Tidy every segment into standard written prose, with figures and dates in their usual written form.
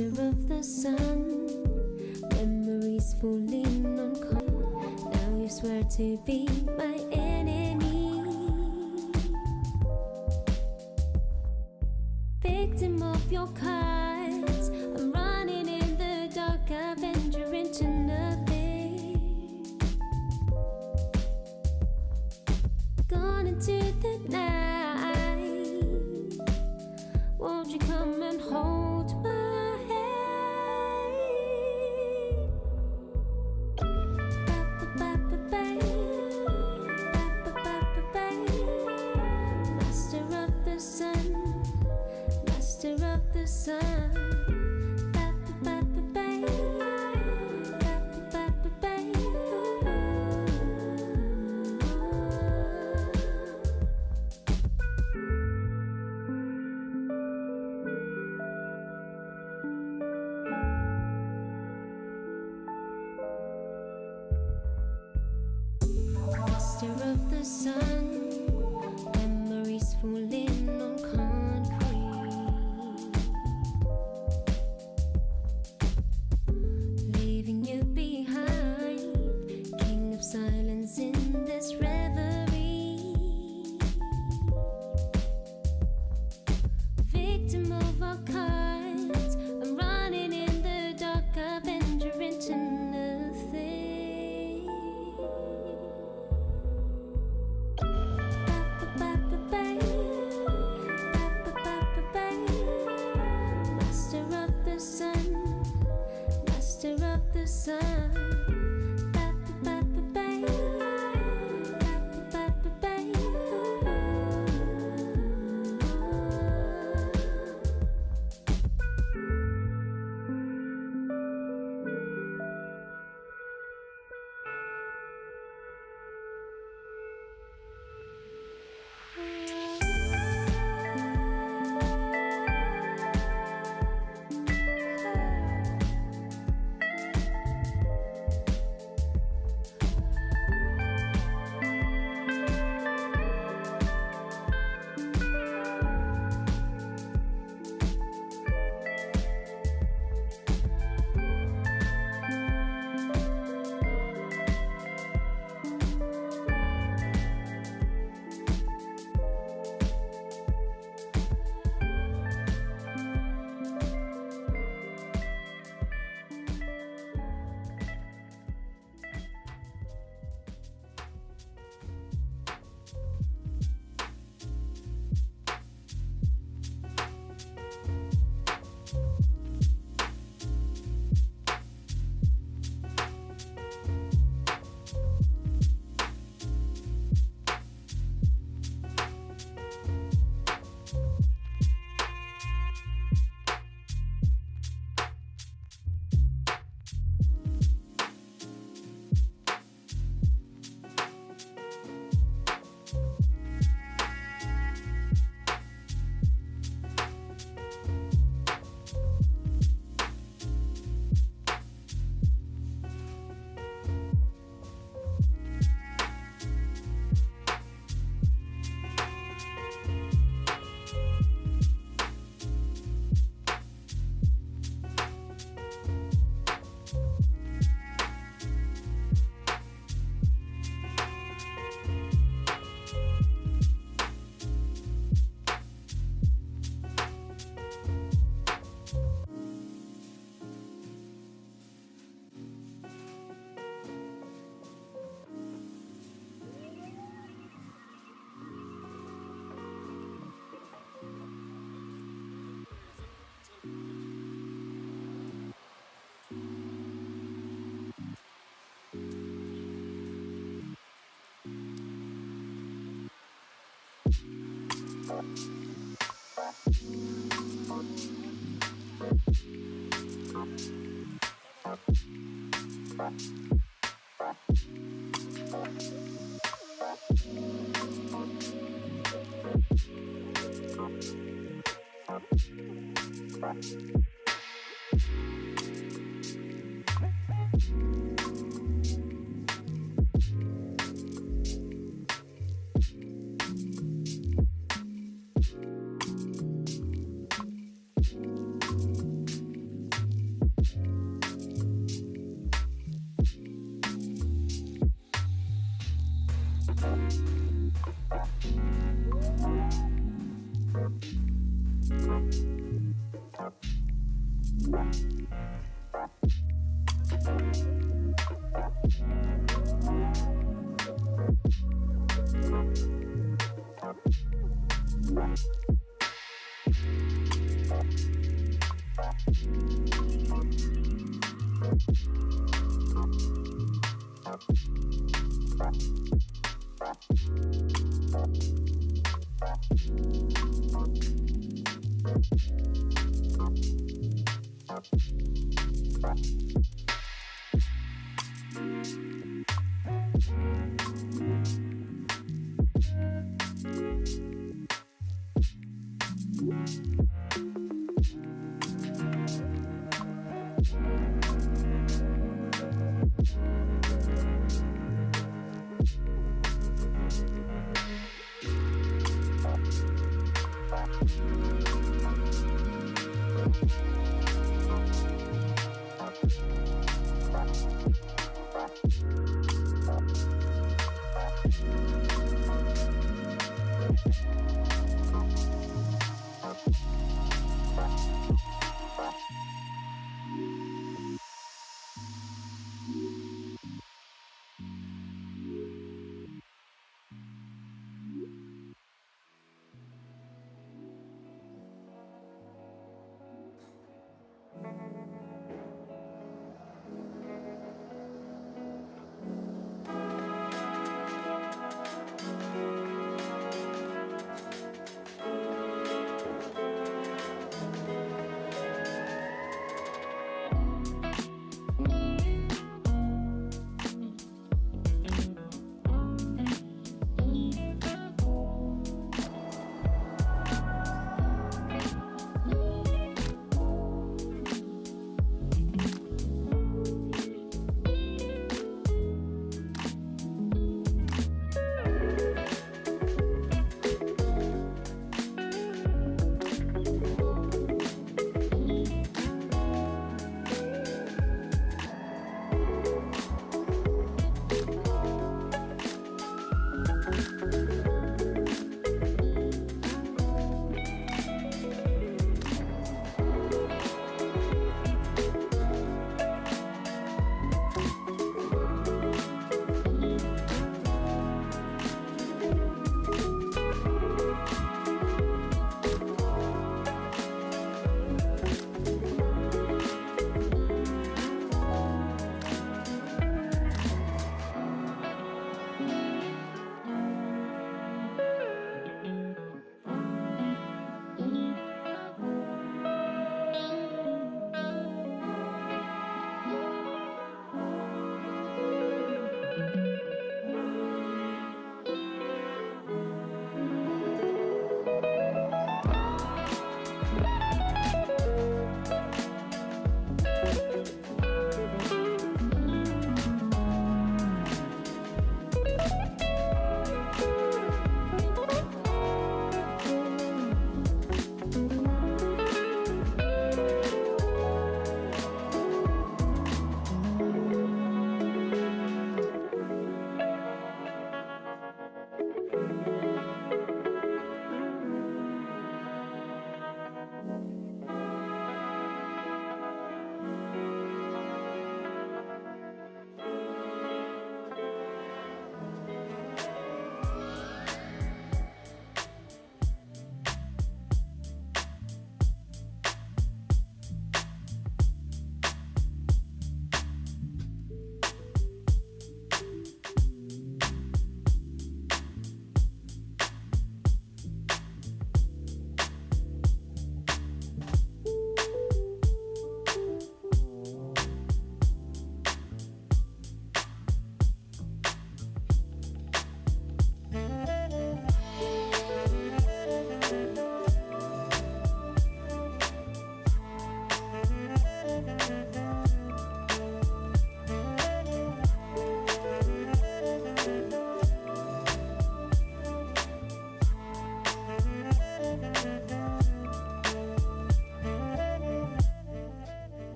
master of the sun. Memories falling on calm. Now you swear to be my enemy. Victim of your cards, I'm running in the dark. I venture into nothing. Gone into the night. Won't you come and hold my hand? Master of the sun, master of the sun. Master of the sun, memories falling on concrete, leaving you behind, king of silence in this reverie, victim of our cards. I'm running in the dark, I venture into nothing. The sun.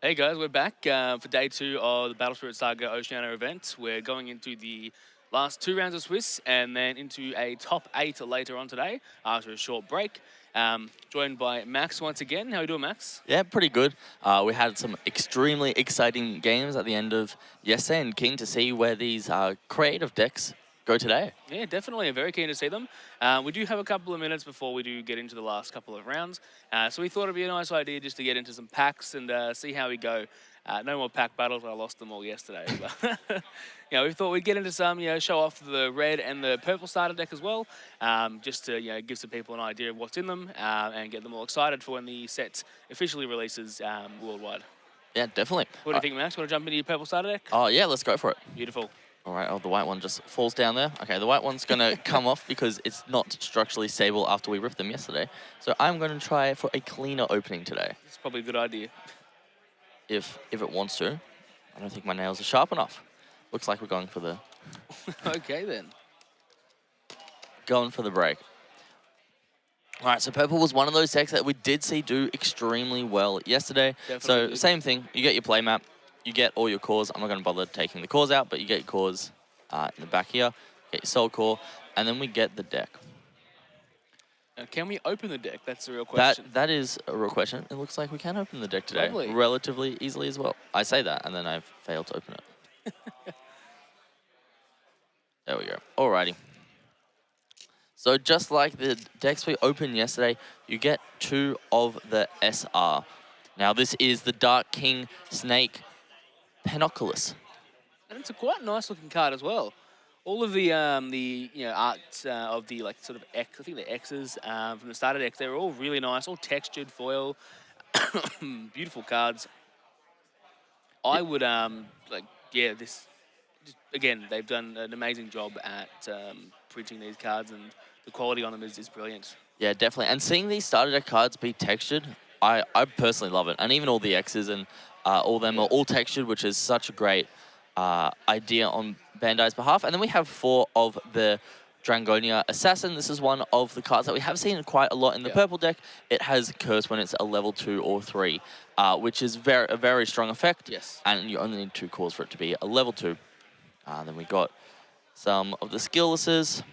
Hey guys, we're back for day 2 of the Battle Spirit Saga Oceania event. We're going into the last 2 rounds of Swiss and then into a top 8 later on today after a short break. Joined by Max once again. How are you doing, Max? Yeah, pretty good. We had some extremely exciting games at the end of yesterday, and keen to see where these creative decks go today. Yeah, definitely. I'm very keen to see them. We do have a couple of minutes before we do get into the last couple of rounds. So we thought it'd be a nice idea just to get into some packs and see how we go. No more pack battles. I lost them all yesterday. But we thought we'd get into some, show off the red and the purple starter deck as well, just to give some people an idea of what's in them and get them all excited for when the set officially releases worldwide. Yeah, definitely. What do you think, Max? Want to jump into your purple starter deck? Oh, yeah, let's go for it. Beautiful. All right, the white one just falls down there. Okay, the white one's going to come off because it's not structurally stable after we ripped them yesterday. So I'm going to try for a cleaner opening today. It's probably a good idea. If it wants to. I don't think my nails are sharp enough. Looks like we're going for the... Okay, then. Going for the break. All right, so purple was one of those decks that we did see do extremely well yesterday. Definitely. So same thing, you get your play map, you get all your cores. I'm not going to bother taking the cores out, but you get your cores in the back here, get your soul core, and then we get the deck. Now, can we open the deck? That's the real question. That is a real question. It looks like we can open the deck today Lovely. relatively easily as well. I say that, and then I've failed to open it. There we go. Alrighty. So just like the decks we opened yesterday, you get 2 of the SR. Now this is the Dark King Snake Penoculus. And it's a quite nice looking card as well. All of the art of the sort of X, I think the X's from the starter decks, they're all really nice, all textured foil, beautiful cards. I would this again, they've done an amazing job at printing these cards, and the quality on them is brilliant. Yeah, definitely. And seeing these starter deck cards be textured, I personally love it. And even all the X's and all of them are all textured, which is such a great idea on Bandai's behalf. And then we have 4 of the Dragonia Assassin. This is one of the cards that we have seen quite a lot in the purple deck. It has Curse when it's a level 2 or 3, which is a very strong effect. Yes. And you only need 2 cores for it to be a level 2. Then we got some of the skilllesses.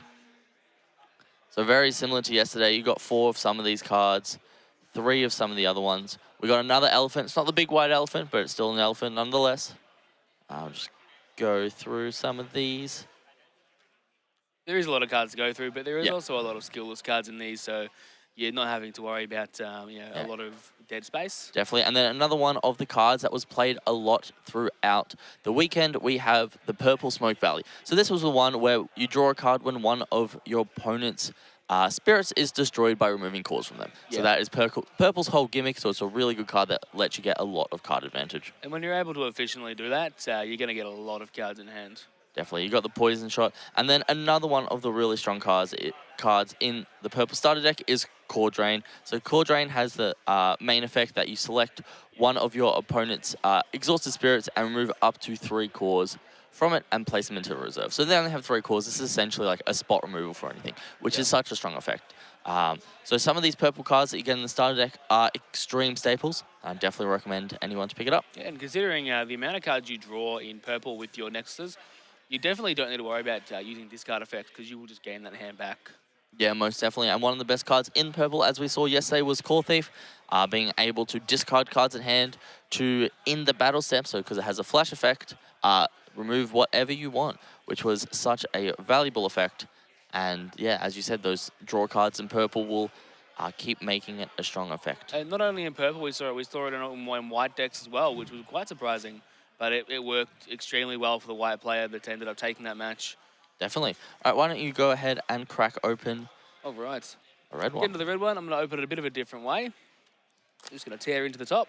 So very similar to yesterday, you got 4 of some of these cards, 3 of some of the other ones. We got another elephant. It's not the big white elephant, but it's still an elephant nonetheless. I'll just go through some of these. There is a lot of cards to go through, but there is also a lot of skillless cards in these, so you're not having to worry about a lot of dead space. Definitely. And then another one of the cards that was played a lot throughout the weekend, we have the Purple Smoke Valley. So this was the one where you draw a card when one of your opponent's spirits is destroyed by removing cores from them. So that is Purple's whole gimmick, so it's a really good card that lets you get a lot of card advantage. And when you're able to efficiently do that, you're going to get a lot of cards in hand. Definitely. You got the Poison Shot. And then another one of the really strong cards in the purple starter deck is Core Drain. So Core Drain has the main effect that you select one of your opponent's exhausted spirits and remove up to 3 cores from it and place them into the reserve. So they only have 3 cores. This is essentially like a spot removal for anything, which is such a strong effect. So some of these purple cards that you get in the starter deck are extreme staples. I definitely recommend anyone to pick it up. Yeah, and considering the amount of cards you draw in purple with your Nexuses, you definitely don't need to worry about using discard effect because you will just gain that hand back. Yeah, most definitely. And one of the best cards in purple, as we saw yesterday, was Core Thief. Being able to discard cards in hand to end the battle step, so because it has a flash effect, remove whatever you want, which was such a valuable effect. And yeah, as you said, those draw cards in purple will keep making it a strong effect. And not only in purple, we saw it in white decks as well, which was quite surprising. But it worked extremely well for the white player that ended up taking that match. Definitely. All right, why don't you go ahead and crack open All right. a red one. Get into the red one. I'm going to open it a bit of a different way. Just going to tear into the top.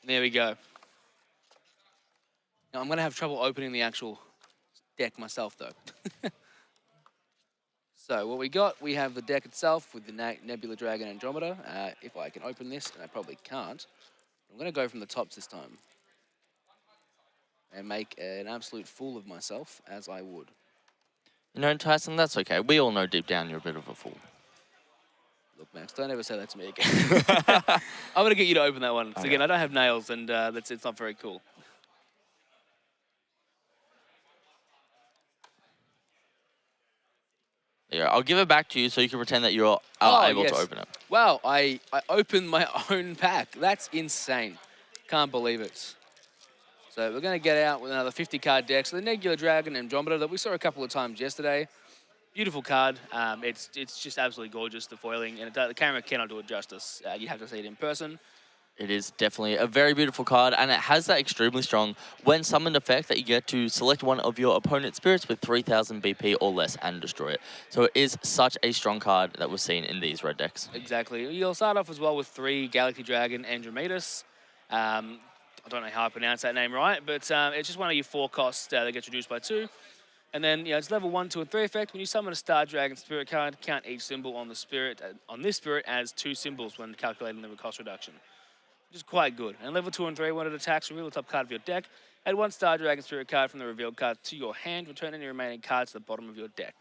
There we go. Now, I'm going to have trouble opening the actual deck myself, though. So what we have the deck itself with the Nebula Dragon Andromeda. If I can open this, and I probably can't, I'm going to go from the tops this time and make an absolute fool of myself, as I would. You know, Tyson, that's okay. We all know deep down you're a bit of a fool. Look, Max, don't ever say that to me again. I'm going to get you to open that one. Because again, I don't have nails, and it's not very cool. Yeah, I'll give it back to you so you can pretend that you're able to open it. Wow, I opened my own pack. That's insane. Can't believe it. So we're going to get out with another 50-card deck. So the Nebula Dragon Andromeda that we saw a couple of times yesterday. Beautiful card. It's just absolutely gorgeous, the foiling, and the camera cannot do it justice. You have to see it in person. It is definitely a very beautiful card, and it has that extremely strong when summoned effect that you get to select one of your opponent's spirits with 3,000 BP or less and destroy it. So it is such a strong card that we've seen in these red decks. Exactly. You'll start off as well with 3 Galaxy Dragon Andromedas. I don't know how I pronounce that name right, but it's just one of your 4 costs that gets reduced by 2. And then, it's level 1, 2, and 3 effect. When you summon a Star Dragon Spirit card, count each symbol on the spirit on this spirit as 2 symbols when calculating the cost reduction, which is quite good. And level 2 and 3, when it attacks, reveal the top card of your deck. Add 1 Star Dragon Spirit card from the revealed card to your hand. Return any remaining cards to the bottom of your deck.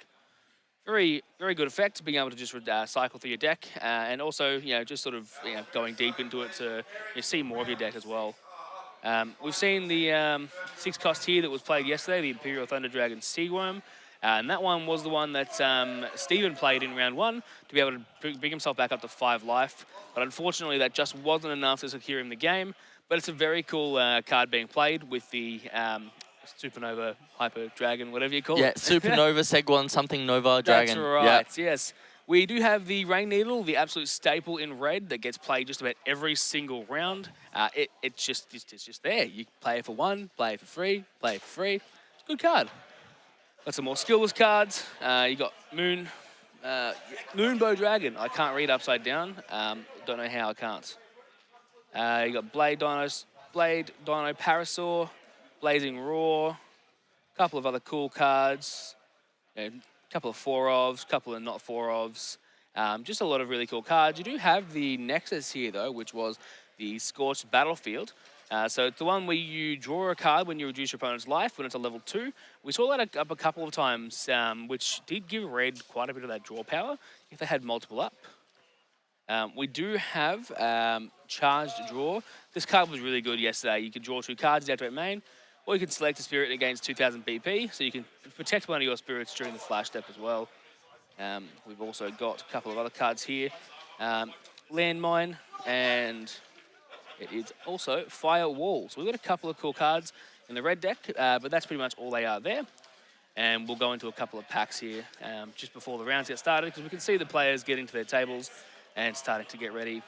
Very, very good effect, being able to just cycle through your deck, and also, just sort of going deep into it to see more of your deck as well. We've seen the 6 cost here that was played yesterday, the Imperial Thunder Dragon Seaworm. And that one was the one that Steven played in round 1 to be able to bring himself back up to 5 life. But unfortunately, that just wasn't enough to secure him the game. But it's a very cool card being played with the Supernova Hyper Dragon, whatever you call it. Yeah, Supernova, Seguin, something Nova Dragon. That's right, yes. We do have the Rain Needle, the absolute staple in red that gets played just about every single round. It's just there. You play it for 1, play it for free, play it for free. It's a good card. Got some more skillless cards. You got Moonbow Dragon. I can't read upside down. Don't know how I can't. You got Blade Dino Parasaur, Blazing Roar, a couple of other cool cards. Couple of 4-ofs, couple of not 4-ofs. Just a lot of really cool cards. You do have the Nexus here, though, which was the Scorched Battlefield. So it's the one where you draw a card when you reduce your opponent's life when it's a level 2. We saw that up a couple of times, which did give red quite a bit of that draw power if they had multiple up. We do have Charged Draw. This card was really good yesterday. You could draw 2 cards, deactivate main, or you can select a spirit against 2,000 BP, so you can protect one of your spirits during the flash step as well. We've also got a couple of other cards here. Landmine, and it is also Firewall. So we've got a couple of cool cards in the red deck, but that's pretty much all they are there. And we'll go into a couple of packs here just before the rounds get started, because we can see the players getting to their tables and starting to get ready.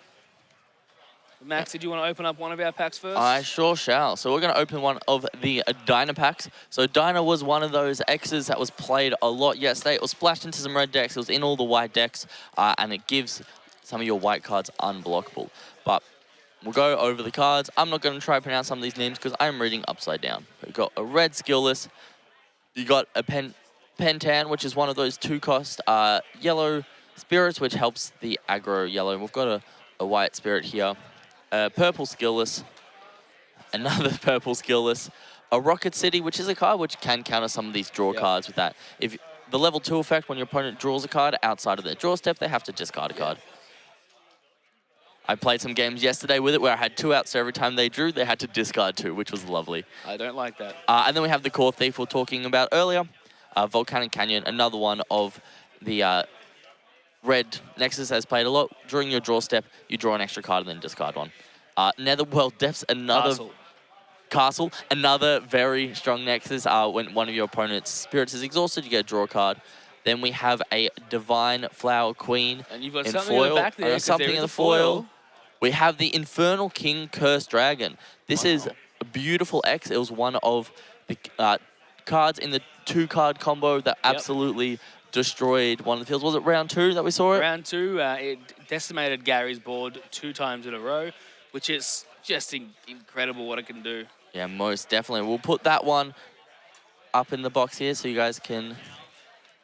Max, did you want to open up one of our packs first? I sure shall. So we're going to open one of the Dyna packs. So Dyna was one of those X's that was played a lot yesterday. It was splashed into some red decks. It was in all the white decks, and it gives some of your white cards unblockable. But we'll go over the cards. I'm not going to try to pronounce some of these names because I'm reading upside down. We've got a red skillless. You got a Pentan, which is one of those 2-cost yellow spirits, which helps the aggro yellow. We've got a white spirit here. Purple skillless, another purple skillless, a Rocket City, which is a card which can counter some of these draw cards with that. If the level 2 effect, when your opponent draws a card outside of their draw step, they have to discard a card. I played some games yesterday with it where I had 2 outs, so every time they drew, they had to discard 2, which was lovely. I don't like that. And then we have the Core Thief we were talking about earlier, Volcanic Canyon, another one of the red Nexus has played a lot. During your draw step, you draw an extra card and then discard one. Netherworld Depths, another Castle, another very strong Nexus. When one of your opponent's spirits is exhausted, you get a draw card. Then we have a Divine Flower Queen. And you've got in something foil. in the back there. Something in the foil. We have the Infernal King Cursed Dragon. This is a beautiful X. It was one of the cards in the 2-card combo that absolutely destroyed one of the fields. Was it round 2 that we saw it? Round 2, it decimated Gary's board 2 times in a row, which is just incredible what it can do. Yeah, most definitely. We'll put that one up in the box here so you guys can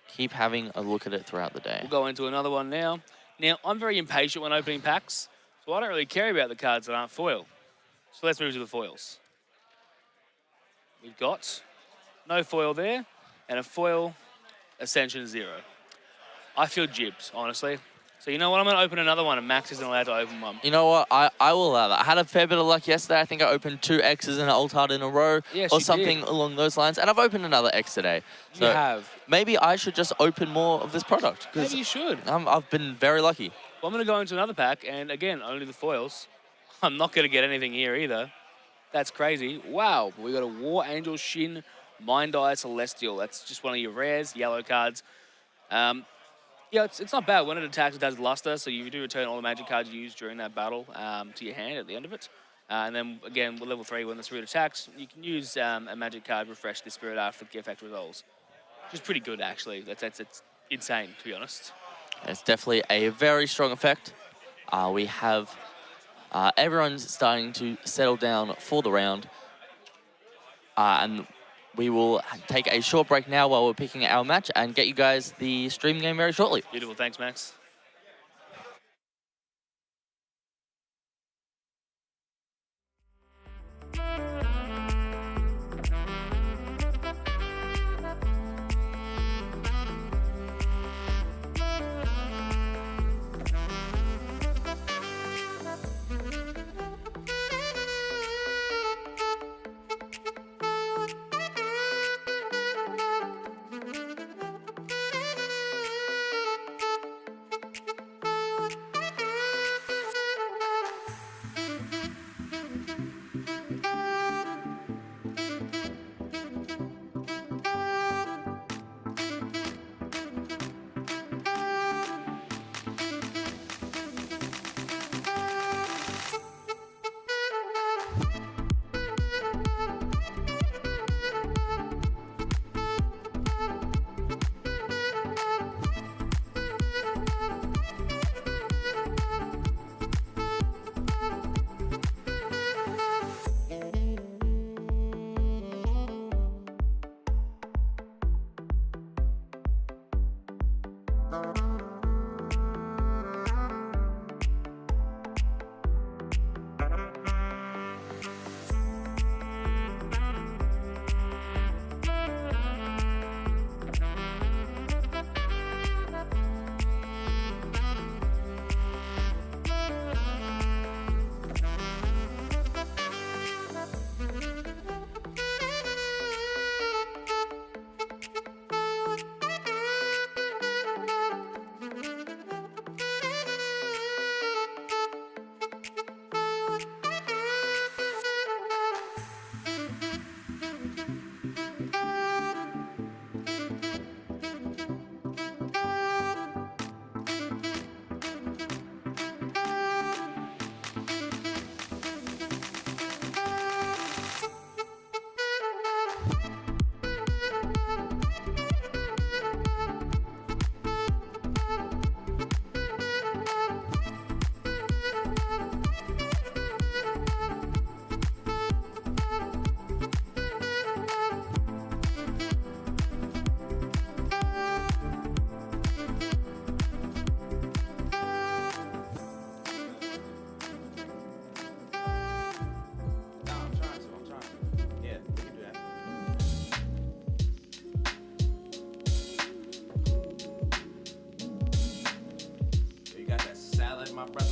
keep having a look at it throughout the day. We'll go into another one now. Now, I'm very impatient when opening packs, so I don't really care about the cards that aren't foil. So let's move to the foils. We've got no foil there, and a foil Ascension 0. I feel jibbed, honestly. So you know what? I'm going to open another one, and Max isn't allowed to open one. You know what? I will allow that. I had a fair bit of luck yesterday. I think I opened 2 X's and an alt art in a row, Yes, or you something did. along those lines. And I've opened another X today. So You have. maybe I should just open more of this product. Maybe you should. I've been very lucky. Well, I'm going to go into another pack, and again, only the foils. I'm not going to get anything here either. That's crazy. Wow, we got a War Angel Shin, Mind Eye Celestial. That's just one of your rares, yellow cards. Yeah, it's not bad. When it attacks, it does luster, so you do return all the magic cards you used during that battle to your hand at the end of it. And then, again, with level 3, when the spirit attacks, you can use a magic card, refresh the spirit after the effect resolves. Which is pretty good, actually. That's insane, to be honest. It's definitely a very strong effect. We have everyone's starting to settle down for the round. And we will take a short break now while we're picking our match and get you guys the stream game very shortly. Beautiful. Thanks, Max. My brother.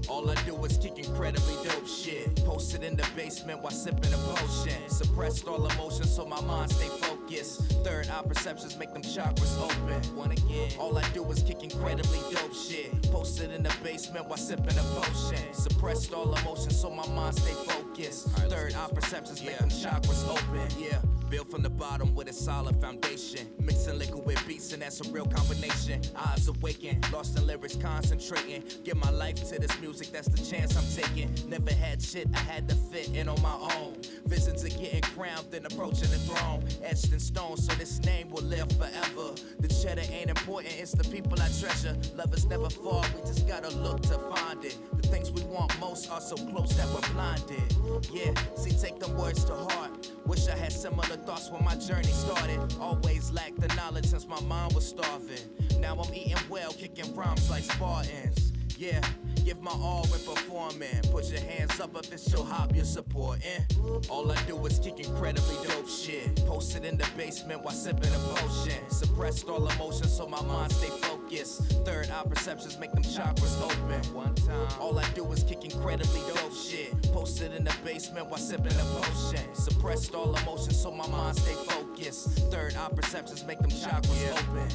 All I do is kick incredibly dope shit. Posted in the basement while sipping a potion. Suppressed all emotions so my mind stay focused. Third eye perceptions make them chakras open. One again. All I do is kick incredibly dope shit. Posted in the basement while sipping a potion. Suppressed all emotions so my mind stay focused. Third eye perceptions make them chakras open. Yeah. Built from the bottom with a solid foundation. Mixing liquid with beats and that's a real combination. Eyes awaken, lost in lyrics concentrating. Give my life to this music, that's the chance I'm taking. Never had shit, I had to fit in on my own. Visions of getting crowned and approaching the throne. Etched in stone so this name will live forever. The cheddar ain't important, it's the people I treasure. Lovers never fall, we just gotta look to find it. The things we want most are so close that we're blinded. Yeah, see, take them words to heart. Wish I had similar thoughts when my journey started. Always lacked the knowledge since my mind was starving. Now I'm eating well, kicking rhymes like Spartans. Yeah, give my all when performing. Put your hands up if it's your hop you're supporting. All I do is kick incredibly dope shit. Posted in the basement while sipping a potion. Suppressed all emotions so my mind stay focused. Third eye perceptions make them chakras open. One time. All I do is kick incredibly dope shit. Posted in the basement while sipping a potion. Suppressed all emotions so my mind stay focused. Third eye perceptions make them chakras open.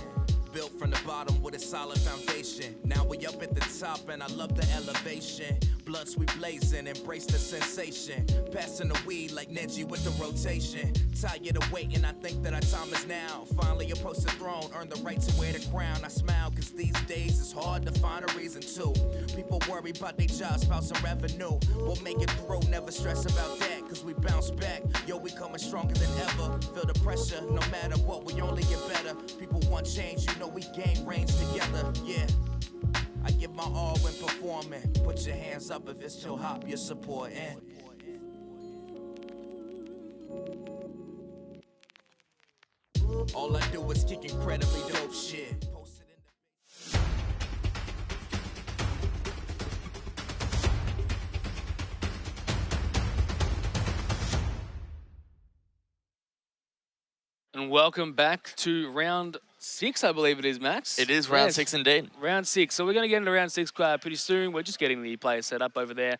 Built from the bottom with a solid foundation. Now we up at the top and I love the elevation. Blunts we blazing, embrace the sensation. Passing the weed like Neji with the rotation. Tired of waiting, I think that our time is now. Finally approach the throne, earn the right to wear the crown. I smile cause these days it's hard to find a reason to. People worry about their jobs, spouse and revenue. We'll make it through, never stress about that cause we bounce back. Yo, we coming stronger than ever. Feel the pressure, no matter what, we only get better. People want change, you know we gain range together, yeah. I give my all when performing. Put your hands up if it's your hop you're supporting. All I do is kick incredibly dope shit. Posted in the And welcome back to round 6, I believe it is, Max. It is round Yes. 6 indeed. Round 6. So we're going to get into round 6 pretty soon. We're just getting the players set up over there.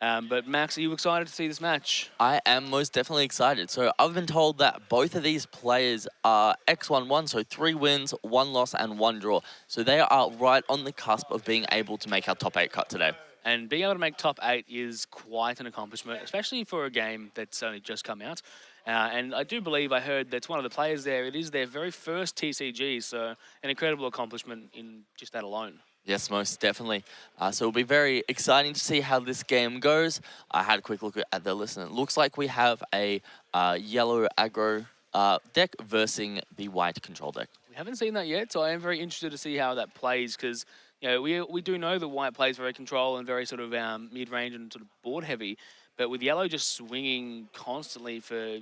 But Max, are you excited to see this match? I am most definitely excited. So I've been told that both of these players are X1-1, so 3 wins, 1 loss, and 1 draw. So they are right on the cusp of being able to make our top 8 cut today. And being able to make top 8 is quite an accomplishment, especially for a game that's only just come out. And I do believe I heard that's one of the players there. It is their very first TCG, so an incredible accomplishment in just that alone. Yes, most definitely. So it'll be very exciting to see how this game goes. I had a quick look at the list, and it looks like we have a yellow aggro deck versus the white control deck. We haven't seen that yet, so I am very interested to see how that plays because we do know that white plays very control and very sort of mid-range and sort of board heavy, but with yellow just swinging constantly for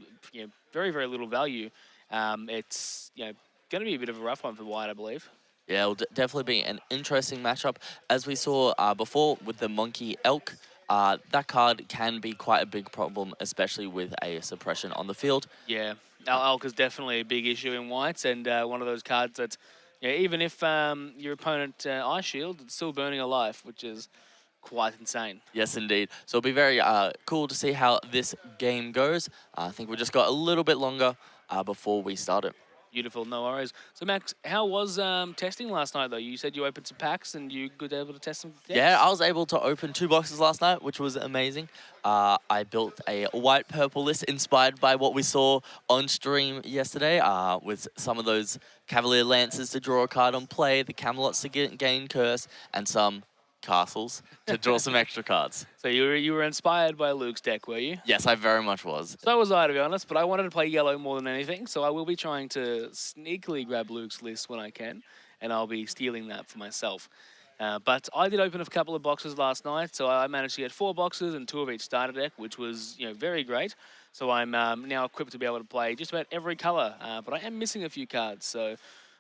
very, very little value, it's going to be a bit of a rough one for white, I believe. Yeah, it'll definitely be an interesting matchup. As we saw before with the Monkey Elk, that card can be quite a big problem, especially with a suppression on the field. Yeah, Elk is definitely a big issue in whites, and one of those cards that's, even if your opponent Ice Shield, it's still burning a life, which is quite insane. Yes, indeed. So it'll be very cool to see how this game goes. I think we just got a little bit longer before we start it. Beautiful, no worries. So Max, how was testing last night though? You said you opened some packs and you were able to test some decks? Yeah, I was able to open 2 boxes last night, which was amazing. I built a white-purple list inspired by what we saw on stream yesterday, with some of those Cavalier Lances to draw a card on play, the Camelots to gain curse, and some castles to draw some extra cards. So you were inspired by Luke's deck, were you? Yes, I very much was. So was I, to be honest, but I wanted to play yellow more than anything, so I will be trying to sneakily grab Luke's list when I can, and I'll be stealing that for myself. But I did open a couple of boxes last night, so I managed to get 4 boxes and 2 of each starter deck, which was very great. So I'm now equipped to be able to play just about every colour, but I am missing a few cards, so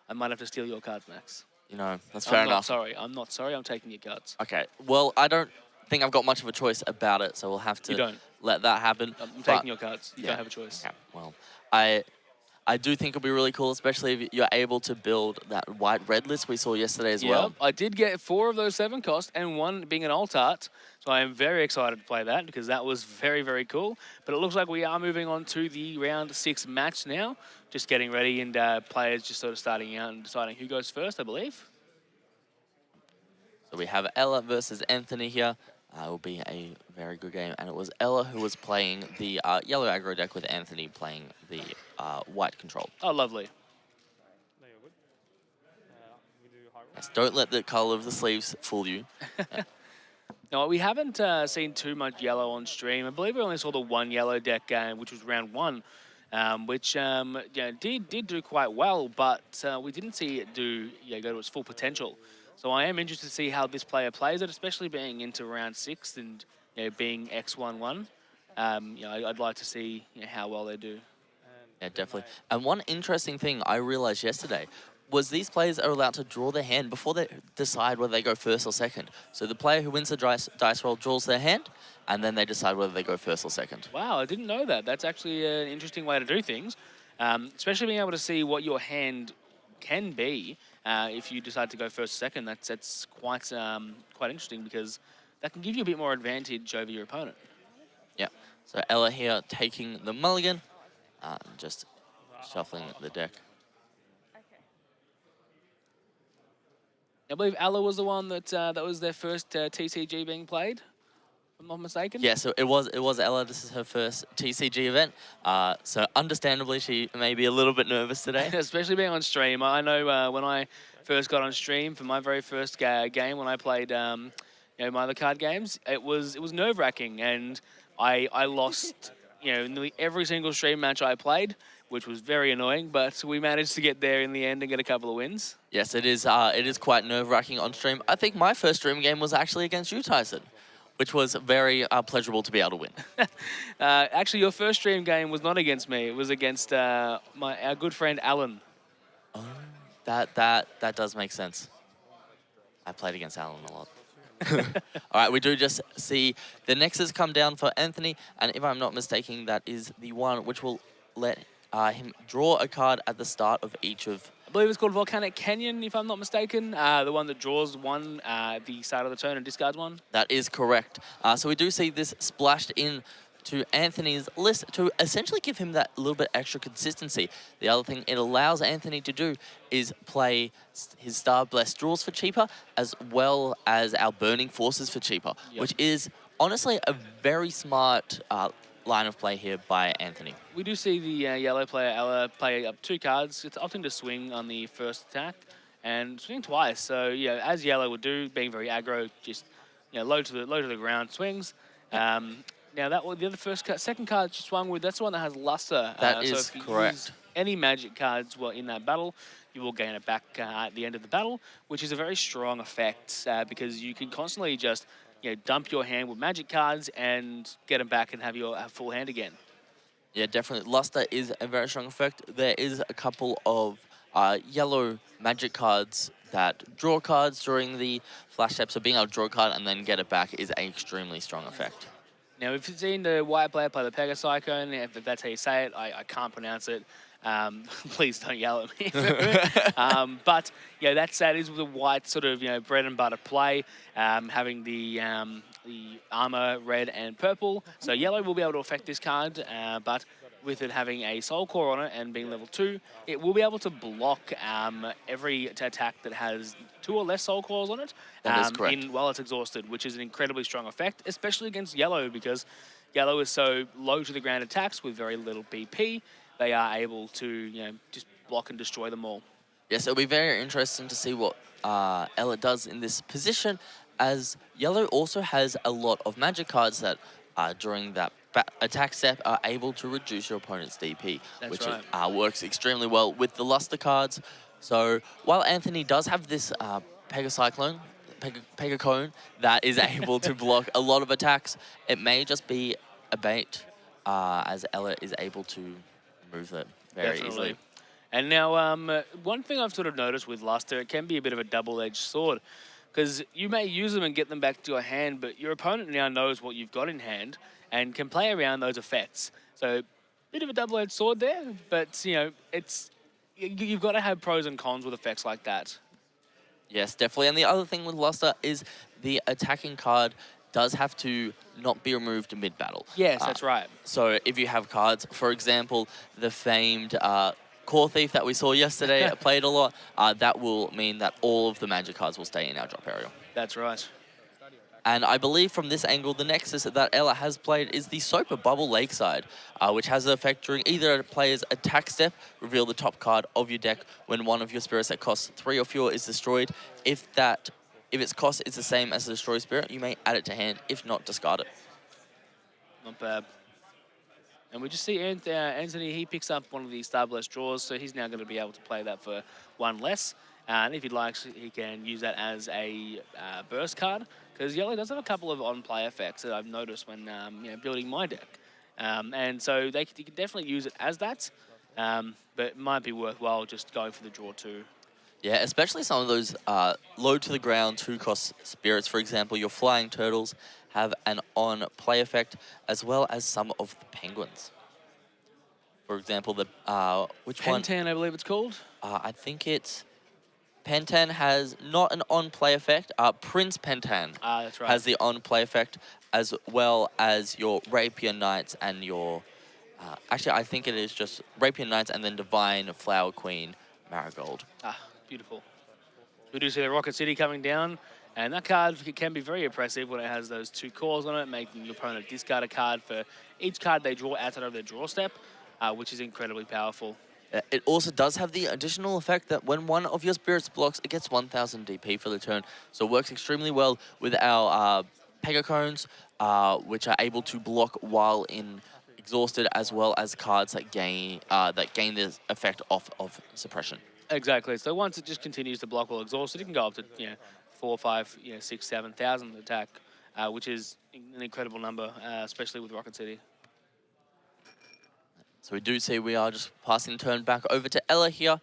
I might have to steal your cards, Max. That's fair enough. I'm not sorry. I'm taking your cards. Okay. Well, I don't think I've got much of a choice about it, so we'll have to let that happen. I'm taking your cards. You don't have a choice. Yeah, well, I do think it'll be really cool, especially if you're able to build that white-red list we saw yesterday as well. I did get 4 of those 7 cost, and 1 being an alt art. So I am very excited to play that because that was very, very cool. But it looks like we are moving on to the round 6 match now. Just getting ready and players just sort of starting out and deciding who goes first, I believe. So we have Ella versus Anthony here. It will be a very good game. And it was Ella who was playing the yellow aggro deck with Anthony playing the white control. Oh, lovely. No, you're good. We do high roll. Yes, don't let the colour of the sleeves fool you. No, we haven't seen too much yellow on stream. I believe we only saw the 1 yellow deck game, which was round 1, which did do quite well, but we didn't see it go to its full potential. So I am interested to see how this player plays it, especially being into round 6 and being X1-1. I'd like to see how well they do. Yeah, definitely. And one interesting thing I realized yesterday, was these players are allowed to draw their hand before they decide whether they go first or second. So the player who wins the dice roll draws their hand, and then they decide whether they go first or second. Wow, I didn't know that. That's actually an interesting way to do things, especially being able to see what your hand can be if you decide to go first or second. That's quite interesting because that can give you a bit more advantage over your opponent. Yeah. So Ella here taking the mulligan, just shuffling the deck. I believe Ella was the one that was their first TCG being played, if I'm not mistaken. Yeah, so it was Ella. This is her first TCG event. So understandably, she may be a little bit nervous today. Especially being on stream. I know when I first got on stream for my very first game when I played my other card games, it was nerve-wracking, and I lost nearly every single stream match I played, which was very annoying, but we managed to get there in the end and get a couple of wins. Yes, it is. It is quite nerve-wracking on stream. I think my first stream game was actually against you, Tyson, which was very pleasurable to be able to win. Actually, your first stream game was not against me. It was against our good friend Alan. Oh, that does make sense. I played against Alan a lot. All right, we do just see the Nexus come down for Anthony, and if I'm not mistaken, that is the one which will let him draw a card at the start of each of... I believe it's called Volcanic Canyon, if I'm not mistaken. The one that draws one at the start of the turn and discards one. That is correct. So we do see this splashed in to Anthony's list to essentially give him that little bit extra consistency. The other thing it allows Anthony to do is play his Star Blessed Draws for cheaper, as well as our Burning Forces for cheaper, which is honestly a very smart line of play here by Anthony. We do see the yellow player, Ella, play up 2 cards. It's opting to swing on the first attack and swing twice. So, as yellow would do, being very aggro, just low to the ground swings. Now the second card she swung with, that's the one that has Luster. That is so if you correct. use any magic cards in that battle, you will gain it back at the end of the battle, which is a very strong effect because you can constantly just dump your hand with magic cards and get them back and have your full hand again. Yeah, definitely. Luster is a very strong effect. There is a couple of yellow magic cards that draw cards during the flash step, so being able to draw a card and then get it back is an extremely strong effect. Now, if you've seen the white player play the Pegacyclone, if that's how you say it, I can't pronounce it. Please don't yell at me. But that is the white sort of bread and butter play, having the armor red and purple. So yellow will be able to affect this card, but with it having a soul core on it and being level 2, it will be able to block every attack that has 2 or less soul cores on it. That is correct. While it's exhausted, which is an incredibly strong effect, especially against yellow, because yellow is so low to the ground attacks with very little BP. They are able to just block and destroy them all. Yes, it'll be very interesting to see what Ella does in this position, as yellow also has a lot of magic cards that during that attack step are able to reduce your opponent's DP, which works extremely well with the Luster cards. So while Anthony does have this Pegacyclone, Pegacone that is able to block a lot of attacks, it may just be a bait as Ella is able to move it very easily. And now, one thing I've sort of noticed with Luster, it can be a bit of a double-edged sword, because you may use them and get them back to your hand, but your opponent now knows what you've got in hand and can play around those effects. So, bit of a double-edged sword there, but you've got to have pros and cons with effects like that. Yes, definitely. And the other thing with Luster is the attacking card does have to not be removed mid-battle. Yes, that's right. So if you have cards, for example, the famed Core Thief that we saw yesterday played a lot, that will mean that all of the magic cards will stay in our drop area. That's right. And I believe from this angle, the Nexus that Ella has played is the Soper Bubble Lakeside, which has an effect during either a player's attack step, reveal the top card of your deck when one of your spirits that costs 3 or fewer is destroyed. If its cost is the same as the destroy spirit, you may add it to hand. If not, discard it. Not bad. And we just see Anthony, he picks up one of the Star Blessed draws, so he's now going to be able to play that for 1 less. And if he likes, he can use that as a burst card, because yellow does have a couple of on-play effects that I've noticed when building my deck. And so you can definitely use it as that, but it might be worthwhile just going for the draw too. Yeah, especially some of those low to the ground 2-cost spirits. For example, your flying turtles have an on play effect, as well as some of the penguins. For example, the which one? Pentan, I believe it's called. I think it's Pentan has not an on play effect. Prince Pentan Ah, that's right. has the on play effect, as well as your Rapier Knights and your. Actually, I think it is just Rapier Knights and then Divine Flower Queen Marigold. Ah, beautiful. We do see the Rocket City coming down, and that card can be very oppressive when it has those 2 cores on it, making your opponent discard a card for each card they draw outside of their draw step, which is incredibly powerful. It also does have the additional effect that when one of your spirits blocks, it gets 1,000 DP for the turn. So it works extremely well with our Pegacones, which are able to block while in exhausted, as well as cards that gain this effect off of suppression. Exactly. So once it just continues to block while exhausted, it can go up to 4, 5, 6, 7,000 attack, which is an incredible number, especially with Rocket City. So we do see we are just passing the turn back over to Ella here,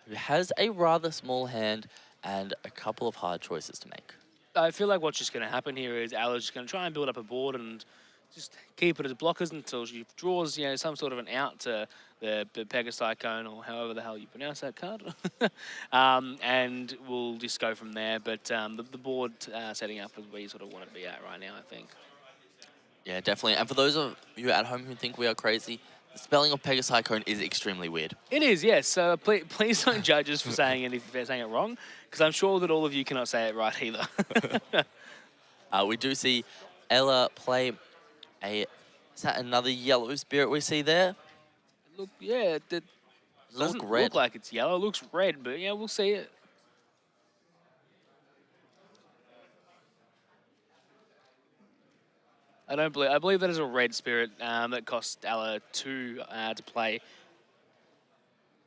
who has a rather small hand and a couple of hard choices to make. I feel like what's just going to happen here is Ella's just going to try and build up a board and just keep it as blockers until she draws, some sort of an out to the Pegacyclone, or however the hell you pronounce that card. And we'll just go from there. But the board setting up is where you sort of want to be at right now, I think. Yeah, definitely. And for those of you at home who think we are crazy, the spelling of Pegacyclone is extremely weird. It is, yes. So please don't judge us for saying it wrong, because I'm sure that all of you cannot say it right either. We do see Ella play is that another yellow spirit we see there? Look, yeah, it doesn't red. look like it's yellow. It looks red, but yeah, we'll see it. I believe that is a red spirit that costs Ella 2 to play.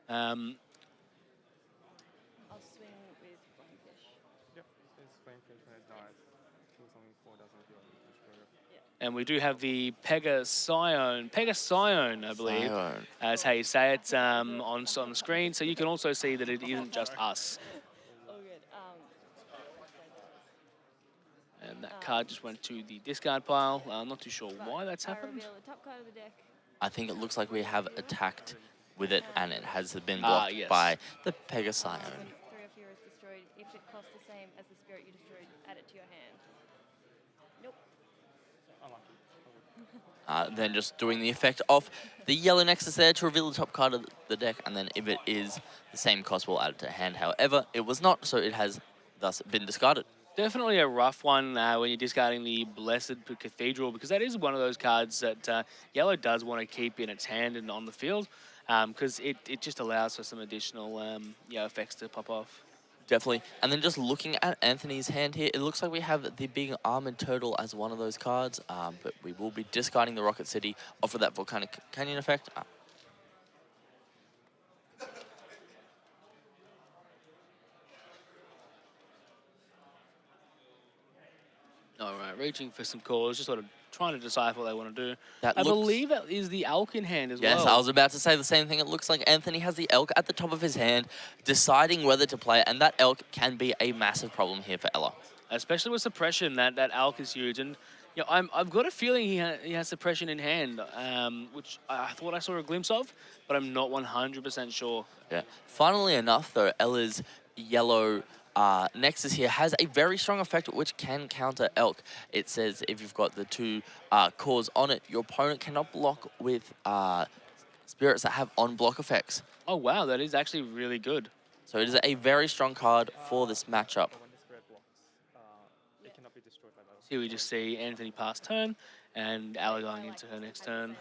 I'll swing with Flamefish. Yep, it's Flamefish when it dies. Kill something 4 doesn't heal. Destroy it. And we do have the Pegacion, I believe, Scion. as how you say it on the screen. So you can also see that it isn't just us. Oh, good. And that card just went to the discard pile. I'm not too sure why that's I happened. reveal the top card of the deck. I think it looks like we have attacked with it, and it has been blocked yes. by the Pegacion. When 3 of you is destroyed, if it costs the same as the spirit you destroyed, add it to your hand. Nope. Unlucky. Then just doing the effect of the yellow nexus there to reveal the top card of the deck, and then if it is the same cost, we'll add it to hand. However, it was not, so it has thus been discarded. Definitely a rough one when you're discarding the Blessed Cathedral, because that is one of those cards that Yellow does want to keep in its hand and on the field, because it just allows for some additional effects to pop off. Definitely. And then just looking at Anthony's hand here, it looks like we have the big Armored Turtle as one of those cards, but we will be discarding the Rocket City off of that Volcanic Canyon effect. All right, reaching for some calls, just sort of trying to decipher what they want to do. That I looks- believe that is the Elk in hand as Yes, well. I was about to say the same thing. It looks like Anthony has the Elk at the top of his hand, deciding whether to play it, and that Elk can be a massive problem here for Ella. Especially with suppression, that Elk is huge. And I've got a feeling he has suppression in hand, which I thought I saw a glimpse of, but I'm not 100% sure. Yeah. Funnily enough, though, Ella's yellow Nexus here has a very strong effect which can counter Elk. It says if you've got the 2 cores on it, your opponent cannot block with spirits that have on-block effects. Oh, wow, that is actually really good. So it is a very strong card for this matchup. But when the spirit blocks, it cannot be destroyed by those. Here we just see Anthony pass turn and Ella going into her next turn.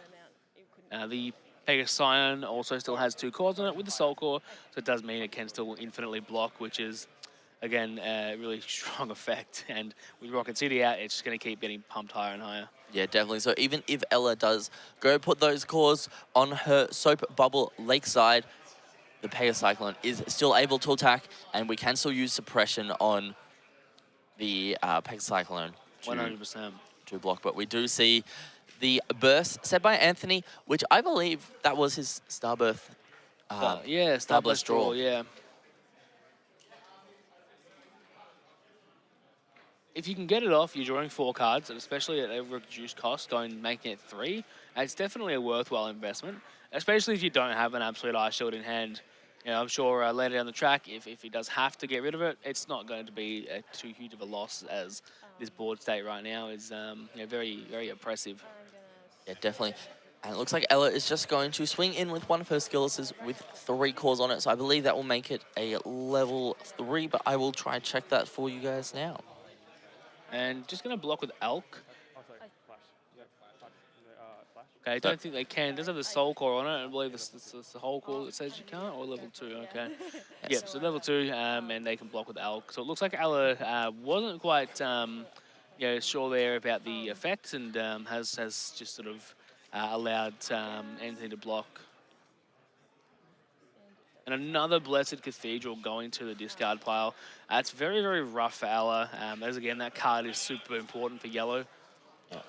The Pegacion also still has 2 cores on it with the Soul Core, so it does mean it can still infinitely block, which is, again, a really strong effect. And with Rocket City out, it's just going to keep getting pumped higher and higher. Yeah, definitely. So even if Ella does go put those cores on her Soap Bubble Lakeside, the Pegacyclone is still able to attack, and we can still use suppression on the Pegacyclone 100%. to block. But we do see the burst set by Anthony, which I believe that was his Starbirth. Yeah, Starblast Draw, yeah. if you can get it off, you're drawing 4 cards, and especially at a reduced cost, making it 3. It's definitely a worthwhile investment, especially if you don't have an absolute Ice Shield in hand. You know, I'm sure later down the track, if he does have to get rid of it, it's not going to be too huge of a loss, as this board state right now is very, very oppressive. Yeah, definitely. And it looks like Ella is just going to swing in with one of her skills with 3 cores on it. So I believe that will make it a level 3, but I will try and check that for you guys now. And just going to block with Elk. Oh, sorry, flash. Yep, flash. Flash. Okay, I don't think they can. It does have the Soul Core on it. I believe it's the whole core that says you can't, or level 2, okay. Yep, so level 2, and they can block with Elk. So it looks like Ella wasn't quite sure there about the effects, and has just sort of allowed Anthony to block. And another Blessed Cathedral going to the discard pile. It's very, very rough for Ella, as again, that card is super important for yellow. Yeah.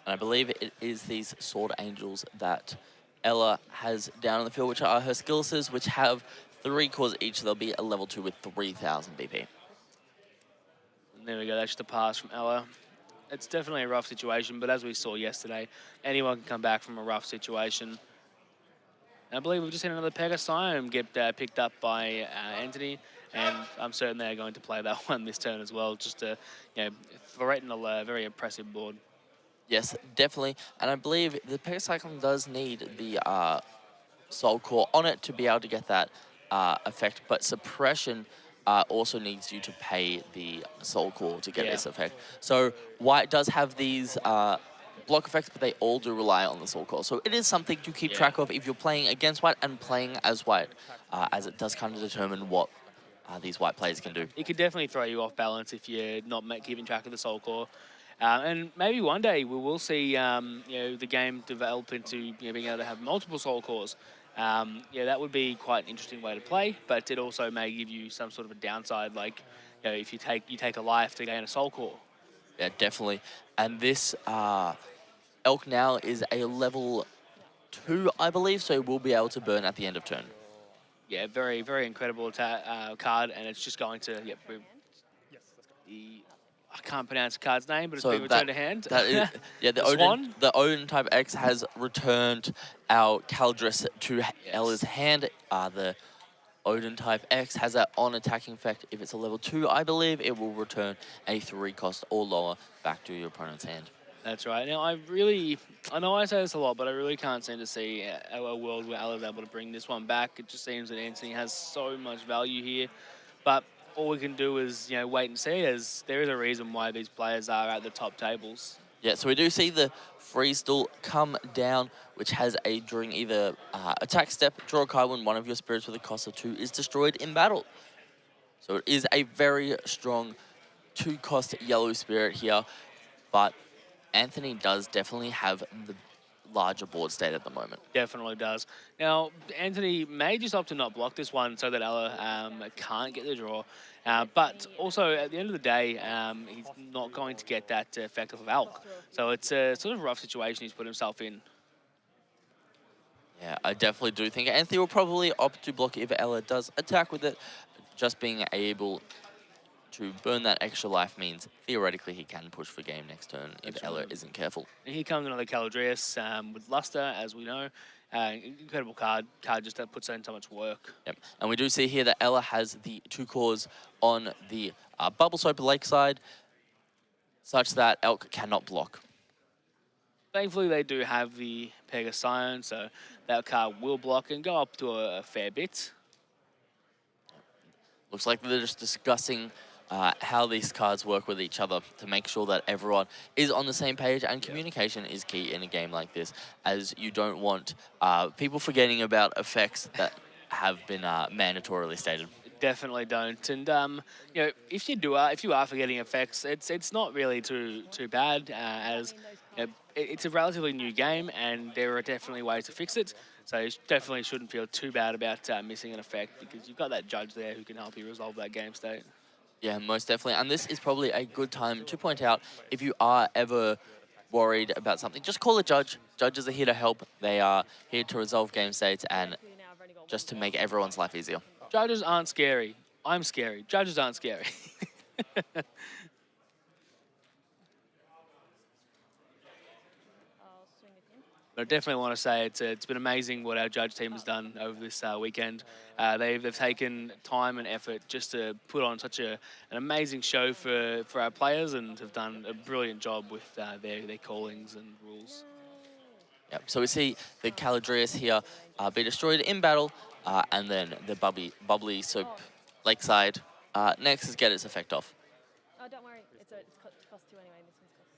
And I believe it is these Sword Angels that Ella has down in the field, which are her skillses, which have 3 cores each. They'll be a level 2 with 3,000 BP. And there we go, that's just a pass from Ella. It's definitely a rough situation, but as we saw yesterday, anyone can come back from a rough situation. And I believe we've just seen another Pegasium get picked up by Anthony, and I'm certain they're going to play that one this turn as well, just to threaten a very impressive board. Yes, definitely. And I believe the Pegacyclone does need the Soul Core on it to be able to get that effect, but Suppression also needs you to pay the Soul Core to get this effect. So White does have these block effects, but they all do rely on the Soul Core. So it is something to keep track of if you're playing against White and playing as White, as it does kind of determine what these White players can do. It could definitely throw you off balance if you're not keeping track of the Soul Core. And maybe one day we will see the game develop into being able to have multiple Soul Cores. That would be quite an interesting way to play, but it also may give you some sort of a downside, like if you take a life to gain a Soul Core. Yeah, definitely. And this Elk now is a level 2, I believe, so we'll be able to burn at the end of turn. Yeah, very, very incredible card, and it's just going to Yes, let's go. I can't pronounce the card's name, but it's So been returned to hand. That is, yeah, the Odin type X has returned our Caldress to Ella's hand. The Odin type X has that on attacking effect. If it's a level 2, I believe it will return a 3 cost or lower back to your opponent's hand. That's right. Now, I know I say this a lot, but I really can't seem to see a world where Ella's able to bring this one back. It just seems that Anthony has so much value here. But all we can do is, wait and see, as there is a reason why these players are at the top tables. Yeah, so we do see the freeze tool come down, which has during either attack step, draw a card when one of your spirits with a cost of 2 is destroyed in battle. So it is a very strong 2-cost yellow spirit here, but Anthony does definitely have the larger board state at the moment. Definitely does. Now, Anthony may just opt to not block this one so that Ella can't get the draw. But also, at the end of the day, he's not going to get that effect off of Elk. So it's a sort of rough situation he's put himself in. Yeah, I definitely do think Anthony will probably opt to block if Ella does attack with it. Just being able to burn that extra life means theoretically he can push for game next turn if Ella isn't careful. And here comes another Caladrius with Luster, as we know. Incredible card just that puts in so much work. Yep, and we do see here that Ella has the 2 cores on the Bubble Soaper Lakeside, such that Elk cannot block. Thankfully, they do have the Pegasium, so that card will block and go up to a fair bit. Looks like they're just discussing how these cards work with each other to make sure that everyone is on the same page, and communication is key in a game like this, as you don't want people forgetting about effects that have been mandatorily stated. Definitely don't. And if you are forgetting effects, it's not really too bad, as it's a relatively new game, and there are definitely ways to fix it. So you definitely shouldn't feel too bad about missing an effect, because you've got that judge there who can help you resolve that game state. Yeah, most definitely. And this is probably a good time to point out, if you are ever worried about something, just call a judge. Judges are here to help. They are here to resolve game states and just to make everyone's life easier. Judges aren't scary. I'm scary. Judges aren't scary. But I definitely want to say it's been amazing what our judge team has done over this weekend. They've taken time and effort just to put on such an amazing show for our players, and have done a brilliant job with their callings and rules. Yep. So we see the Caladrius here be destroyed in battle, and then the bubbly soap lakeside next is get its effect off. Oh, don't worry. It's cost 2 anyway. This one's cost.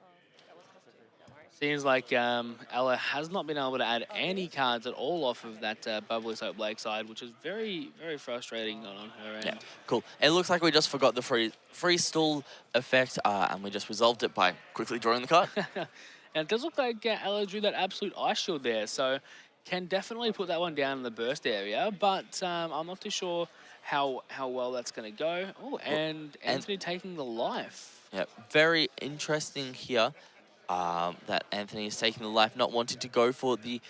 Oh, that was cost 2. Don't worry. Seems like Ella has not been able to add any cards at all off of that bubbly soap lakeside, which is very, very frustrating on her end. Yeah, cool. It looks like we just forgot the free stall effect, and we just resolved it by quickly drawing the card. And it does look like Ella drew that absolute ice shield there, so can definitely put that one down in the burst area, but I'm not too sure how well that's going to go. Oh, and Anthony taking the life. Yeah, very interesting here that Anthony is taking the life, not wanting to go for the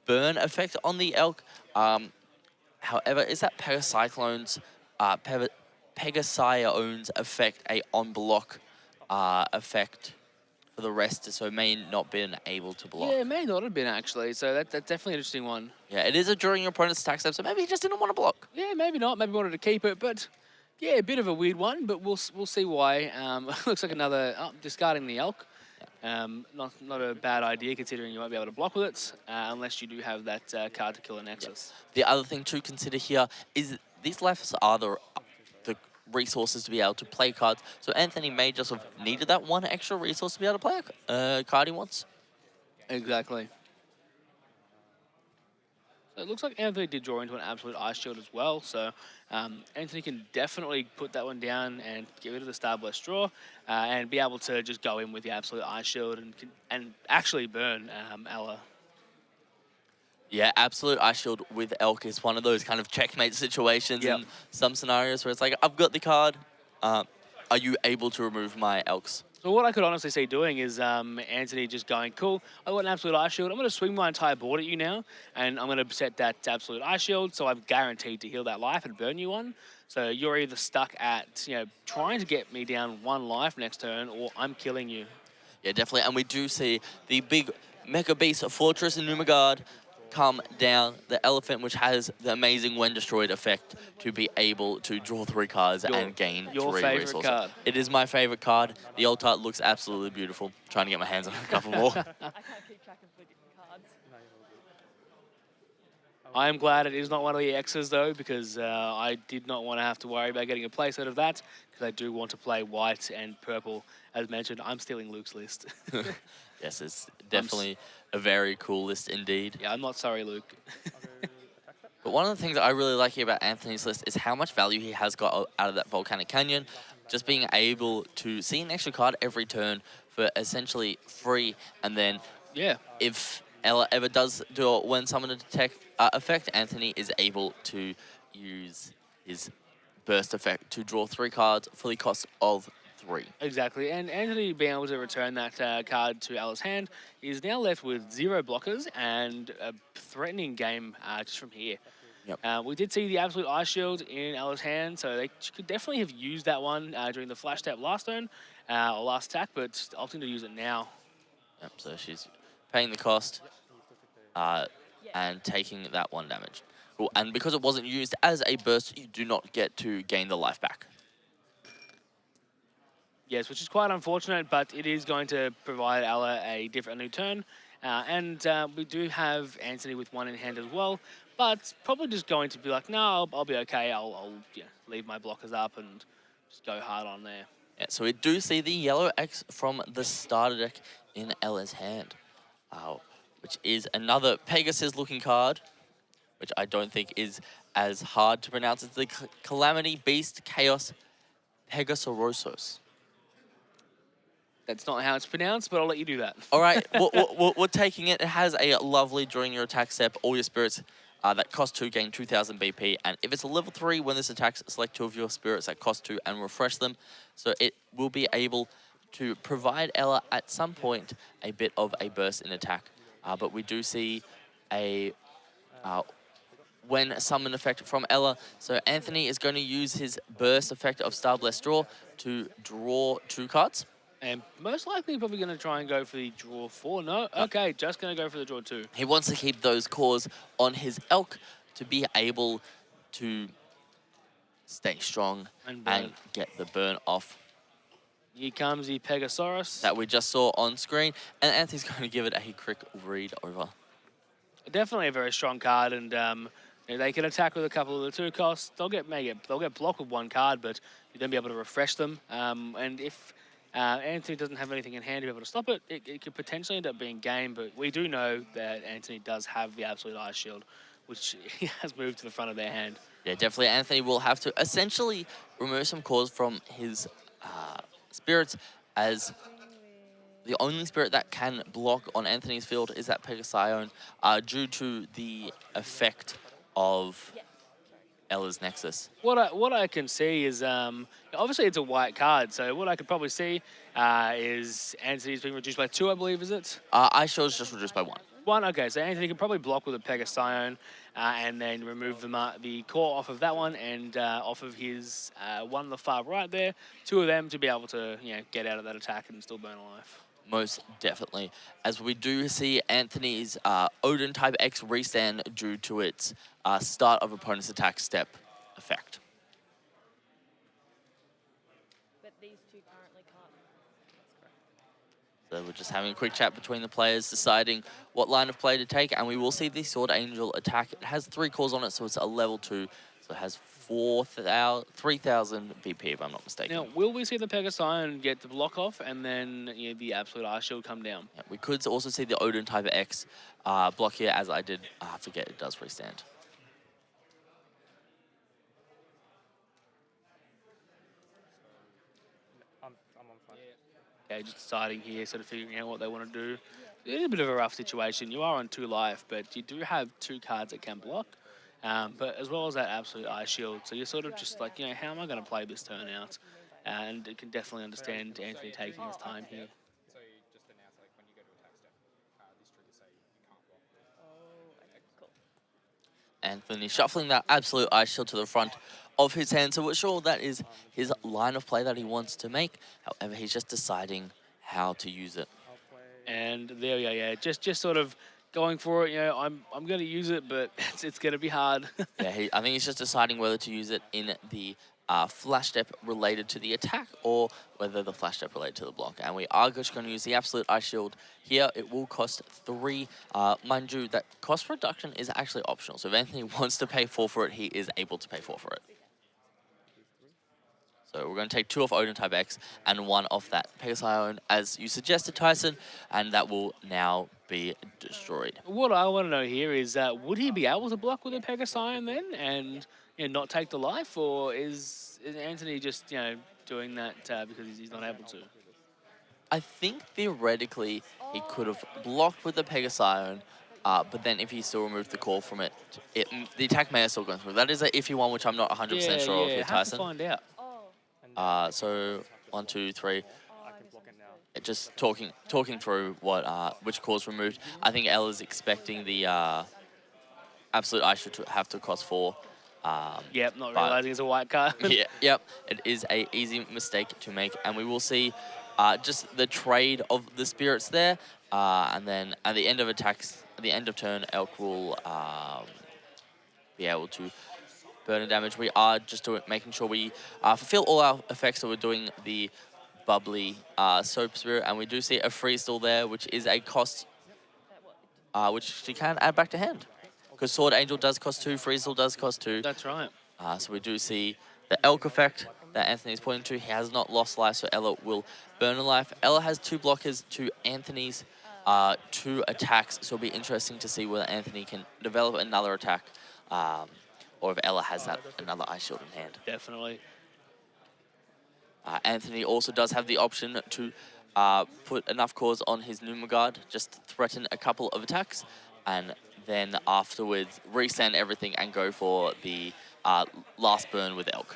burn effect on the elk. However, is that Pegacyclone's Pegasione's effect a on-block effect for the rest, so may not been able to block? Yeah, it may not have been actually, so that's definitely an interesting one. Yeah, it is a during your opponent's attack step, so maybe he just didn't want to block. Yeah, maybe not. Maybe wanted to keep it, but yeah, a bit of a weird one. But we'll see why. Looks like another discarding the elk. Not a bad idea considering you won't be able to block with it unless you do have that card to kill a Nexus. The other thing to consider here is these lefts are the resources to be able to play cards. So Anthony may just have needed that one extra resource to be able to play a card he wants. Exactly. So it looks like Anthony did draw into an absolute ice shield as well. So Anthony can definitely put that one down and get rid of the Starburst draw and be able to just go in with the absolute ice shield and actually burn Ella. Yeah, absolute ice shield with elk is one of those kind of checkmate situations in some scenarios where it's like, I've got the card. Are you able to remove my elks? So what I could honestly see doing is Anthony just going, cool, I've got an absolute ice shield. I'm going to swing my entire board at you now, and I'm going to set that absolute ice shield, so I'm guaranteed to heal that life and burn you one. So you're either stuck at, trying to get me down 1 life next turn, or I'm killing you. Yeah, definitely. And we do see the big Mecha Beast Fortress in Numagard come down, the elephant, which has the amazing when destroyed effect to be able to draw 3 cards and gain 3 resources. Card. It is my favorite card. The old art looks absolutely beautiful. Trying to get my hands on a couple more. I can't keep track of the cards. I am glad it is not one of the X's though, because I did not want to have to worry about getting a place out of that, because I do want to play white and purple. As mentioned, I'm stealing Luke's list. Yes, it's definitely a very cool list indeed. Yeah, I'm not sorry, Luke. But one of the things I really like here about Anthony's list is how much value he has got out of that Volcanic Canyon. Just being able to see an extra card every turn for essentially free, and then if Ella ever does do it when summoned effect, Anthony is able to use his burst effect to draw 3 cards for the cost of 3. Exactly, and Anthony being able to return that card to Ella's hand is now left with 0 blockers and a threatening game just from here. Yep. We did see the absolute ice shield in Ella's hand, so they could definitely have used that one during the flash step last turn or last attack, but opting to use it now. Yep, so she's paying the cost and taking that 1 damage. Cool. And because it wasn't used as a burst, you do not get to gain the life back. Yes, which is quite unfortunate, but it is going to provide Ella a new turn. And we do have Anthony with 1 in hand as well, but probably just going to be like, no, I'll be okay. I'll leave my blockers up and just go hard on there. Yeah, so we do see the yellow X from the starter deck in Ella's hand, which is another Pegasus-looking card, which I don't think is as hard to pronounce. It's the Calamity Beast Chaos Pegasorosos. That's not how it's pronounced, but I'll let you do that. All right, we're taking it. It has a lovely during your attack step, all your spirits that cost 2 gain 2,000 BP. And if it's a level 3, when this attacks, select 2 of your spirits that cost 2 and refresh them. So it will be able to provide Ella at some point a bit of a burst in attack. But we do see a when summon effect from Ella. So Anthony is going to use his burst effect of Star Blessed Draw to draw 2 cards. And most likely probably going to try and go for the draw 4. No, okay, just going to go for the draw 2. He wants to keep those cores on his elk to be able to stay strong And and burn. get the burn off Here comes the Pegasaurus. that we just saw on screen. And Anthony's going to give it a quick read over. Definitely a very strong card, and you know, they can attack with a couple of the 2 costs. They'll get blocked with 1 card, but you don't be able to refresh them. And if Anthony doesn't have anything in hand to be able to stop it, it could potentially end up being game. But we do know that Anthony does have the Absolute Ice Shield, which he has moved to the front of their hand. Yeah, definitely. Anthony will have to essentially remove some cores from his spirits, as the only spirit that can block on Anthony's field is that Pegasione, due to the effect of Ella's Nexus. What I can see is, obviously it's a white card, so what I could probably see is Anthony's being reduced by 2, I believe, is it? Ice Shield is just reduced by 1. 1, okay, so Anthony can probably block with a Pegasione and then remove the core off of that one and off of his one on the far right there. 2 of them to be able to, you know, get out of that attack and still burn alive. Most definitely. As we do see Anthony's Odin type X restand due to its start of opponent's attack step effect. But these 2 currently can't. So we're just having a quick chat between the players, deciding what line of play to take, and we will see the Sword Angel attack. It has 3 cores on it, so it's a level 2, so it has 3,000 BP, if I'm not mistaken. Now, will we see the Pegasione get the block off and then, you know, the Absolute Ice Shield come down? Yeah, we could also see the Odin type X block here, as I did forget it does restand. I'm on fire. Okay, just deciding here, sort of figuring out what they want to do. It's a bit of a rough situation. You are on 2 life, but you do have 2 cards that can block. But as well as that Absolute Ice Shield, so you're sort of just like, you know, how am I going to play this turn out? And it can definitely understand Anthony taking his time here. So you just announce, like, when you go to attack step, these triggers say you can't block. Oh, okay, cool. Anthony shuffling that Absolute Ice Shield to the front of his hand, so we're sure that is his line of play that he wants to make. However, he's just deciding how to use it. I'll play. And there we go, yeah, just sort of going for it. You know, I'm going to use it, but it's going to be hard. Yeah, I think he's just deciding whether to use it in the flash step related to the attack or whether the flash step related to the block. And we are just going to use the Absolute Ice Shield here. It will cost 3. Mind you, that cost reduction is actually optional. So if Anthony wants to pay 4 for it, he is able to pay 4 for it. So we're going to take 2 off Odin type X and 1 off that Pegasione, as you suggested, Tyson, and that will now be destroyed. What I want to know here is, would he be able to block with a Pegasione then and, you know, not take the life, or is Anthony just, you know, doing that because he's not able to? I think theoretically he could have blocked with the Pegasione, but then if he still removed the core from it, the attack may have still gone through. That is an iffy one, which I'm not 100% sure of here, have Tyson. to find out. So 1, 2, 3. I can block it now. Just talking through what which cores removed. I think Ella's expecting the Absolute Ice Shield to have to cost 4. Yep, not but- realizing it's a white card. Yeah, yep, it is a easy mistake to make, and we will see just the trade of the spirits there, and then at the end of attacks, at the end of turn, Elk will be able to burn and damage. We are just making sure we fulfill all our effects, so we're doing the bubbly soap spirit, and we do see a freeze still there, which is a cost, which she can add back to hand. Because Sword Angel does cost 2, Freezel does cost 2. That's right. So we do see the Elk effect that Anthony's pointing to. He has not lost life, so Ella will burn a life. Ella has 2 blockers to Anthony's 2 attacks, so it'll be interesting to see whether Anthony can develop another attack, or if Ella has that another Ice Shield in hand. Definitely. Anthony also does have the option to put enough cores on his Numagard, just threaten a couple of attacks, and then afterwards restand everything and go for the last burn with Elk.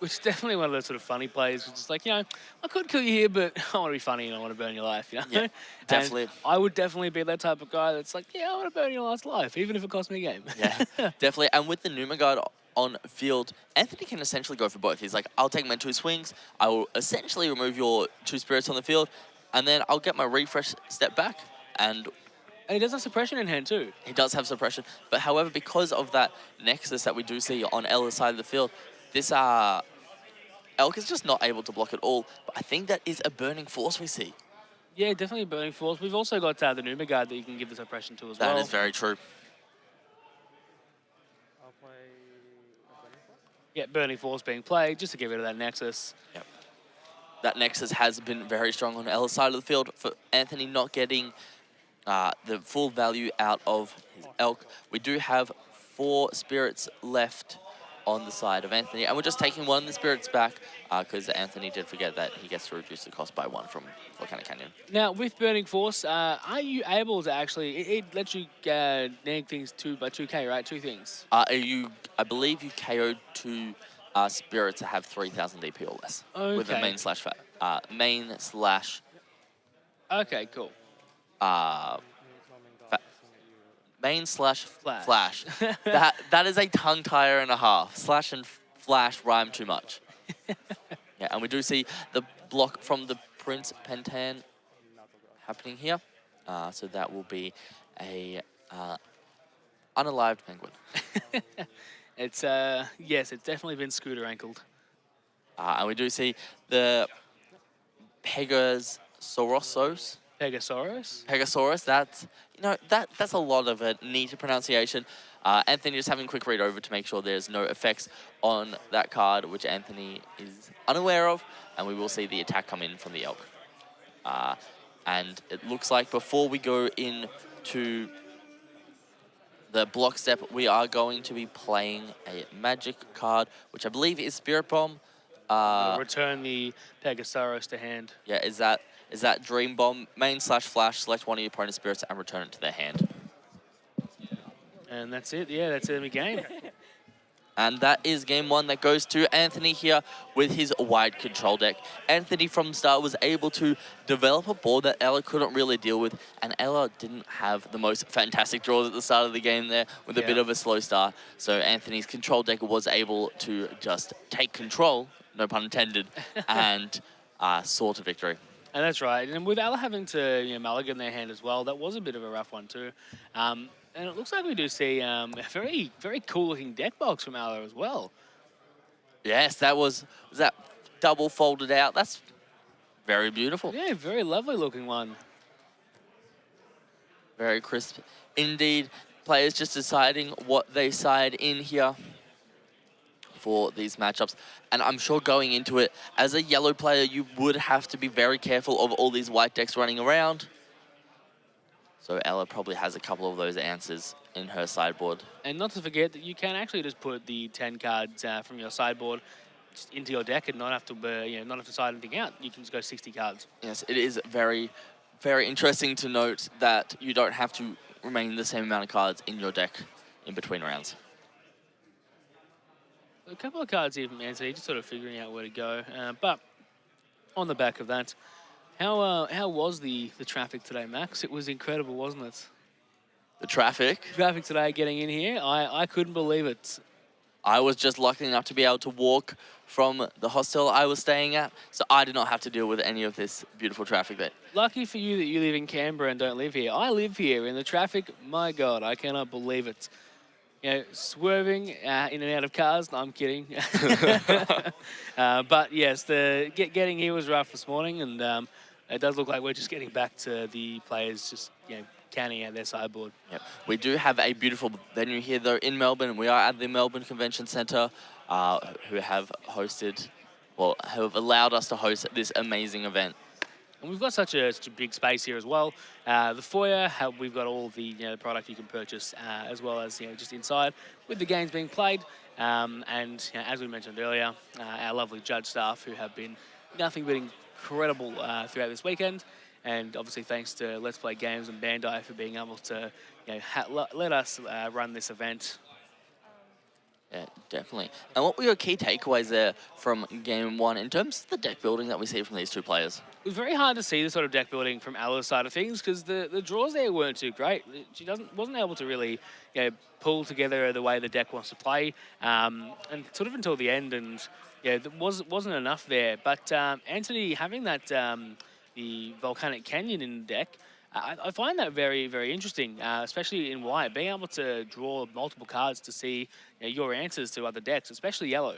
Which is definitely one of those sort of funny plays, which is like, you know, I could kill you here, but I want to be funny and I want to burn your life, you know? Yeah, definitely. And I would definitely be that type of guy that's like, yeah, I want to burn your last life, even if it costs me a game. Yeah, definitely. And with the Numagard on field, Anthony can essentially go for both. He's like, I'll take my 2 swings, I will essentially remove your 2 spirits on the field, and then I'll get my refresh step back, and he does have suppression in hand too. he does have suppression. But however, because of that nexus that we do see on Ella's side of the field, this Elk is just not able to block at all. But I think that is a burning force we see. Yeah, definitely a burning force. We've also got the Numa guard that you can give the suppression to as well. That is very true. I'll play a Burning Force. Yeah, burning force being played just to get rid of that nexus. Yep. That nexus has been very strong on Ella's side of the field. For Anthony not getting the full value out of his Elk, we do have 4 spirits left on the side of Anthony, and we're just taking one of the spirits back because Anthony did forget that he gets to reduce the cost by 1 from Volcanic Canyon. Now, with Burning Force, are you able to actually... It lets you nag things by 2k, right? 2 things. I believe you KO'd 2 spirits that have 3,000 DP or less. Okay. With a main slash... Okay, cool. Main slash Flash. flash. that is a tongue tire and a half. Slash and flash rhyme too much. Yeah, and we do see the block from the Prince Pentan happening here. So that will be a unalived penguin. It's yes, it's definitely been scooter ankled. And we do see the Pegasaurus. Pegasaurus. That's a lot of a neat pronunciation. Anthony just having a quick read over to make sure there's no effects on that card, which Anthony is unaware of, and we will see the attack come in from the Elk. And it looks like before we go into the block step, we are going to be playing a magic card, which I believe is Spirit Bomb. Return the Pegasaurus to hand. Yeah, is that Dream Bomb, main slash flash, select one of your opponent's spirits and return it to their hand. And that's it. Yeah, that's the game. And that is game 1 that goes to Anthony here with his wide control deck. Anthony from the start was able to develop a board that Ella couldn't really deal with, and Ella didn't have the most fantastic draws at the start of the game there with a bit of a slow start. So Anthony's control deck was able to just take control, no pun intended, and soar to victory. And that's right. And with Ella having to mulligan their hand as well, that was a bit of a rough one too. And it looks like we do see a very, very cool-looking deck box from Ella as well. Yes, was that double folded out. That's very beautiful. Yeah, very lovely-looking one. Very crisp indeed. Players just deciding what they side in here for these matchups. And I'm sure going into it, as a yellow player, you would have to be very careful of all these white decks running around. So Ella probably has a couple of those answers in her sideboard. And not to forget that you can actually just put the 10 cards from your sideboard just into your deck and not have to, not have to side anything out. You can just go 60 cards. Yes, it is very, very interesting to note that you don't have to remain the same amount of cards in your deck in between rounds. A couple of cards here from Anthony, just sort of figuring out where to go. But on the back of that, how was the traffic today, Max? It was incredible, wasn't it? The traffic? Traffic today getting in here, I couldn't believe it. I was just lucky enough to be able to walk from the hostel I was staying at, so I did not have to deal with any of this beautiful traffic there. Lucky for you that you live in Canberra and don't live here. I live here, and the traffic, my God, I cannot believe it. Swerving in and out of cars. No, I'm kidding. But yes, getting here was rough this morning, and it does look like we're just getting back to the players just counting out their sideboard. Yep. We do have a beautiful venue here, though, in Melbourne. We are at the Melbourne Convention Centre, who have allowed us to host this amazing event. And we've got such a big space here as well. The foyer, we've got all the product you can purchase, as well as just inside with the games being played. And as we mentioned earlier, our lovely judge staff who have been nothing but incredible throughout this weekend. And obviously thanks to Let's Play Games and Bandai for being able to let us run this event. Yeah, definitely. And what were your key takeaways there from game one in terms of the deck building that we see from these two players? It was very hard to see the sort of deck building from Ella's side of things because the draws there weren't too great. She wasn't able to really pull together the way the deck wants to play, and sort of until the end, and there wasn't enough there. But Anthony having that the Volcanic Canyon in the deck, I find that very, very interesting, especially in white. Being able to draw multiple cards to see your answers to other decks, especially yellow,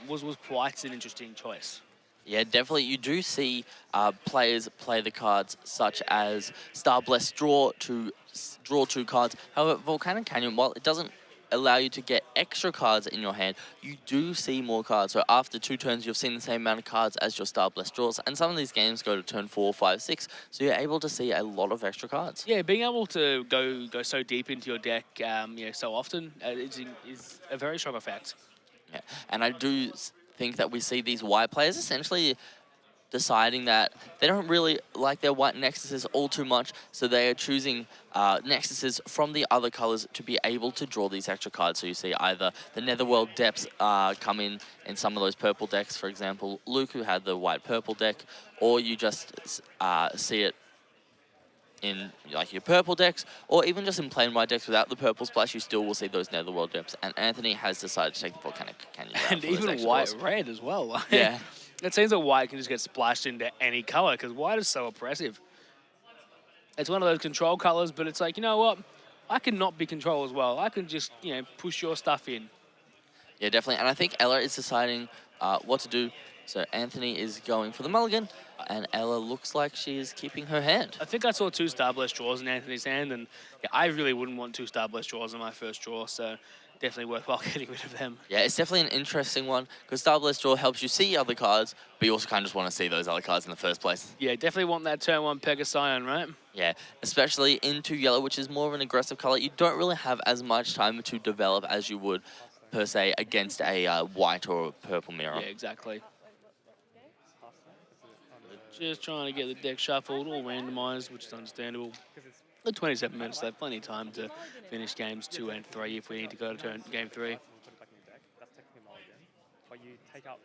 was quite an interesting choice. Yeah, definitely. You do see players play the cards such as Star Bless draw two cards. However, Volcanic Canyon, while it doesn't allow you to get extra cards in your hand, you do see more cards. So after 2 turns, you've seen the same amount of cards as your Star Bless draws. And some of these games go to turn 4, 5, 6. So you're able to see a lot of extra cards. Yeah, being able to go so deep into your deck, so often is a very strong effect. Yeah, and I do think that we see these white players essentially deciding that they don't really like their white nexuses all too much, so they are choosing nexuses from the other colors to be able to draw these extra cards. So you see either the Netherworld depths come in some of those purple decks, for example, Luke, who had the white-purple deck, or you just see it in like your purple decks, or even just in plain white decks without the purple splash, you still will see those Netherworld depths. And Anthony has decided to take the Volcanic Canyon route And for those even extra white draws. red as well. Yeah. It seems that white can just get splashed into any color because white is so oppressive. It's one of those control colors, but it's like, you know what? I can not be control as well. I can just, push your stuff in. Yeah, definitely. And I think Ella is deciding what to do. So Anthony is going for the mulligan, and Ella looks like she is keeping her hand. I think I saw 2 Star Blast draws in Anthony's hand, and I really wouldn't want 2 Star Blast draws in my first draw, so definitely worthwhile getting rid of them. Yeah, it's definitely an interesting one, because Star Blast draw helps you see other cards, but you also kind of just want to see those other cards in the first place. Yeah, definitely want that turn 1 Pegasion, right? Yeah, especially into yellow, which is more of an aggressive color. You don't really have as much time to develop as you would, per se, against a white or a purple mirror. Yeah, exactly. Just trying to get the deck shuffled, all randomized, which is understandable. The 27 minutes, they have plenty of time to finish games 2 and 3 if we need to go to game 3. Put it back in your deck. That's technically mulligan. But you take out,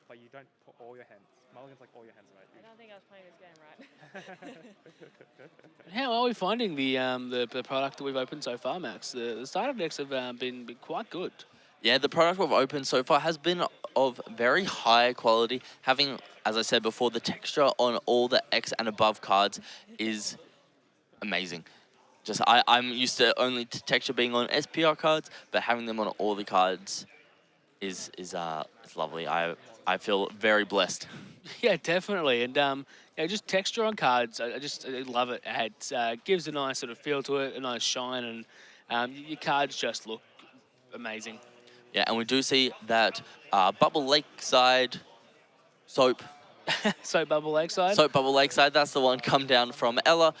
but you don't put all your hands. Mulligan's like all your hands, right? I don't think I was playing this game right. How are we finding the product that we've opened so far, Max? The starter decks have been quite good. Yeah, the product we've opened so far has been of very high quality. Having, as I said before, the texture on all the X and above cards is amazing. Just I'm used to only texture being on SPR cards, but having them on all the cards is lovely. I feel very blessed. Yeah, definitely. And just texture on cards, I love it. It gives a nice sort of feel to it, a nice shine, and your cards just look amazing. Yeah, and we do see that Bubble Lakeside Soap. Soap Bubble Lakeside? Soap Bubble Lakeside, that's the one come down from Ella,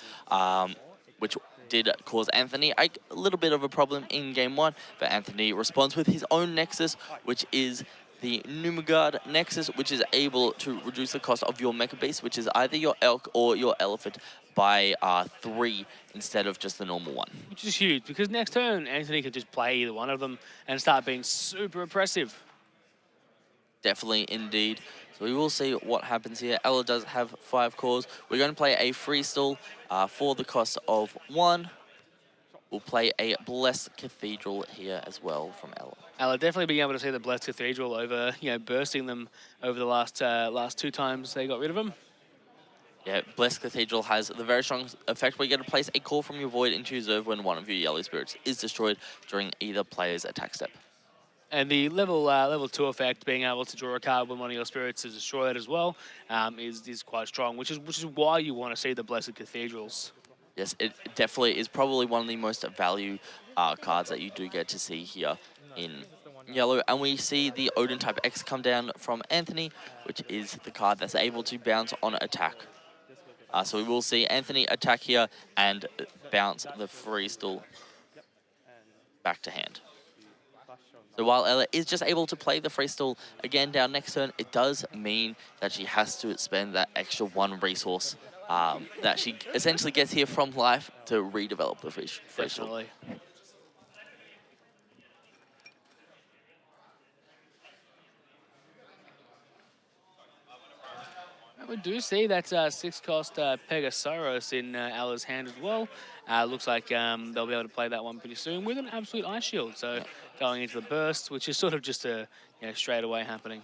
which did cause Anthony a little bit of a problem in game 1, but Anthony responds with his own Nexus, which is the Numigard Nexus, which is able to reduce the cost of your Mecha Beast, which is either your Elk or your Elephant, by 3 instead of just the normal one. Which is huge, because next turn, Anthony can just play either one of them and start being super oppressive. Definitely, indeed. So we will see what happens here. Ella does have 5 cores. We're going to play a freestyle for the cost of 1. We'll play a Blessed Cathedral here as well from Ella. Ella definitely being able to see the Blessed Cathedral over, bursting them over the last 2 times they got rid of him. Yeah, Blessed Cathedral has the very strong effect where you get to place a core from your void into your reserve when one of your yellow spirits is destroyed during either player's attack step. And the level 2 effect, being able to draw a card when one of your spirits is destroyed as well, is quite strong, which is why you want to see the Blessed Cathedrals. Yes, it definitely is probably one of the most value cards that you do get to see here in yellow. And we see the Odin type X come down from Anthony, which is the card that's able to bounce on attack. So we will see Anthony attack here and bounce the freestyle back to hand. So while Ella is just able to play the freestyle again down next turn, it does mean that she has to spend that extra 1 resource that she essentially gets here from life to redevelop the freestyle. Definitely. We do see that 6-cost Pegasaurus in Ella's hand as well. Looks like they'll be able to play that one pretty soon with an absolute ice shield. So going into the burst, which is sort of just a straight away happening.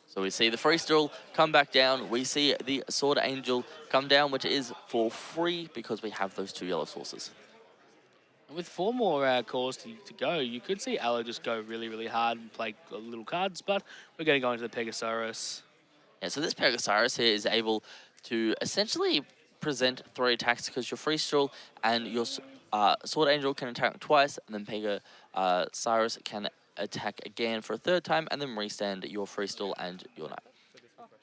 So we see the freestyle come back down. We see the Sword Angel come down, which is for free because we have those 2 yellow sources. And with 4 more cores to go, you could see Ella just go really, really hard and play little cards, but we're going to go into the Pegasaurus. Yeah, so this Pegasaurus here is able to essentially present 3 attacks because your freestyle and your Sword Angel can attack twice, and then Pegasaurus can attack again for a 3rd time, and then restand your freestyle and your knight.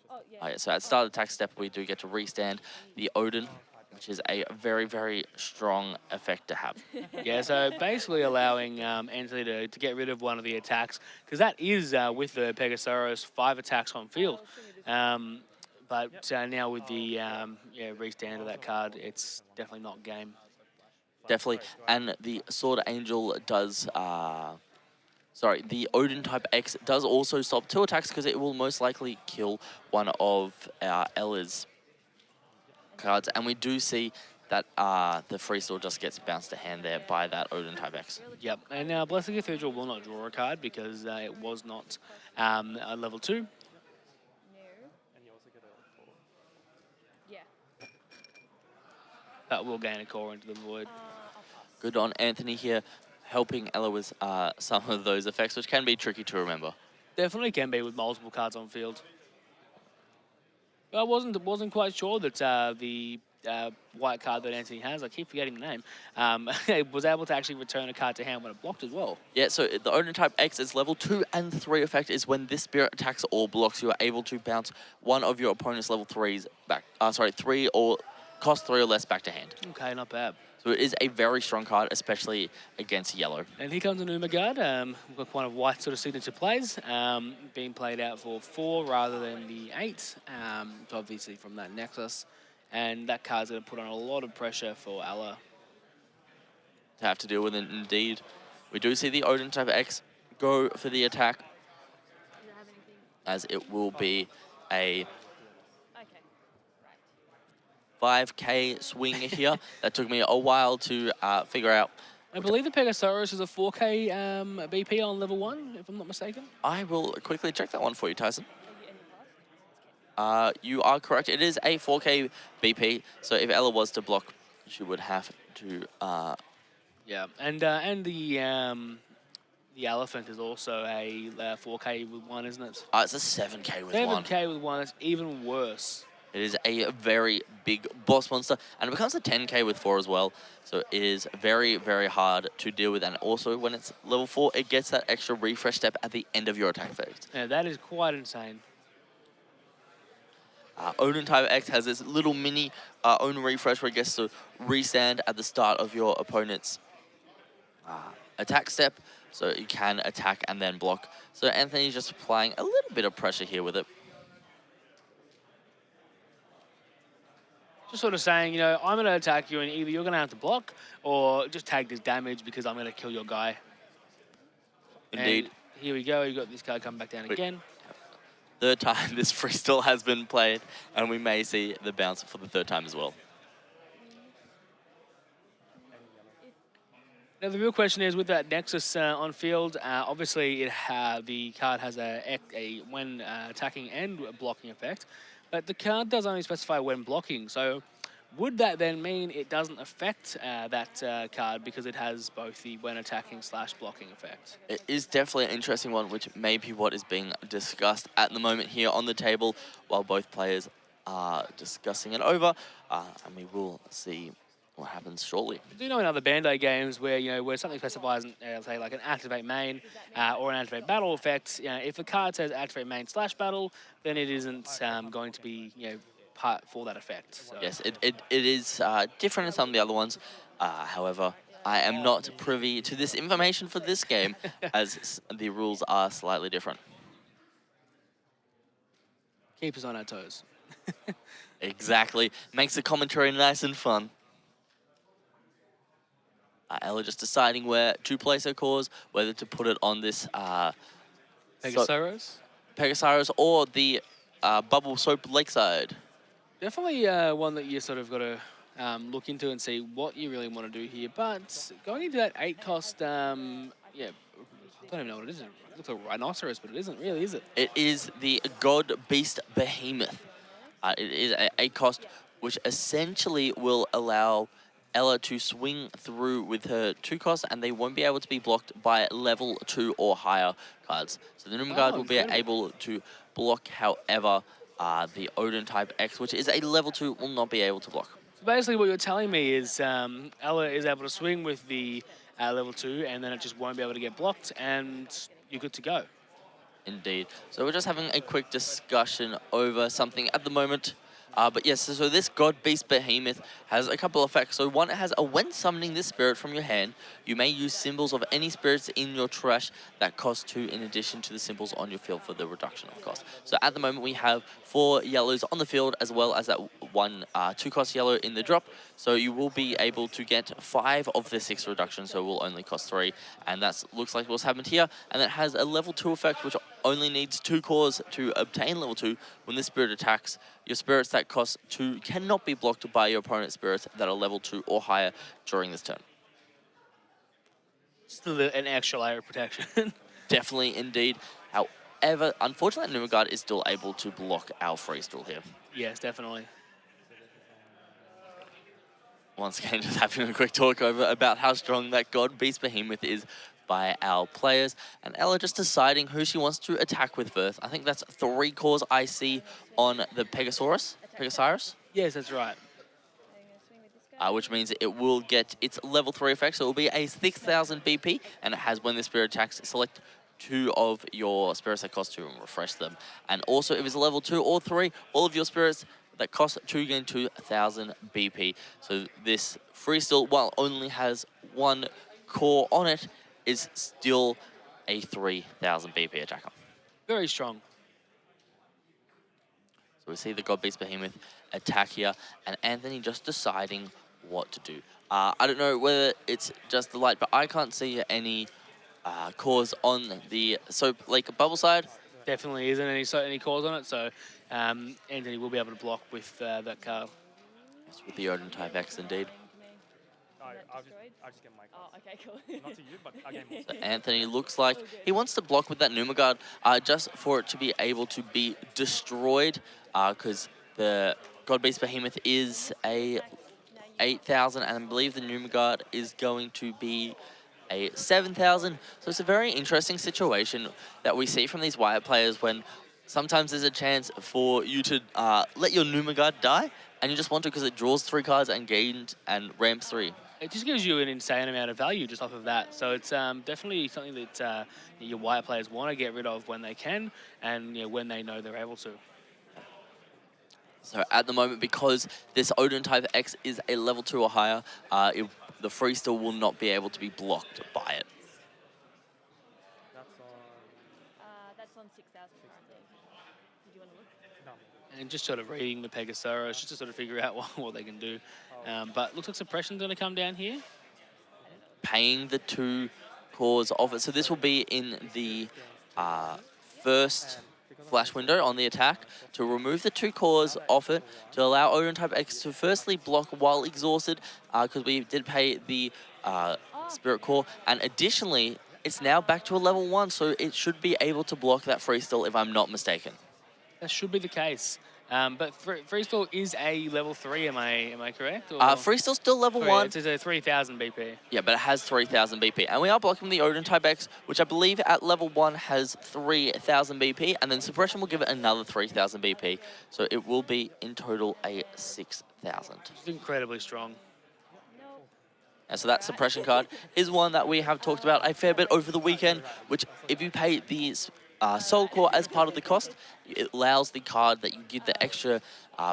Oh, yeah, so at start attack step, we do get to restand the Odin, which is a very, very strong effect to have. Yeah, so basically allowing Anthony to get rid of one of the attacks, because that is, with the Pegasaurus, 5 attacks on field. But now with the restand of that card, it's definitely not game. Definitely, and the Sword Angel does... the Odin type X does also stop 2 attacks because it will most likely kill one of Ella's cards, and we do see that the freestyle just gets bounced to hand there by that Odin type X. Yep, and now Blessed Cathedral will not draw a card because it was not a level 2. No. And you also get a 4. Yeah. That will gain a core into the void. I'll pass. Good on Anthony here, helping Ella with some of those effects, which can be tricky to remember. Definitely can be with multiple cards on field. But I wasn't quite sure that the white card that Anthony has, I keep forgetting the name, was able to actually return a card to hand when it blocked as well. Yeah, so the Odin type X is level 2 and 3 effect is when this spirit attacks or blocks, you are able to bounce one of your opponent's level 3s back, 3 or cost 3 or less back to hand. Okay, not bad. So it is a very strong card, especially against yellow. And here comes an Umagard. We've got one of white sort of signature plays, being played out for 4 rather than the 8, obviously from that Nexus. And that card's going to put on a lot of pressure for Ella. To have to deal with it, indeed. We do see the Odin type X go for the attack, Does it have anything? as it will be a Okay. Right. 5k swing here. That took me a while to figure out. I believe the Pegasaurus is a 4k BP on level 1, if I'm not mistaken. I will quickly check that one for you, Tyson. Are you any pass? You are correct. It is a 4k BP, so if Ella was to block, she would have to... Yeah, and the elephant is also a 4k with 1, isn't it? it's a 7k with 1. 7k with 1, that's even worse. It is a very big boss monster, and it becomes a 10k with 4 as well. So it is very, very hard to deal with, and also when it's level 4, it gets that extra refresh step at the end of your attack phase. Yeah, that is quite insane. Odin type X has this little mini own refresh where it gets to restand at the start of your opponent's attack step, so you can attack and then block. So Anthony's just applying a little bit of pressure here with it. Just sort of saying, I'm going to attack you and either you're going to have to block or just take this damage because I'm going to kill your guy. Indeed. And here we go. You've got this card coming back down again. 3rd time this freestyle has been played, and we may see the bounce for the 3rd time as well. Now, the real question is, with that Nexus on field, obviously the card has a when attacking and blocking effect, but the card does only specify when blocking. So would that then mean it doesn't affect that card because it has both the when attacking / blocking effect? It is definitely an interesting one, which may be what is being discussed at the moment here on the table while both players are discussing it over, and we will see what happens shortly. Do you know in other Band-Aid games where where something specifies, say like an activate main or an activate battle effect, if the card says activate main / battle, then it isn't going to be part for that effect. So. Yes, it is different in some of the other ones. However, I am not privy to this information for this game, as the rules are slightly different. Keep us on our toes. Exactly. Makes the commentary nice and fun. Ella just deciding where to place her cores, whether to put it on this Pegasaurus? Pegasaurus or the Bubble Soap Lakeside. Definitely one that you sort of got to look into and see what you really want to do here. But going into that 8 cost, yeah, I don't even know what it is. It looks like a rhinoceros, but it isn't really, is it? It is the God Beast Behemoth. It is a 8 cost, which essentially will allow Ella to swing through with her 2 costs, and they won't be able to be blocked by level 2 or higher cards. So the Numagard will be able to block, however, the Odin type X, which is a level 2, will not be able to block. So basically what you're telling me is Ella is able to swing with the level 2, and then it just won't be able to get blocked, and you're good to go. Indeed. So we're just having a quick discussion over something at the moment. But yes, so this God Beast Behemoth has a couple of effects. So one, it has a when summoning this spirit from your hand, you may use symbols of any spirits in your trash that cost 2 in addition to the symbols on your field for the reduction of cost. So at the moment we have 4 yellows on the field as well as that one 2 cost yellow in the drop. So you will be able to get 5 of the 6 reductions, so it will only cost 3. And that looks like what's happened here. And it has a level 2 effect, which only needs 2 cores to obtain level 2. When this spirit attacks, your spirits that cost 2 cannot be blocked by your opponent's spirits that are level 2 or higher during this turn. Still an extra layer of protection. Definitely, indeed. However, unfortunately, Numagard is still able to block our freestyle here. Yes, definitely. Once again, just having a quick talk over about how strong that God Beast Behemoth is by our players. And Ella just deciding who she wants to attack with first. I think that's 3 cores I see on the Pegasaurus. Yes, that's right. Which means it will get its level 3 effect. So it will be a 6,000 BP. And it has when the spirit attacks, select 2 of your spirits that cost 2 and refresh them. And also, if it's a level 2 or 3, all of your spirits that cost 2 gain 2,000 BP. So this freestyle, while only has 1 core on it, is still a 3,000 BP attacker. Very strong. So we see the God Beast Behemoth attack here, and Anthony just deciding what to do. I don't know whether it's just the light, but I can't see any cores on the Soap Lake Bubble side. Definitely isn't any cores on it, so Anthony will be able to block with that card. Yes, with the Odin type X, indeed. I'll just get my cards. Oh, okay, cool. Not to you, but again. So Anthony looks like he wants to block with that Numagard just for it to be able to be destroyed, because the God Beast Behemoth is a 8,000, and I believe the Numagard is going to be a 7,000. So it's a very interesting situation that we see from these Wyatt players when sometimes there's a chance for you to let your Numagard die, and you just want to because it draws 3 cards and gains and ramps 3. It just gives you an insane amount of value just off of that. So it's definitely something that your Wyatt players want to get rid of when they can, and when they know they're able to. So at the moment, because this Odin type X is a level 2 or higher, the freestyle will not be able to be blocked by it. That's on 6,000 currently. Did you want to look? No. And just sort of reading the Pegasaurus just to sort of figure out what they can do. But looks like Suppression's going to come down here. Paying the 2 cores of it. So this will be in the first flash window on the attack to remove the 2 cores off it to allow Odin type X to firstly block while exhausted, because we did pay the spirit core, and additionally it's now back to a level 1, so it should be able to block that freestyle if I'm not mistaken. That should be the case. But Freestyle is a level 3, am I correct? Or? Freestyle still level 1. It's a 3,000 BP. Yeah, but it has 3,000 BP. And we are blocking the Odin type X, which I believe at level 1 has 3,000 BP, and then Suppression will give it another 3,000 BP. So it will be in total a 6,000. It's incredibly strong. And so that Suppression card is one that we have talked about a fair bit over the weekend, which if you pay the Soul Core as part of the cost, it allows the card that you give the extra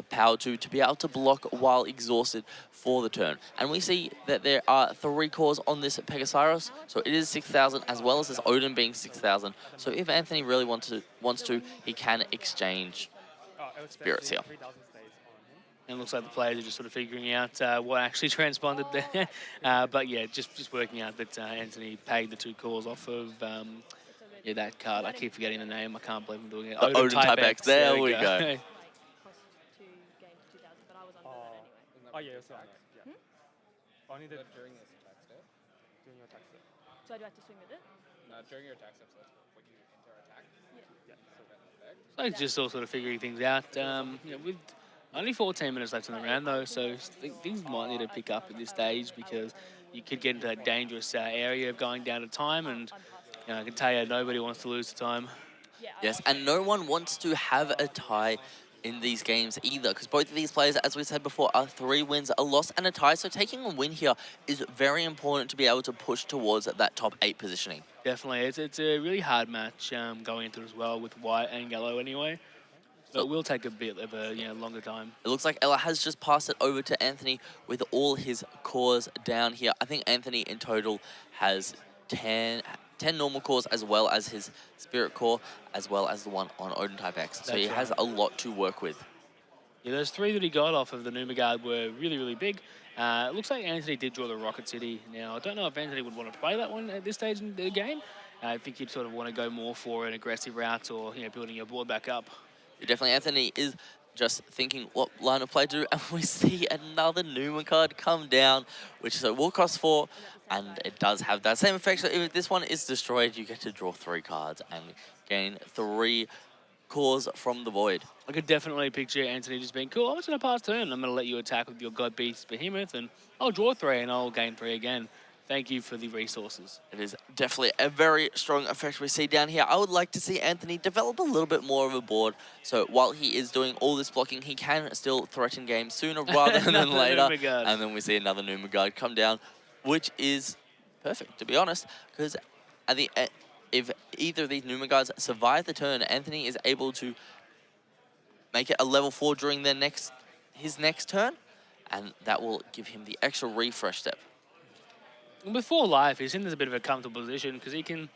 power to be able to block while exhausted for the turn. And we see that there are 3 cores on this Pegasaurus, so it is 6,000, as well as this Odin being 6,000. So if Anthony really wants to, he can exchange spirits here. And it looks like the players are just sort of figuring out what actually transponded there. But yeah, just working out that Anthony paid the 2 cores off of Yeah, that card. I keep forgetting the name. I can't believe I'm doing it. The Odin Type X. There we go. Cost 2 games 2,000, but I was under that anyway. Oh, yeah, so yeah. Only the During this attack step? during your attack step. So I do have to swing with it? No, during your attack step, so that's when you enter attack. Yeah, so Effect. So just all sort of figuring things out. With only 14 minutes left in the round, though, so things might need to pick up at this stage because you could get into that dangerous area of going down to time, and I can tell you, nobody wants to lose to time. Yes, and no one wants to have a tie in these games either, because both of these players, as we said before, are 3 wins, a loss and a tie. So taking a win here is very important to be able to push towards that top 8 positioning. Definitely, it's a really hard match going into it as well with white and yellow anyway. So it will take a bit of a longer time. It looks like Ella has just passed it over to Anthony with all his cores down here. I think Anthony in total has 10 normal cores, as well as his spirit core, as well as the one on Odin Type X. So he has a lot to work with. Yeah, those 3 that he got off of the Numagard were really, really big. It looks like Anthony did draw the Rocket City. Now, I don't know if Anthony would want to play that one at this stage in the game. I think he'd sort of want to go more for an aggressive route or building your board back up. Yeah, definitely, Anthony is just thinking what line of play to do, and we see another Numa card come down, which will cost 4, and it does have that same effect. So if this one is destroyed, you get to draw 3 cards and gain 3 cores from the void. I could definitely picture Anthony just being, cool, I'm just going to pass turn. I'm going to let you attack with your God Beast Behemoth, and I'll draw 3 and I'll gain 3 again. Thank you for the resources. It is definitely a very strong effect we see down here. I would like to see Anthony develop a little bit more of a board, so while he is doing all this blocking, he can still threaten games sooner rather than later. And then we see another Numagard come down, which is perfect, to be honest, because at the if either of these Numagards survive the turn, Anthony is able to make it a level 4 during his next turn, and that will give him the extra refresh step. With 4 life, he's in a bit of a comfortable position because he can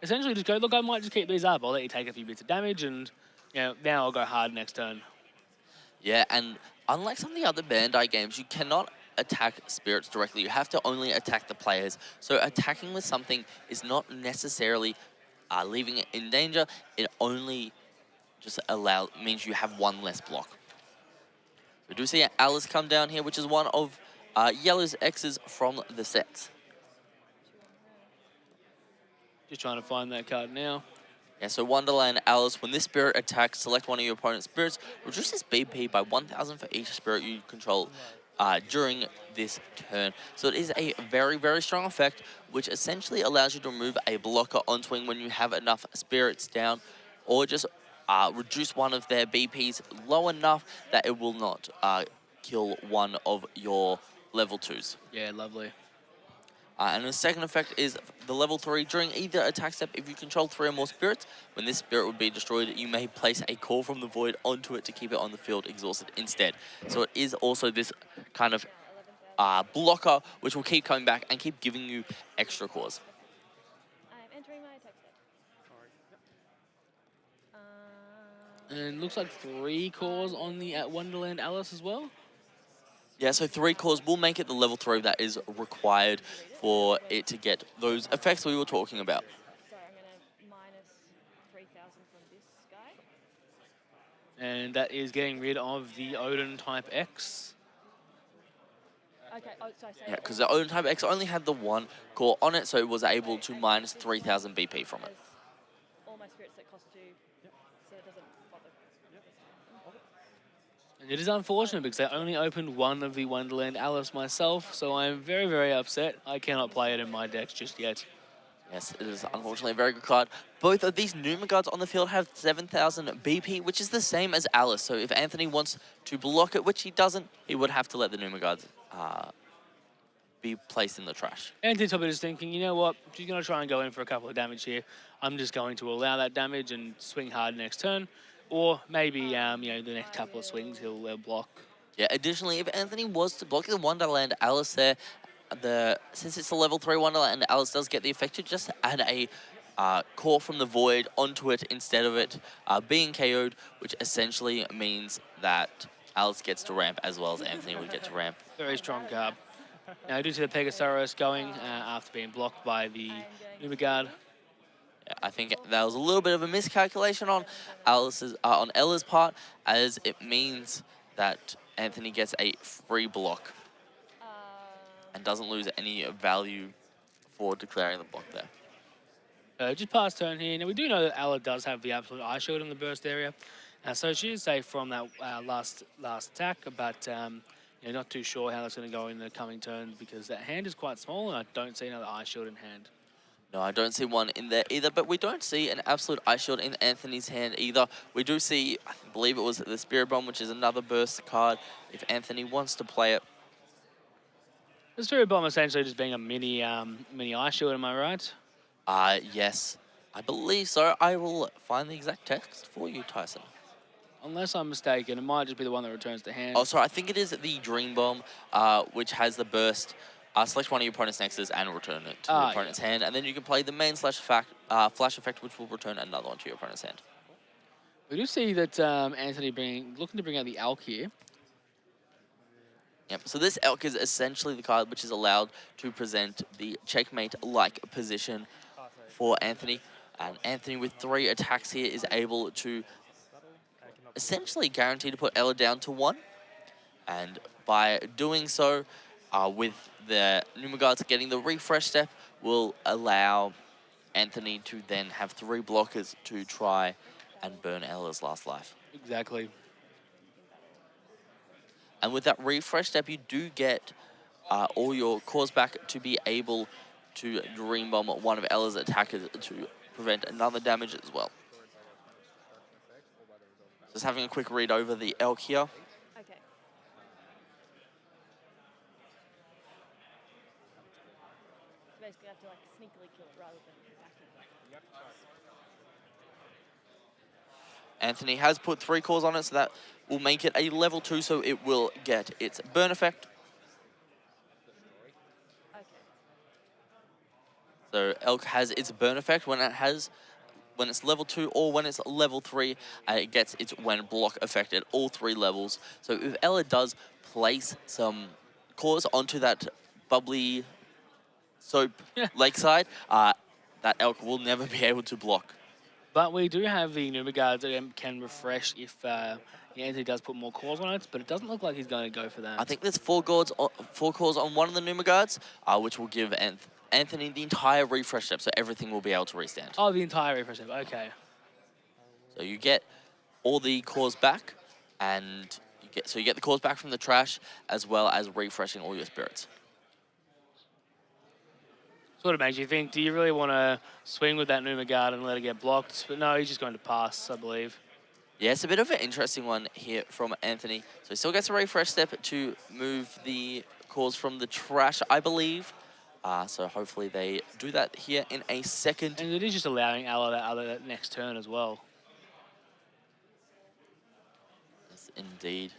essentially just go, look, I might just keep these up. I'll let you take a few bits of damage, and now I'll go hard next turn. Yeah, and unlike some of the other Bandai games, you cannot attack spirits directly. You have to only attack the players. So attacking with something is not necessarily leaving it in danger. It only just means you have 1 less block. We do see Alice come down here, which is one of Yellow's X's from the sets. Just trying to find that card now. Yeah, so Wonderland Alice, when this spirit attacks, select one of your opponent's spirits, reduces BP by 1,000 for each spirit you control during this turn. So it is a very, very strong effect, which essentially allows you to remove a blocker on swing when you have enough spirits down, or just reduce one of their BPs low enough that it will not kill one of your level 2s. Yeah, lovely. And the second effect is the level 3. During either attack step, if you control 3 or more spirits, when this spirit would be destroyed, you may place a core from the void onto it to keep it on the field exhausted instead. So it is also this kind of blocker, which will keep coming back and keep giving you extra cores. I'm entering my attack step. And looks like 3 cores on the Wonderland Alice as well. Yeah, so 3 cores will make it the level 3 that is required for it to get those effects we were talking about. So I'm going to minus 3,000 from this guy. And that is getting rid of the Odin Type X. Okay, so I say... Yeah, because the Odin Type X only had the 1 core on it, so it was able to minus 3,000 BP from it. All my spirits that cost 2, so it doesn't bother. And it is unfortunate because I only opened 1 of the Wonderland Alice myself, so I'm very, very upset. I cannot play it in my decks just yet. Yes, it is unfortunately a very good card. Both of these Numagards on the field have 7,000 BP, which is the same as Alice. So if Anthony wants to block it, which he doesn't, he would have to let the Numagards be placed in the trash. Anthony Top is thinking, you know what, she's going to try and go in for a couple of damage here. I'm just going to allow that damage and swing hard next turn. Or maybe, the next couple of swings he'll block. Yeah, additionally, if Anthony was to block the Wonderland Alice there, since it's a level 3 Wonderland Alice does get the effect to just add a core from the void onto it instead of it being KO'd, which essentially means that Alice gets to ramp as well as Anthony would get to ramp. Very strong card. Now I do see the Pegasaurus going after being blocked by the Numagard. I think that was a little bit of a miscalculation on on Ella's part, as it means that Anthony gets a free block and doesn't lose any value for declaring the block there. Just past turn here. Now, we do know that Ella does have the absolute eye shield in the burst area. So she is safe from that last attack, but not too sure how that's going to go in the coming turn because that hand is quite small and I don't see another eye shield in hand. No, I don't see one in there either, but we don't see an absolute ice shield in Anthony's hand either. We do see, I believe it was the Spirit Bomb, which is another burst card if Anthony wants to play it. The Spirit Bomb essentially just being a mini ice shield, am I right? Yes, I believe so. I will find the exact text for you, Tyson. Unless I'm mistaken, it might just be the one that returns to hand. Oh, sorry, I think it is the Dream Bomb, which has the burst. Select one of your opponent's nexus and return it to your opponent's hand, and then you can play the main flash effect, which will return another one to your opponent's hand. We do see that Anthony looking to bring out the Elk here. Yep, so this Elk is essentially the card which is allowed to present the checkmate-like position for Anthony. And Anthony, with 3 attacks here, is able to essentially guarantee to put Ella down to 1. And by doing so, with the Numa Guards getting the refresh step, will allow Anthony to then have 3 blockers to try and burn Ella's last life. Exactly. And with that refresh step, you do get all your cores back to be able to Dream Bomb one of Ella's attackers to prevent another damage as well. Just having a quick read over the Elk here. Okay. Basically, I have to like sneakily kill it rather than attacking. Anthony has put 3 cores on it, so that will make it a level 2, so it will get its burn effect. Okay. So Elk has its burn effect when it's level 2 or when it's level 3, it gets its when block effect at all 3 levels. So if Ella does place some cores onto that bubbly soap lakeside, that Elk will never be able to block. But we do have the Numa Guards that can refresh if Anthony does put more cores on it, but it doesn't look like he's going to go for that. I think there's 4 cores on one of the Numa Guards, which will give Anthony the entire refresh step, so everything will be able to restand. Oh, the entire refresh step, okay. So you get all the cores back, and you get the cores back from the trash, as well as refreshing all your spirits. Sort of makes you think, do you really want to swing with that Numa Guard and let it get blocked? But no, he's just going to pass, I believe. Yeah, it's a bit of an interesting one here from Anthony. So he still gets a refresh step to move the cores from the trash, I believe. So hopefully they do that here in a second. And it is just allowing Ella that next turn as well. Yes, indeed.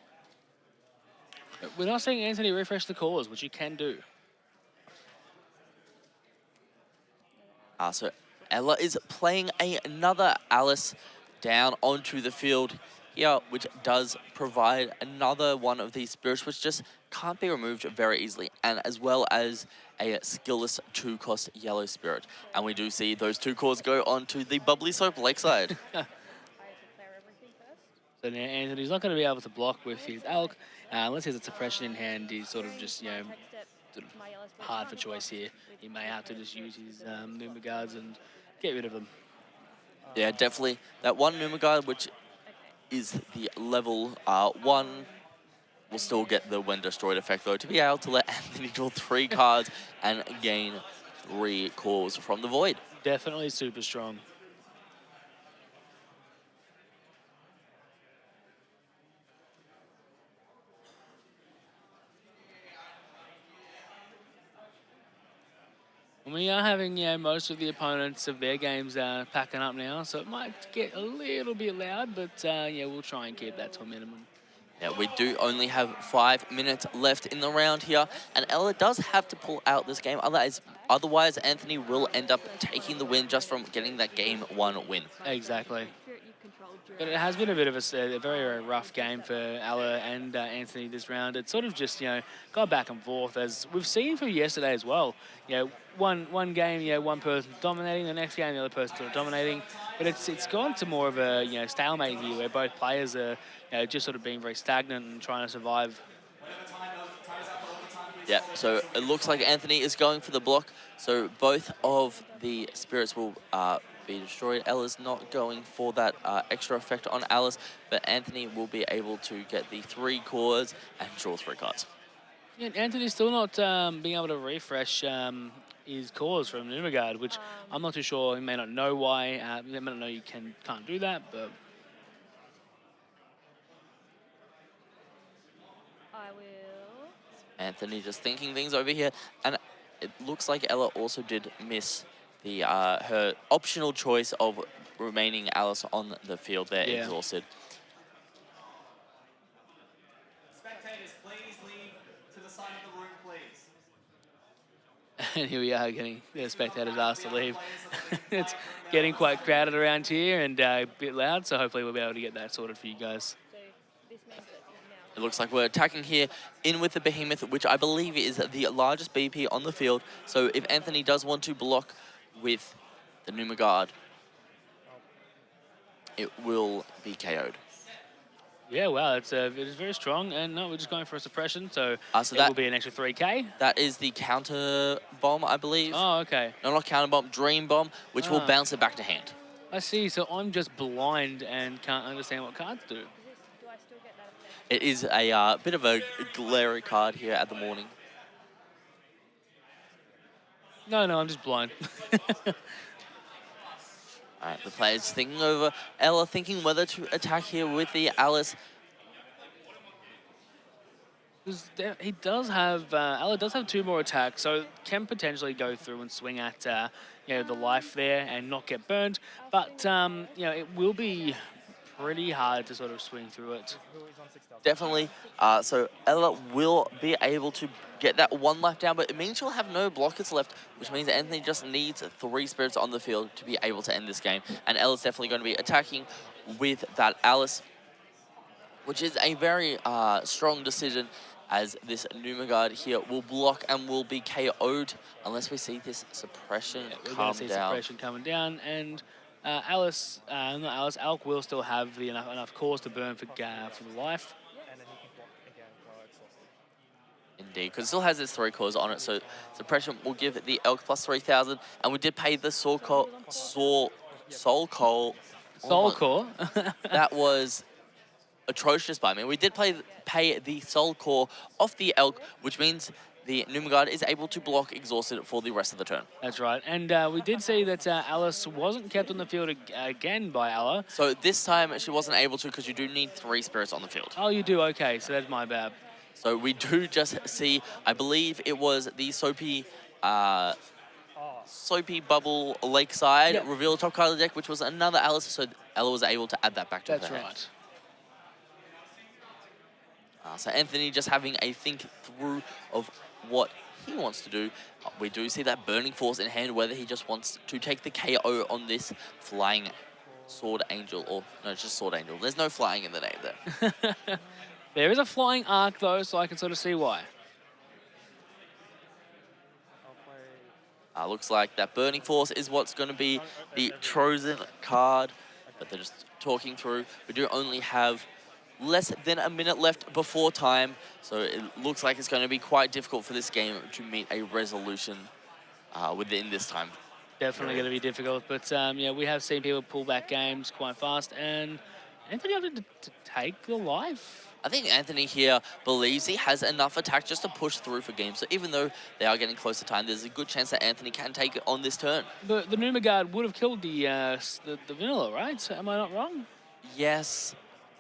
But we're not seeing Anthony refresh the cores, which you can do. So Ella is playing another Alice down onto the field here, which does provide another one of these spirits, which just can't be removed very easily, and as well as a skillless 2-cost yellow spirit. And we do see those 2 cores go onto the bubbly soap lakeside. I have to clear everything first. So now Anthony's not going to be able to block with his Elk. Unless he has a suppression in hand, he's sort of just, Next step, sort of my yellow spirit hard can't for be choice blocked here. with He my may have to yellow just spirit. use his Numa Guards and get rid of them. Yeah, definitely. That one Numa Guard, which Okay. is the level 1, will still get the when destroyed effect, though, to be able to let Anthony draw 3 cards and gain 3 cores from the void. Definitely super strong. We are having, most of the opponents of their games packing up now, so it might get a little bit loud, but we'll try and keep that to a minimum. Yeah, we do only have 5 minutes left in the round here, and Ella does have to pull out this game. Otherwise, Anthony will end up taking the win just from getting that game 1 win. Exactly. Spirit you control controlled during. But it has been a bit of a very, very rough game for Ella and Anthony this round. It's sort of just, got back and forth, as we've seen for yesterday as well. One game, one person's dominating, the next game the other person's sort of dominating. But it's gone to more of a, stalemate here, where both players are just sort of being very stagnant and trying to survive. Yeah, so it looks like Anthony is going for the block. So both of the spirits will be destroyed. Ella's not going for that extra effect on Alice, but Anthony will be able to get the 3 cores and draw 3 cards. Yeah, Anthony's still not being able to refresh his cores from Numagard, which I'm not too sure. He may not know why. He may not know you can't do that, but... I will. Anthony just thinking things over here, and it looks like Ella also did miss the her optional choice of remaining Alice on the field there, exhausted. Spectators, please leave to the side of the room, please. And here we are getting the spectators asked to leave. It's getting quite crowded around here and a bit loud, so hopefully we'll be able to get that sorted for you guys. So this means that It looks like we're attacking here in with the Behemoth, which I believe is the largest BP on the field. So if Anthony does want to block with the Numagard, it will be KO'd. Yeah, wow, it is very strong, and no, we're just going for a suppression, so, So it that will be an extra 3k. That is the counter bomb, I believe. Oh, okay. No, not counter bomb, dream bomb, which will bounce it back to hand. I see, so I'm just blind and can't understand what cards do. do I still get that effect? It is a bit of a glary card here at the morning. No, I'm just blind. All right, the players thinking over. Ella thinking whether to attack here with the Alice. He does have, Ella does have 2 more attacks, so can potentially go through and swing at, the life there and not get burned. But, it will be pretty hard to sort of swing through it. Who is on 6,000? Definitely. So Ella will be able to get that 1 life down, but it means she'll have no blockers left, which means Anthony just needs 3 spirits on the field to be able to end this game. And Ella's definitely going to be attacking with that Alice, which is a very strong decision, as this Numagard here will block and will be KO'd unless we see this suppression We're come going to see down. suppression coming down, and Alk will still have enough cores to burn for the life. And then he can block again while exhausted. Indeed, because it still has its 3 cores on it, so suppression will give the Elk plus 3,000, and we did pay the Soul Core. Soul Core. That was atrocious by me. We did pay the Soul Core off the Elk, which means the Numagard is able to block exhausted for the rest of the turn. That's right. And we did see that Alice wasn't kept on the field again by Ella. So this time she wasn't able to, because you do need 3 spirits on the field. Oh, you do? Okay, so that's my bad. So we do just see, I believe it was the Soapy Bubble Lakeside reveal top card of the deck, which was another Alice, so Ella was able to add that back to her hand. That's right. So Anthony just having a think through of what he wants to do. We do see that Burning Force in hand, whether he just wants to take the KO on this Flying Sword Angel, or no, it's just Sword Angel. There's no flying in the name there. There is a flying arc though, so I can sort of see why. I'll play. Looks like that Burning Force is what's going to be the chosen card, but they're just talking through. We do only have less than a minute left before time, so it looks like it's going to be quite difficult for this game to meet a resolution within this time. Definitely going to be difficult, but we have seen people pull back games quite fast, and Anthony opted to take the life. I think Anthony here believes he has enough attack just to push through for games, so even though they are getting close to time, there's a good chance that Anthony can take it on this turn. But the Numagard would have killed the vanilla, right? So am I not wrong? Yes.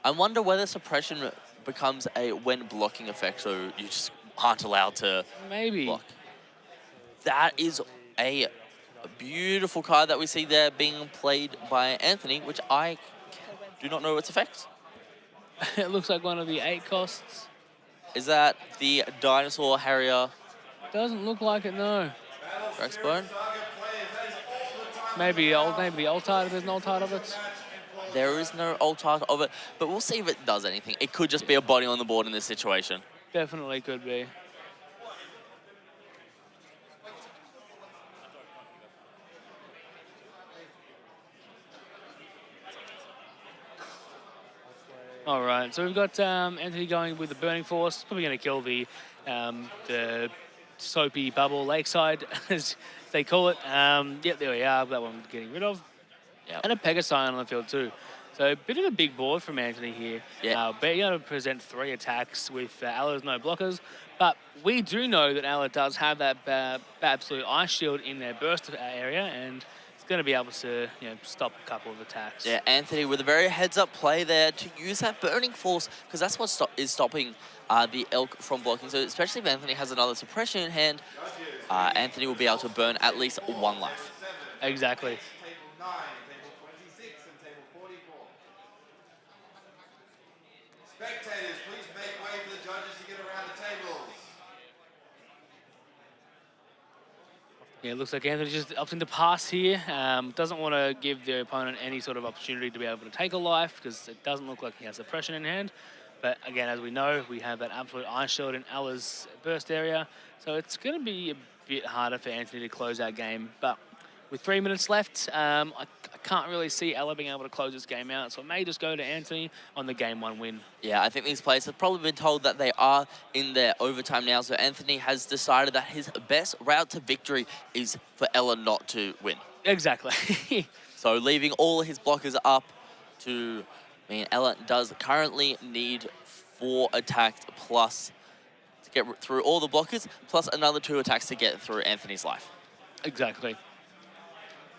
I wonder whether suppression becomes a when blocking effect, so you just aren't allowed to Maybe. block. That is a beautiful card that we see there being played by Anthony, which I do not know its effects. It looks like one of the 8 costs. Is that the Dinosaur Harrier Doesn't look like it, no. Rexbone? Maybe the old tide if there's an old tide of it. There is no ult target of it, but we'll see if it does anything. It could just be a body on the board in this situation. Definitely could be. All right, so we've got Anthony going with the Burning Force. Probably going to kill the soapy bubble lakeside, as they call it. Yep, there we are. That one getting rid of. Yep. And a Pegasion on the field too. So a bit of a big board from Anthony here. Yeah. But you're going to present 3 attacks with Alla's no blockers. But we do know that Alla does have that absolute ice shield in their burst area, and it's going to be able to stop a couple of attacks. Yeah, Anthony with a very heads-up play there to use that Burning Force, because that's what is stopping the Elk from blocking. So especially if Anthony has another suppression in hand, Anthony will be able to burn at least 1 life. Exactly. Table 9, table 26, and table 44. Spectators, please make way for the judges to get around the tables. Yeah, it looks like Anthony just opting to pass here. Doesn't want to give the opponent any sort of opportunity to be able to take a life, because it doesn't look like he has suppression in hand. But again, as we know, we have that absolute ice shield in Alla's burst area. So it's going to be a bit harder for Anthony to close that game. But with 3 minutes left, I can't really see Alla being able to close this game out. So it may just go to Anthony on the game 1 win. Yeah, I think these players have probably been told that they are in their overtime now. So Anthony has decided that his best route to victory is for Ella not to win. Exactly. So leaving all his blockers up to... I mean, Ella does currently need 4 attacks plus to get through all the blockers, plus another 2 attacks to get through Anthony's life. Exactly.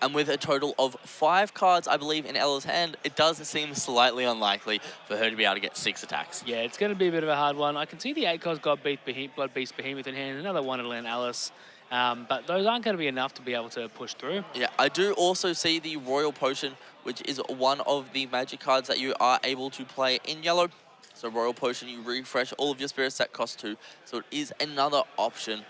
And with a total of 5 cards, I believe, in Ella's hand, it does seem slightly unlikely for her to be able to get 6 attacks. Yeah, it's going to be a bit of a hard one. I can see the 8 cards Blood Beast Behemoth in hand, another one to land Alice. But those aren't going to be enough to be able to push through. Yeah, I do also see the Royal Potion, which is one of the magic cards that you are able to play in yellow. So Royal Potion, you refresh all of your spirits that cost 2. So it is another option.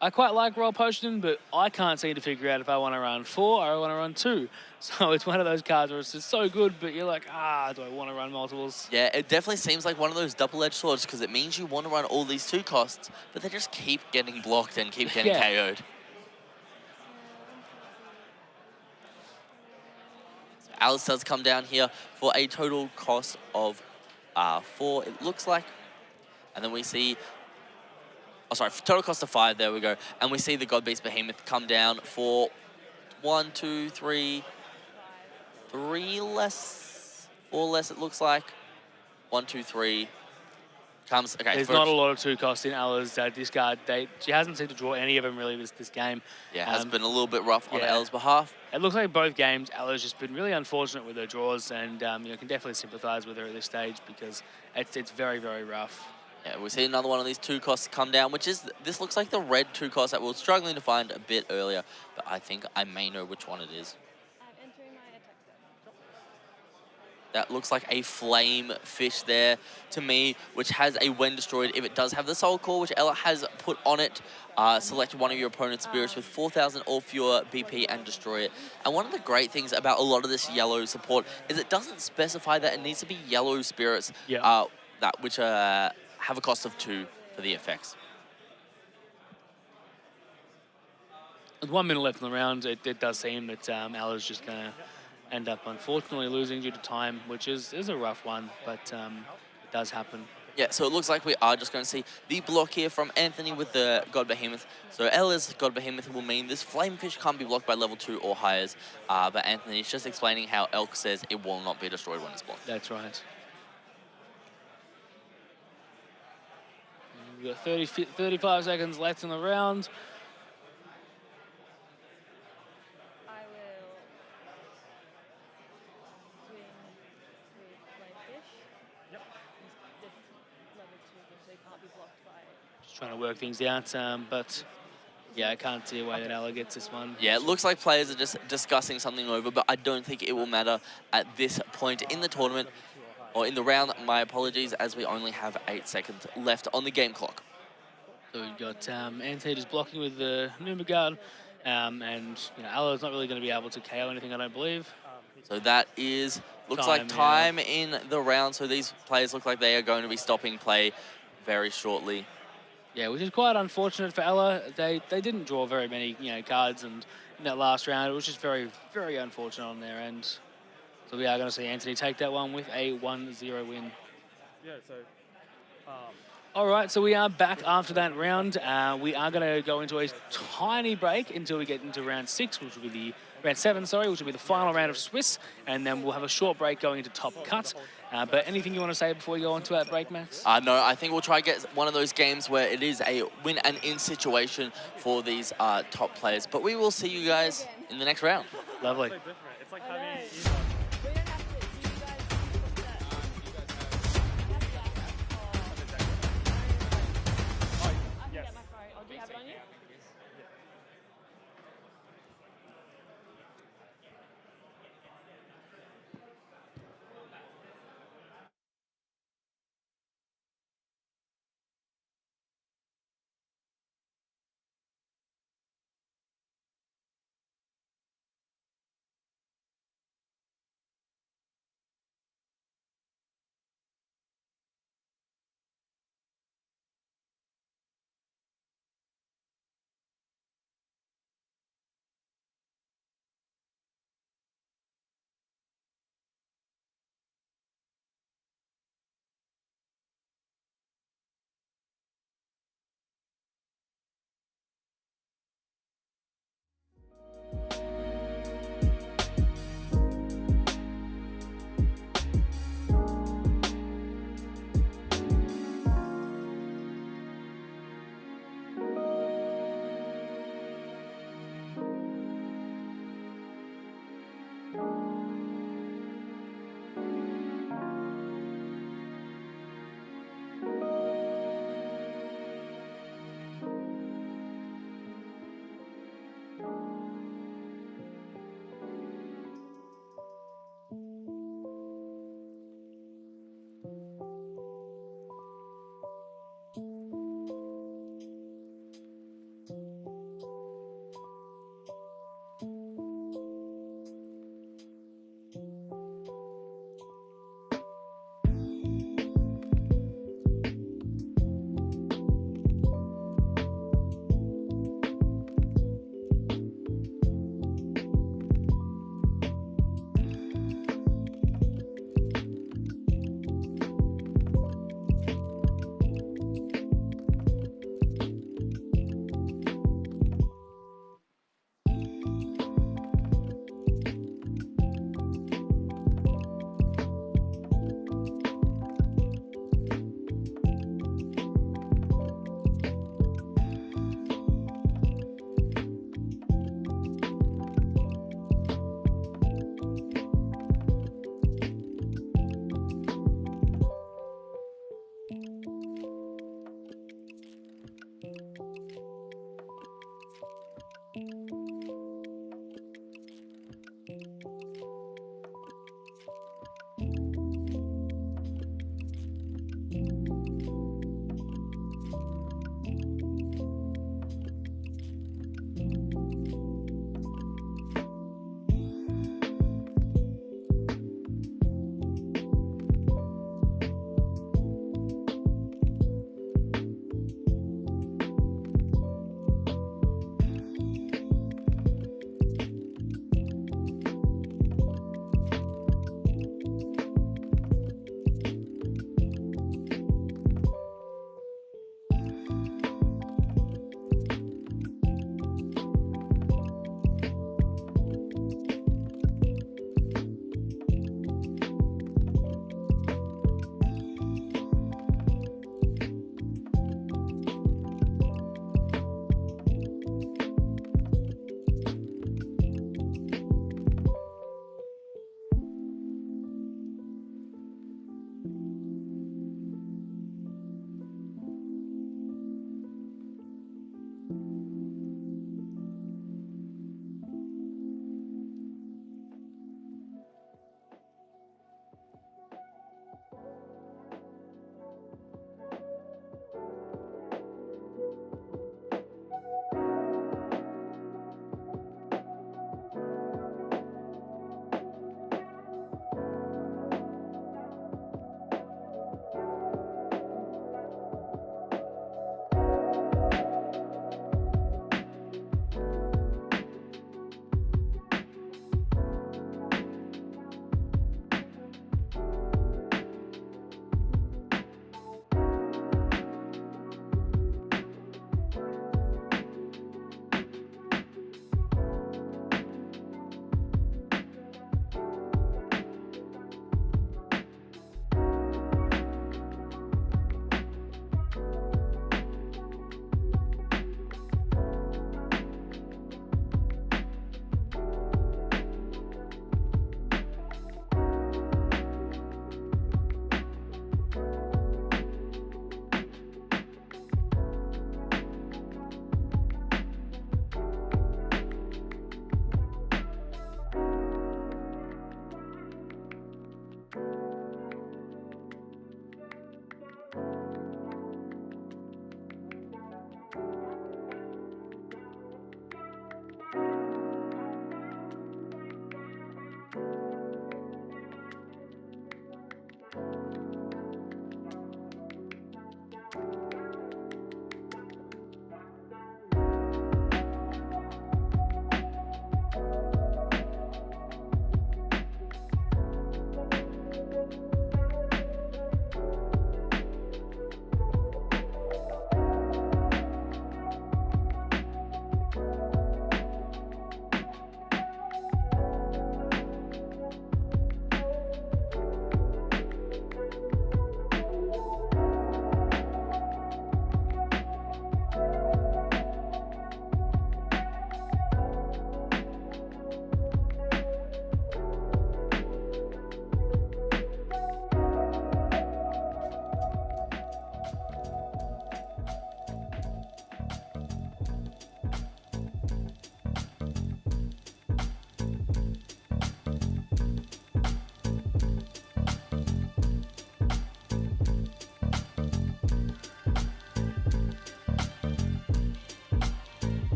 I quite like Royal Potion, but I can't seem to figure out if I want to run 4 or I want to run 2. So it's one of those cards where it's just so good, but you're like, do I want to run multiples? Yeah, it definitely seems like one of those double-edged swords, because it means you want to run all these 2 costs, but they just keep getting blocked and keep getting KO'd. So Alice does come down here for a total cost of 4, it looks like. And then we see... Oh, sorry, total cost of 5, there we go. And we see the God Beast Behemoth come down for 1, 2, 3... 3 less, 4 less, it looks like. 1, 2, 3. Comes, okay. There's not a lot of 2 costs in Ella's discard. She hasn't seemed to draw any of them really this game. Yeah, it has been a little bit rough on Ella's behalf. It looks like both games, Ella's just been really unfortunate with her draws, and can definitely sympathise with her at this stage, because it's very, very rough. Yeah, we see another one of these 2 costs come down, which is, this looks like the red 2 cost that we were struggling to find a bit earlier, but I think I may know which one it is. I'm entering my attack step. That looks like a flame fish there to me, which has a when destroyed. If it does have the soul core, which Ella has put on it, select one of your opponent's spirits with 4,000 or fewer BP and destroy it. And one of the great things about a lot of this yellow support is it doesn't specify that it needs to be yellow spirits, which have a cost of 2 for the effects. With 1 minute left in the round, it does seem that Ella's just going to end up unfortunately losing due to time, which is a rough one, but it does happen. Yeah, so it looks like we are just going to see the block here from Anthony with the God Behemoth. So Ella's God Behemoth will mean this Flamefish can't be blocked by level 2 or higher, but Anthony is just explaining how Elk says it will not be destroyed when it's blocked. That's right. We've got 35 seconds left in the round. I will swing with Flamefish. Yep. He's level 2, so he can't be blocked by it. Just trying to work things out, but yeah, I can't see a way that Ella gets this one. Yeah, it looks like players are just discussing something over, but I don't think it will matter at this point in the tournament. Or in the round, my apologies, as we only have 8 seconds left on the game clock. So we've got Anthony just blocking with the Number Guard, and Ella's not really going to be able to KO anything, I don't believe. So that is, looks Time, like yeah. time in the round. So these players look like they are going to be stopping play very shortly. Yeah, which is quite unfortunate for Ella. They didn't draw very many cards, and in that last round, it was just very, very unfortunate on their end. So we are going to see Anthony take that one with a 1-0 win. Yeah, so All right, so we are back after that round. We are going to go into a tiny break until we get into round 6, which will be the round 7, sorry, which will be the final round of Swiss, and then we'll have a short break going into top cut. But anything you want to say before we go into that break, Max? No, I think we'll try to get one of those games where it is a win and in situation for these top players. But we will see you guys in the next round. Lovely. so different. It's like having We don't have to. Do you guys put that? I can yes. get my phone. Oh, do you have it on you?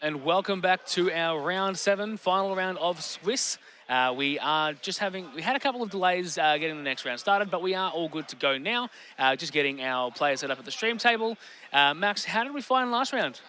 And welcome back to our round 7, final round of Swiss. We had a couple of delays getting the next round started, but we are all good to go now. Just getting our players set up at the stream table. Max, how did we find last round?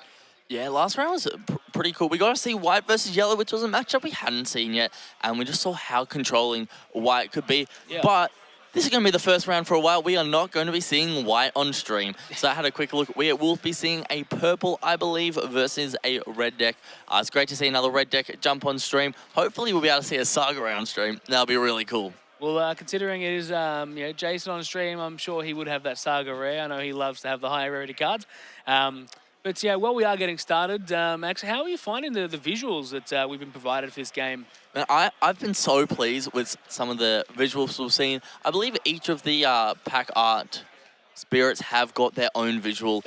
Yeah, last round was pretty cool. We got to see white versus yellow, which was a matchup we hadn't seen yet, and we just saw how controlling white could be. Yeah. But this is going to be the first round for a while. We are not going to be seeing white on stream. So I had a quick look. We will be seeing a purple, I believe, versus a red deck. It's great to see another red deck jump on stream. Hopefully we'll be able to see a Saga on stream. That'll be really cool. Well, considering it is Jason on stream, I'm sure he would have that Saga rare. I know he loves to have the higher rarity cards. But yeah, while we are getting started, Max, how are you finding the visuals that we've been provided for this game? Man, I've been so pleased with some of the visuals we've seen. I believe each of the pack art spirits have got their own visual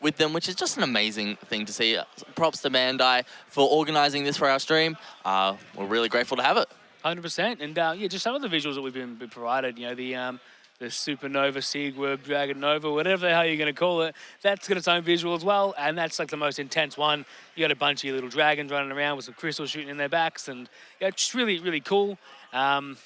with them, which is just an amazing thing to see. Props to Bandai for organising this for our stream. We're really grateful to have it. 100%. And yeah, just some of the visuals that we've been provided, the Supernova, Sigweb, Dragon Nova, whatever the hell you're going to call it, that's got its own visual as well, and that's like the most intense one. You got a bunch of your little dragons running around with some crystals shooting in their backs, and yeah, it's just really, really cool. But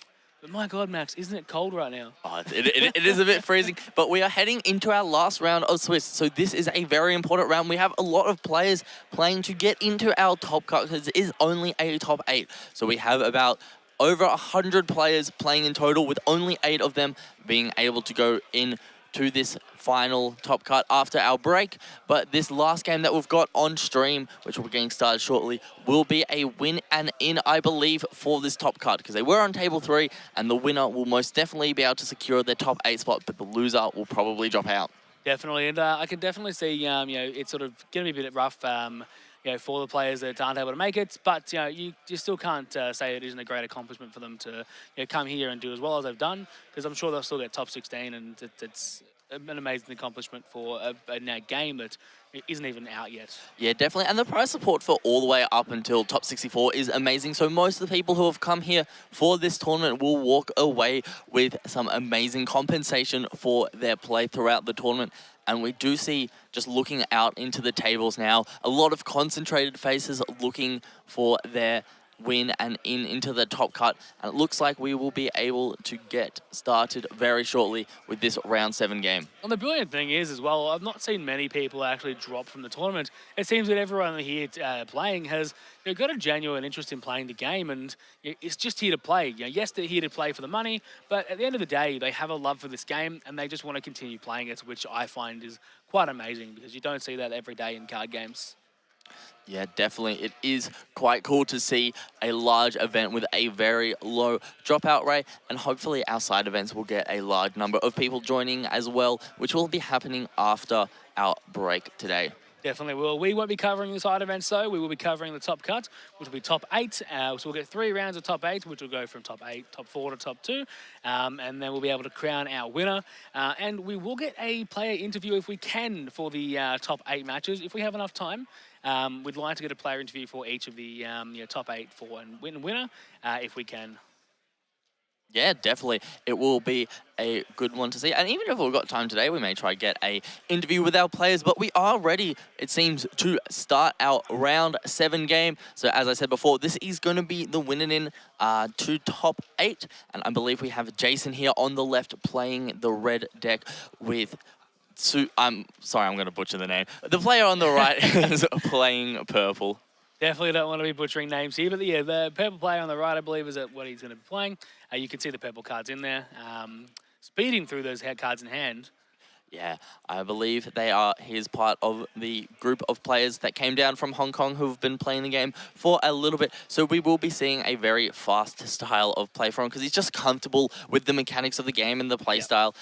my God, Max, isn't it cold right now? Oh, it is a bit freezing, but we are heading into our last round of Swiss, so this is a very important round. We have a lot of players playing to get into our top cut, because it is only a top 8. So we have about over 100 players playing in total, with only 8 of them being able to go in to this final top cut after our break. But this last game that we've got on stream, which we're getting started shortly, will be a win and in, I believe, for this top cut, because they were on table 3, and the winner will most definitely be able to secure their top 8 spot, but the loser will probably drop out. Definitely, and I can definitely see, it's sort of going to be a bit rough, for the players that aren't able to make it. But, you still can't say it isn't a great accomplishment for them to come here and do as well as they've done, because I'm sure they'll still get top 16, and it's an amazing accomplishment for a game that isn't even out yet. Yeah, definitely. And the prize support for all the way up until top 64 is amazing. So most of the people who have come here for this tournament will walk away with some amazing compensation for their play throughout the tournament. And we do see, just looking out into the tables now, a lot of concentrated faces looking for their win and into the top cut, and it looks like we will be able to get started very shortly with this round 7 game. And the brilliant thing is as well, I've not seen many people actually drop from the tournament. It seems that everyone here playing has got a genuine interest in playing the game, and it's just here to play. Yes, they're here to play for the money, but at the end of the day, they have a love for this game and they just want to continue playing it, which I find is quite amazing, because you don't see that every day in card games. Yeah, definitely. It is quite cool to see a large event with a very low dropout rate, and hopefully our side events will get a large number of people joining as well, which will be happening after our break today. Definitely will. We won't be covering the side events though. We will be covering the top cut, which will be top 8. So we'll get 3 rounds of top 8, which will go from top 8, top 4 to top 2. And then we'll be able to crown our winner. And we will get a player interview if we can for the top 8 matches, if we have enough time. We'd like to get a player interview for each of the top 8 for and winner, if we can. Yeah, definitely. It will be a good one to see. And even if we've got time today, we may try to get a interview with our players. But we are ready, it seems, to start our round 7 game. So as I said before, this is going to be the winning in to top 8. And I believe we have Jason here on the left playing the red deck with... I'm sorry, I'm going to butcher the name. The player on the right is playing purple. Definitely don't want to be butchering names here, but yeah, the purple player on the right, I believe, is what he's going to be playing. You can see the purple cards in there. Speeding through those cards in hand. Yeah, I believe they are. He's part of the group of players that came down from Hong Kong who have been playing the game for a little bit. So we will be seeing a very fast style of play from him, because he's just comfortable with the mechanics of the game and the play style.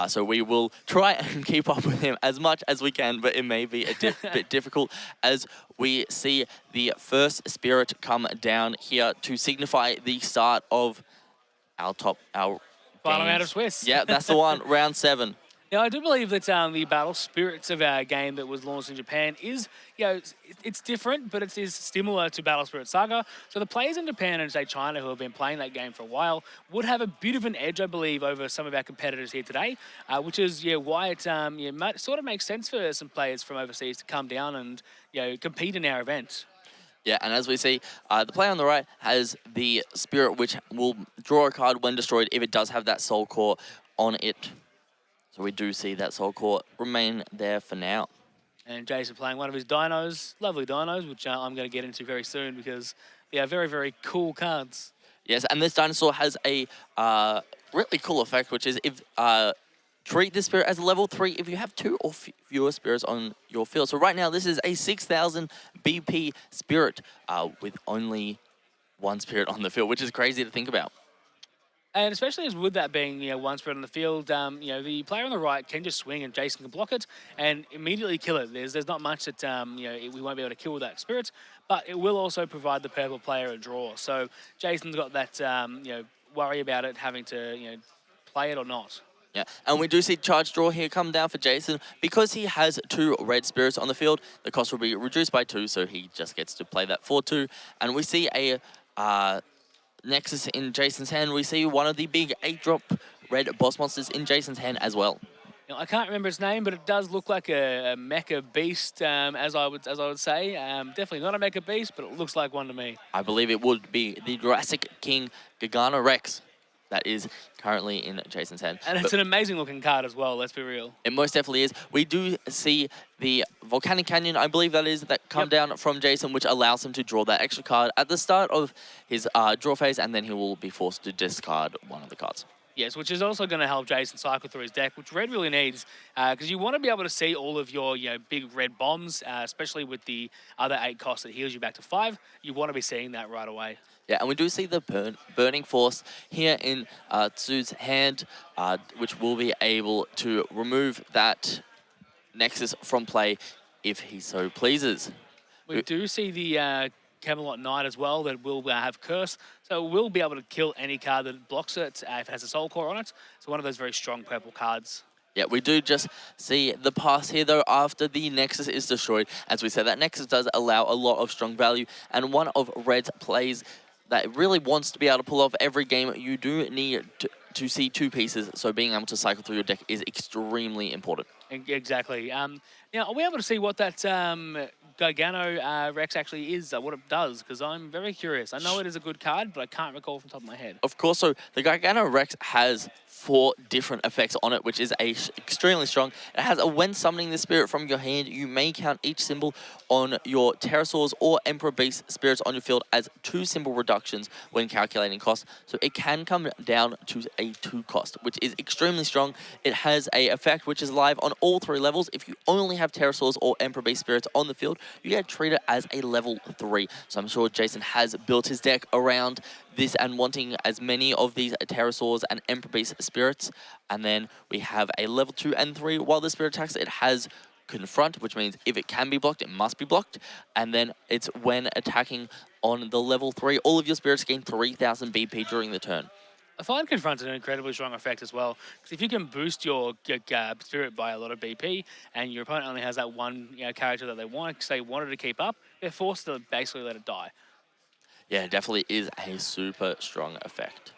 So we will try and keep up with him as much as we can, but it may be a bit difficult as we see the first spirit come down here to signify the start of our final round of Swiss. Yeah, that's the one, round 7. Now, I do believe that the Battle Spirits of our game that was launched in Japan is, it's different, but it is similar to Battle Spirit Saga. So the players in Japan and, say, China who have been playing that game for a while would have a bit of an edge, I believe, over some of our competitors here today, which is, why it sort of makes sense for some players from overseas to come down and, compete in our event. Yeah, and as we see, the player on the right has the spirit, which will draw a card when destroyed if it does have that soul core on it. So we do see that soul core remain there for now. And Jason playing one of his dinos, lovely dinos, which I'm going to get into very soon because they are very, very cool cards. Yes, and this dinosaur has a really cool effect, which is if treat this spirit as a level 3 if you have 2 or fewer spirits on your field. So right now, this is a 6,000 BP spirit with only 1 spirit on the field, which is crazy to think about. And especially as with that being, 1 spirit on the field, the player on the right can just swing and Jason can block it and immediately kill it. There's not much that, we won't be able to kill with that spirit, but it will also provide the purple player a draw. So Jason's got that, worry about it having to, play it or not. Yeah, and we do see charge draw here come down for Jason. Because he has 2 red spirits on the field, the cost will be reduced by 2, so he just gets to play that 4-2. And we see a Nexus in Jason's hand. We see one of the big 8-drop red boss monsters in Jason's hand as well. Now, I can't remember its name, but it does look like a mecha beast, as I would say. Definitely not a mecha beast, but it looks like one to me. I believe it would be the Jurassic King Gargano Rex that is currently in Jason's hand. And it's an amazing looking card as well, let's be real. It most definitely is. We do see the Volcanic Canyon, I believe that is, that come down from Jason, which allows him to draw that extra card at the start of his draw phase, and then he will be forced to discard one of the cards. Yes, which is also going to help Jason cycle through his deck, which red really needs, because you want to be able to see all of your big red bombs, especially with the other 8 costs that heals you back to 5. You want to be seeing that right away. Yeah, and we do see the Burning Force here in Tsu's hand, which will be able to remove that Nexus from play if he so pleases. We do see the Camelot Knight as well that will have Curse, so it will be able to kill any card that blocks it if it has a Soul Core on it. So one of those very strong purple cards. Yeah, we do just see the pass here, though, after the Nexus is destroyed. As we said, that Nexus does allow a lot of strong value, and one of Red's plays that really wants to be able to pull off every game, you do need to see 2 pieces, so being able to cycle through your deck is extremely important. Exactly. Now, are we able to see what that Gargano Rex actually is, what it does? Because I'm very curious. I know it is a good card, but I can't recall from the top of my head. Of course, so the Gargano Rex has 4 different effects on it, which is extremely strong. It has a when summoning the spirit from your hand, you may count each symbol on your pterosaurs or Emperor Beast spirits on your field as 2 symbol reductions when calculating cost. So it can come down to a 2 cost, which is extremely strong. It has a effect which is live on all 3 levels. If you only have pterosaurs or Emperor Beast spirits on the field, you get to treat it as a level 3. So I'm sure Jason has built his deck around this and wanting as many of these pterosaurs and Emperor Beast spirits. And then we have a level 2 and 3. While the spirit attacks, it has Confront, which means if it can be blocked, it must be blocked. And then it's when attacking on the level 3, all of your spirits gain 3,000 BP during the turn. I find Confront an incredibly strong effect as well, because if you can boost your spirit by a lot of BP, and your opponent only has that one character that they want, because they wanted to keep up, they're forced to basically let it die. Yeah, it definitely is a super strong effect.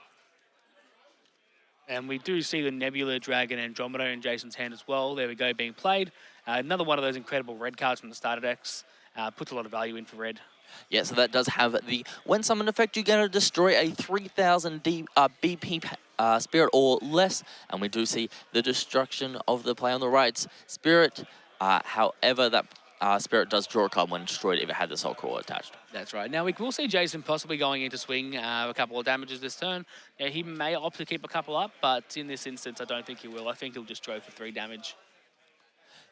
And we do see the Nebula Dragon Andromeda in Jason's hand as well. There we go, being played. Another one of those incredible red cards from the starter decks. Puts a lot of value in for red. Yeah, so that does have the when summoned effect, you're going to destroy a 3,000 BP spirit or less. And we do see the destruction of the play on the right's spirit. However, that spirit does draw a card when destroyed if it had the Soul Core attached. That's right. Now, we will see Jason possibly going into swing a couple of damages this turn. Now, he may opt to keep a couple up, but in this instance, I don't think he will. I think he'll just draw for 3 damage.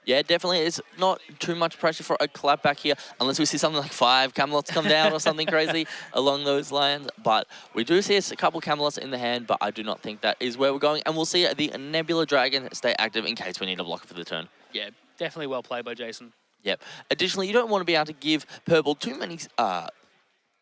Yeah, definitely. It's not too much pressure for a clap back here, unless we see something like 5 Camelots come down or something crazy along those lines. But we do see a couple Camelots in the hand, but I do not think that is where we're going. And we'll see the Nebula Dragon stay active in case we need a blocker for the turn. Yeah, definitely well played by Jason. Yep. Additionally, you don't want to be able to give purple too many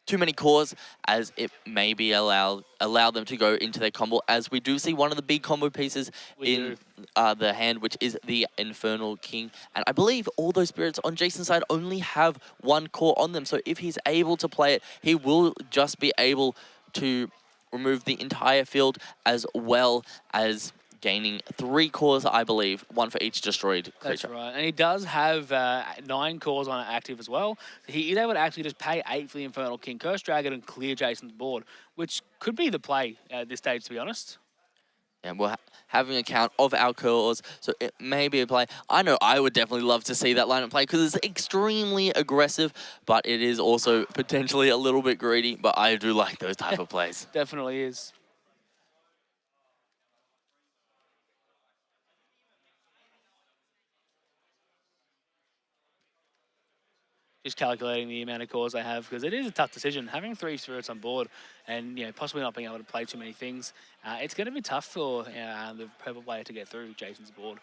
too many cores, as it maybe allow them to go into their combo, as we do see one of the big combo pieces in the hand, which is the Infernal King. And I believe all those spirits on Jason's side only have one core on them, so if he's able to play it, he will just be able to remove the entire field, as well as gaining 3 cores, I believe, 1 for each destroyed creature. That's right. And he does have 9 cores on it active as well. So he is able to actually just pay 8 for the Infernal King Curse Dragon and clear Jason's board, which could be the play at this stage, to be honest. And we're having a count of our cores, so it may be a play. I know I would definitely love to see that lineup play because it's extremely aggressive, but it is also potentially a little bit greedy, but I do like those type of plays. Definitely is. Just calculating the amount of cores I have, because it is a tough decision. Having 3 spirits on board and possibly not being able to play too many things, it's going to be tough for the purple player to get through Jason's board.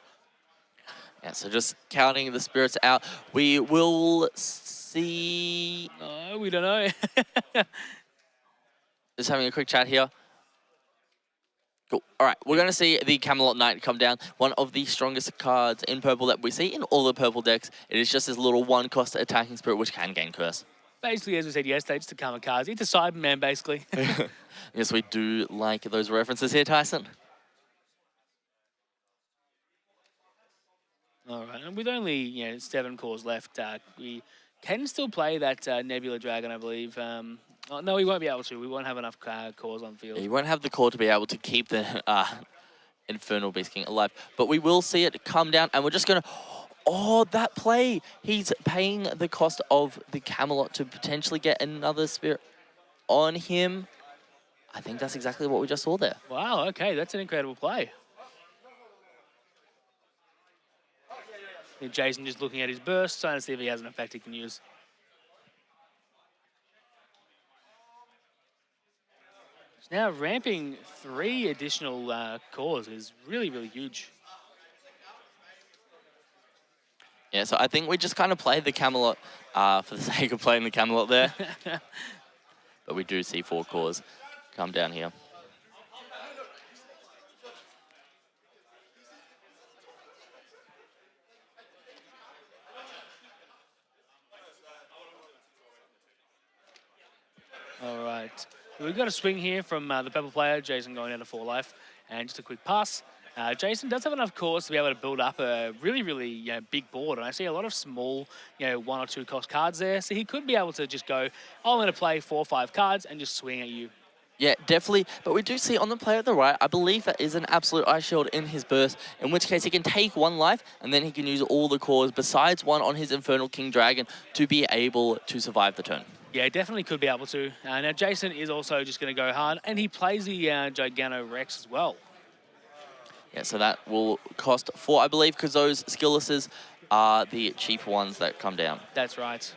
Yeah, so just counting the spirits out, we will see... No, we don't know. Just having a quick chat here. Cool. All right, we're going to see the Camelot Knight come down, one of the strongest cards in purple that we see in all the purple decks. It is just this little 1-cost attacking spirit which can gain curse. Basically, as we said yesterday, it's a kamikaze. It's a Cyberman, basically. Yes, we do like those references here, Tyson. All right, and with only 7 cores left, we can still play that Nebula Dragon, I believe. Oh, no, we won't be able to. We won't have enough cores on field. Yeah, you won't have the core to be able to keep the Infernal Beast King alive, but we will see it come down, and we're just going to... Oh, that play! He's paying the cost of the Camelot to potentially get another spirit on him. I think that's exactly what we just saw there. Wow, okay, that's an incredible play. And Jason just looking at his burst, trying to see if he has an effect he can use. Now ramping 3 additional cores is really, really huge. Yeah, so I think we just kind of played the Camelot for the sake of playing the Camelot there. But we do see 4 cores come down here. All right. We've got a swing here from the purple player, Jason going down to 4 life. And just a quick pass. Jason does have enough cores to be able to build up a really, really big board. And I see a lot of small, 1 or 2 cost cards there. So he could be able to just go, oh, I'm going to play 4 or 5 cards and just swing at you. Yeah, definitely. But we do see on the player at the right, I believe that is an absolute ice shield in his burst, in which case he can take 1 life and then he can use all the cores besides 1 on his Infernal King Dragon to be able to survive the turn. Yeah, definitely could be able to. Now, Jason is also just going to go hard, and he plays the Gigano Rex as well. Yeah, so that will cost 4, I believe, because those skilllesses are the cheap ones that come down. That's right.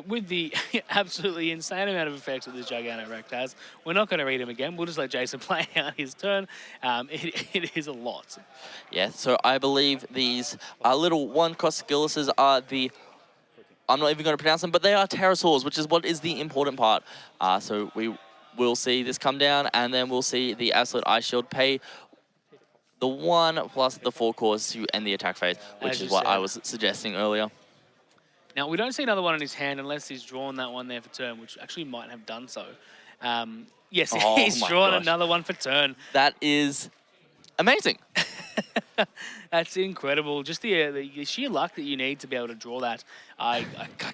With the absolutely insane amount of effects that this Gigano Rex has, we're not going to read him again. We'll just let Jason play out his turn. It is a lot. Yeah, so I believe these little 1-cost skilllesses are the... I'm not even going to pronounce them, but they are pterosaurs, which is what is the important part. So we will see this come down, and then we'll see the Absolute Ice Shield pay the 1 plus the 4 cores to end the attack phase, which is what I was suggesting earlier. Now, we don't see another one in his hand unless he's drawn that one there for turn, which actually might have done so. Yes, he's drawn another one for turn. That is amazing. That's incredible. Just the sheer luck that you need to be able to draw that. I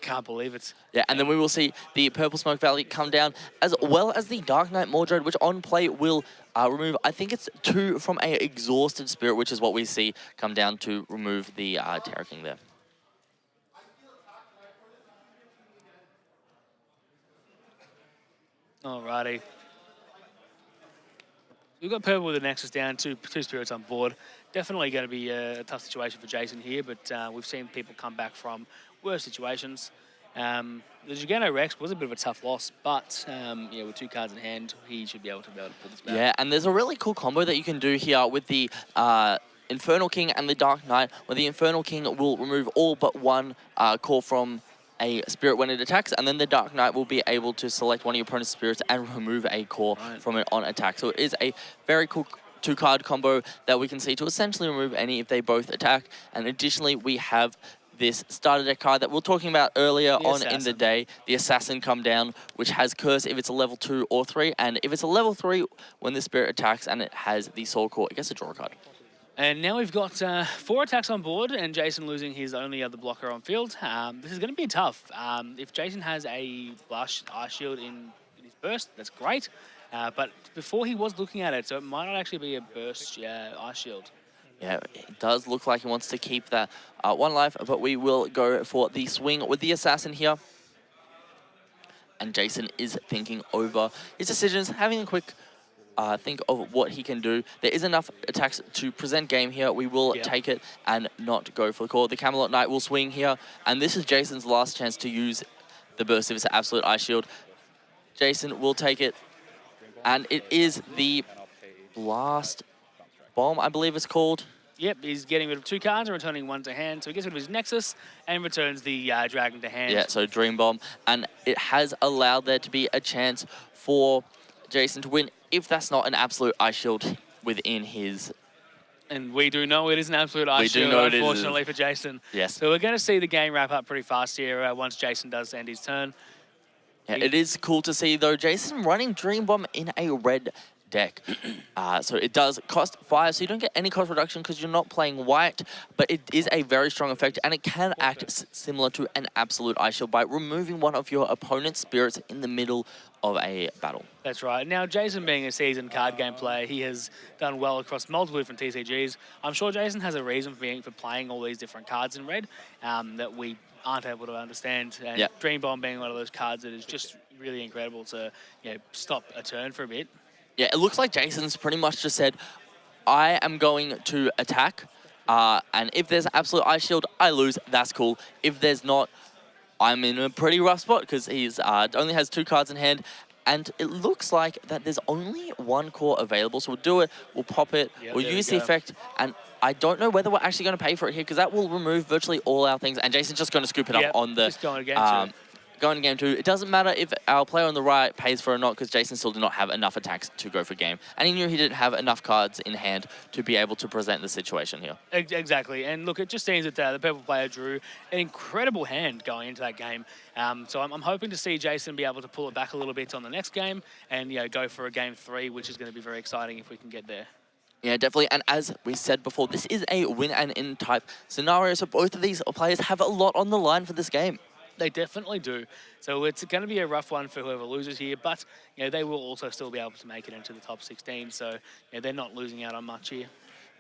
can't believe it. Yeah, and then we will see the Purple Smoke Valley come down, as well as the Dark Knight Mordred, which on play will remove, I think it's 2 from a Exhausted Spirit, which is what we see come down to remove the Terror King there. Alrighty. We've got purple with the Nexus down, 2 spirits on board. Definitely going to be a tough situation for Jason here, but we've seen people come back from worse situations. The Gigano Rex was a bit of a tough loss, but with 2 cards in hand, he should be able to pull this back. Yeah, and there's a really cool combo that you can do here with the Infernal King and the Dark Knight, where the Infernal King will remove all but 1 core from a spirit when it attacks, and then the Dark Knight will be able to select one of your opponent's spirits and remove a core from it on attack. So it is a very cool 2-card combo that we can see to essentially remove any if they both attack. And additionally, we have this starter deck card that we were talking about earlier in the day, the Assassin come down, which has Curse if it's a level 2 or 3, and if it's a level 3, when the Spirit attacks and it has the Soul Core, it gets a draw card. And now we've got 4 attacks on board, and Jason losing his only other blocker on field. This is going to be tough. If Jason has a Blast Ice Shield in his burst, that's great. But before he was looking at it, so it might not actually be a burst Ice Shield. Yeah, it does look like he wants to keep that 1 life, but we will go for the swing with the Assassin here. And Jason is thinking over his decisions, having a quick think of what he can do. There is enough attacks to present game here. We will take it and not go for the core. The Camelot Knight will swing here, and this is Jason's last chance to use the burst if it's an absolute Ice Shield. Jason will take it, and it is the Blast Bomb, I believe it's called. Yep, he's getting rid of 2 cards and returning 1 to hand. So he gets rid of his Nexus and returns the Dragon to hand. Yeah, so Dream Bomb. And it has allowed there to be a chance for Jason to win if that's not an absolute Ice Shield within his... And we do know it is an absolute Ice Shield, unfortunately, for Jason. Yes. So we're going to see the game wrap up pretty fast here once Jason does end his turn. Yeah, it is cool to see, though, Jason running Dream Bomb in a red deck. So it does cost 5, so you don't get any cost reduction because you're not playing white, but it is a very strong effect, and it can act similar to an absolute Ice Shield by removing one of your opponent's spirits in the middle of a battle. That's right. Now, Jason being a seasoned card game player, he has done well across multiple different TCGs. I'm sure Jason has a reason for playing all these different cards in red that we aren't able to understand. And Dream Bomb being one of those cards that is just really incredible to stop a turn for a bit. Yeah, it looks like Jason's pretty much just said, I am going to attack, and if there's absolute Ice Shield, I lose, that's cool. If there's not, I'm in a pretty rough spot because he's only has 2 cards in hand, and it looks like that there's only 1 core available, so we'll do it, we'll pop it, we'll use the effect, and I don't know whether we're actually going to pay for it here because that will remove virtually all our things, and Jason's just going to scoop it up on the... Just going again Going to game 2, it doesn't matter if our player on the right pays for it or not because Jason still did not have enough attacks to go for game. And he knew he didn't have enough cards in hand to be able to present the situation here. Exactly. And look, it just seems that the purple player drew an incredible hand going into that game. So I'm hoping to see Jason be able to pull it back a little bit on the next game and go for a game 3, which is going to be very exciting if we can get there. Yeah, definitely. And as we said before, this is a win and in type scenario. So both of these players have a lot on the line for this game. They definitely do. So it's going to be a rough one for whoever loses here, but they will also still be able to make it into the top 16. So they're not losing out on much here.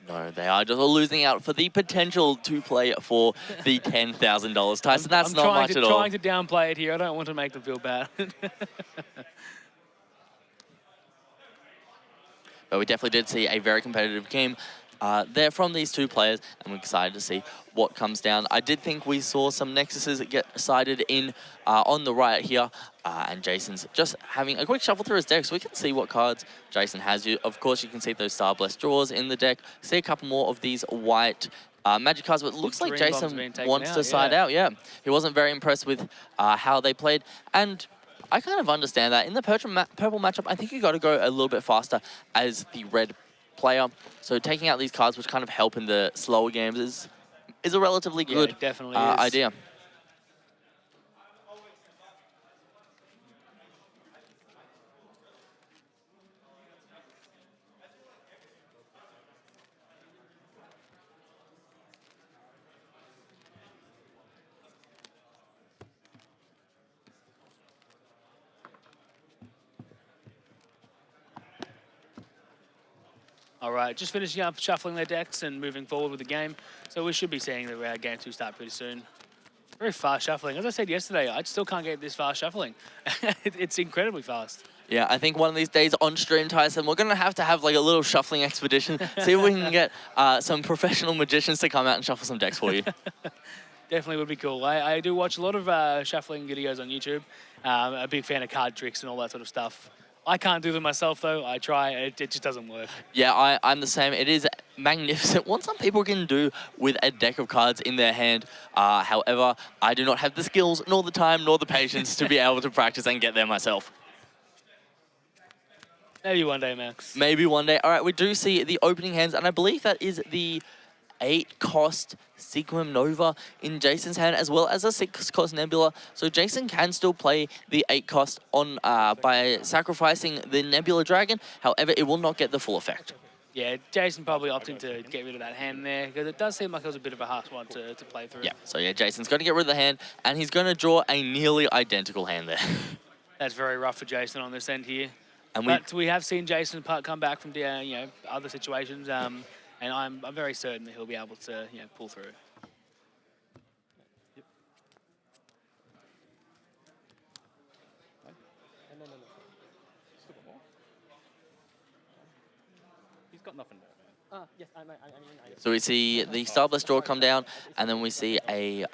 No, they are just losing out for the potential to play for the $10,000. Tyson, that's not much at all. I'm trying to downplay it here. I don't want to make them feel bad. But we definitely did see a very competitive game there from these 2 players, and we're excited to see what comes down. I did think we saw some Nexuses get sided in on the right here, and Jason's just having a quick shuffle through his deck so we can see what cards Jason has. Of course, you can see those Star Blessed draws in the deck. See a couple more of these white Magic cards, but it looks like Jason wants to side out. Yeah, he wasn't very impressed with how they played, and I kind of understand that. In the purple matchup, I think you got to go a little bit faster as the red player. So taking out these cards, which kind of help in the slower games, is a relatively good idea. All right, just finishing up shuffling their decks and moving forward with the game. So we should be seeing the game 2 start pretty soon. Very fast shuffling. As I said yesterday, I still can't get this fast shuffling. It's incredibly fast. Yeah, I think one of these days on stream, Tyson, we're going to have like a little shuffling expedition. See if we can get some professional magicians to come out and shuffle some decks for you. Definitely would be cool. I do watch a lot of shuffling videos on YouTube. A big fan of card tricks and all that sort of stuff. I can't do them myself, though. I try. It just doesn't work. Yeah, I'm the same. It is magnificent what some people can do with a deck of cards in their hand. However, I do not have the skills, nor the time, nor the patience to be able to practice and get there myself. Maybe one day, Max. Maybe one day. All right, we do see the opening hands, and I believe that is the 8-cost Sequim Nova in Jason's hand, as well as a 6-cost Nebula. So Jason can still play the 8-cost on by sacrificing the Nebula Dragon. However, it will not get the full effect. Yeah, Jason probably opting to get rid of that hand there, because it does seem like it was a bit of a harsh one to play through. Yeah, so yeah, Jason's going to get rid of the hand, and he's going to draw a nearly identical hand there. That's very rough for Jason on this end here. And but we have seen Jason come back from other situations, and I'm very certain that he'll be able to pull through. No. Still got more. He's got nothing more, man. Yes, I mean. So we see the Starblast draw come down, and then we see a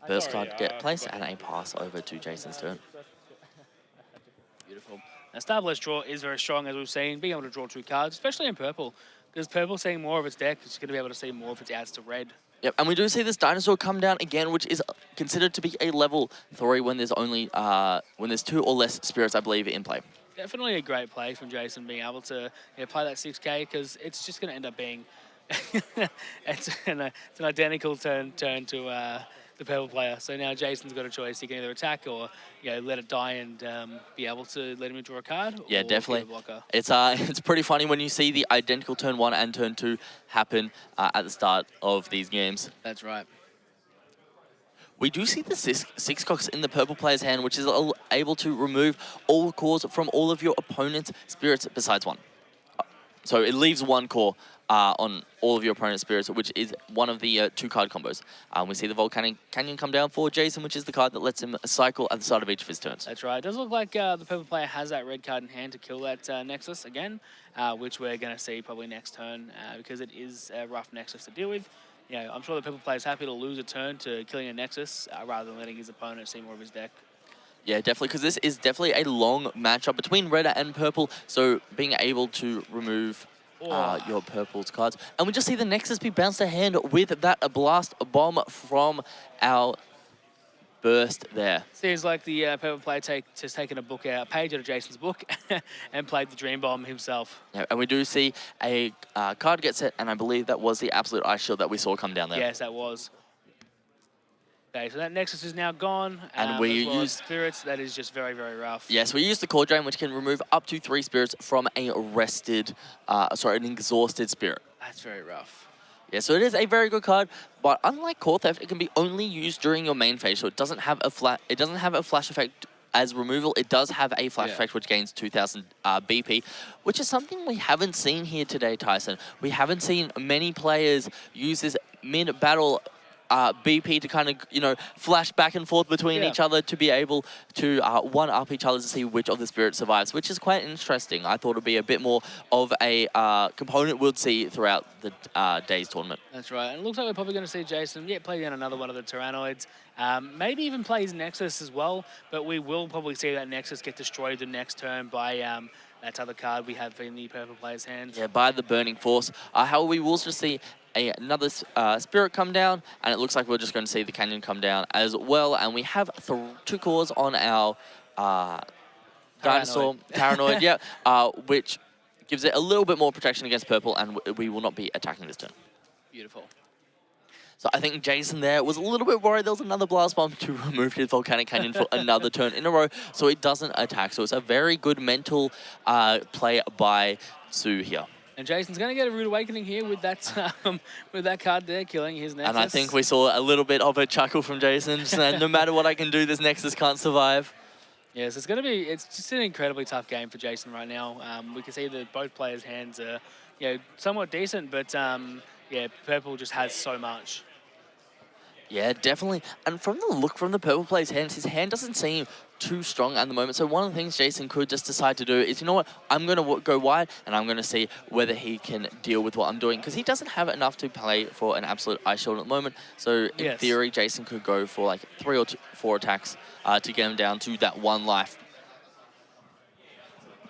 burst card get placed and a pass over to Jason's turn. Beautiful. Now, Starblast draw is very strong, as we've seen, being able to draw 2 cards, especially in purple, because purple seeing more of its deck is going to be able to see more of its adds to red. Yep, and we do see this dinosaur come down again, which is considered to be a level 3 when there's only when there's 2 or less spirits, I believe, in play. Definitely a great play from Jason, being able to play that 6k, because it's just going to end up being it's an identical turn to the purple player. So now Jason's got a choice. He can either attack or let it die and be able to let him draw a card. Yeah, or definitely. Blocker. It's pretty funny when you see the identical turn 1 and turn 2 happen at the start of these games. That's right. We do see the 6-cost in the purple player's hand, which is able to remove all cores from all of your opponent's spirits besides 1. So it leaves 1 core on all of your opponent's spirits, which is one of the 2-card combos. We see the Volcanic Canyon come down for Jason, which is the card that lets him cycle at the start of each of his turns. That's right. It does look like the purple player has that red card in hand to kill that Nexus again, which we're going to see probably next turn, because it is a rough Nexus to deal with. I'm sure the purple player is happy to lose a turn to killing a Nexus rather than letting his opponent see more of his deck. Yeah, definitely, because this is definitely a long matchup between red and purple, so being able to remove your purple's cards. And we just see the Nexus be bounced to hand with that blast bomb from our burst there. Seems like the purple player has taken a page out of Jason's book and played the Dream Bomb himself. Yeah, and we do see a card get set, and I believe that was the absolute ice shield that we saw come down there. Yes, that was. Okay, so that Nexus is now gone. And we use spirits. That is just very, very rough. Yes, we use the Core Drain, which can remove up to 3 spirits from an exhausted spirit. That's very rough. Yeah, so it is a very good card, but unlike Core Theft, it can be only used during your main phase, so it doesn't have a flash effect as removal. It does have a flash effect which gains 2,000 BP, which is something we haven't seen here today, Tyson. We haven't seen many players use this mid-battle BP to kind of, flash back and forth between each other to be able to one-up each other to see which of the spirits survives, which is quite interesting. I thought it would be a bit more of a component we'll see throughout the day's tournament. That's right. And it looks like we're probably going to see Jason play down another one of the Tyrannoids. Maybe even play his Nexus as well, but we will probably see that Nexus get destroyed the next turn by that other card we have in the purple player's hands. Yeah, by the Burning Force. However, we will also see another spirit come down, and it looks like we're just going to see the Canyon come down as well. And we have 2 cores on our dinosaur Tyrannoid, which gives it a little bit more protection against purple, and we will not be attacking this turn. Beautiful. So I think Jason there was a little bit worried there was another blast bomb to remove his Volcanic Canyon for another turn in a row, so it doesn't attack. So it's a very good mental play by Sue here. And Jason's going to get a Rude Awakening here with that card there, killing his Nexus. And I think we saw a little bit of a chuckle from Jason, just saying, no matter what I can do, this Nexus can't survive. Yes, it's just an incredibly tough game for Jason right now. We can see that both players' hands are, somewhat decent, but purple just has so much. Yeah, definitely. And from the look from the purple player's hands, his hand doesn't seem too strong at the moment. So one of the things Jason could just decide to do is, you know what, I'm going to go wide and I'm going to see whether he can deal with what I'm doing, because he doesn't have enough to play for an absolute ice shield at the moment. So in theory, Jason could go for like 3 or 4 attacks to get him down to that 1 life.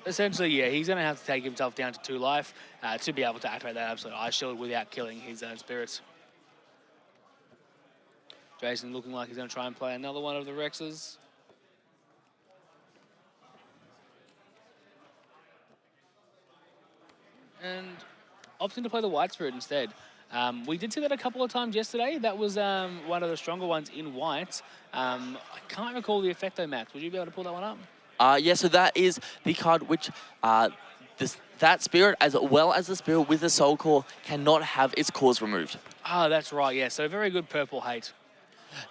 Essentially, yeah, he's going to have to take himself down to 2 life to be able to activate that Absolute Ice Shield without killing his spirits. Jason looking like he's going to try and play another one of the Rexes. And opting to play the White Spirit instead. We did see that a couple of times yesterday. That was one of the stronger ones in white. I can't recall the effect though, Max. Would you be able to pull that one up? Yeah, so that is the card which that spirit, as well as the spirit with the soul core, cannot have its cores removed. Ah, that's right, yeah. So very good purple hate.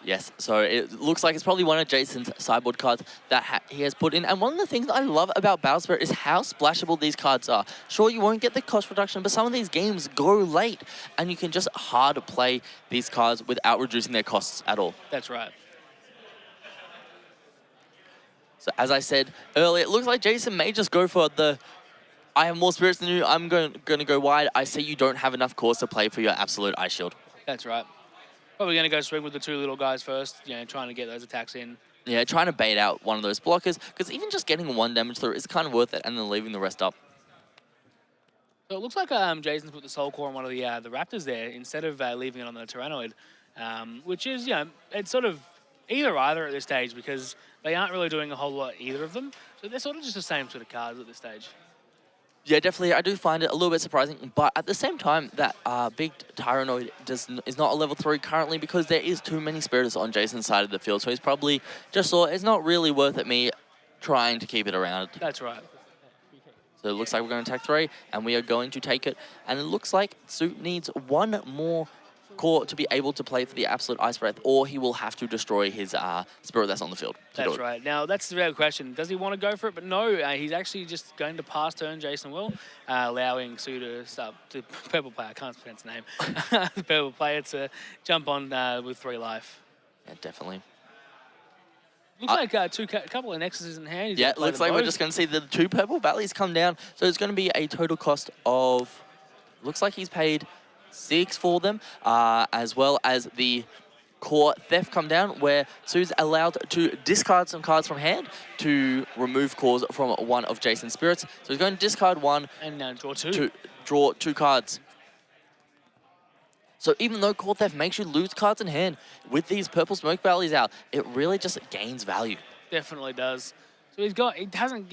Yes, so it looks like it's probably one of Jason's sideboard cards that he has put in. And one of the things I love about Battle Spirit is how splashable these cards are. Sure, you won't get the cost reduction, but some of these games go late, and you can just hard play these cards without reducing their costs at all. That's right. So as I said earlier, it looks like Jason may just go for the I have more spirits than you, I'm going to go wide. I see you don't have enough cores to play for your Absolute Ice Shield. That's right. Probably going to go swing with the 2 little guys first, trying to get those attacks in. Yeah, trying to bait out one of those blockers, because even just getting 1 damage through is kind of worth it, and then leaving the rest up. So it looks like Jason's put the Soul Core on one of the Raptors there instead of leaving it on the Tyrannoid, which is, it's sort of either at this stage because they aren't really doing a whole lot, either of them. So they're sort of just the same sort of cards at this stage. Yeah, definitely. I do find it a little bit surprising, but at the same time, that big Tyrannoid is not a level 3 currently because there is too many spirits on Jason's side of the field, so he's probably just thought it's not really worth it me trying to keep it around. That's right. So it looks like we're going to attack 3, and we are going to take it. And it looks like Suit needs 1 more core to be able to play for the Absolute Ice Breath, or he will have to destroy his spirit that's on the field. That's right. Now, that's the real question. Does he want to go for it? But no, he's actually just going to pass turn, Jason will, allowing Sue to start, the purple player, I can't pronounce the name, the purple player to jump on with 3 life. Yeah, definitely. Looks like a couple of Nexuses in hand. Yeah, it looks like we're just going to see the 2 purple valleys come down. So it's going to be a total cost of, looks like he's paid 6 for them, as well as the core theft come down, where Sue's allowed to discard some cards from hand to remove cores from one of Jason's spirits. So he's going to discard 1 and draw 2. To draw 2 cards. So even though core theft makes you lose cards in hand, with these purple smoke valleys out, it really just gains value. Definitely does. So he's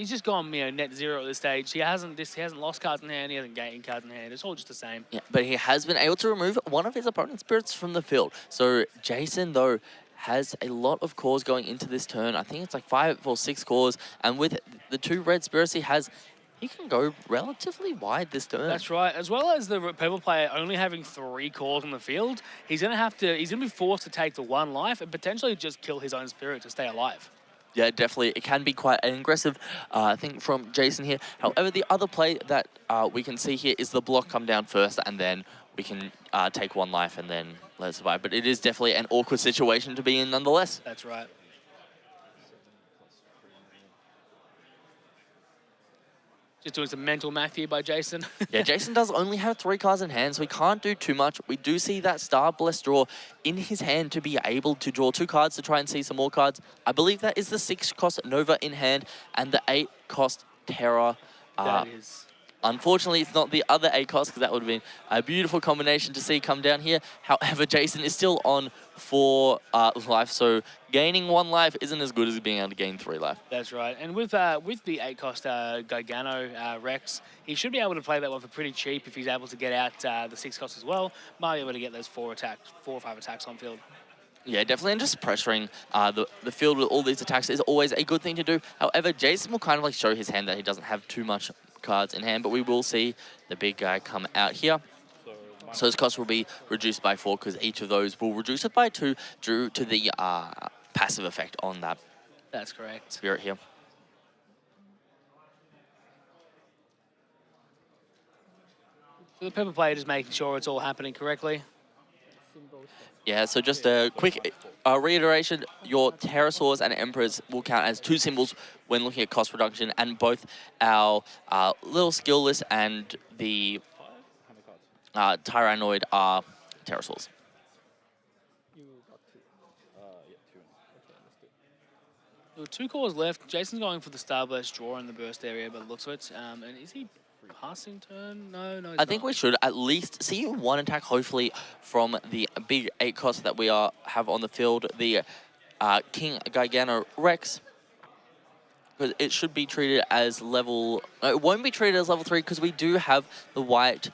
just gone net 0 at this stage. He hasn't lost cards in hand, he hasn't gained cards in hand. It's all just the same. Yeah, but he has been able to remove one of his opponent's spirits from the field. So Jason, though, has a lot of cores going into this turn. I think it's like 5 or 6 cores, and with the 2 red spirits he has, he can go relatively wide this turn. That's right. As well as the purple player only having 3 cores on the field, he's gonna be forced to take the 1 life and potentially just kill his own spirit to stay alive. Yeah, definitely. It can be quite an aggressive thing from Jason here. However, the other play that we can see here is the block come down first, and then we can take 1 life and then let it survive. But it is definitely an awkward situation to be in nonetheless. That's right. Just doing some mental math here by Jason. Yeah, Jason does only have 3 cards in hand, so he can't do too much. We do see that Star Blessed draw in his hand to be able to draw 2 cards to try and see some more cards. I believe that is the 6 cost Nova in hand and the 8 cost Terra. That is. Unfortunately, it's not the other 8 costs, because that would have been a beautiful combination to see come down here. However, Jason is still on 4 life, so gaining 1 life isn't as good as being able to gain 3 life. That's right. And with the 8 cost Gigano Rex, he should be able to play that one for pretty cheap if he's able to get out the 6 cost as well. Might be able to get those 4 or 5 attacks on field. Yeah, definitely, and just pressuring the field with all these attacks is always a good thing to do. However, Jason will kind of like show his hand that he doesn't have too much cards in hand, but we will see the big guy come out here. So his cost will be reduced by 4, because each of those will reduce it by 2 due to the passive effect on that. That's correct. Spirit here. So the purple player just making sure it's all happening correctly. Yeah, so just a quick reiteration, your pterosaurs and emperors will count as 2 symbols when looking at cost reduction, and both our little skill list and the tyrannoid are pterosaurs. There were 2 cores left. Jason's going for the Starburst draw in the burst area by the looks of it. And is he passing turn? No, he's I think not. we should at least see one attack, hopefully, from the big 8 cost that we have on the field, the King Gigano Rex. Because it should be treated as level... No, it won't be treated as level 3 because we do have the white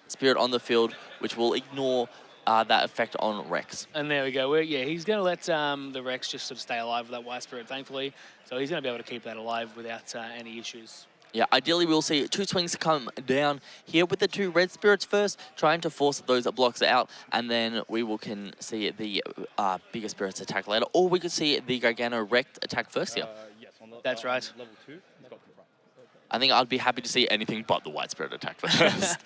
spirit on the field, which will ignore that effect on Rex. And there we go. Yeah, he's going to let the Rex just sort of stay alive with that white spirit, thankfully. So he's going to be able to keep that alive without any issues. Yeah, ideally we'll see 2 swings come down here with the 2 red spirits first, trying to force those blocks out, and then we can see the bigger spirits attack later, or we could see the Gigano Rex attack first here. Yes, on the, That's right. Level 2, he's got the front. I think I'd be happy to see anything but the white spirit attack first.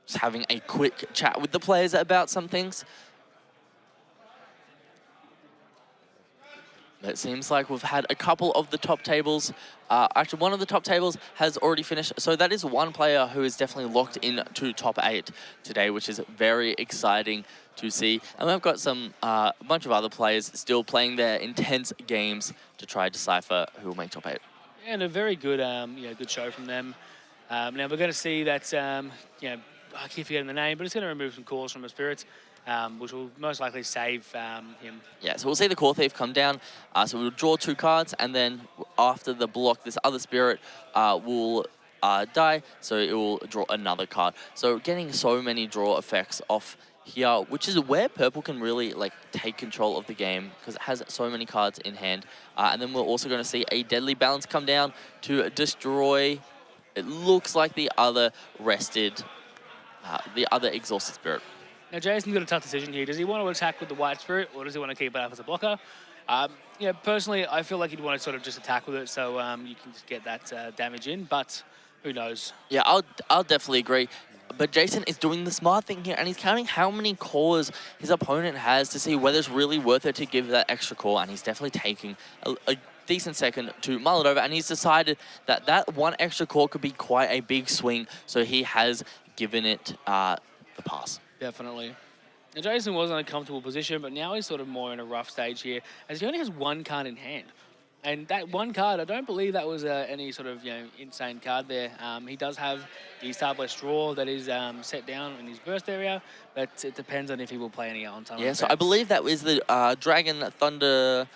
Just having a quick chat with the players about some things. It seems like we've had a couple of the top tables. Actually, one of the top tables has already finished. So that is one player who is definitely locked into top 8 today, which is very exciting to see. And we've got a bunch of other players still playing their intense games to try to decipher who will make top 8. And a very good, good show from them. Now we're going to see that, I keep forgetting the name, but it's going to remove some cores from the spirits. Which will most likely save him. Yeah, so we'll see the Core Thief come down. So we'll draw 2 cards, and then after the block, this other spirit will die, so it will draw another card. So getting so many draw effects off here, which is where purple can really take control of the game, because it has so many cards in hand. And then we're also going to see a Deadly Balance come down to destroy, it looks like the other rested, the other exhausted spirit. Now, Jason's got a tough decision here. Does he want to attack with the white spirit, or does he want to keep it up as a blocker? Personally, I feel like he'd want to sort of just attack with it, so you can just get that damage in, but who knows? Yeah, I'll definitely agree. But Jason is doing the smart thing here, and he's counting how many cores his opponent has to see whether it's really worth it to give that extra core, and he's definitely taking a decent second to mull it over, and he's decided that that one extra core could be quite a big swing, so he has given it the pass. Definitely. Now, Jason was in a comfortable position, but now he's sort of more in a rough stage here, as he only has 1 card in hand. And that 1 card, I don't believe that was any sort of insane card there. He does have the Starburst draw that is set down in his burst area, but it depends on if he will play any on time. Yeah, so I believe that was the Dragon Thunder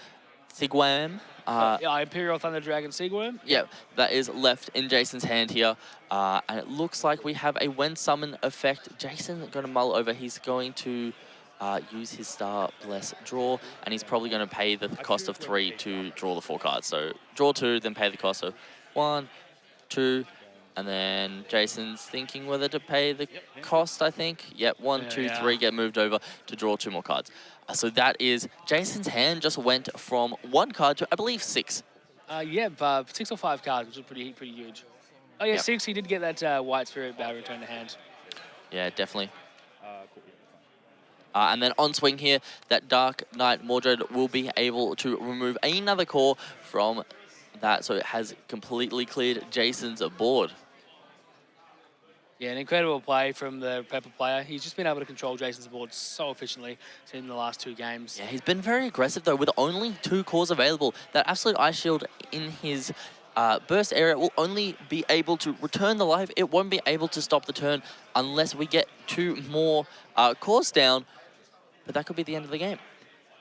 Sigwam. Imperial Thunder Dragon Seagworm. Yeah, that is left in Jason's hand here. And it looks like we have a when summon effect. Jason going to mull over. He's going to use his Star Bless draw, and he's probably going to pay the cost of 3 to draw the 4 cards. So draw 2, then pay the cost of 1, 2, and then Jason's thinking whether to pay the cost, I think. Yep, 1, 2, 3, get moved over to draw 2 more cards. So that is, Jason's hand just went from 1 card to, I believe, 6. 6 or 5 cards, which is pretty huge. Oh yeah, 6. He did get that white spirit return to hand. Yeah, definitely. And then on swing here, that Dark Knight Mordred will be able to remove another core from that, so it has completely cleared Jason's board. Yeah, an incredible play from the purple player. He's just been able to control Jason's board so efficiently in the last 2 games. Yeah, he's been very aggressive though, with only 2 cores available. That Absolute Ice Shield in his burst area will only be able to return the life. It won't be able to stop the turn unless we get 2 more cores down, but that could be the end of the game.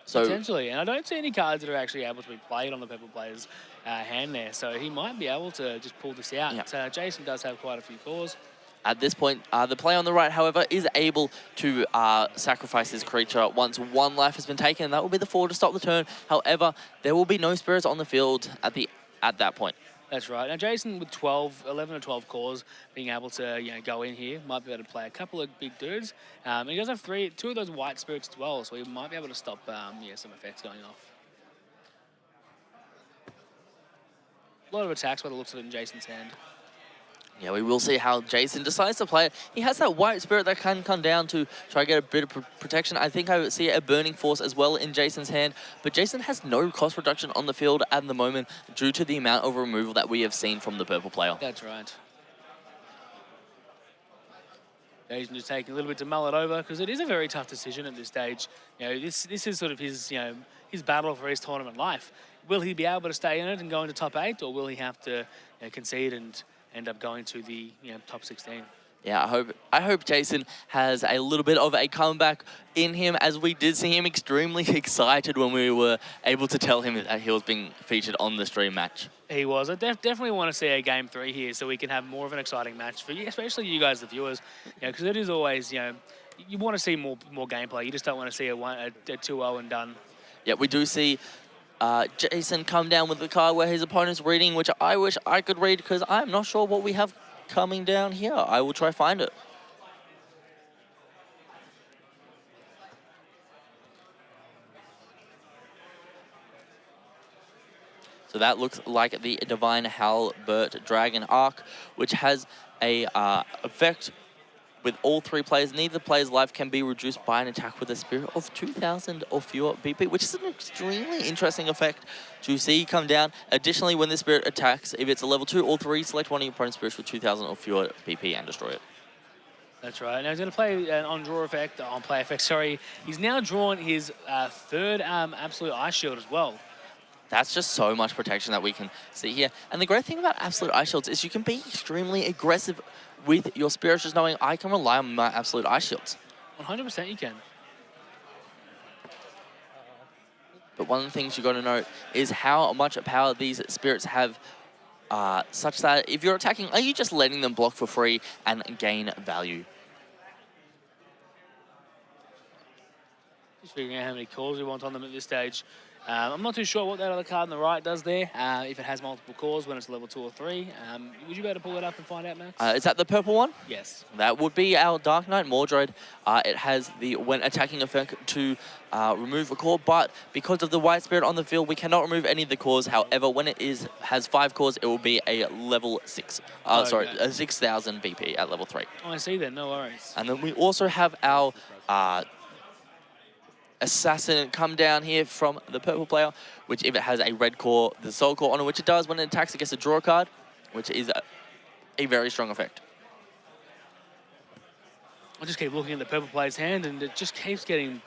So, potentially, and I don't see any cards that are actually able to be played on the purple player's hand there, so he might be able to just pull this out. Yeah. Jason does have quite a few cores. At this point, the player on the right, however, is able to sacrifice his creature once 1 life has been taken, and that will be the 4 to stop the turn. However, there will be no spirits on the field at that point. That's right. Now, Jason with 11 or 12 cores being able to go in here, might be able to play a couple of big dudes. And he does have 2 of those white spirits as well, so he might be able to stop some effects going off. A lot of attacks by the looks of it in Jason's hand. Yeah, we will see how Jason decides to play it. He has that white spirit that can come down to try to get a bit of protection. I think I would see a Burning Force as well in Jason's hand, but Jason has no cost reduction on the field at the moment due to the amount of removal that we have seen from the purple player. That's right. Jason just taking a little bit to mull it over because it is a very tough decision at this stage. This is sort of his his battle for his tournament life. Will he be able to stay in it and go into top 8, or will he have to concede and end up going to the top 16? Yeah, I hope Jason has a little bit of a comeback in him, as we did see him extremely excited when we were able to tell him that he was being featured on the stream match. He was. I definitely want to see a game 3 here so we can have more of an exciting match for you, especially you guys, the viewers. Because it is always, you want to see more gameplay. You just don't want to see a 2-0 and done. Yeah, we do see Jason come down with the card where his opponent's reading, which I wish I could read because I'm not sure what we have coming down here. I will try find it. So that looks like the Divine Halbert Dragon Arc, which has a effect with all 3 players. Neither player's life can be reduced by an attack with a spirit of 2,000 or fewer BP, which is an extremely interesting effect to see come down. Additionally, when the spirit attacks, if it's a level 2 or 3, select one of your opponent's spirits with 2,000 or fewer BP and destroy it. That's right. Now he's going to play an on play effect. Sorry, he's now drawn his 3rd Absolute Ice Shield as well. That's just so much protection that we can see here. And the great thing about Absolute Ice Shields is you can be extremely aggressive with your spirits, just knowing I can rely on my Absolute Ice Shields. 100% you can. But one of the things you got to note is how much power these spirits have, such that if you're attacking, are you just letting them block for free and gain value? Just figuring out how many calls we want on them at this stage. I'm not too sure what that other card on the right does there, if it has multiple cores when it's level 2 or 3. Would you be able to pull it up and find out, Max? Is that the purple one? Yes. That would be our Dark Knight Mordred. It has the when attacking effect to remove a core, but because of the white spirit on the field, we cannot remove any of the cores. However, when it has 5 cores, it will be a level 6. Sorry, a 6,000 BP at level 3. Oh, I see then. No worries. And then we also have our Assassin come down here from the purple player, which if it has a red core, the soul core on it, which it does when it attacks, it gets a draw card, which is a very strong effect. I just keep looking at the purple player's hand, and it just keeps getting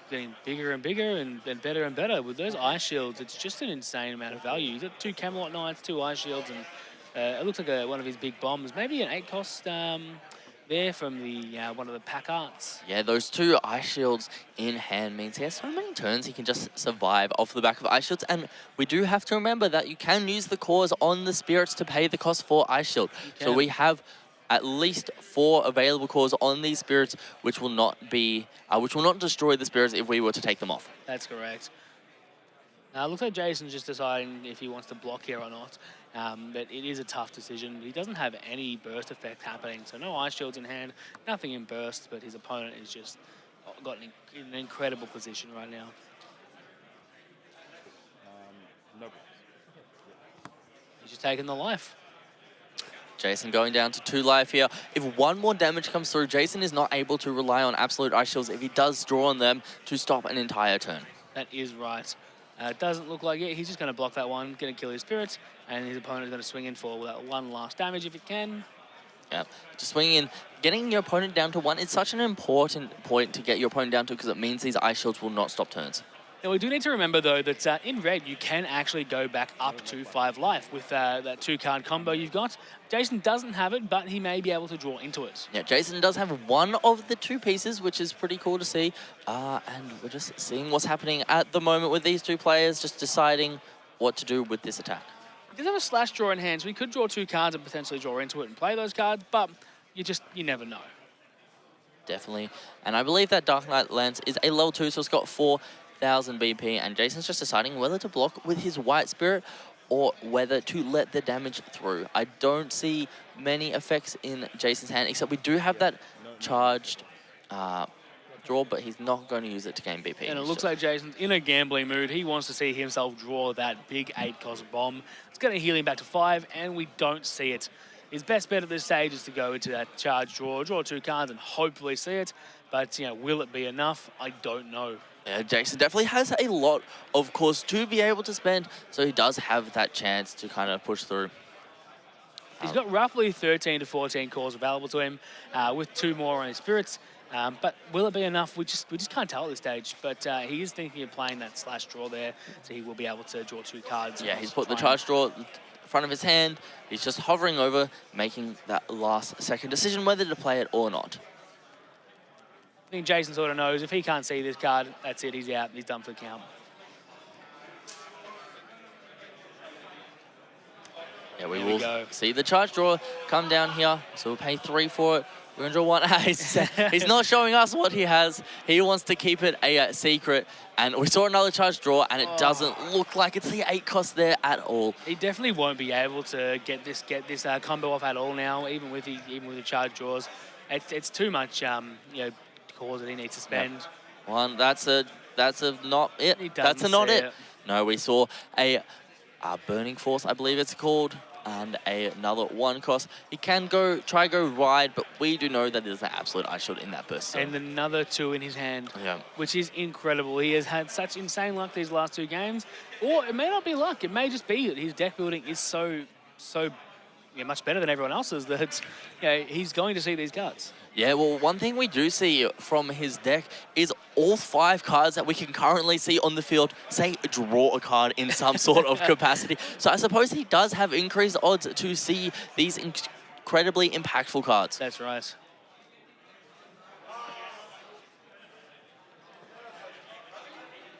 bigger and bigger and better and better. With those ice shields, it's just an insane amount of value. He's got 2 Camelot Knights, 2 ice shields, and it looks like one of his big bombs. Maybe an 8 cost there from the one of the pack arts. Yeah, those 2 ice shields in hand means he has so many turns he can just survive off the back of ice shields. And we do have to remember that you can use the cores on the spirits to pay the cost for ice shield. So we have at least 4 available cores on these spirits, which will not destroy the spirits if we were to take them off. That's correct. Now, it looks like Jason's just deciding if he wants to block here or not. But it is a tough decision. He doesn't have any burst effect happening, so no ice shields in hand, nothing in burst, but his opponent is just got in an incredible position right now. No. He's just taking the life. Jason going down to 2 life here. If 1 more damage comes through, Jason is not able to rely on Absolute Ice Shields if he does draw on them to stop an entire turn. That is right. It doesn't look like it. He's just going to block that one, going to kill his spirits, and his opponent is going to swing in for that 1 last damage if it can. Yeah, just swinging in. Getting your opponent down to 1 is such an important point to get your opponent down to, because it means these ice shields will not stop turns. Now, we do need to remember, though, that in red, you can actually go back up to 5 life with that 2-card combo you've got. Jason doesn't have it, but he may be able to draw into it. Yeah, Jason does have 1 of the 2 pieces, which is pretty cool to see. And we're just seeing what's happening at the moment with these 2 players, just deciding what to do with this attack. He does have a slash draw in hand, so we could draw 2 cards and potentially draw into it and play those cards, but you never know. Definitely. And I believe that Dark Knight Lance is a level 2, so it's got 4,000 BP, and Jason's just deciding whether to block with his white spirit or whether to let the damage through. I don't see many effects in Jason's hand, except we do have that charged draw, but he's not going to use it to gain BP. And it looks like Jason's in a gambling mood. He wants to see himself draw that big 8-cost bomb. It's going to heal him back to 5, and we don't see it. His best bet at this stage is to go into that charge draw 2 cards, and hopefully see it. But, will it be enough? I don't know. Yeah, Jason definitely has a lot of cores to be able to spend, so he does have that chance to kind of push through. He's got roughly 13 to 14 calls available to him, with 2 more on his spirits. But will it be enough? We just can't tell at this stage. But he is thinking of playing that slash draw there, so he will be able to draw 2 cards. Yeah, he's put the charge draw in front of his hand. He's just hovering over, making that last second decision whether to play it or not. I think Jason sort of knows if he can't see this card, that's it. He's out. He's done for the count. Yeah, we Here we will go. see the charge draw come down here. So we'll pay 3 for it. We're going to draw 1. He's not showing us what he has. He wants to keep it a secret. And we saw another charge draw, and it doesn't look like it's the 8 cost there at all. He definitely won't be able to get this combo off at all now, even with the charge draws. It's too much, calls that he needs to spend. Yep. 1. That's a not it. That's a not it. No, we saw a Burning Force, I believe it's called, and another 1 cost. He can try go wide, but we do know that there's an absolute ice shield in that burst. So. And another 2 in his hand, which is incredible. He has had such insane luck these last 2 games, or it may not be luck. It may just be that his deck building is so much better than everyone else's that he's going to see these cards. Yeah, well, one thing we do see from his deck is all 5 cards that we can currently see on the field say draw a card in some sort of capacity. So I suppose he does have increased odds to see these incredibly impactful cards. That's right.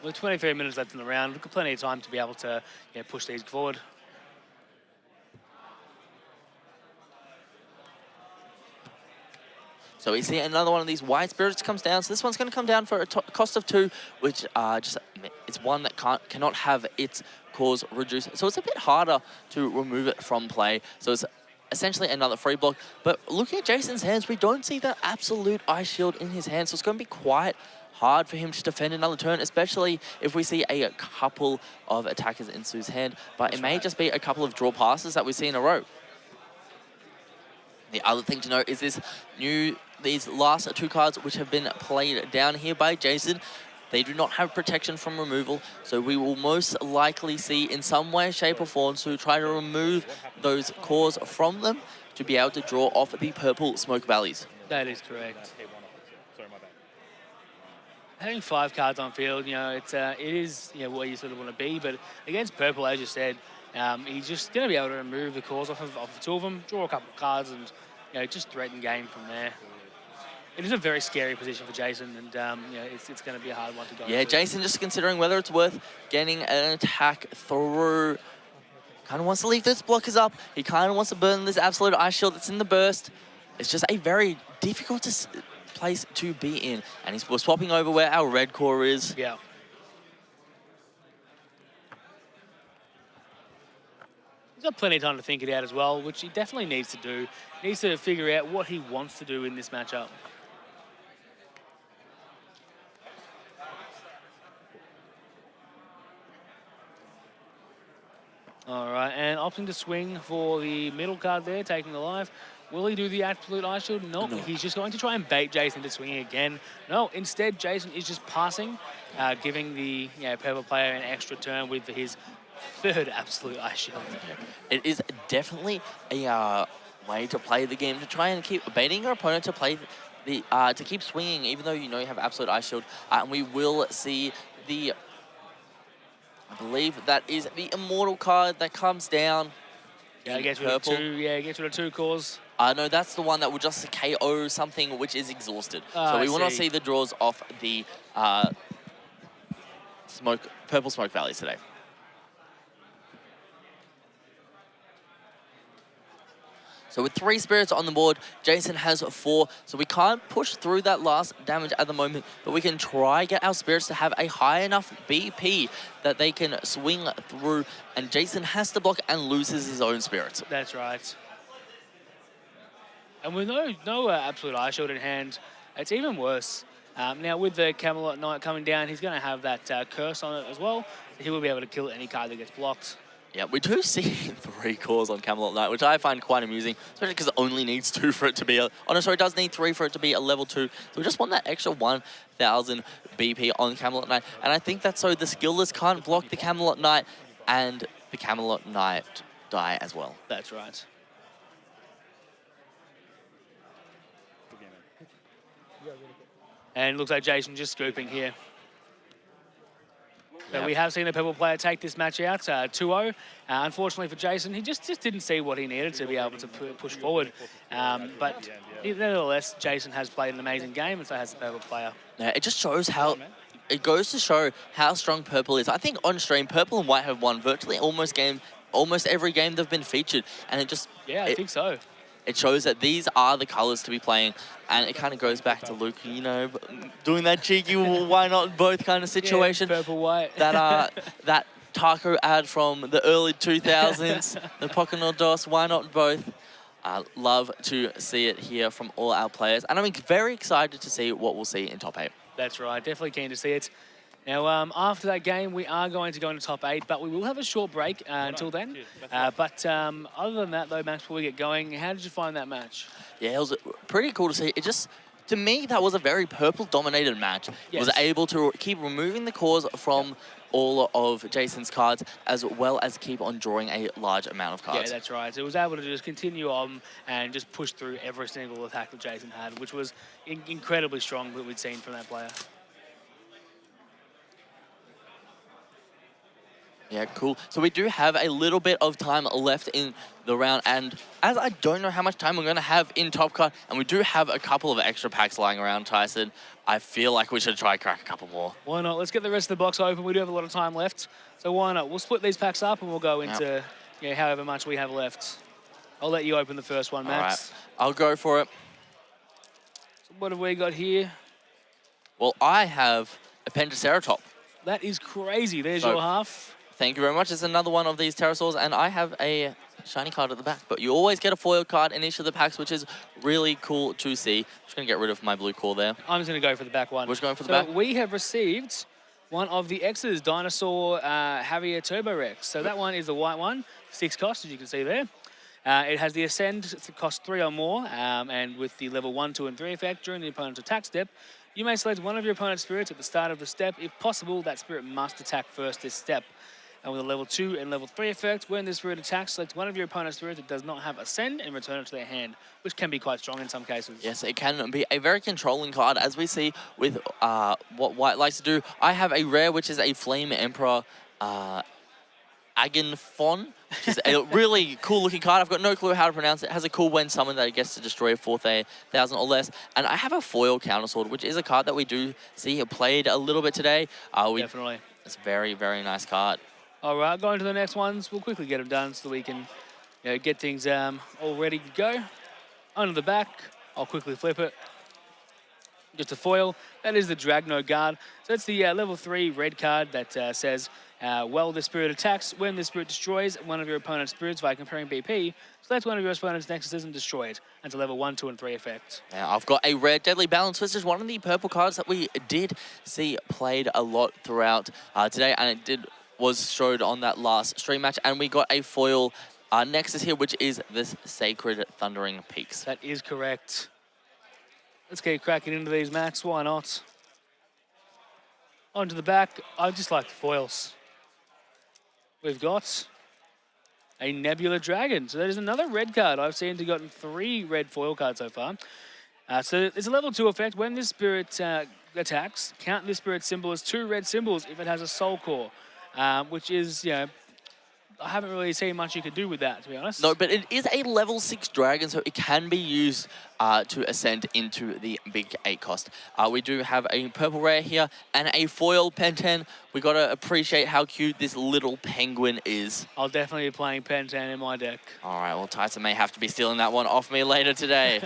With 23 minutes left in the round, we've got plenty of time to be able to push these forward. So we see another one of these white spirits comes down. So this one's going to come down for a cost of 2, which it's one that cannot have its cause reduced. So it's a bit harder to remove it from play. So it's essentially another free block. But looking at Jason's hands, we don't see that absolute ice shield in his hand. So it's going to be quite hard for him to defend another turn, especially if we see a couple of attackers in Sue's hand. But it may just be a couple of draw passes that we see in a row. The other thing to note is these last 2 cards which have been played down here by Jason. They do not have protection from removal, so we will most likely see in some way, shape or form to try to remove those cores from them to be able to draw off the purple smoke valleys. That is correct. Having 5 cards on field, it is where you sort of want to be, but against purple, as you said, he's just going to be able to remove the cores off of 2 of them, draw a couple of cards, and just threaten game from there. It is a very scary position for Jason, and it's going to be a hard one to go. Yeah, Jason just considering whether it's worth getting an attack through. Kind of wants to leave those blockers up. He kind of wants to burn this absolute ice shield that's in the burst. It's just a very difficult place to be in, and we're swapping over where our red core is. Yeah. He's got plenty of time to think it out as well, which he definitely needs to do. He needs to figure out what he wants to do in this matchup. All right, and opting to swing for the middle card there, taking the life. Will he do the absolute ice shield? No, he's just going to try and bait Jason to swinging again. No, instead, Jason is just passing, giving the purple player an extra turn with his 3rd absolute ice shield. It is definitely a way to play the game, to try and keep baiting your opponent to play to keep swinging, even though you have absolute ice shield. And we will see the, I believe that is the immortal card that comes down. Yeah, he gets rid of 2. Yeah, he gets rid of 2 cores. No, that's the one that will just KO something which is exhausted. So we will not see the draws off the purple smoke valleys today. So with 3 spirits on the board, Jason has 4. So we can't push through that last damage at the moment, but we can try get our spirits to have a high enough BP that they can swing through, and Jason has to block and loses his own spirits. That's right. And with no absolute ice shield in hand, it's even worse. Now with the Camelot Knight coming down, he's going to have that curse on it as well. He will be able to kill any card that gets blocked. Yeah, we do see 3 cores on Camelot Knight, which I find quite amusing, especially because it only needs 2 for it to be it does need 3 for it to be a level 2. So we just want that extra 1,000 BP on Camelot Knight. And I think that's so the skillless can't block the Camelot Knight, and the Camelot Knight die as well. That's right. And it looks like Jason just scooping here. So Yeah. we have seen a Purple player take this match out 2-0. Unfortunately for Jason, he just didn't see what he needed to be able to push forward. But nevertheless, Jason has played an amazing game, and so has the Purple player. Yeah, it just shows how... It goes to show how strong Purple is. I think on stream, Purple and White have won virtually almost every game they've been featured. And it just... Yeah, I think so. It shows that these are the colors to be playing, and it kind of goes back to Luke, you know, doing that cheeky why not both kind of situation. Yeah, purple, white. That taco ad from the early 2000s, the Pocono Dos, why not both? Love to see it here from all our players, and I'm very excited to see what we'll see in top 8. That's right, definitely keen to see it. Now, after that game, we are going to go into top 8, but we will have a short break until then. But other than that, though, Max, before we get going, how did you find that match? Yeah, it was pretty cool to see. It just, to me, that was a very Purple-dominated match. Yes. It was able to keep removing the cores from all of Jason's cards, as well as keep on drawing a large amount of cards. Yeah, that's right. So it was able to just continue on and just push through every single attack that Jason had, which was incredibly strong that we'd seen from that player. Yeah, cool. So we do have a little bit of time left in the round, and as I don't know how much time we're going to have in Top Cut, and we do have a couple of extra packs lying around, Tyson, I feel like we should try crack a couple more. Why not? Let's get the rest of the box open. We do have a lot of time left, so why not? We'll split these packs up and we'll go into however much we have left. I'll let you open the first one, Max. All right, I'll go for it. So what have we got here? Well, I have a Pentaceratop. That is crazy. There's So- your half. Thank you very much. It's another one of these pterosaurs, and I have a shiny card at the back. But you always get a foil card in each of the packs, which is really cool to see. Just going to get rid of my blue core there. I'm just going to go for the back one. Which going for the So back? we have received one of the X's, Dinosaur Javier Turbo Rex. So that one is the white one, 6 cost, as you can see there. It has the Ascend, cost 3 or more, and with the level 1, 2, and 3 effect during the opponent's attack step, you may select one of your opponent's spirits at the start of the step. If possible, that spirit must attack first this step. And with a level 2 and level 3 effect, when this spirit attacks, select one of your opponent's spirits that does not have Ascend and return it to their hand, which can be quite strong in some cases. Yes, it can be a very controlling card, as we see with what White likes to do. I have a rare, which is a Flame Emperor Agenfon, which is a really cool-looking card. I've got no clue how to pronounce it. It has a cool when summon that it gets to destroy 4,000 or less. And I have a Foil Countersword, which is a card that we do see played a little bit today. Definitely. It's a very, very nice card. All right, going to the next ones. We'll quickly get them done so that we can get things all ready to go. Under the back, I'll quickly flip it. Just a foil. That is the Dragno Guard. So that's the level 3 red card that says, well, this spirit attacks. When this spirit destroys one of your opponent's spirits via comparing BP, select one of your opponent's nexuses and destroy it. That's a level 1, 2, and 3 effect. Now, I've got a red Deadly Balance, which is one of the purple cards that we did see played a lot throughout today, and it was showed on that last stream match. And we got a foil Nexus here, which is this Sacred Thundering Peaks. That is correct. Let's get cracking into these, Max. Why not? Onto the back. I just like the foils. We've got a Nebula Dragon. So that is another red card. I've seen to gotten 3 red foil cards so far. So it's a level 2 effect. When this spirit attacks, count this spirit symbol as 2 red symbols if it has a soul core, which is, I haven't really seen much you could do with that, to be honest. No, but it is a level 6 dragon, so it can be used to ascend into the big 8 cost. We do have a purple rare here and a foil Penten. We got to appreciate how cute this little penguin is. I'll definitely be playing Penten in my deck. All right, well, Tyson may have to be stealing that one off me later today.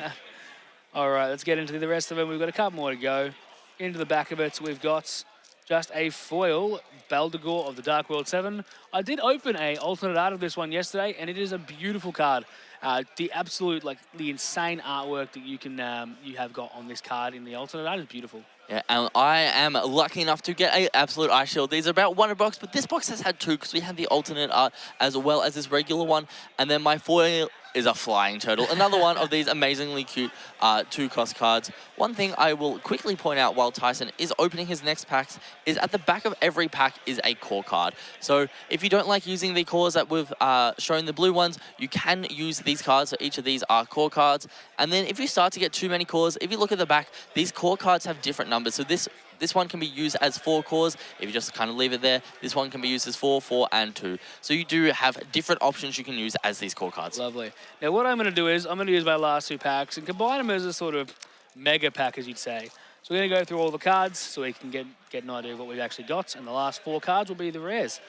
All right, let's get into the rest of them. We've got a couple more to go. Into the back of it, we've got just a foil Baldegor of the Dark World 7. I did open a alternate art of this one yesterday, and it is a beautiful card. The absolute, the insane artwork that you have got on this card in the alternate art is beautiful. Yeah, and I am lucky enough to get an absolute ice shield. These are about $100 bucks, but this box has had 2 because we had the alternate art as well as this regular one. And then my foil is a flying turtle. Another one of these amazingly cute 2-cost cards. One thing I will quickly point out while Tyson is opening his next packs is at the back of every pack is a core card. So if you don't like using the cores that we've shown the blue ones, you can use these cards. So each of these are core cards. And then if you start to get too many cores, if you look at the back, these core cards have different numbers. So this one can be used as 4 cores. If you just kind of leave it there, this one can be used as 4, 4, and 2. So you do have different options you can use as these core cards. Lovely. Now what I'm going to do is I'm going to use my last 2 packs and combine them as a sort of mega pack, as you'd say. So we're going to go through all the cards so we can get an idea of what we've actually got. And the last 4 cards will be the rares.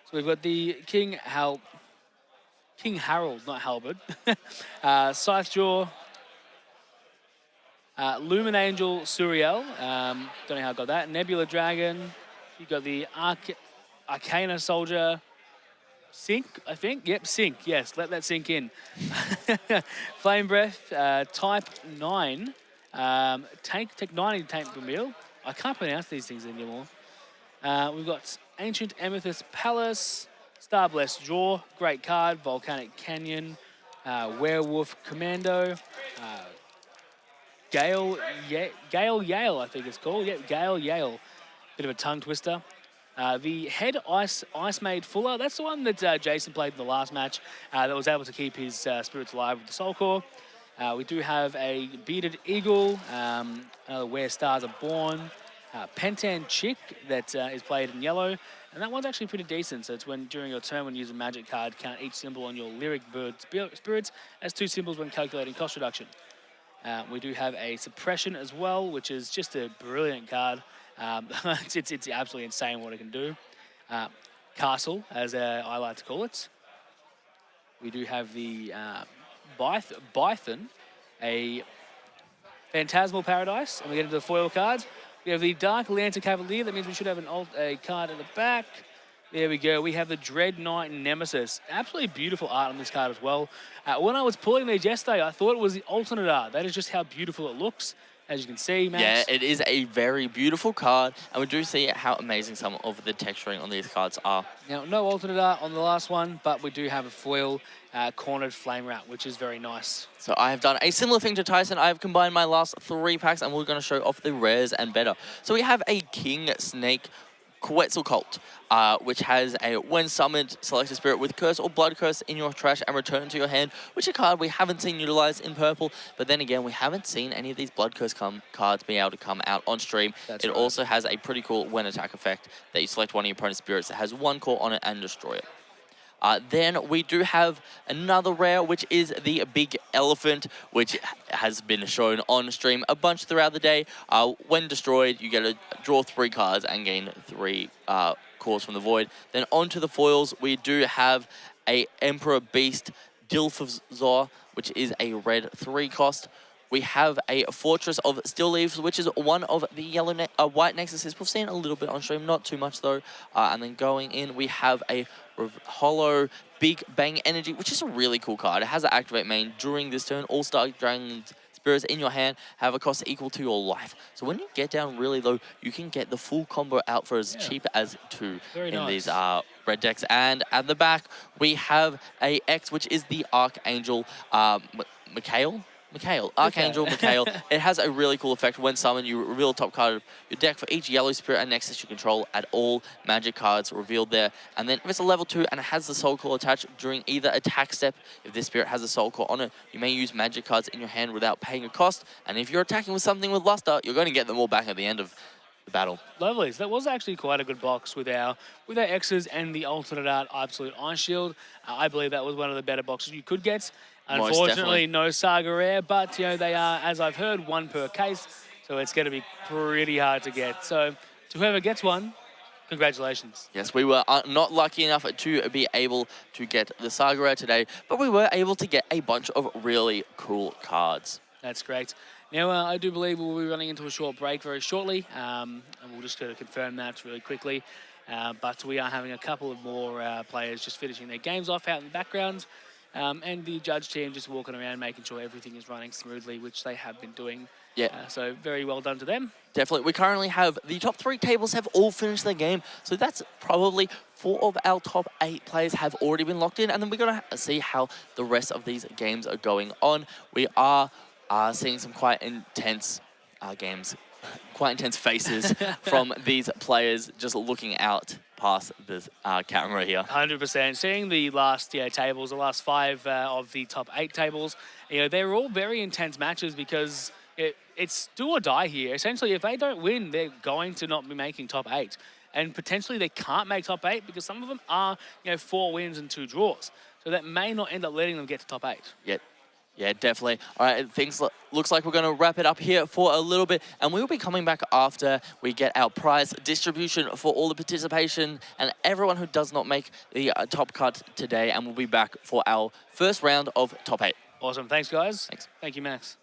So we've got the King Harold, not Halberd, Scythejaw, Lumen Angel Suriel, don't know how I got that, Nebula Dragon, you've got the Arcana Soldier, Sink, I think, yep, Sink, yes, let that sink in. Flame Breath, Type 9, Take 90 Tank Bramil, I can't pronounce these things anymore. We've got Ancient Amethyst Palace, Starblessed Jaw, great card, Volcanic Canyon, Werewolf Commando, Gale Yale, I think it's called. Yep, Gale Yale. Bit of a tongue twister. The Head Ice Maid Fuller, that's the one that Jason played in the last match that was able to keep his spirits alive with the Soul Core. We do have a Bearded Eagle, Where Stars Are Born, Pentan Chick that is played in yellow. And that one's actually pretty decent. So it's when during your turn when you use a magic card, count each symbol on your Lyric Bird spirits as 2 symbols when calculating cost reduction. We do have a Suppression as well, which is just a brilliant card. It's absolutely insane what it can do. Castle, as I like to call it. We do have the Bython, a Phantasmal Paradise, and we get into the foil cards. We have the Dark Lantern Cavalier. That means we should have a card at the back. There we go. We have the Dread Knight Nemesis. Absolutely beautiful art on this card as well. When I was pulling these yesterday, I thought it was the alternate art. That is just how beautiful it looks, as you can see, Max. Yeah, it is a very beautiful card, and we do see how amazing some of the texturing on these cards are. Now, no alternate art on the last one, but we do have a foil cornered flame route, which is very nice. So I have done a similar thing to Tyson. I have combined my last 3 packs, and we're going to show off the rares and better. So we have a King Snake Quetzalcoatl, which has a when summoned, select a spirit with curse or blood curse in your trash and return it to your hand, which is a card we haven't seen utilized in purple, but then again, we haven't seen any of these blood curse cards be able to come out on stream. That's it right. also has a pretty cool when attack effect that you select one of your opponent's spirits that has 1 core on it and destroy it. Then we do have another rare, which is the Big Elephant, which has been shown on stream a bunch throughout the day. When destroyed, you get to draw 3 cards and gain 3 cores from the void. Then onto the foils, we do have a Emperor Beast Dilfazor, which is a red 3 cost. We have a Fortress of Still Leaves, which is one of the white Nexuses. We've seen a little bit on stream, not too much though. And then going in, we have a Hollow Big Bang Energy, which is a really cool card. It has an activate main during this turn. All-Star Dragon spirits in your hand have a cost equal to your life. So when you get down really low, you can get the full combo out for as cheap as 2 Very in nice. these red decks. And at the back, we have a X, which is the Archangel Archangel Mikhail. It has a really cool effect. When summoned, you reveal the top card of your deck for each yellow spirit and Nexus you control. Add all magic cards revealed there. And then if it's a level 2 and it has the Soul Core attached during either attack step, if this spirit has a Soul Core on it, you may use magic cards in your hand without paying a cost. And if you're attacking with something with Luster, you're going to get them all back at the end of the battle. Lovely. So that was actually quite a good box with our X's and the alternate art Absolute Ice Shield. I believe that was one of the better boxes you could get. Unfortunately, no Saga Rare, but you know they are, as I've heard, 1 per case, so it's going to be pretty hard to get. So to whoever gets one, congratulations. Yes, we were not lucky enough to be able to get the Saga Rare today, but we were able to get a bunch of really cool cards. That's great. Now, I do believe we'll be running into a short break very shortly, and we'll just go to confirm that really quickly. But we are having a couple of more players just finishing their games off out in the background. And the judge team just walking around making sure everything is running smoothly, which they have been doing. Yeah. So very well done to them. Definitely. We currently have the top 3 tables have all finished their game. So that's probably 4 of our top 8 players have already been locked in. And then we're going to see how the rest of these games are going on. We are seeing some quite intense games, quite intense faces from these players just looking out past this camera here. 100%. Seeing the last tables, the last 5 of the top 8 tables, you know, they were all very intense matches because it's do or die here. Essentially, if they don't win, they're going to not be making top 8. And potentially they can't make top 8 because some of them are, 4 wins and 2 draws. So that may not end up letting them get to top 8. Yep. Yeah, definitely. All right, things looks like we're going to wrap it up here for a little bit, and we will be coming back after we get our prize distribution for all the participation and everyone who does not make the top cut today, and we'll be back for our first round of top 8. Awesome. Thanks, guys. Thanks. Thank you, Max.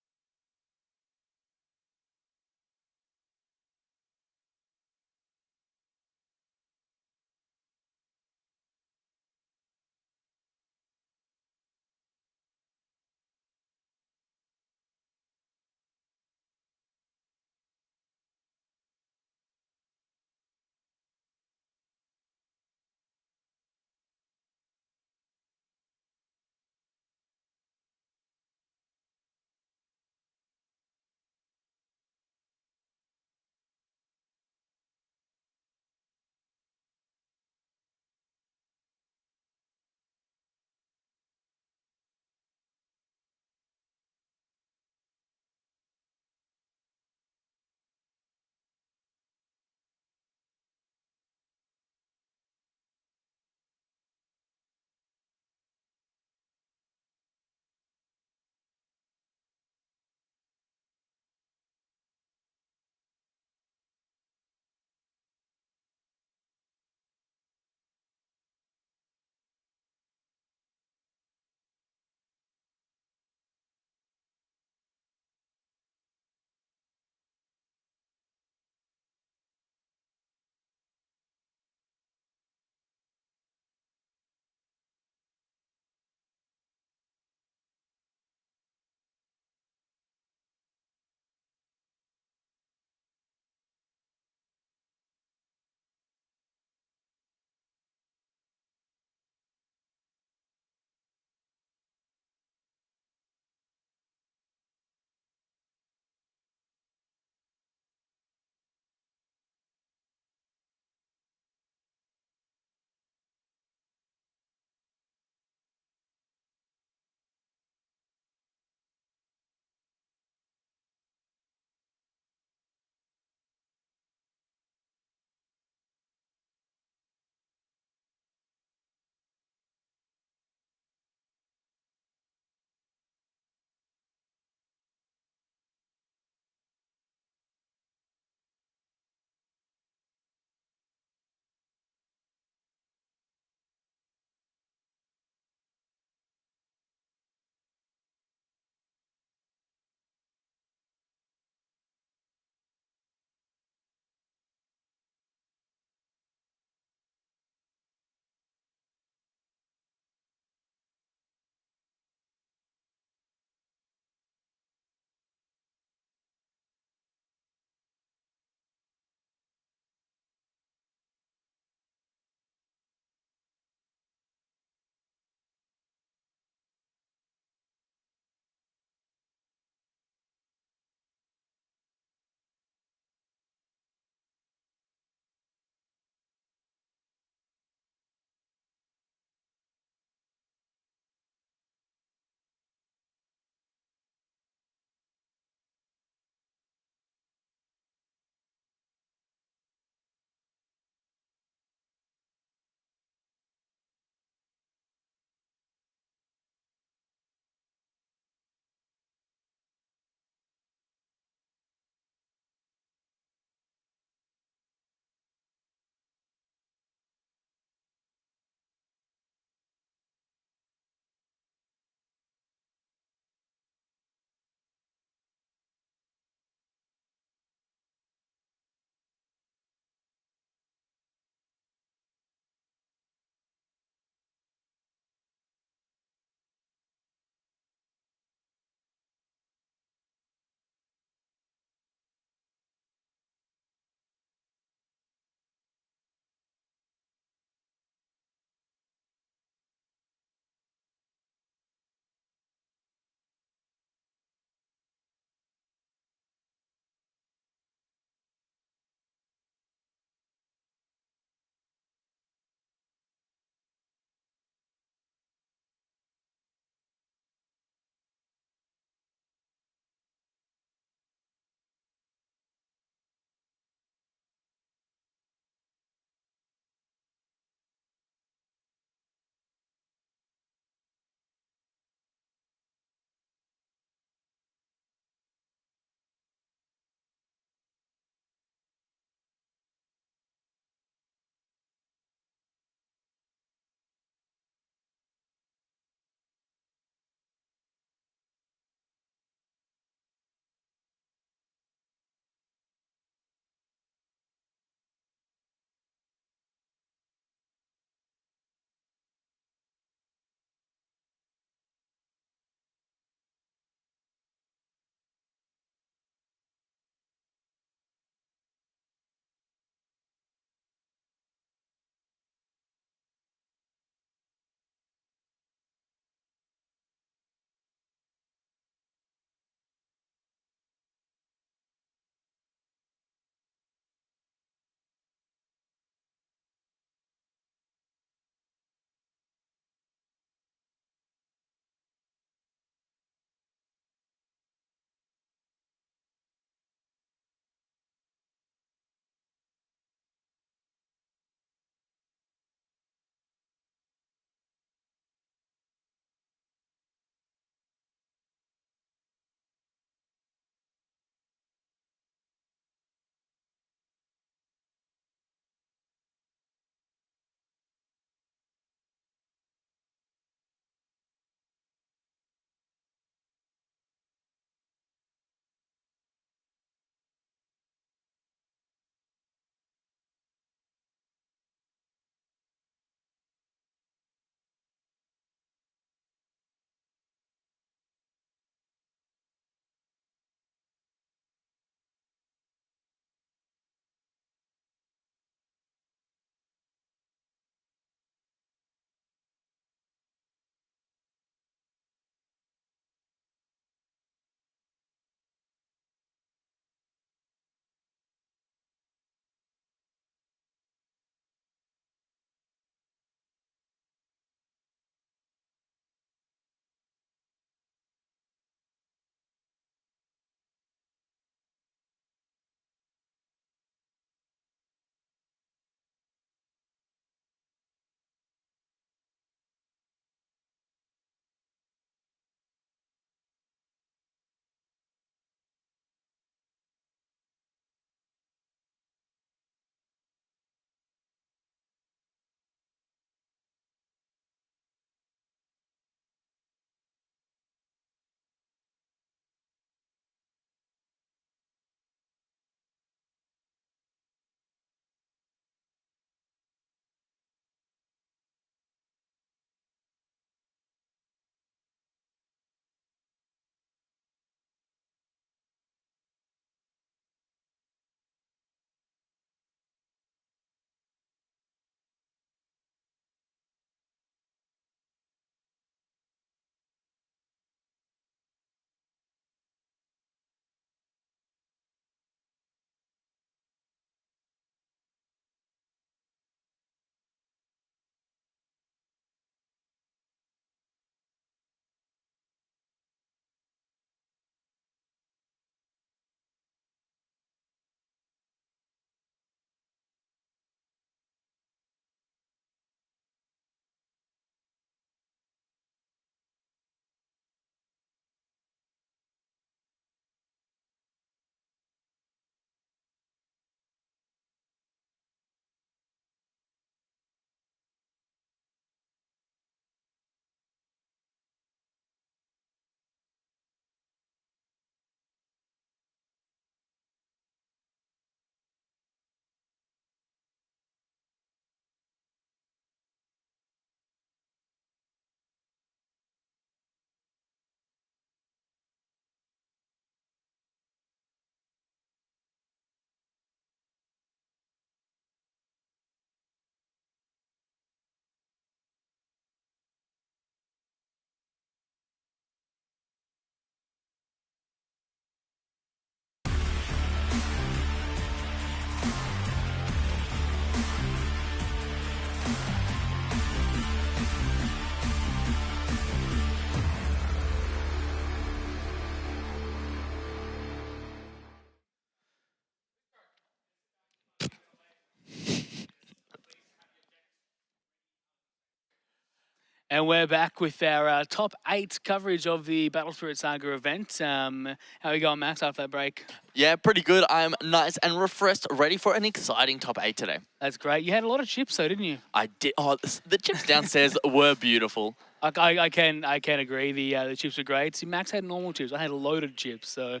And we're back with our top 8 coverage of the Battle Spirit Saga event. How are you going, Max, after that break? Yeah, pretty good. I'm nice and refreshed, ready for an exciting top 8 today. That's great. You had a lot of chips, though, didn't you? I did. Oh, the chips downstairs were beautiful. I can agree. The chips were great. See, Max had normal chips. I had loaded chips. So,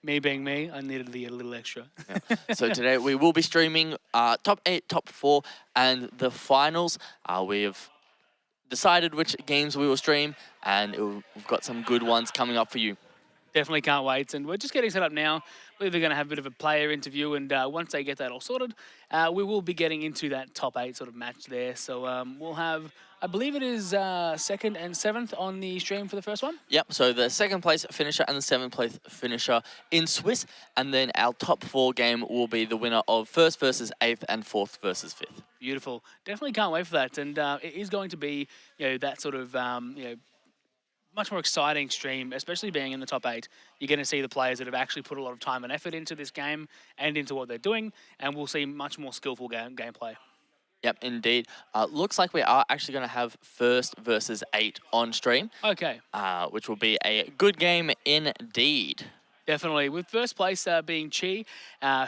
me being me, I needed a little extra. Yeah. So today we will be streaming top 8, top 4, and the finals. We've decided which games we will stream, and we've got some good ones coming up for you. Definitely can't wait. And we're just getting set up now. I believe we're going to have a bit of a player interview. And once they get that all sorted, we will be getting into that top 8 sort of match there. So we'll have, I believe it is 2nd and 7th on the stream for the first one. Yep, so the 2nd place finisher and the 7th place finisher in Swiss. And then our top 4 game will be the winner of 1st versus 8th and 4th versus 5th. Beautiful. Definitely can't wait for that. And it is going to be, that sort of, much more exciting stream, especially being in the top 8. You're going to see the players that have actually put a lot of time and effort into this game and into what they're doing, and we'll see much more skillful gameplay. Yep, indeed. Looks like we are actually going to have 1st versus 8 on stream. Okay. Which will be a good game indeed. Definitely. With first place being Chi,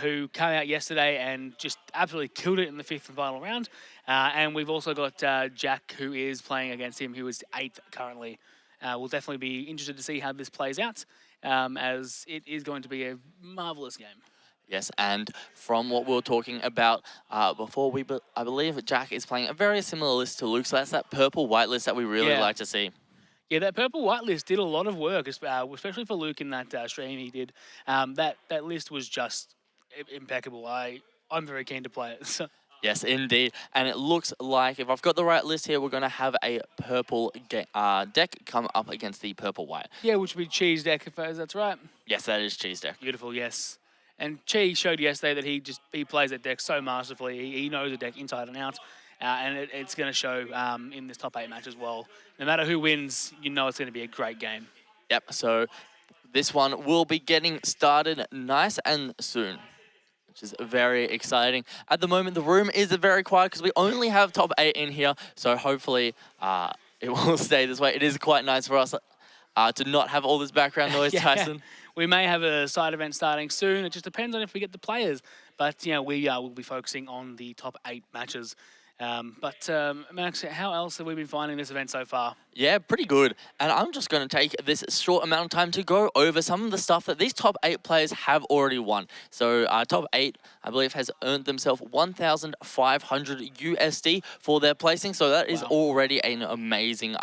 who came out yesterday and just absolutely killed it in the 5th and final round. And we've also got Jack, who is playing against him, who is 8th currently. We'll definitely be interested to see how this plays out, as it is going to be a marvellous game. Yes, and from what we were talking about before, I believe Jack is playing a very similar list to Luke, so that's that purple-white list that we really like to see. Yeah, that purple-white list did a lot of work, especially for Luke in that stream he did. That list was just impeccable. I'm very keen to play it. So. Yes, indeed. And it looks like, if I've got the right list here, we're going to have a purple deck come up against the purple-white. Yeah, which would be Chi's deck, if that's right. Yes, that is Chi's deck. Beautiful, yes. And Chi showed yesterday that he plays that deck so masterfully. He knows the deck inside and out. And it's going to show in this top 8 match as well. No matter who wins, you know it's going to be a great game. Yep, so this one will be getting started nice and soon, which is very exciting. At the moment, the room is very quiet because we only have top 8 in here, so hopefully it will stay this way. It is quite nice for us to not have all this background noise, Tyson. We may have a side event starting soon. It just depends on if we get the players. But, we will be focusing on the top 8 matches. Max, how else have we been finding this event so far? Yeah, pretty good. And I'm just going to take this short amount of time to go over some of the stuff that these top 8 players have already won. So top 8, I believe, has earned themselves 1,500 USD for their placing. So that is already an amazing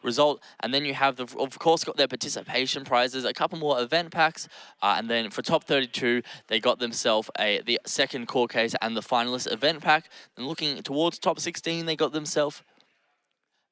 result. And then you have, of course, got their participation prizes, a couple more event packs. And then for top 32, they got themselves the 2nd core case and the finalist event pack. And looking towards top 16, they got themselves...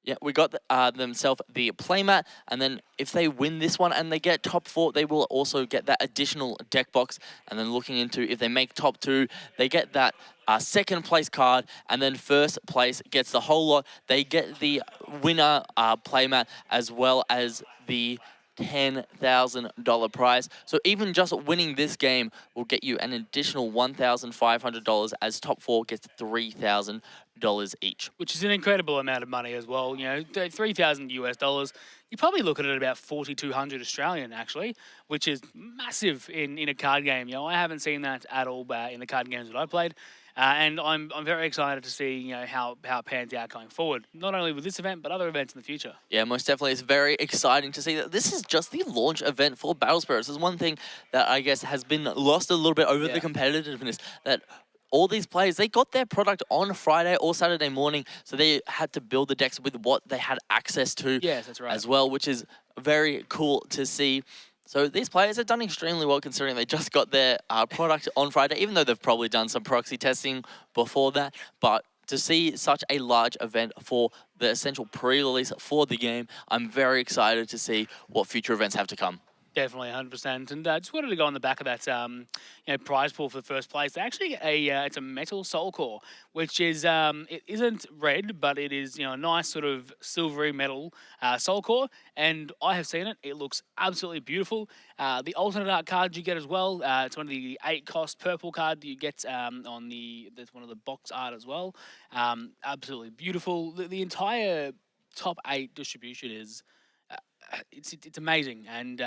Yeah, we got themselves the playmat, and then if they win this one and they get top 4, they will also get that additional deck box. And then looking into if they make top 2, they get that 2nd place card, and then 1st place gets the whole lot. They get the winner playmat as well as the $10,000 prize. So even just winning this game will get you an additional $1,500 as top 4 gets $3,000 each. Which is an incredible amount of money as well. 3,000 US dollars. You probably look at it about 4,200 Australian actually, which is massive in a card game. I haven't seen that at all in the card games that I played. And I'm very excited to see how it pans out going forward, not only with this event but other events in the future. Yeah, most definitely. It's very exciting to see that this is just the launch event for Battle Spirits. There's one thing that I guess has been lost a little bit over the competitiveness, that all these players, they got their product on Friday or Saturday morning, so they had to build the decks with what they had access to. Yes, that's right. As well, which is very cool to see. So these players have done extremely well considering they just got their product on Friday, even though they've probably done some proxy testing before that. But to see such a large event for the essential pre-release for the game, I'm very excited to see what future events have to come. Definitely, 100%. And I just wanted to go on the back of that prize pool for the first place. They actually get it's a metal soul core, which is, it isn't red, but it is, a nice sort of silvery metal soul core. And I have seen it. It looks absolutely beautiful. The alternate art card you get as well. It's one of the 8-cost purple card that you get that's one of the box art as well. Absolutely beautiful. The entire top 8 distribution is it's amazing, and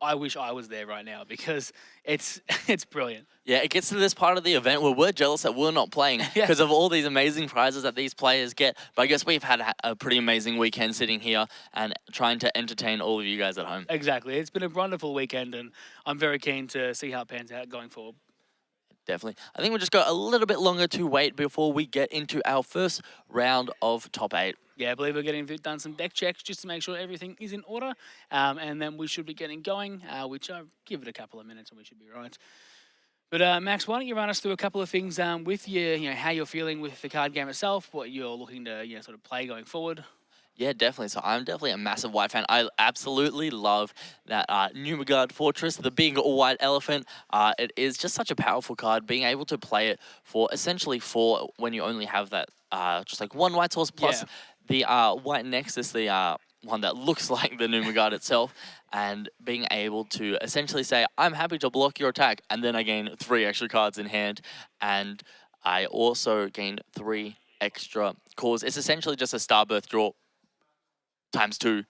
I wish I was there right now because it's it's brilliant. Yeah, it gets to this part of the event where we're jealous that we're not playing Yeah. because of all these amazing prizes that these players get. But I guess we've had a pretty amazing weekend sitting here and trying to entertain all of you guys at home. Exactly, it's been a wonderful weekend, and I'm very keen to see how it pans out going forward. Definitely. I think we'll just go a little bit longer to wait before we get into our first round of top 8. Yeah, I believe we're getting done some deck checks just to make sure everything is in order, and then we should be getting going, which I'll give it a couple of minutes and we should be right. But Max, why don't you run us through a couple of things with you know, how you're feeling with the card game itself, what you're looking to sort of play going forward. Yeah, definitely. So I'm definitely a massive white fan. I absolutely love that Numigard Fortress, the big white elephant. It is just such a powerful card. Being able to play it for essentially 4 when you only have that just like 1 white source plus the white Nexus, the one that looks like the Numigard itself, and being able to essentially say, I'm happy to block your attack, and then I gain 3 extra cards in hand, and I also gain 3 extra cores. It's essentially just a Starbirth draw times 2,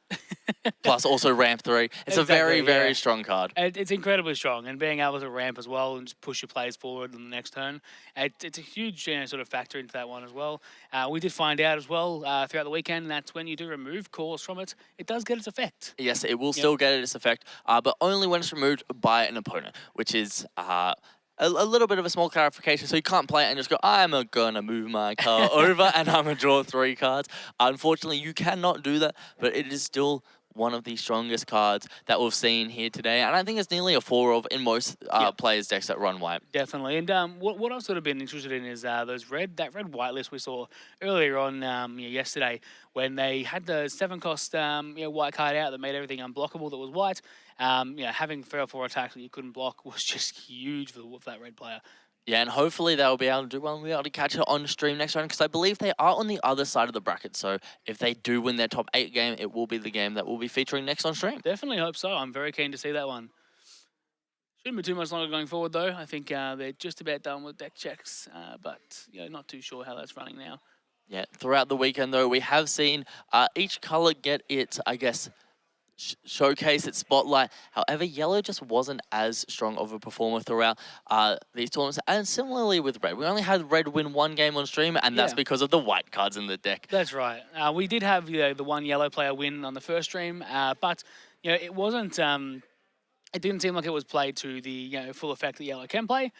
plus also ramp 3. It's a very, very strong card. It's incredibly strong, and being able to ramp as well and just push your players forward in the next turn, it's a huge sort of factor into that one as well. We did find out as well throughout the weekend that's when you do remove cores from it, it does get its effect. Yes, it will still get its effect, but only when it's removed by an opponent, which is a little bit of a small clarification. So you can't play it and just go, I'm gonna move my car over and I'm gonna draw 3 cards. Unfortunately, you cannot do that, but it is still one of the strongest cards that we've seen here today, and I think it's nearly a 4 of in most players' decks that run white. Definitely, and what I've sort of been interested in is that red white list we saw earlier on yesterday when they had the 7-cost white card out that made everything unblockable that was white. Having 3 or 4 attacks that you couldn't block was just huge for that red player. Yeah, and hopefully they'll be able to do well and we'll be able to catch it on stream next round because I believe they are on the other side of the bracket. So if they do win their top 8 game, it will be the game that we'll be featuring next on stream. Definitely hope so. I'm very keen to see that one. Shouldn't be too much longer going forward though. I think they're just about done with deck checks, but not too sure how that's running now. Yeah, throughout the weekend though, we have seen each color get its, I guess, showcase its spotlight. However, yellow just wasn't as strong of a performer throughout these tournaments, and similarly with red. We only had red win 1 game on stream, and that's because of the white cards in the deck. That's right. We did have the 1 yellow player win on the first stream, but it wasn't. It didn't seem like it was played to the full effect that yellow can play,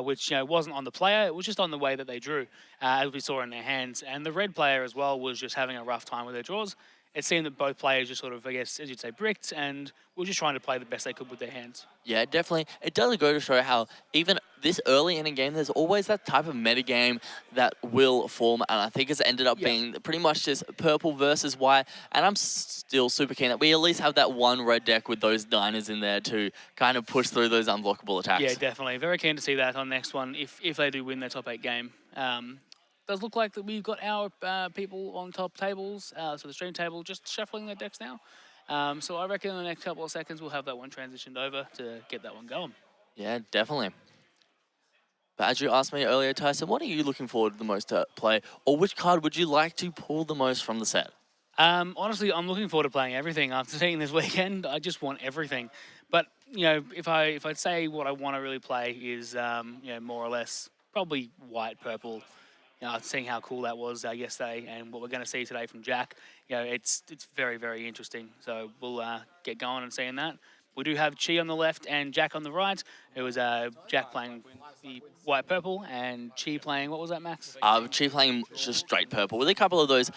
which wasn't on the player. It was just on the way that they drew, as we saw in their hands. And the red player as well was just having a rough time with their draws. It seemed that both players just sort of, I guess, as you'd say, bricked and were just trying to play the best they could with their hands. Yeah, definitely. It does go to show how even this early in a game, there's always that type of metagame that will form, and I think it's ended up being pretty much just purple versus white, and I'm still super keen that we at least have that 1 red deck with those diners in there to kind of push through those unblockable attacks. Yeah, definitely. Very keen to see that on next one if they do win their top 8 game. Does look like that we've got our people on top tables, so the stream table, just shuffling their decks now. So I reckon in the next couple of seconds we'll have that one transitioned over to get that one going. Yeah, definitely. But as you asked me earlier, Tyson, what are you looking forward to the most to play, or which card would you like to pull the most from the set? Honestly, I'm looking forward to playing everything after seeing this weekend. I just want everything. But if I'd say what I want to really play is more or less probably white, purple. Seeing how cool that was yesterday and what we're going to see today from Jack, it's very, very interesting. So we'll get going and seeing that. We do have Chi on the left and Jack on the right. It was Jack playing the white-purple and Chi playing, what was that, Max? Chi playing just straight purple with a couple of those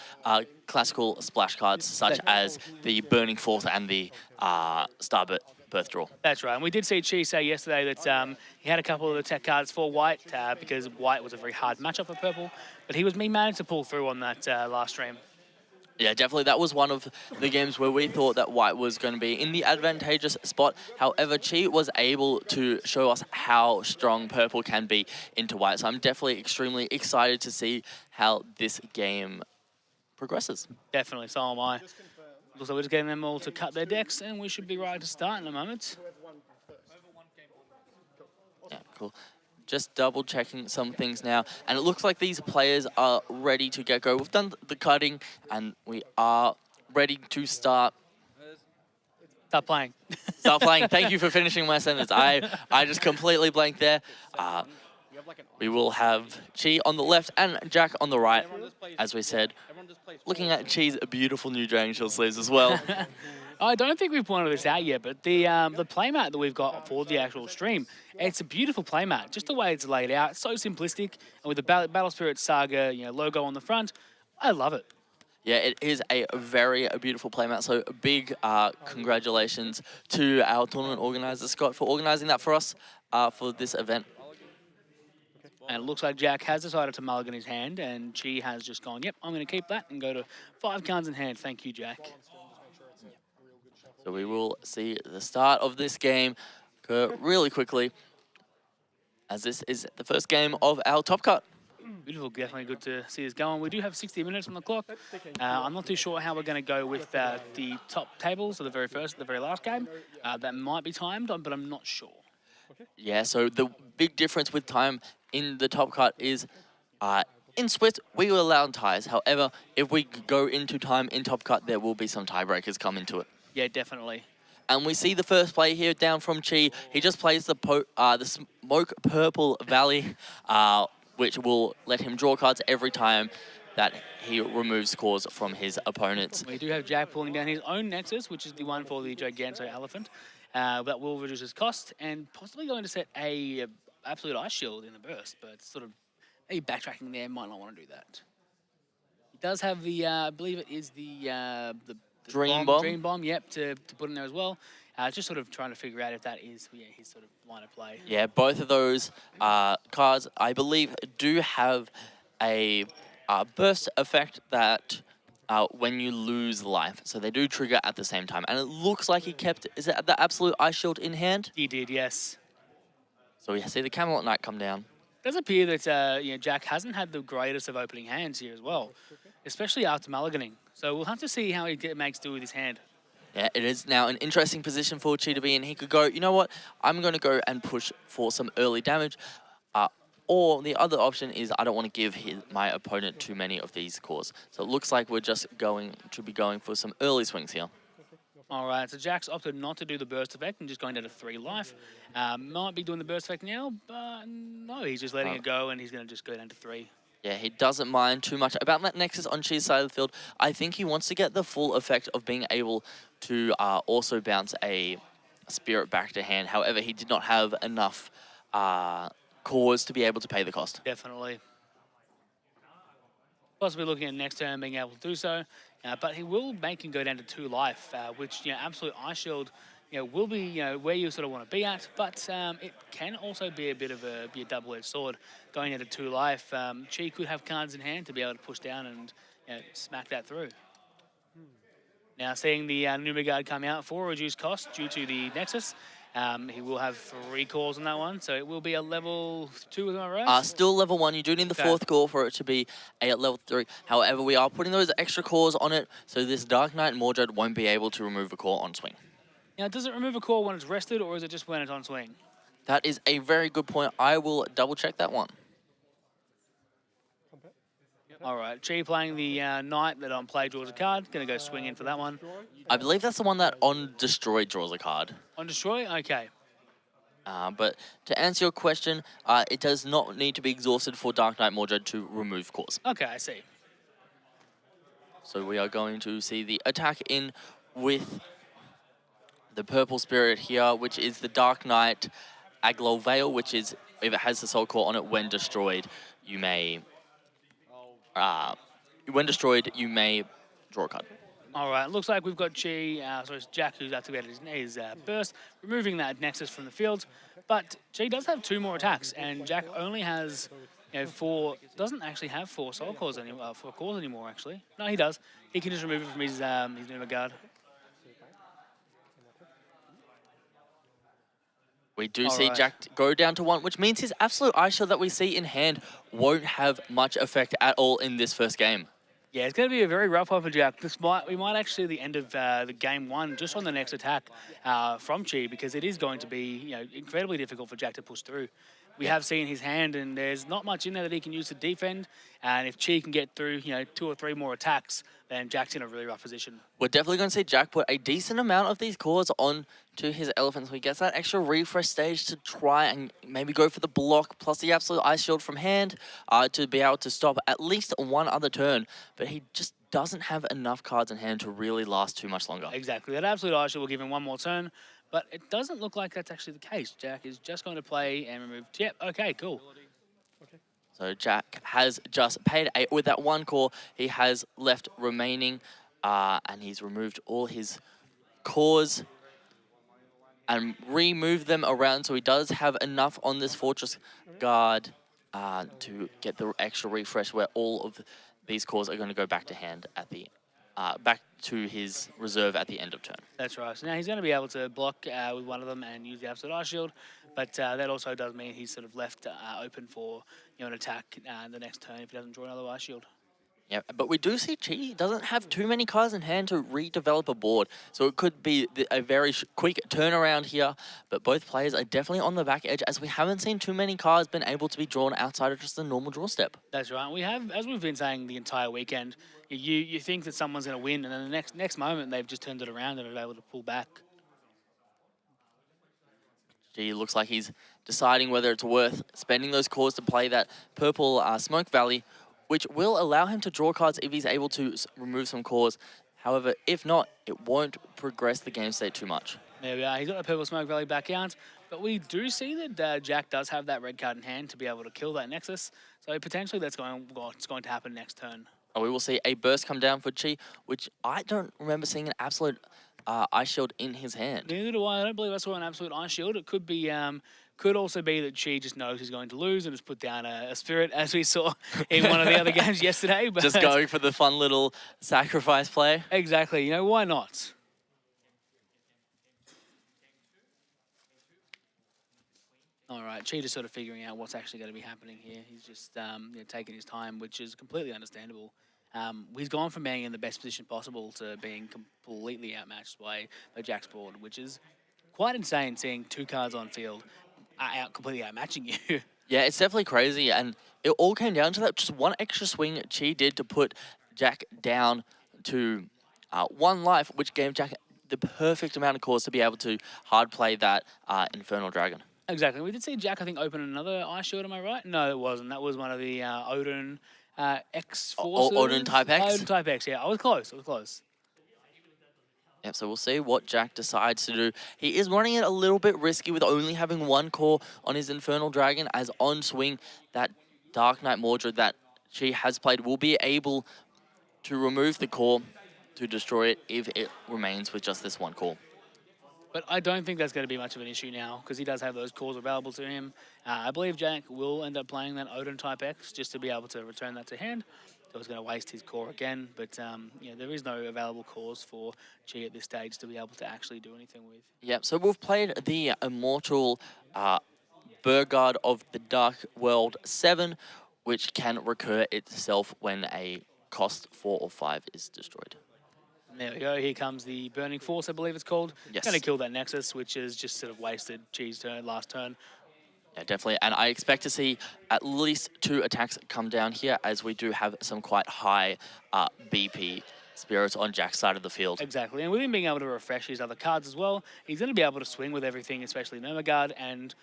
classical splash cards such as the Burning Force and the Starbirth draw. That's right. And we did see Chi say yesterday that he had a couple of the tech cards for white because white was a very hard matchup for purple, but he managed to pull through on that last stream. Yeah, definitely. That was one of the games where we thought that white was going to be in the advantageous spot. However, Chi was able to show us how strong purple can be into white. So I'm definitely extremely excited to see how this game progresses. Definitely, so am I. Looks like we're just getting them all to cut their decks, and we should be ready to start in a moment. Yeah, cool. just double checking some things now. And it looks like these players are ready to get go. We've done the cutting and we are ready to start. Start playing. Start playing. Thank you for finishing my sentence. I just completely blanked there. We will have Chi on the left and Jack on the right, as we said. Looking at Chi's beautiful new Dragon Shield sleeves as well. I don't think we've pointed this out yet, but the playmat that we've got for the actual stream, it's a beautiful playmat. Just the way it's laid out, so simplistic, and with the Battle Spirit Saga, logo on the front, I love it. Yeah, it is a very beautiful playmat. So big congratulations to our tournament organizer, Scott, for organizing that for us for this event. And it looks like Jack has decided to mulligan his hand, and Chi has just gone, yep, I'm going to keep that and go to 5 cards in hand. Thank you, Jack. So we will see the start of this game occur really quickly, as this is the first game of our top cut. Beautiful, definitely good to see us going. We do have 60 minutes on the clock. I'm not too sure how we're going to go with the top tables of the very last game. That might be timed, but I'm not sure. Yeah, so the big difference with time in the top cut is in splits, we will allow ties. However, if we go into time in top cut, there will be some tiebreakers come into it. Yeah, definitely. And we see the first play here down from Chi. He just plays the Smoke Purple Valley, which will let him draw cards every time that he removes cores from his opponents. We do have Jack pulling down his own Nexus, which is the one for the Giganto Elephant. That will reduce his cost and possibly going to set a Absolute Ice Shield in the burst, but sort of maybe backtracking there, might not want to do that. He does have the, I believe it is the Dream Bomb? Dream Bomb, yep, to put in there as well. Just sort of trying to figure out if that is his sort of line of play. Yeah, both of those cards, I believe, do have a burst effect that when you lose life. So they do trigger at the same time. And it looks like he kept, is it the Absolute Ice Shield in hand? He did, yes. So we see the Camelot Knight come down. It does appear that Jack hasn't had the greatest of opening hands here as well, especially after mulliganing. So we'll have to see how he makes do with his hand. Yeah, it is now an interesting position for Chi to be in. He could go, you know what, I'm going to go and push for some early damage. Or the other option is I don't want to give my opponent too many of these cores. So it looks like we're just going to be going for some early swings here. All right, so Jack's opted not to do the burst effect and just going down to 3 life. Might be doing the burst effect now, but no, he's just letting it go and he's going to just go down to 3. Yeah, he doesn't mind too much about that Nexus on Chi's side of the field. I think he wants to get the full effect of being able to also bounce a Spirit back to hand. However, he did not have enough cores to be able to pay the cost. Definitely. Possibly looking at next turn being able to do so, but he will make him go down to 2 life, which Absolute Ice Shield will be where you sort of want to be at, but it can also be a bit of a double-edged sword. Going into 2 life, Chi could have cards in hand to be able to push down and smack that through. Now seeing the Numigard come out for a reduced cost due to the Nexus, he will have 3 cores on that one, so it will be a level 2, am I right? Still level 1. You do need the 4th core for it to be a level 3. However, we are putting those extra cores on it, so this Dark Knight Mordred won't be able to remove a core on swing. Now, does it remove a core when it's rested, or is it just when it's on swing? That is a very good point. I will double check that one. All right, Chi playing the Knight that on play draws a card. Going to go swing in for that one. I believe that's the one that on Destroy draws a card. On Destroy? Okay. But to answer your question, it does not need to be exhausted for Dark Knight Mordred to remove cores. Okay, I see. So we are going to see the attack in with the Purple Spirit here, which is the Dark Knight Aglo Veil, which is, if it has the Soul Core on it, when destroyed, you may... when destroyed, you may draw a card. All right, looks like we've got Chi, so it's Jack who's activated his burst, removing that Nexus from the field. But Chi does have 2 more attacks, and Jack only has 4, doesn't actually have 4 soul cores anymore, 4 cores anymore, actually. No, he does. He can just remove it from his Numigard. We do see Jack go down to 1, which means his Absolute Ice Shield that we see in hand won't have much effect at all in this first game. Yeah, it's going to be a very rough one for Jack. We might actually see the end of the game 1 just on the next attack from Chi, because it is going to be incredibly difficult for Jack to push through. We have seen his hand, and there's not much in there that he can use to defend. And if Chi can get through, 2 or 3 more attacks, then Jack's in a really rough position. We're definitely going to see Jack put a decent amount of these cores on to his elephant, so he gets that extra refresh stage to try and maybe go for the block, plus the absolute ice shield from hand to be able to stop at least one other turn. But he just doesn't have enough cards in hand to really last too much longer. Exactly. That absolute ice shield will give him one more turn, but it doesn't look like that's actually the case. Jack is just going to play and remove. Yep, okay, cool. So Jack has just paid 8 with that 1 core. He has left remaining, and he's removed all his cores and removed them around. So he does have enough on this Fortress Guard to get the extra refresh where all of these cores are going to go back to hand at the back to his reserve at the end of turn. That's right. So now he's going to be able to block with one of them and use the absolute ice shield, but that also does mean he's sort of left open for an attack the next turn if he doesn't draw another ice shield. Yeah, but we do see Chi doesn't have too many cards in hand to redevelop a board, so it could be a very quick turnaround here, but both players are definitely on the back edge as we haven't seen too many cards been able to be drawn outside of just the normal draw step. That's right. We have, as we've been saying the entire weekend, you think that someone's going to win, and then the next moment they've just turned it around and are able to pull back. Chi looks like he's deciding whether it's worth spending those cores to play that purple Smoke Valley, which will allow him to draw cards if he's able to remove some cores. However, if not, it won't progress the game state too much. There we are. He's got the Purple Smoke Valley back out, but we do see that Jack does have that red card in hand to be able to kill that Nexus. So potentially that's what's going to happen next turn. We will see a burst come down for Chi, which I don't remember seeing an absolute ice shield in his hand. Neither do I. I don't believe I saw an absolute ice shield. It could be, could also be that Chi just knows he's going to lose and has put down a spirit, as we saw in one of the other games yesterday. But just going for the fun little sacrifice play. Exactly. Why not? All right, Chi just sort of figuring out what's actually going to be happening here. He's just taking his time, which is completely understandable. He's gone from being in the best position possible to being completely outmatched by Jack's board, which is quite insane, seeing 2 cards on field completely outmatching you. Yeah, it's definitely crazy, and it all came down to that just one extra swing Chi did to put Jack down to 1 life, which gave Jack the perfect amount of cores to be able to hard play that Infernal Dragon. Exactly. We did see Jack, I think, open another ice shield, am I right? No, it wasn't. That was one of the Odin X forces. Odin Type X? Odin Type X, yeah. I was close. Yep, so we'll see what Jack decides to do. He is running it a little bit risky with only having 1 core on his Infernal Dragon, as on swing, that Dark Knight Mordred that she has played will be able to remove the core to destroy it if it remains with just this 1 core. But I don't think that's going to be much of an issue now, because he does have those cores available to him. I believe Jack will end up playing that Odin Type X just to be able to return that to hand. So he's going to waste his core again, but there is no available cores for Chi at this stage to be able to actually do anything with. Yep, so we've played the Immortal Burgard of the Dark World 7, which can recur itself when a cost 4 or 5 is destroyed. There we go. Here comes the Burning Force, I believe it's called. Yes. Going to kill that Nexus, which is just sort of wasted Chi's turn, last turn. Yeah, definitely. And I expect to see at least 2 attacks come down here, as we do have some quite high BP spirits on Jack's side of the field. Exactly. And with him being able to refresh his other cards as well, he's going to be able to swing with everything, especially Nomagard, and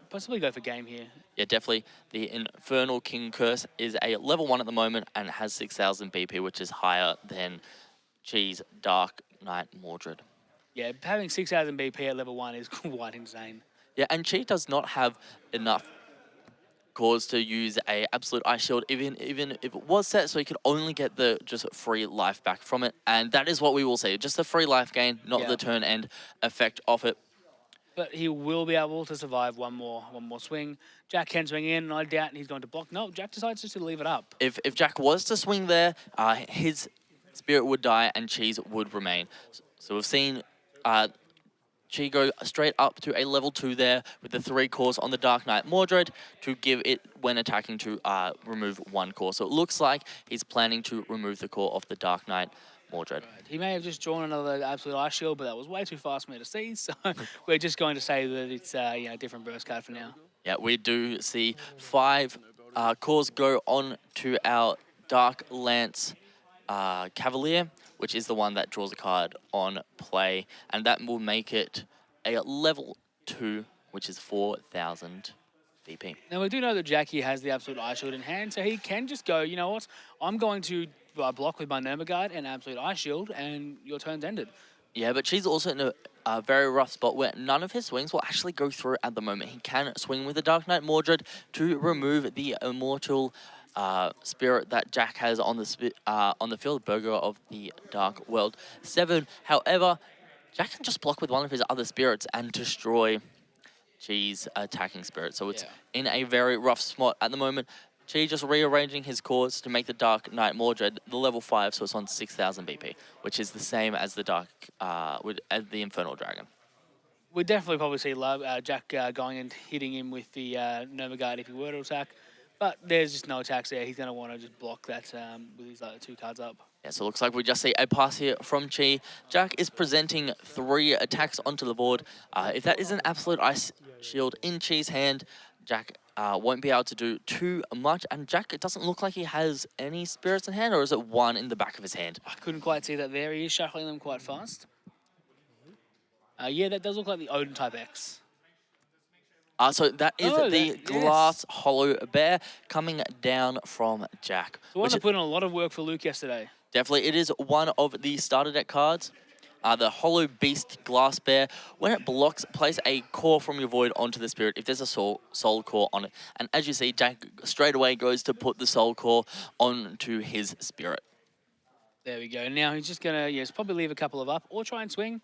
possibly go for game here. Yeah, definitely. The Infernal King Curse is a level 1 at the moment and has 6,000 BP, which is higher than Chi's Dark Knight Mordred. Yeah, having 6,000 BP at level 1 is quite insane. Yeah, and Chi does not have enough cores to use a absolute ice shield, even if it was set, so he could only get the just free life back from it. And that is what we will see, just a free life gain, not the turn end effect of it. But he will be able to survive one more swing. Jack can swing in, and I doubt he's going to block. No, Jack decides just to leave it up. If Jack was to swing there, his spirit would die and Chi's would remain. So we've seen Chi go straight up to a level 2 there with the 3 cores on the Dark Knight Mordred to give it, when attacking, to remove 1 core. So it looks like he's planning to remove the core of the Dark Knight Mordred. Right. He may have just drawn another absolute ice shield, but that was way too fast for me to see. So we're just going to say that it's a different burst card for now. Yeah, we do see 5 cores go on to our Dark Lance Cavalier, which is the one that draws a card on play, and that will make it a level 2, which is 4,000 VP. Now, we do know that Jackie has the Absolute Ice Shield in hand, so he can just go, you know what, I'm going to block with my Guard and Absolute Ice Shield, and your turn's ended. Yeah, but she's also in a very rough spot where none of his swings will actually go through at the moment. He can swing with the Dark Knight Mordred to remove the immortal spirit that Jack has on the field, Burger of the Dark World 7. However, Jack can just block with one of his other spirits and destroy Chi's attacking spirit. So it's in a very rough spot at the moment. Chi just rearranging his cores to make the Dark Knight Mordred the level 5, so it's on 6,000 BP, which is the same as the as the Infernal Dragon. We'd definitely probably see Jack going and hitting him with the Guard if he were to attack, but there's just no attacks there. He's going to want to just block that with his 2 cards up. Yeah, so it looks like we just see a pass here from Chi. Jack is presenting 3 attacks onto the board. If that is an Absolute Ice Shield in Chi's hand, Jack won't be able to do too much. And Jack, it doesn't look like he has any spirits in hand, or is it 1 in the back of his hand? I couldn't quite see that there. He is shuffling them quite fast. Yeah, that does look like the Odin type X. So that is the glass hollow bear coming down from Jack. So one that put in a lot of work for Luke yesterday. Definitely, it is one of the starter deck cards. The Hollow Beast Glass Bear. When it blocks, place a core from your void onto the spirit if there's a soul core on it. And as you see, Jack straight away goes to put the soul core onto his spirit. There we go. Now he's just gonna probably leave a couple of up or try and swing.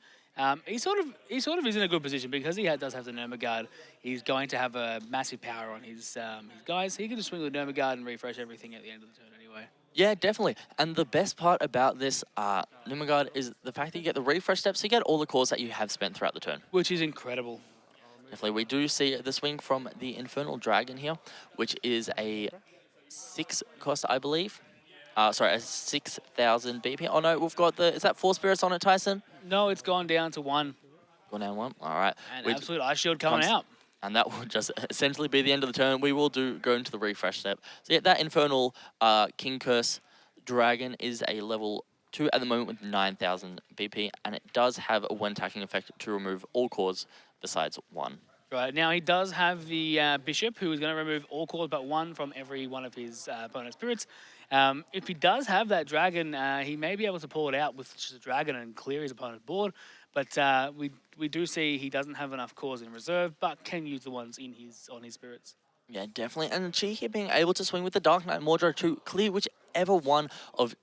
He sort of is in a good position because he does have the Guard. He's going to have a massive power on his guys. He can just swing with Guard and refresh everything at the end of the turn anyway. Yeah, definitely. And the best part about this Guard is the fact that you get the refresh steps, so you get all the cores that you have spent throughout the turn. Which is incredible. Definitely. We do see the swing from the Infernal Dragon here, which is a 6 cost, I believe. Sorry, a 6,000 BP. Oh no, we've got is that 4 spirits on it, Tyson? No, it's gone down to 1. Gone down 1? All right. And Absolute Ice Shield coming out. And that will just essentially be the end of the turn. We will go into the refresh step. So yeah, that Infernal King Curse Dragon is a level 2 at the moment with 9,000 BP, and it does have a when attacking effect to remove all cores besides 1. Right, now he does have the Bishop, who is going to remove all cores but 1 from every one of his opponent's spirits. If he does have that dragon, he may be able to pull it out with just a dragon and clear his opponent's board. But we do see he doesn't have enough cores in reserve, but can use the ones on his spirits. Yeah, definitely. And Chi here being able to swing with the Dark Knight Mordred to clear whichever one of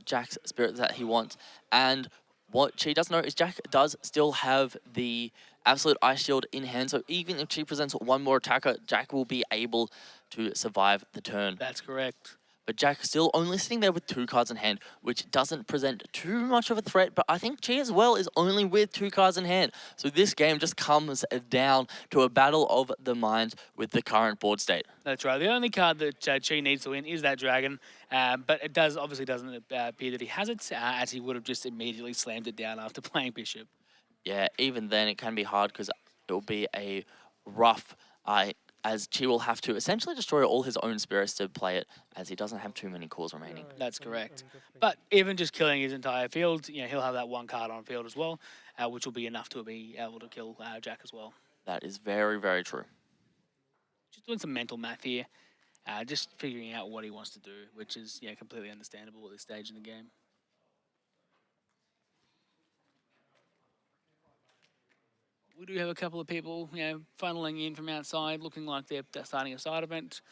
Jack's spirits that he wants. And what Chi does know is Jack does still have the Absolute Ice Shield in hand, so even if Chi presents 1 more attacker, Jack will be able to survive the turn. That's correct. But Jack still only sitting there with 2 cards in hand, which doesn't present too much of a threat. But I think Chi as well is only with 2 cards in hand. So this game just comes down to a battle of the minds with the current board state. That's right. The only card that Chi needs to win is that dragon. But it obviously doesn't appear that he has it, as he would have just immediately slammed it down after playing Bishop. Yeah, even then it can be hard because it will be a rough... as Chi will have to essentially destroy all his own spirits to play it, as he doesn't have too many cores remaining. That's correct. But even just killing his entire field, he'll have that 1 card on field as well, which will be enough to be able to kill Jack as well. That is very, very true. Just doing some mental math here, just figuring out what he wants to do, which is completely understandable at this stage in the game. We do have a couple of people, funneling in from outside, looking like they're starting a side event,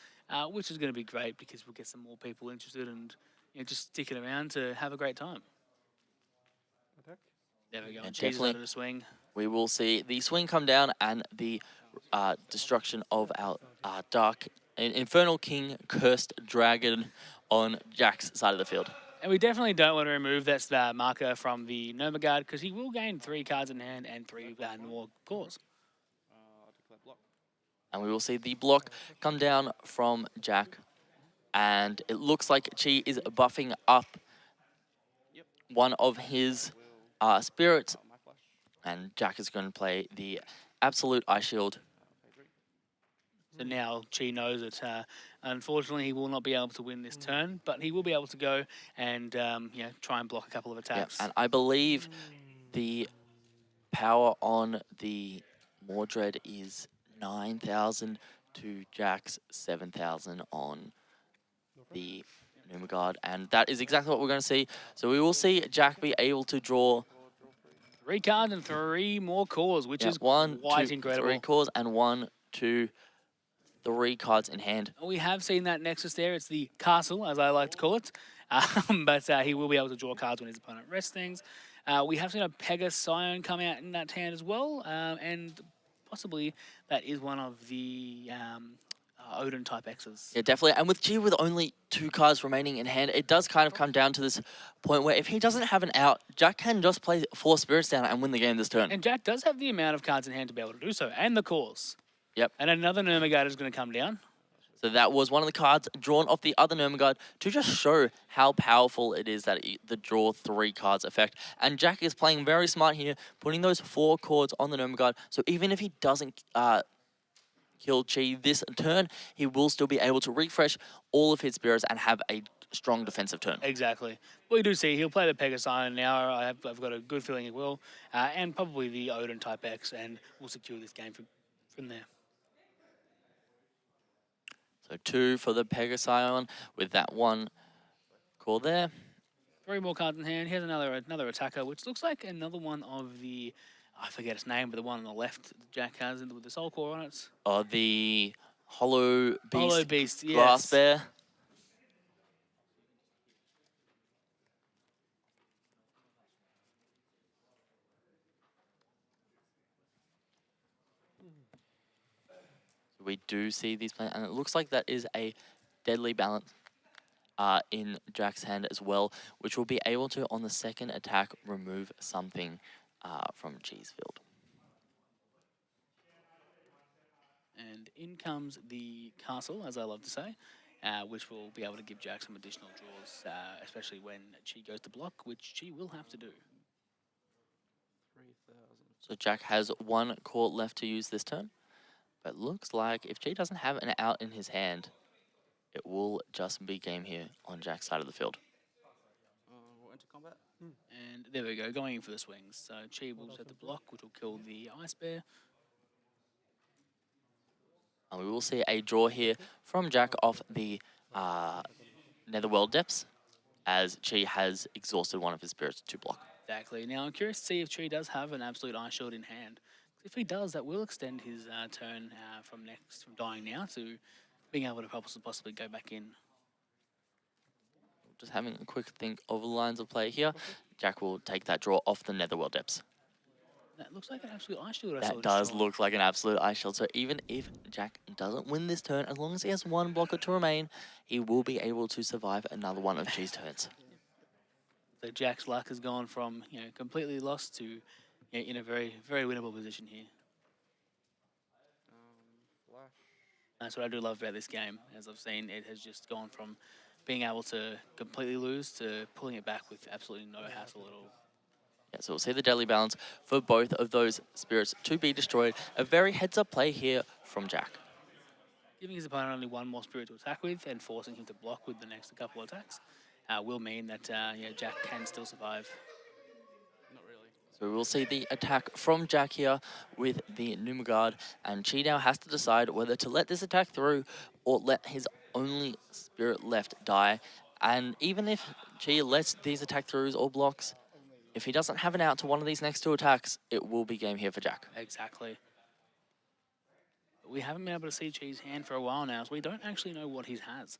which is going to be great because we'll get some more people interested and just sticking around to have a great time. There we go. Yeah, Jesus definitely. over the swing. We will see the swing come down and the destruction of our Dark Infernal King Cursed Dragon on Jack's side of the field. And we definitely don't want to remove that marker from the Guard because he will gain 3 cards in hand and 3 more cores. And we will see the block come down from Jack. And it looks like Chi is buffing up one of his spirits. And Jack is going to play the Absolute Ice Shield. So now Chi knows that unfortunately he will not be able to win this turn, but he will be able to go and try and block a couple of Yeah, attacks. and I believe the power on the Mordred is 9,000 to Jack's 7,000 on the Numagard, and that is exactly what we're going to see. So we will see Jack be able to draw 3 cards and 3 more cores, which is one, quite two, incredible. 3 cores and 1, 2, 3 cards in hand. We have seen that Nexus there. It's the castle, as I like to call it. But he will be able to draw cards when his opponent rests things. We have seen a Pegasion come out in that hand as well. And possibly that is one of the Odin type X's. Yeah, definitely. And with G with only 2 cards remaining in hand, it does kind of come down to this point where if he doesn't have an out, Jack can just play 4 spirits down and win the game this turn. And Jack does have the amount of cards in hand to be able to do so, and the cores. Yep. And another Nurmagard is going to come down. So that was one of the cards drawn off the other Nurmagard to just show how powerful it is that the draw 3 cards effect. And Jack is playing very smart here, putting those 4 cards on the Nurmagard. So even if he doesn't kill Chi this turn, he will still be able to refresh all of his spirits and have a strong defensive turn. Exactly. Well, you do see he'll play the Pegasion now. I've got a good feeling he will. And probably the Odin type X, and we'll secure this game from there. So 2 for the Pegasion with that 1 call there. 3 more cards in hand. Here's another attacker, which looks like another one of the, I forget its name, but the one on the left Jack has with the Soul Core on it. The Hollow Beast. Hollow Beast, yes. Glass Bear. We do see these playing, and it looks like that is a deadly balance in Jack's hand as well, which will be able to, on the second attack, remove something from G's field. And in comes the castle, as I love to say, which will be able to give Jack some additional draws, especially when Chi goes to block, which Chi will have to do. So Jack has 1 court left to use this turn. But looks like if Chi doesn't have an out in his hand, it will just be game here on Jack's side of the field. We'll enter combat. And there we go, going in for the swings. So Chi will set the block, which will kill the Ice Bear. And we will see a draw here from Jack off the Netherworld Depths, as Chi has exhausted one of his spirits to block. Exactly. Now I'm curious to see if Chi does have an absolute Ice Shield in hand. If he does, that will extend his turn from dying now to being able to possibly go back in. Just having a quick think of lines of play here. Jack will take that draw off the Netherworld Depths. That looks like an absolute Ice Shield. That does look like an absolute Ice Shield. So even if Jack doesn't win this turn, as long as he has 1 blocker to remain, he will be able to survive another one of G's turns. So Jack's luck has gone from completely lost to in a very, very winnable position here. Flash. That's what I do love about this game. As I've seen, it has just gone from being able to completely lose to pulling it back with absolutely no hassle at all. Yeah, so we'll see the deadly balance for both of those spirits to be destroyed. A very heads-up play here from Jack. Giving his opponent only 1 more spirit to attack with and forcing him to block with the next couple of attacks will mean that Jack can still survive. Not really. So we will see the attack from Jack here with the Numagard, and Chi now has to decide whether to let this attack through or let his only spirit left die. And even if Chi lets these attack throughs or blocks, if he doesn't have an out to one of these next 2 attacks, it will be game here for Jack. Exactly. But we haven't been able to see Chi's hand for a while now, so we don't actually know what he has.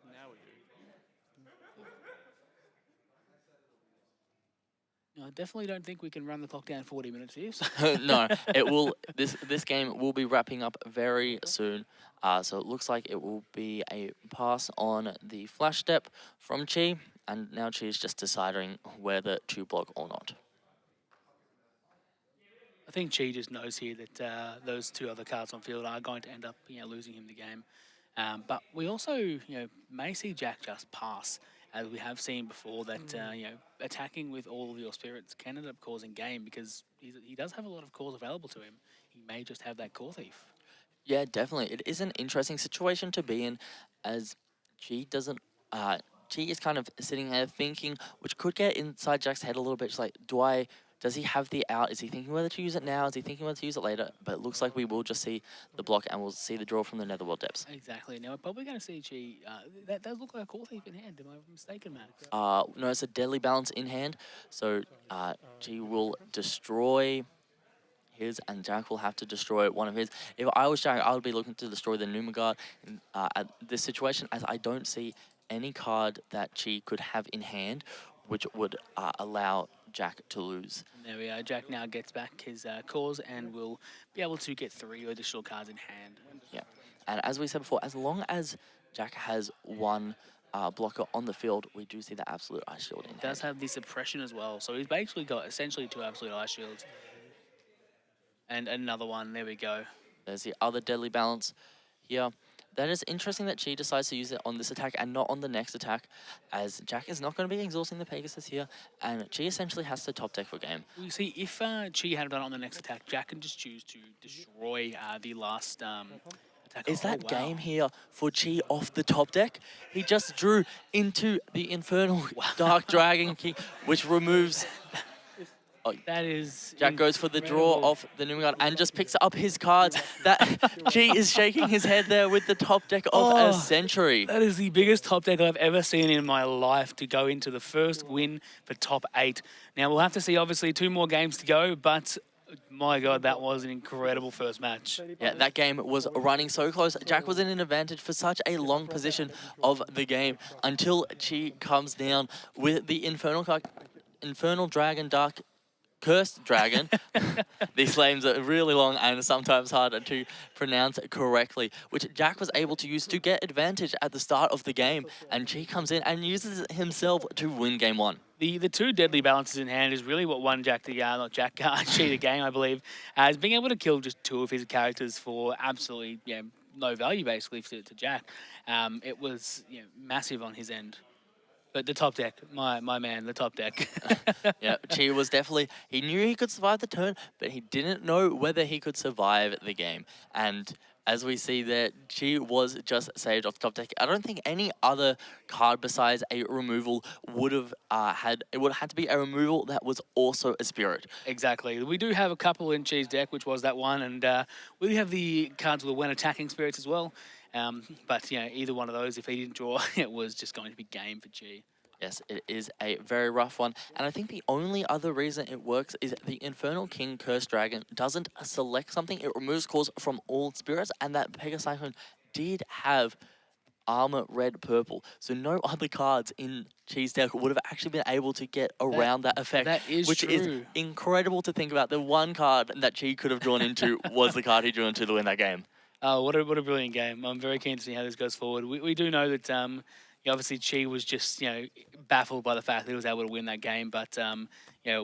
Now we do. I definitely don't think we can run the clock down 40 minutes here. So. No, it will. This game will be wrapping up very soon. So it looks like it will be a pass on the flash step from Chi, and now Chi is just deciding whether to block or not. I think Chi just knows here that those 2 other cards on field are going to end up losing him the game. But we also may see Jack just pass as we have seen before, that attacking with all of your spirits can end up causing game because he does have a lot of cores available to him. He may just have that core thief. Yeah, definitely. It is an interesting situation to be in, as G doesn't. G is kind of sitting there thinking, which could get inside Jack's head a little bit. Just like, does he have the out? Is he thinking whether to use it now? Is he thinking whether to use it later? But it looks like we will just see the block and we'll see the draw from the Netherworld depths. Exactly. Now we're probably going to see Chi. That does look like a core thief in hand. Am I mistaken, Matt? No, it's a deadly balance in hand. So G will destroy his, and Jack will have to destroy one of his. If I was Jack, I would be looking to destroy the Numagard at this situation, as I don't see any card that Chi could have in hand, which would allow Jack to lose. And there we are. Jack now gets back his cores and will be able to get 3 additional cards in hand. Yeah, and as we said before, as long as Jack has one blocker on the field, we do see the Absolute Ice Shield in hand. Does have the suppression as well, so he's basically got essentially 2 Absolute Ice Shields. And another one, there we go. There's the other deadly balance here. That is interesting that Chi decides to use it on this attack and not on the next attack, as Jack is not going to be exhausting the Pegasus here, and Chi essentially has to top deck for game. You see, if Chi had done it on the next attack, Jack can just choose to destroy the last attack. Is that wow. game here for Chi off the top deck? He just drew into the Infernal Dark Dragon King, which removes... That is... Jack goes for the draw off the Numagard and just picks up his cards. That G is shaking his head there with the top deck of a century. That is the biggest top deck I've ever seen in my life to go into the first win for top 8. Now, we'll have to see, obviously, 2 more games to go, but... My God, that was an incredible first match. Yeah, that game was running so close. Jack was in an advantage for such a long position of the game until Chi comes down with the Infernal Dragon Dark Cursed Dragon. These names are really long and sometimes hard to pronounce correctly, which Jack was able to use to get advantage at the start of the game, and Chi comes in and uses it himself to win game 1. The 2 deadly balances in hand is really what won Jack the Chi the game, I believe, as being able to kill just 2 of his characters for absolutely no value basically to Jack. It was massive on his end. But the top deck, my man, the top deck. Yeah, Chi was definitely, he knew he could survive the turn, but he didn't know whether he could survive the game. And as we see there, Chi was just saved off top deck. I don't think any other card besides a removal would have it would have had to be a removal that was also a spirit. Exactly. We do have a couple in Chi's deck, which was that one, and we have the cards with when attacking spirits as well. But either one of those, if he didn't draw, it was just going to be game for Chi. Yes, it is a very rough one. And I think the only other reason it works is the Infernal King Cursed Dragon doesn't select something. It removes cores from all spirits, and that Pegacyclone did have armor red purple. So no other cards in Chi's deck would have actually been able to get around that effect. That is which true. is incredible to think about. The one card that Chi could have drawn into was the card he drew into to win that game. Oh, what a brilliant game. I'm very keen to see how this goes forward. We do know that obviously Chi was just baffled by the fact that he was able to win that game, but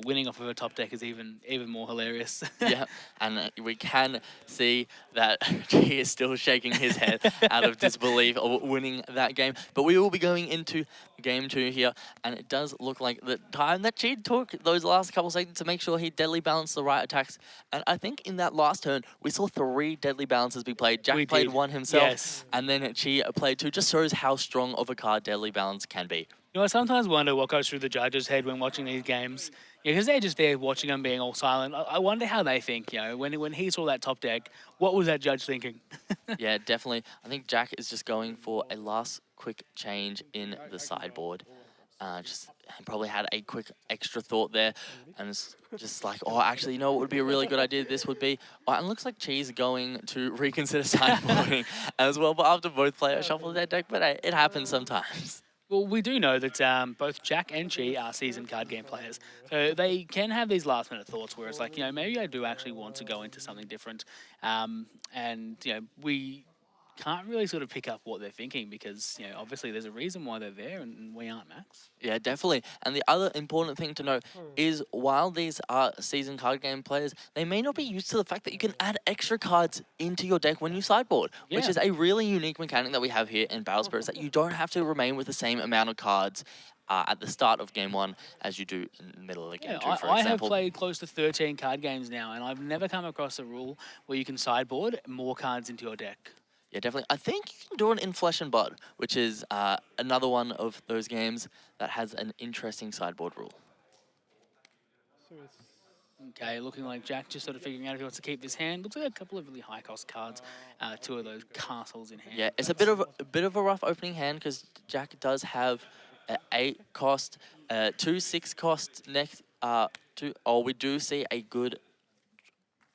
winning off of a top deck is even more hilarious. Yeah, and we can see that Chi is still shaking his head out of disbelief of winning that game. But we will be going into game 2 here, and it does look like the time that Chi took those last couple seconds to make sure he deadly balanced the right attacks. And I think in that last turn, we saw 3 deadly balances be played. Jack played 1 himself, yes. And then Chi played 2. Just shows how strong of a card deadly balance can be. I sometimes wonder what goes through the judges' head when watching these games. Because they're just there watching them being all silent. I wonder how they think, when he saw that top deck, what was that judge thinking? Yeah, definitely. I think Jack is just going for a last quick change in the sideboard. Just probably had a quick extra thought there, and it's just like, oh, actually, what would be a really good idea? This would be, and it looks like Chi's going to reconsider sideboarding as well, but after both players shuffle their deck, but hey, it happens sometimes. Well, we do know that both Jack and Chi are seasoned card game players. So they can have these last-minute thoughts where it's like, maybe I do actually want to go into something different. And, we can't really sort of pick up what they're thinking because, obviously there's a reason why they're there and we aren't, Max. Yeah, definitely. And the other important thing to know is while these are seasoned card game players, they may not be used to the fact that you can add extra cards into your deck when you sideboard, which Yeah. is a really unique mechanic that we have here in Battle Spirits, that you don't have to remain with the same amount of cards at the start of game 1 as you do in the middle of game 2, for I have example. played close to 13 card games now, and I've never come across a rule where you can sideboard more cards into your deck. Yeah, definitely. I think you can do it in Flesh and Blood, which is another one of those games that has an interesting sideboard rule. So it's Okay, looking like Jack just sort of figuring out if he wants to keep this hand. Looks like a couple of really high-cost cards, 2 of those castles in hand. Yeah, it's a bit of a rough opening hand because Jack does have an 8-cost, 2 6-cost next. We do see a good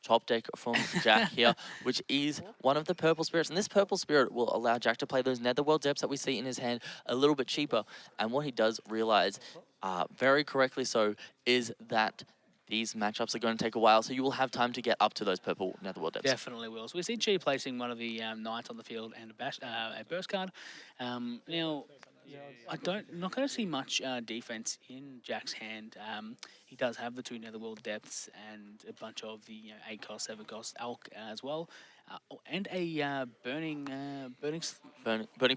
top deck from Jack here, which is one of the purple spirits. And this purple spirit will allow Jack to play those Netherworld Depths that we see in his hand a little bit cheaper. And what he does realize, very correctly so, is that these matchups are going to take a while, so you will have time to get up to those purple Netherworld Depths. Definitely will. So we see Chi placing one of the knights on the field and a burst card. Now, not going to see much defense in Jack's hand. He does have the 2 Netherworld Depths and a bunch of the 8-cost, 7-cost Alk as well, and a burning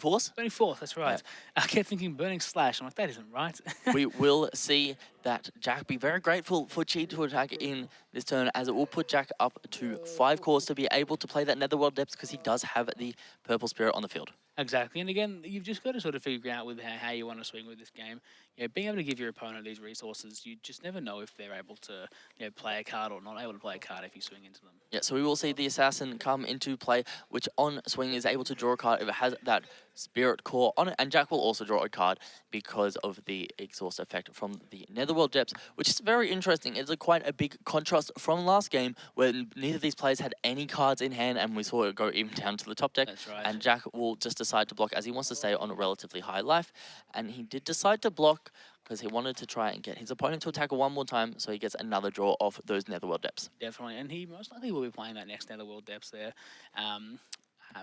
Force? Burning Force. That's right. I kept thinking Burning Slash. I'm like, that isn't right. We will see that Jack be very grateful for Chi to attack in this turn, as it will put Jack up to 5 cores to be able to play that Netherworld Depths because he does have the purple spirit on the field. Exactly, and again, you've just got to sort of figure out with how you want to swing with this game. Being able to give your opponent these resources, you just never know if they're able to, play a card or not able to play a card if you swing into them. Yeah, so we will see the Assassin come into play, which on swing is able to draw a card if it has that Spirit Core on it, and Jack will also draw a card because of the exhaust effect from the Netherworld Depths, which is very interesting. It's quite a big contrast from last game, where neither of these players had any cards in hand, and we saw it go even down to the top deck. That's right. And Jack will just decide to block as he wants to stay on a relatively high life, and he did decide to block because he wanted to try and get his opponent to attack one more time, so he gets another draw off those Netherworld Depths. Definitely, and he most likely will be playing that next Netherworld Depths there.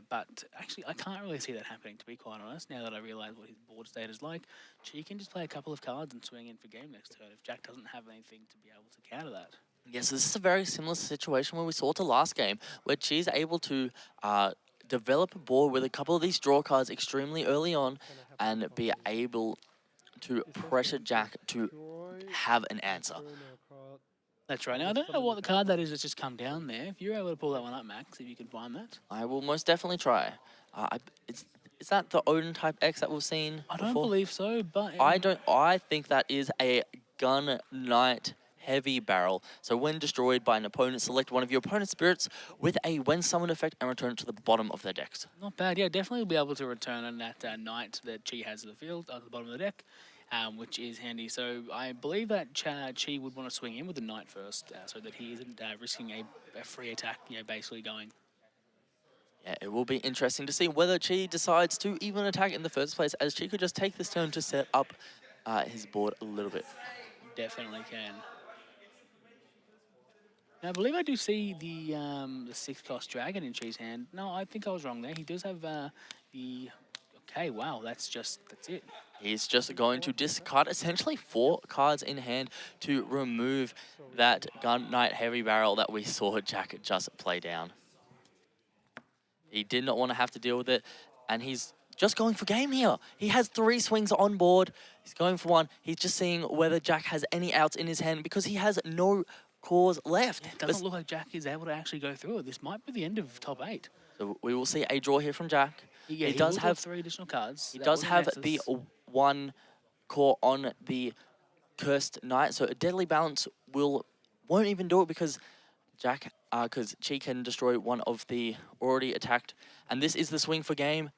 But actually, I can't really see that happening, to be quite honest, now that I realise what his board state is like. Chi can just play a couple of cards and swing in for game next turn if Jack doesn't have anything to be able to counter that. Yes, this is a very similar situation where we saw to last game, where Chi's able to develop a board with a couple of these draw cards extremely early on and be able to pressure Jack to have an answer. That's right. Now, I don't know what the card that is that's just come down there. If you're able to pull that one up, Max, if you can find that. I will most definitely try. Is that the Odin type X that we've seen I don't before? believe so, but... I think that is a Gun Knight heavy barrel. So when destroyed by an opponent, select one of your opponent's spirits with a when summoned effect and return it to the bottom of their decks. Not bad. Yeah, definitely be able to return on that knight that Chi has in the field at the bottom of the deck, which is handy. So I believe that Chi would want to swing in with the knight first, so that he isn't risking a free attack, basically going. Yeah, it will be interesting to see whether Chi decides to even attack in the first place, as Chi could just take this turn to set up his board a little bit. Definitely can. Now, I believe I do see the 6-cost dragon in Chi's hand. No, I think I was wrong there. He does have the... Okay, wow, that's it. He's just going to discard essentially 4 cards in hand to remove that Gun Knight heavy barrel that we saw Jack just play down. He did not want to have to deal with it, and he's just going for game here. He has 3 swings on board. He's going for 1. He's just seeing whether Jack has any outs in his hand because he has no cores left. It doesn't look like Jack is able to actually go through it. This might be the end of top 8. So we will see a draw here from Jack. Yeah, he does have 3 additional cards. He does have the 1 core on the Cursed Knight, so a Deadly Balance won't even do it because Chi can destroy one of the already attacked, and this is the swing for game.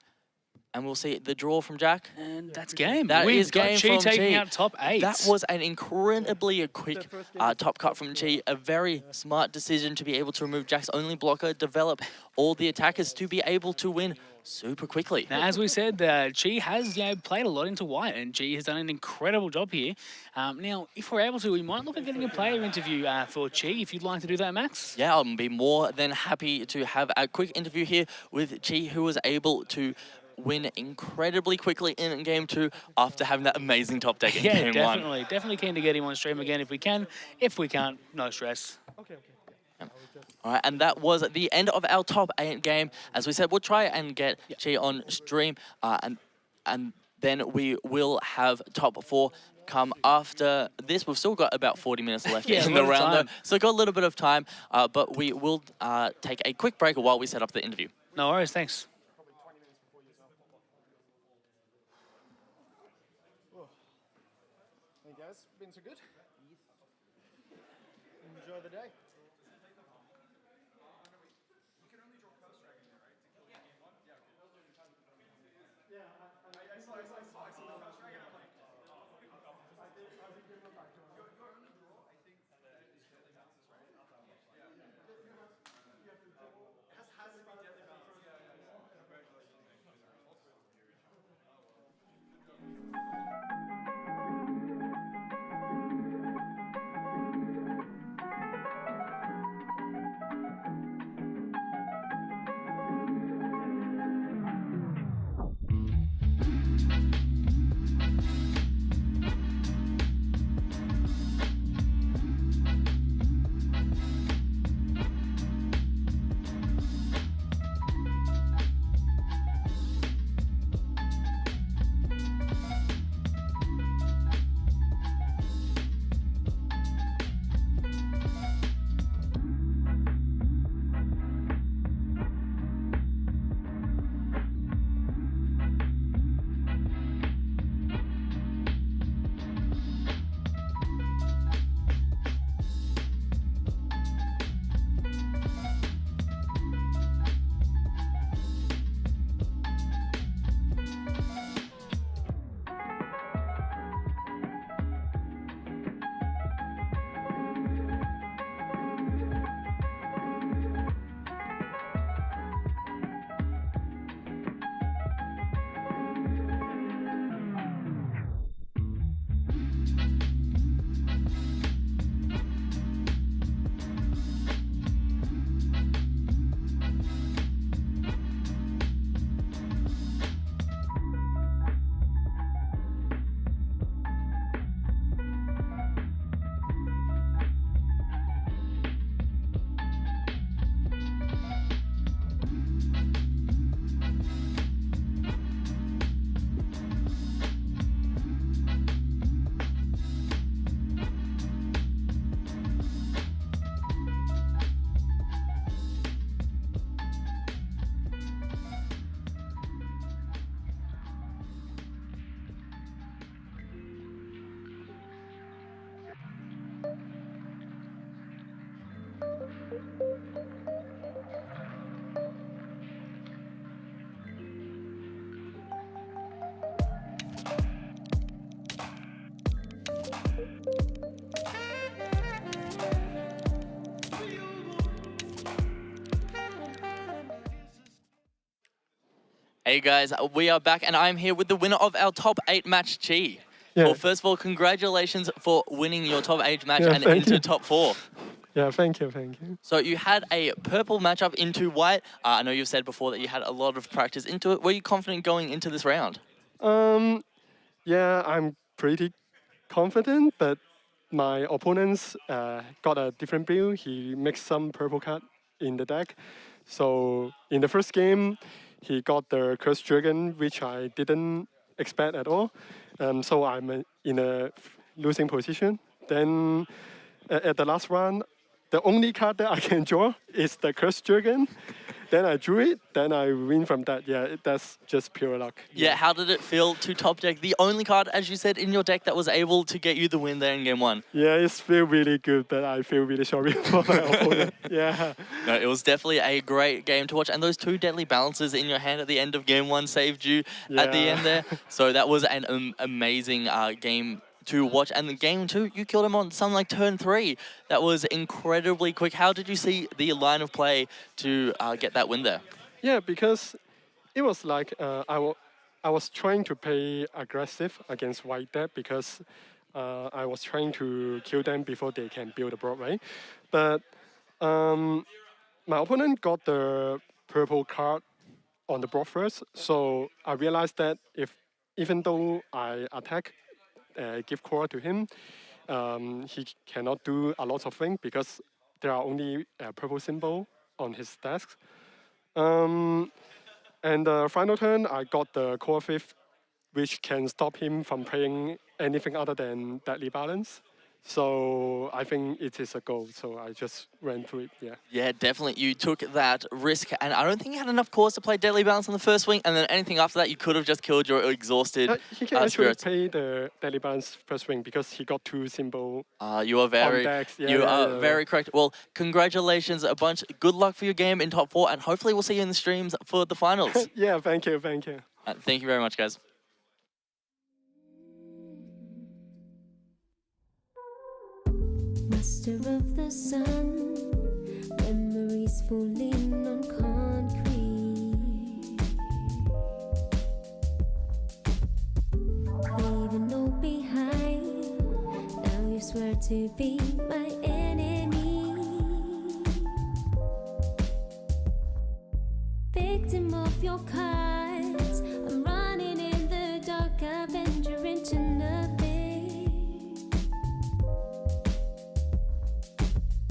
And we'll see the draw from Jack. And that's game. That is game Chi from taking Chi. out top 8. That was an incredibly quick top cut from Chi. A very smart decision to be able to remove Jack's only blocker, develop all the attackers to be able to win super quickly. Now, as we said, Chi has played a lot into white, and Chi has done an incredible job here. Now, if we're able to, we might look at getting a player interview for Chi, if you'd like to do that, Max. Yeah, I'll be more than happy to have a quick interview here with Chi, who was able to win incredibly quickly in Game 2 after having that amazing top deck in Yeah, Game 1. definitely keen to get him on stream again if we can. If we can't, no stress. Okay. All right, and that was the end of our top 8 game. As we said, we'll try and get Chi on stream, and then we will have top 4 come after this. We've still got about 40 minutes left Yeah, in a the lot of round, time. though, so got a little bit of time, but we will take a quick break while we set up the interview. No worries, thanks. Hey guys, been so good? Enjoy the day. Hey guys, we are back, and I'm here with the winner of our top 8 match, Chi. Yeah. Well, first of all, congratulations for winning your top 8 match Yeah, and thank into you. top 4. Yeah, thank you. So you had a purple matchup into white. I know you've said before that you had a lot of practice into it. Were you confident going into this round? Yeah, I'm pretty confident, but my opponents got a different build. He mixed some purple card in the deck. So in the first game, he got the Cursed Dragon, which I didn't expect at all. So I'm in a losing position. Then at the last round, the only card that I can draw is the Cursed Dragon. Then I drew it, then I win from that. Yeah, that's just pure luck. Yeah, how did it feel to top deck the only card, as you said, in your deck that was able to get you the win there in game 1? Yeah, it feels really good, but I feel really sorry for my opponent. Yeah. No, it was definitely a great game to watch. And those 2 deadly balances in your hand at the end of game 1 saved you at the Yeah. end there. So that was an amazing game to watch. And the game 2, you killed him on something like turn 3. That was incredibly quick. How did you see the line of play to get that win there? Yeah, because it was like I was trying to play aggressive against white deck because I was trying to kill them before they can build a broad, right? But um, my opponent got the purple card on the board first, so I realized that if even though I attack, give core to him, he cannot do a lot of things because there are only purple symbol on his desk. Um, and the final turn, I got the core fifth, which can stop him from playing anything other than deadly balance. So I think it is a goal. So I just ran through it. Yeah. Yeah, definitely. You took that risk, and I don't think you had enough cores to play Deadly Balance on the first swing, and then anything after that, you could have just killed your exhausted He can actually spirits. play the deadly balance first swing because he got two symbol. You are very, decks. Yeah, you yeah, are yeah, very correct. Well, congratulations a bunch. Good luck for your game in top 4, and hopefully we'll see you in the streams for the finals. Yeah, thank you, thank you. Thank you very much, guys. Master of the sun, memories falling on concrete. Leaving all behind, now you swear to be my enemy. Victim of your cards, I'm running in the dark, avenger into nothing.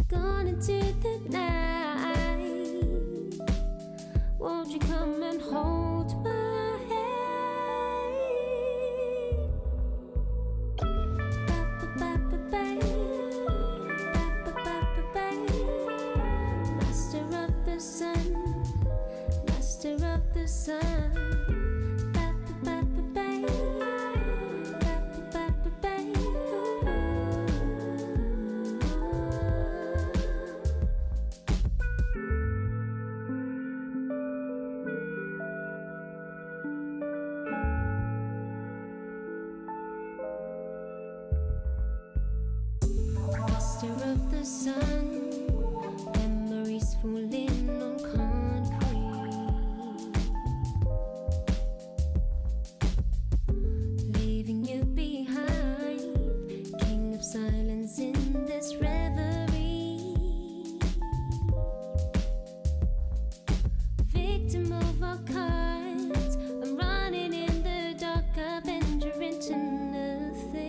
Gone into the night, won't you come and hold my hand? Master of the sun, master of the sun. Master of the sun, memories falling on concrete. Leaving you behind, king of silence in this reverie. Victim of our cards, I'm running in the dark, avenger into nothing.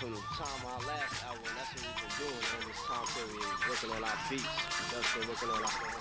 From the time our last album, that's what we've been doing on this time period, working on our beats. That's been working on our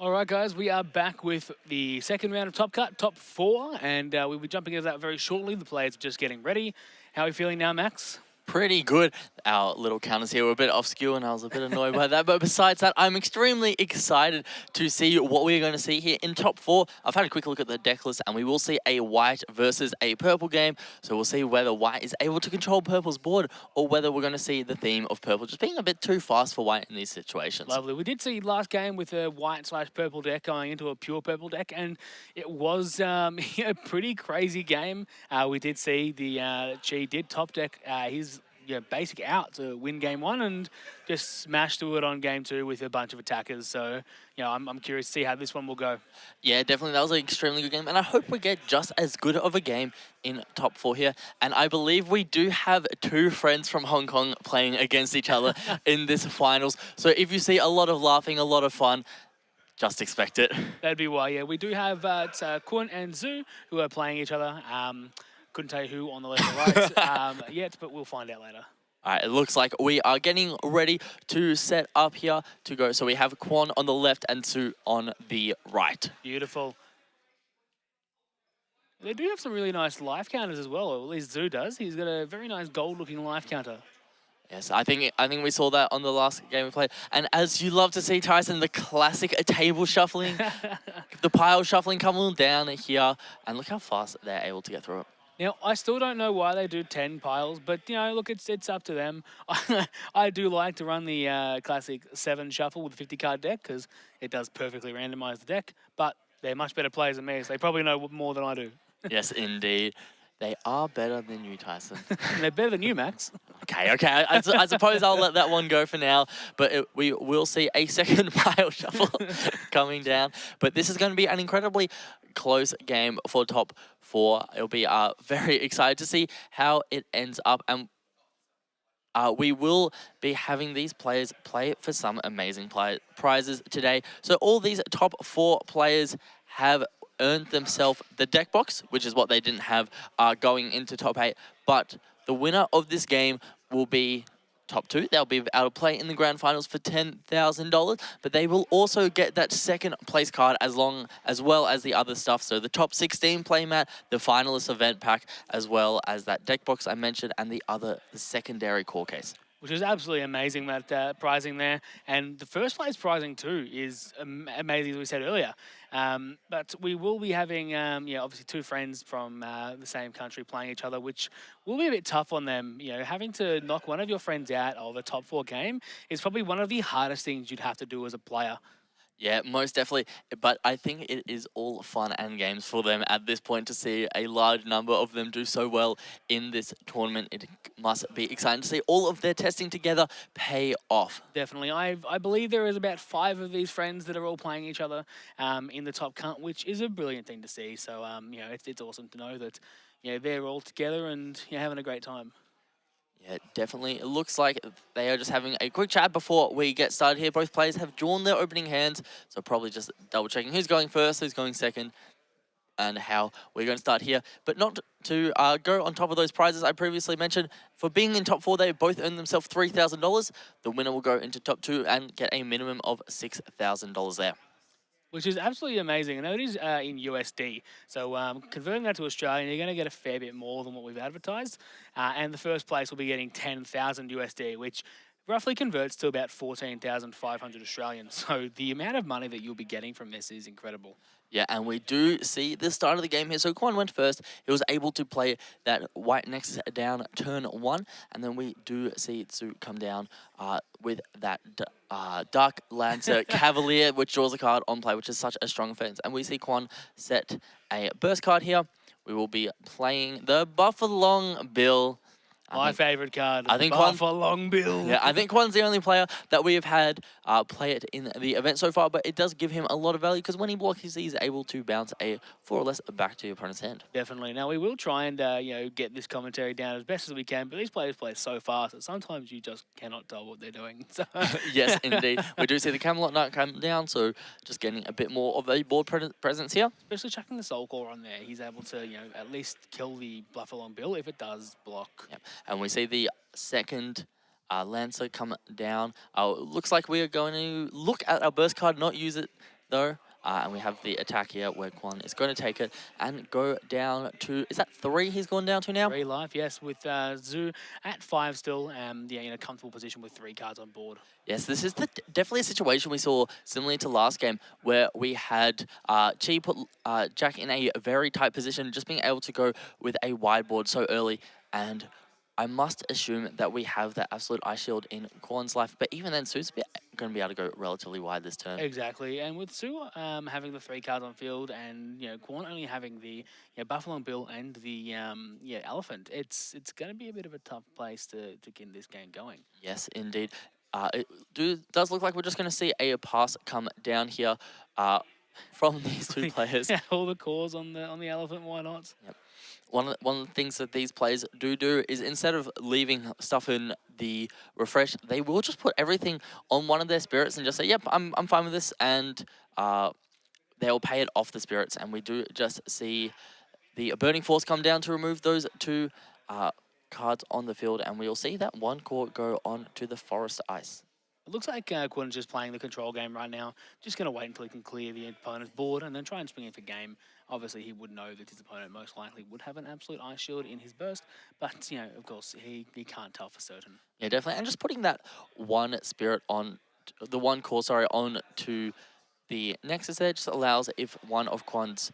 All right, guys, we are back with the second round of Top Cut, top 4, and we'll be jumping into that very shortly. The players are just getting ready. How are you feeling now, Max? Pretty good. Our little counters here were a bit off skew and I was a bit annoyed by that. But besides that, I'm extremely excited to see what we're going to see here in top 4. I've had a quick look at the deck list and we will see a white versus a purple game. So we'll see whether white is able to control purple's board or whether we're going to see the theme of purple just being a bit too fast for white in these situations. Lovely. We did see last game with a white/purple deck going into a pure purple deck, and it was a pretty crazy game. We did see the Chi did top deck his basic out to win game 1 and just smashed through it on game 2 with a bunch of attackers. So, I'm curious to see how this one will go. Yeah, definitely. That was an extremely good game. And I hope we get just as good of a game in top 4 here. And I believe we do have 2 friends from Hong Kong playing against each other in this finals. So if you see a lot of laughing, a lot of fun, just expect it. That'd be why, yeah. We do have Kun and Zhu who are playing each other. Couldn't tell you who on the left or right yet, but we'll find out later. All right, it looks like we are getting ready to set up here to go. So we have Kwon on the left and Su on the right. Beautiful. They do have some really nice life counters as well, or at least Zhu does. He's got a very nice gold-looking life counter. Yes, I think we saw that on the last game we played. And as you love to see, Tyson, the classic table shuffling, the pile shuffling coming down here. And look how fast they're able to get through it. Now, I still don't know why they do 10 piles, but, look, it's up to them. I do like to run the classic 7 shuffle with a 50-card deck because it does perfectly randomize the deck, but they're much better players than me, so they probably know more than I do. Yes, indeed. They are better than you, Tyson. They're better than you, Max. Okay. I suppose I'll let that one go for now, but we will see a second pile shuffle coming down. But this is going to be an incredibly close game for top 4. It'll be very excited to see how it ends up, and we will be having these players play for some amazing prizes today. So all these top 4 players have earned themselves the deck box, which is what they didn't have going into top 8. But the winner of this game will be top 2. They'll be able to play in the grand finals for $10,000, but they will also get that second place card as well as the other stuff. So the top 16 playmat, the finalist event pack, as well as that deck box I mentioned, and the secondary core case. Which is absolutely amazing, that prizing there. And the first place prizing too is amazing, as we said earlier. But we will be having, obviously 2 friends from the same country playing each other, which will be a bit tough on them. Having to knock one of your friends out of a top 4 game is probably one of the hardest things you'd have to do as a player. Yeah, most definitely. But I think it is all fun and games for them at this point to see a large number of them do so well in this tournament. It must be exciting to see all of their testing together pay off. Definitely. I believe there is about 5 of these friends that are all playing each other in the top cut, which is a brilliant thing to see. So, it's awesome to know that, they're all together and having a great time. Yeah, definitely. It looks like they are just having a quick chat before we get started here. Both players have drawn their opening hands, so probably just double checking who's going first, who's going second, and how we're going to start here. But not to go on top of those prizes I previously mentioned. For being in top 4, they both earned themselves $3,000. The winner will go into top 2 and get a minimum of $6,000 there. Which is absolutely amazing. I know it is in USD, so converting that to Australian, you're going to get a fair bit more than what we've advertised. And the first place will be getting 10,000 USD, which roughly converts to about 14,500 Australian. So the amount of money that you'll be getting from this is incredible. Yeah, and we do see the start of the game here. So Quan went first. He was able to play that white Nexus down turn 1. And then we do see Tsu come down with that Dark Lancer Cavalier, which draws a card on play, which is such a strong offense. And we see Quan set a burst card here. We will be playing the Buffalo Bill. My favourite card. I think Buffalo Bill. Yeah, I think Quan's the only player that we have had play it in the event so far, but it does give him a lot of value because when he blocks, he's able to bounce a 4 or less back to your opponent's hand. Definitely. Now we will try and get this commentary down as best as we can, but these players play so fast that sometimes you just cannot tell what they're doing. So Yes, indeed. We do see the Camelot Knight come down, so just getting a bit more of a board presence here. Especially chucking the Soul Core on there, he's able to at least kill the Buffalo Bill if it does block. Yep. And we see the second Lancer come down. Looks like we are going to look at our burst card, not use it though. And we have the attack here where Quan is going to take it and go down to, is that 3 he's gone down to now? 3 life, yes, with Zhu at 5 still, in a comfortable position with 3 cards on board. Yes, this is definitely a situation we saw similarly to last game where we had Chi put Jack in a very tight position, just being able to go with a wide board so early. And I must assume that we have that absolute ice shield in Quan's life, but even then, Su's going to be able to go relatively wide this turn. Exactly, and with Su having the 3 cards on field, and Quan only having the Buffalo Bill and the Elephant, it's going to be a bit of a tough place to get this game going. Yes, indeed. It does look like we're just going to see a pass come down here from these 2 players. Yeah, all the cores on the Elephant, why not? Yep. One of the things that these players do is instead of leaving stuff in the refresh, they will just put everything on one of their spirits and just say, yep, I'm fine with this, and they'll pay it off the spirits. And we do just see the Burning Force come down to remove those 2 cards on the field, and we'll see that 1 core go on to the Forest Ice. It looks like Quinton's just playing the control game right now. Just going to wait until he can clear the opponent's board and then try and swing in for game. Obviously, he would know that his opponent most likely would have an absolute ice shield in his burst, but, of course, he can't tell for certain. Yeah, definitely. And just putting that 1 spirit on, the 1 core, sorry, on to the Nexus there just allows if one of Quan's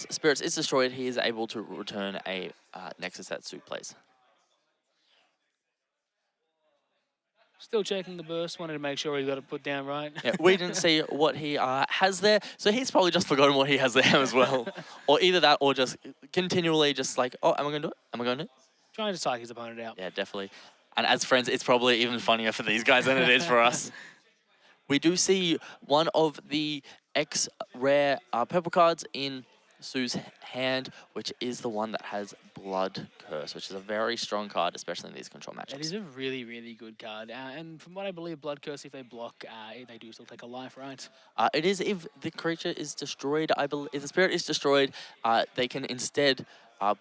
spirits is destroyed, he is able to return a Nexus that Su plays. Still checking the burst, wanted to make sure he got it put down right. Yeah, we didn't see what he has there, so he's probably just forgotten what he has there as well. Or either that, or just continually just like, oh, am I going to do it? Am I going to do it? Trying to psych his opponent out. Yeah, definitely. And as friends, it's probably even funnier for these guys than it is for us. We do see one of the X-rare purple cards in Su's hand, which is the one that has Blood Curse, which is a very strong card, especially in these control matchups. It is a really, really good card. And from what I believe, Blood Curse, if they block, they do still take a life, right? It is if the creature is destroyed, I believe, if the spirit is destroyed, they can instead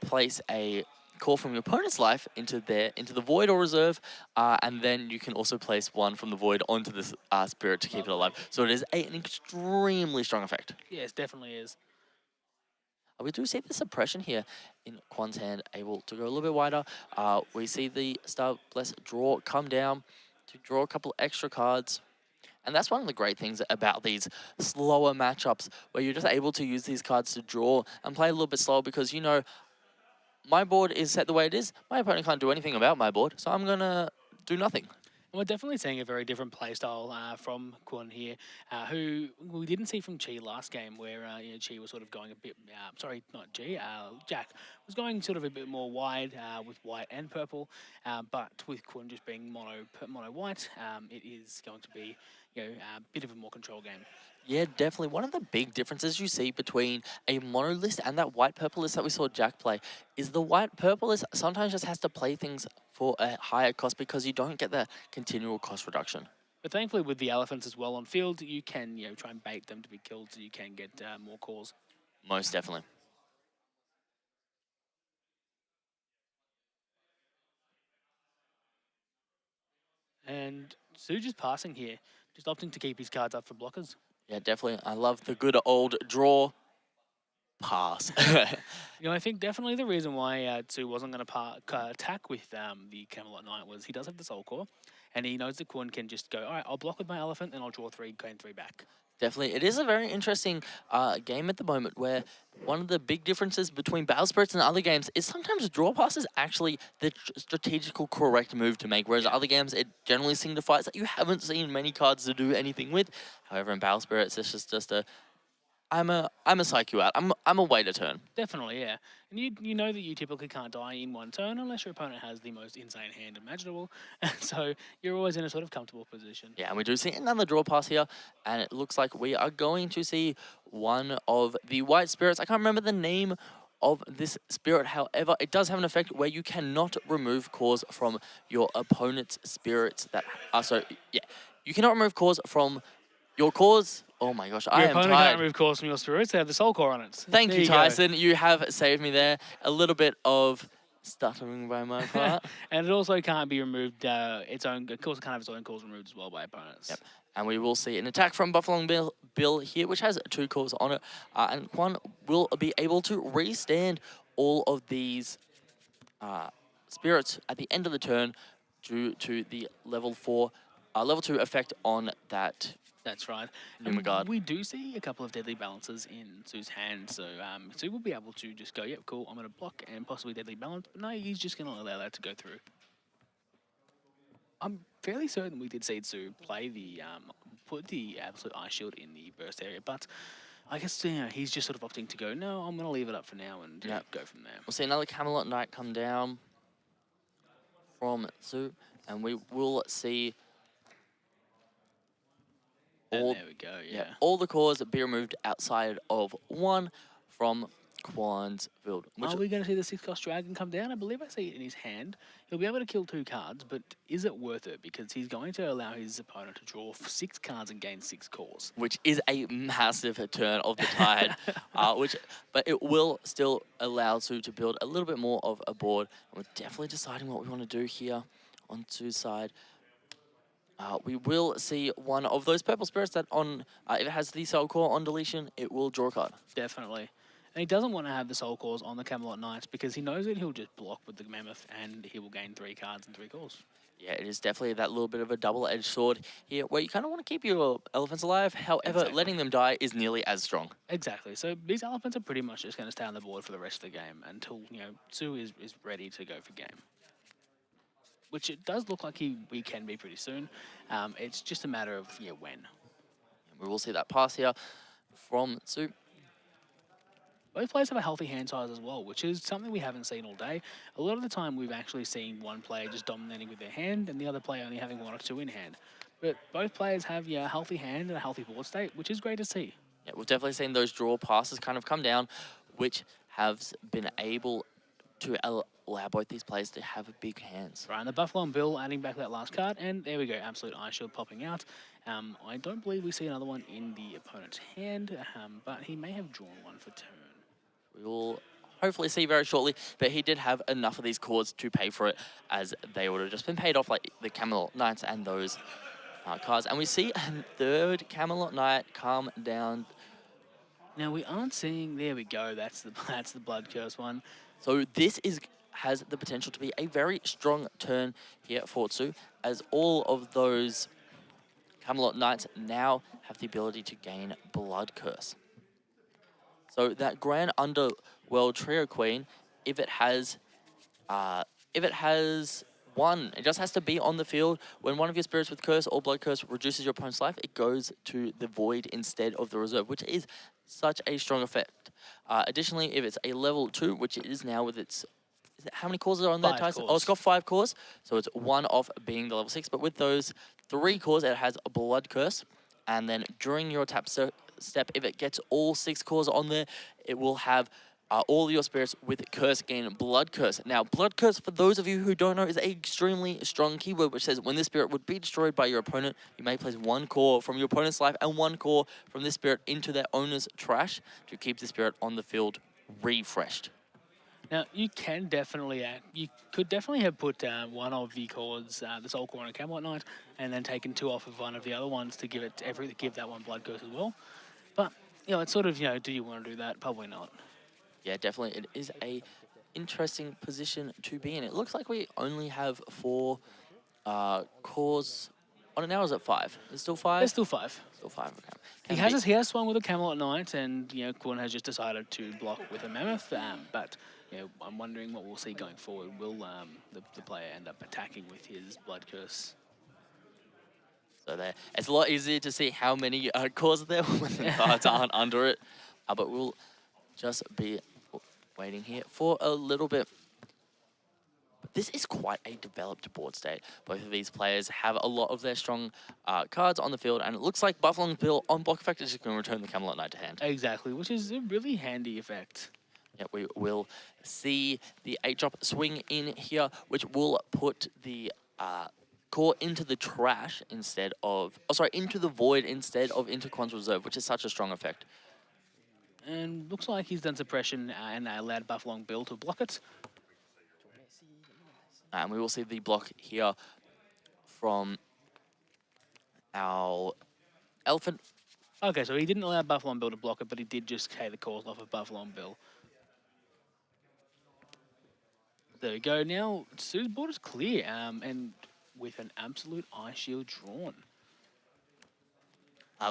place a core from your opponent's life into the void or reserve, and then you can also place 1 from the void onto this spirit to keep it alive. So it is an extremely strong effect. Yes, definitely is. We do see the suppression here in Quan's hand, able to go a little bit wider. We see the Star Bless draw come down to draw a couple extra cards. And that's one of the great things about these slower matchups, where you're just able to use these cards to draw and play a little bit slower because, my board is set the way it is. My opponent can't do anything about my board, so I'm going to do nothing. And we're definitely seeing a very different playstyle from Kwon here, who we didn't see from Chi last game, where Chi was sort of going a bit. Sorry, not Chi. Jack was going sort of a bit more wide with white and purple, but with Kwon just being mono white, it is going to be a bit of a more control game. Yeah, definitely. One of the big differences you see between a mono list and that white-purple list that we saw Jack play is the white-purple list sometimes just has to play things for a higher cost because you don't get the continual cost reduction. But thankfully, with the elephants as well on field, you can try and bait them to be killed, so you can get more calls. Most definitely. And Su just passing here, just opting to keep his cards up for blockers. Yeah, definitely. I love the good old draw pass. I think definitely the reason why Tsu wasn't going to attack with the Camelot Knight was he does have the Soul Core, and he knows the Kwon can just go, all right, I'll block with my Elephant, and I'll draw 3, gain 3 back. Definitely. It is a very interesting game at the moment where one of the big differences between Battle Spirits and other games is sometimes draw pass is actually the strategical correct move to make, whereas other games it generally signifies that you haven't seen many cards to do anything with. However, in Battle Spirits, it's just a I'm a psych you out. I'm a wait a turn. Definitely, yeah. And you know that you typically can't die in one turn unless your opponent has the most insane hand imaginable. So you're always in a sort of comfortable position. Yeah, and we do see another draw pass here, and it looks like we are going to see one of the white spirits. I can't remember the name of this spirit. However, it does have an effect where you cannot remove cores from your opponent's spirits that are you cannot remove cores from your cores. Oh my gosh, I am opponent tired. can't remove cores from your spirits. They have the Soul Core on it. Thank There you, go. Tyson. You have saved me there. A little bit of stuttering by my part. And it also can't be removed. Of course, it can't have its own cores removed as well by opponents. Yep. And we will see an attack from Buffalo Bill here, which has 2 cores on it. And Quan will be able to restand all of these spirits at the end of the turn due to the level 2 effect on that. That's right. Numagard. We do see a couple of deadly balances in Su's hand, so Su will be able to just go, yep, cool, I'm going to block and possibly deadly balance, but no, he's just going to allow that to go through. I'm fairly certain we did see Su play put the Absolute Ice Shield in the burst area, but I guess he's just sort of opting to go, no, I'm going to leave it up for now and go from there. We'll see another Camelot Knight come down from Su, and we will see there we go, yeah. all the cores be removed outside of 1 from Quan's build. Are we going to see the 6-cost dragon come down? I believe I see it in his hand. He'll be able to kill 2 cards, but is it worth it? Because he's going to allow his opponent to draw 6 cards and gain 6 cores. Which is a massive turn of the tide, but it will still allow Su to build a little bit more of a board. And we're definitely deciding what we want to do here on Su's side. We will see one of those purple spirits that if it has the Soul Core on deletion, it will draw a card. Definitely. And he doesn't want to have the Soul Cores on the Camelot Knights because he knows that he'll just block with the Mammoth and he will gain 3 cards and 3 cores. Yeah, it is definitely that little bit of a double-edged sword here where you kind of want to keep your elephants alive. However, letting them die is nearly as strong. Exactly. So these elephants are pretty much just going to stay on the board for the rest of the game until, Su is ready to go for game. Which it does look like he can be pretty soon. It's just a matter of when. We will see that pass here from Su. Both players have a healthy hand size as well, which is something we haven't seen all day. A lot of the time, we've actually seen one player just dominating with their hand and the other player only having 1 or 2 in hand. But both players have a healthy hand and a healthy board state, which is great to see. Yeah, we've definitely seen those draw passes kind of come down, which have been able to allow both these players to have big hands. Right, and the Buffalo and Bill adding back that last card, and there we go, Absolute Ice Shield popping out. I don't believe we see another one in the opponent's hand, but he may have drawn one for turn. We will hopefully see very shortly, but he did have enough of these cores to pay for it, as they would have just been paid off like the Camelot Knights and those cards. And we see a 3rd Camelot Knight come down. Now we aren't seeing, there we go, that's the Blood Curse one. So this has the potential to be a very strong turn here for Su, as all of those Camelot Knights now have the ability to gain Blood Curse. So that Grand Underworld Trio Queen, if it has 1. It just has to be on the field. When one of your spirits with curse or blood curse reduces your opponent's life, it goes to the void instead of the reserve, which is such a strong effect. Additionally, if it's a level 2, which it is now with its... How many cores are on there, 5 Tyson? cores. Oh, it's got 5 cores, so it's 1 off being the level 6. But with those 3 cores, it has a blood curse. And then during your tap step, if it gets all 6 cores on there, it will have all your spirits with curse gain blood curse. Now, blood curse, for those of you who don't know, is an extremely strong keyword which says when this spirit would be destroyed by your opponent, you may place 1 core from your opponent's life and 1 core from this spirit into their owner's trash to keep the spirit on the field refreshed. Now, you can definitely, you could definitely have put one of the cores, the Soul Core on a Camelot Knight, and then taken 2 off of one of the other ones to give it give that one blood curse as well. But, you know, it's sort of, you know, do you want to do that? Probably not. Yeah, definitely. It is a interesting position to be in. It looks like we only have 4 cores on it now. Is it 5? Is it still 5? There's still 5. Still 5, okay. He has swung with a Camelot Knight, and, you know, Kwon has just decided to block with a Mammoth, but... You know, I'm wondering what we'll see going forward. Will the player end up attacking with his blood curse? So there, it's a lot easier to see how many cores are there when the cards aren't under it. But we'll just be waiting here for a little bit. But this is quite a developed board state. Both of these players have a lot of their strong cards on the field, and it looks like Buffalo Bill on block effect is just going to return the Camelot Knight to hand. Exactly, which is a really handy effect. Yeah, we will see the 8-drop swing in here, which will put the core into the trash instead of... Oh, sorry, into the void instead of into Quan's reserve, which is such a strong effect. And looks like he's done suppression and allowed Buffalo Bill to block it. And we will see the block here from our Elephant. Okay, so he didn't allow Buffalo Bill to block it, but he did just K the cores off of Buffalo Bill. There we go. Now, Sue's board is clear, and with an absolute Ice Shield drawn.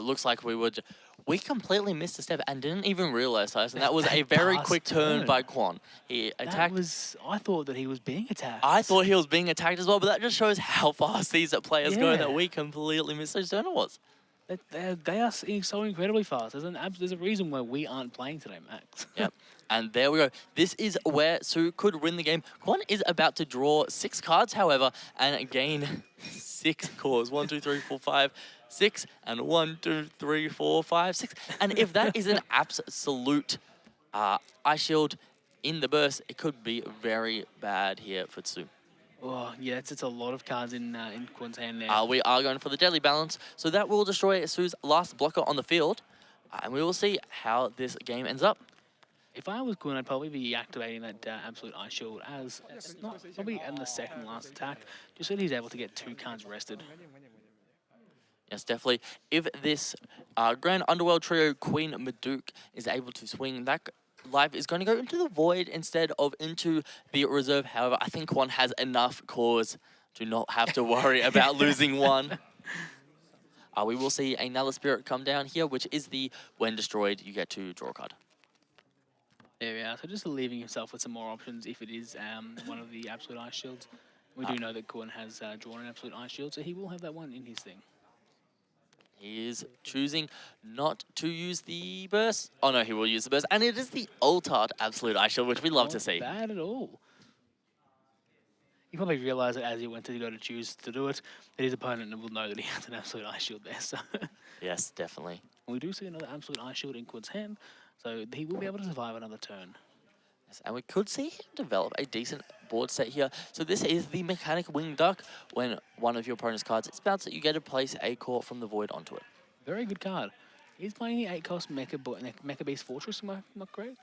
Looks like we completely missed a step and didn't even realize, Tyson. That was a very quick turn by Quan. He attacked. I thought that he was being attacked. I thought he was being attacked as well, but that just shows how fast these players go that we completely missed those turn was. They are so incredibly fast. There's a reason why we aren't playing today, Max. Yep. And there we go. This is where Sue could win the game. Quan is about to draw 6 cards, however, and gain 6 cores. 1, 2, 3, 4, 5, 6, and 1, 2, 3, 4, 5, 6. And if that is an absolute Ice Shield in the burst, it could be very bad here for Sue. Oh, yeah, it's a lot of cards in Quan's hand now. We are going for the Deadly Balance, so that will destroy Sue's last blocker on the field. And we will see how this game ends up. If I was Quan, I'd probably be activating that Absolute Ice Shield as probably in the second last attack, just so that he's able to get 2 cards rested. Yes, definitely. If this Grand Underworld Trio Queen Maduke is able to swing, that life is going to go into the void instead of into the reserve. However, I think Quan has enough cores to not have to worry about losing one. We will see another spirit come down here, which is the when destroyed, you get to draw a card. There we are. So just leaving himself with some more options if it is one of the Absolute Ice Shields. We do know that Quan has drawn an Absolute Ice Shield, so he will have that one in his thing. He is choosing not to use the burst. Oh no, he will use the burst. And it is the altered Absolute Ice Shield, which we love to see. Not bad at all. He probably realised that as he went to go to choose to do it, that his opponent will know that he has an Absolute Ice Shield there. So Yes, definitely. we do see another Absolute Ice Shield in Quan's hand, so he will be able to survive another turn. Yes, and we could see him develop a decent board set here. So this is the Mechanic Wing Duck. When one of your opponent's cards spouts it, you get to place a core from the void onto it. Very good card. He's playing the 8-cost Mecha Beast Fortress, am I not correct?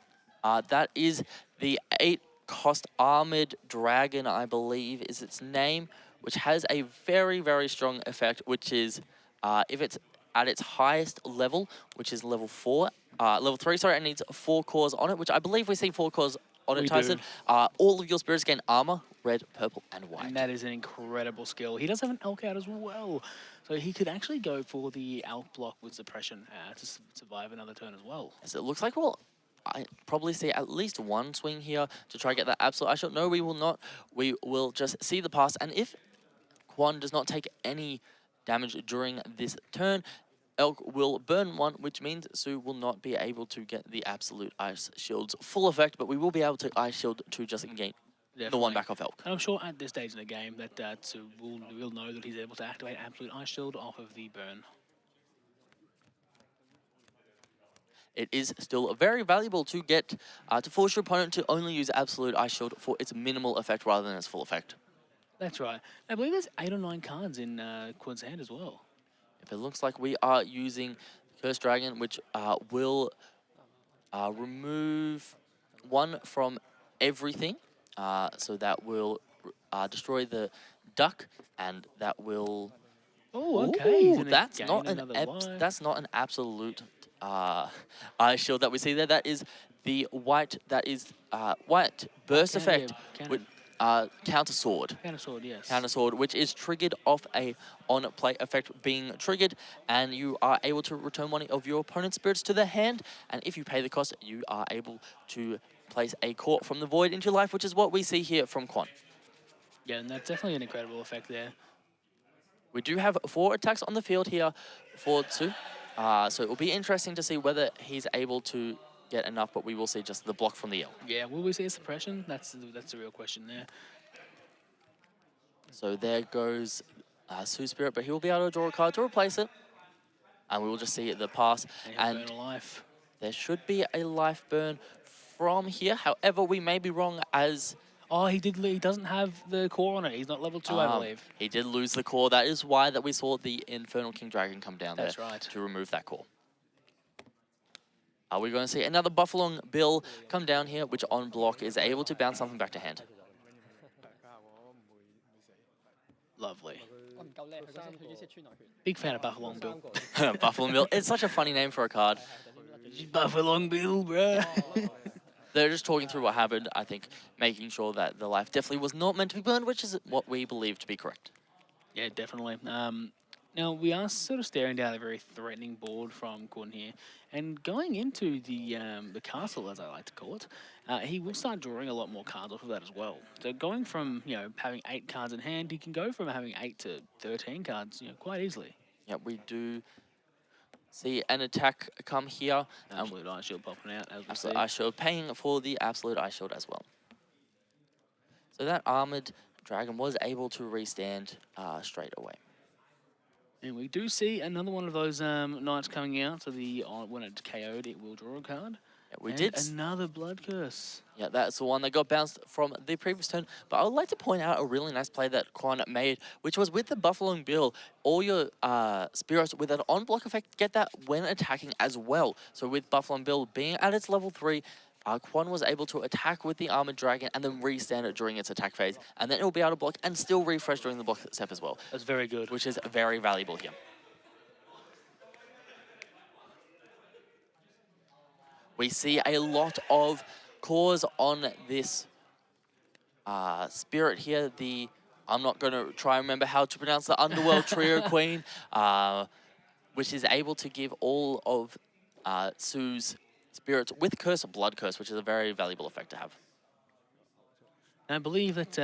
That is the 8-cost Armored Dragon, I believe is its name, which has a very, very strong effect, which is if it's at its highest level, which is level 3, sorry, it needs 4 cores on it, which I believe we see 4 cores on it, Tyson. All of your spirits gain armor, red, purple, and white. And that is an incredible skill. He does have an Elk out as well, so he could actually go for the Elk block with suppression to survive another turn as well. So it looks like we'll I probably see at least one swing here to try to get that absolute ice shield. No, we will not. We will just see the pass. And if Quan does not take any damage during this turn, Elk will burn one, which means Su will not be able to get the absolute ice shield's full effect, but we will be able to ice shield to just gain the one back off Elk. And I'm sure at this stage in the game that Su will know that he's able to activate absolute ice shield off of the burn. It is still very valuable to get to force your opponent to only use absolute ice shield for its minimal effect rather than its full effect. That's right. I believe there's 8 or 9 cards in Quan's hand as well. If it looks like we are using Cursed Dragon, which will remove 1 from everything, so that will destroy the duck, and that will. Oh, okay. Ooh, that's not an absolute ice shield that we see there. That is the white. That is white burst effect with counter sword. Counter sword, yes. Counter sword, which is triggered off a on play effect being triggered, and you are able to return one of your opponent's spirits to the hand. And if you pay the cost, you are able to place a core from the void into life, which is what we see here from Quan. Yeah, and that's definitely an incredible effect there. We do have 4 attacks on the field here for Tsu. So it will be interesting to see whether he's able to get enough, but we will see just the block from the Elk. Yeah, will we see a suppression? That's the real question there. So there goes Tsu's Spirit, but he will be able to draw a card to replace it. And we will just see the pass. And burn a life. There should be a life burn from here. However, we may be wrong as... Oh, he doesn't have the core on it. He's not level 2, I believe. He did lose the core. That is why that we saw the Infernal King Dragon come down That's there right. to remove that core. Are we going to see another Buffalo Bill come down here, which on block is able to bounce something back to hand? Lovely. Big fan of Buffalo Bill. Buffalo Bill. It's such a funny name for a card. Buffalo Bill, bruh. They're just talking through what happened, I think, making sure that the life definitely was not meant to be burned, which is what we believe to be correct. Yeah, definitely. Now, we are sort of staring down a very threatening board from Gordon here. And going into the castle, as I like to call it, he will start drawing a lot more cards off of that as well. So going from, having 8 cards in hand, he can go from having 8 to 13 cards, quite easily. Yeah, we do see an attack come here. Absolute Ice Shield popping out, as we Absolute see. Ice Shield, paying for the Absolute Ice Shield as well. So that Armored Dragon was able to restand straight away. And we do see another one of those knights coming out. So when it's KO'd, it will draw a card. Yeah, we and did. Another Blood Curse. Yeah, that's the one that got bounced from the previous turn. But I would like to point out a really nice play that Quan made, which was with the Buffalo Bill. All your spirits with an on-block effect get that when attacking as well. So with Buffalo Bill being at its level 3, Quan was able to attack with the Armored Dragon and then restand it during its attack phase. And then it will be able to block and still refresh during the block step as well. That's very good. Which is very valuable here. We see a lot of cores on this spirit here. I'm not going to try and remember how to pronounce the Underworld Trio Queen, which is able to give all of Su's spirits with Curse, Blood Curse, which is a very valuable effect to have. I believe that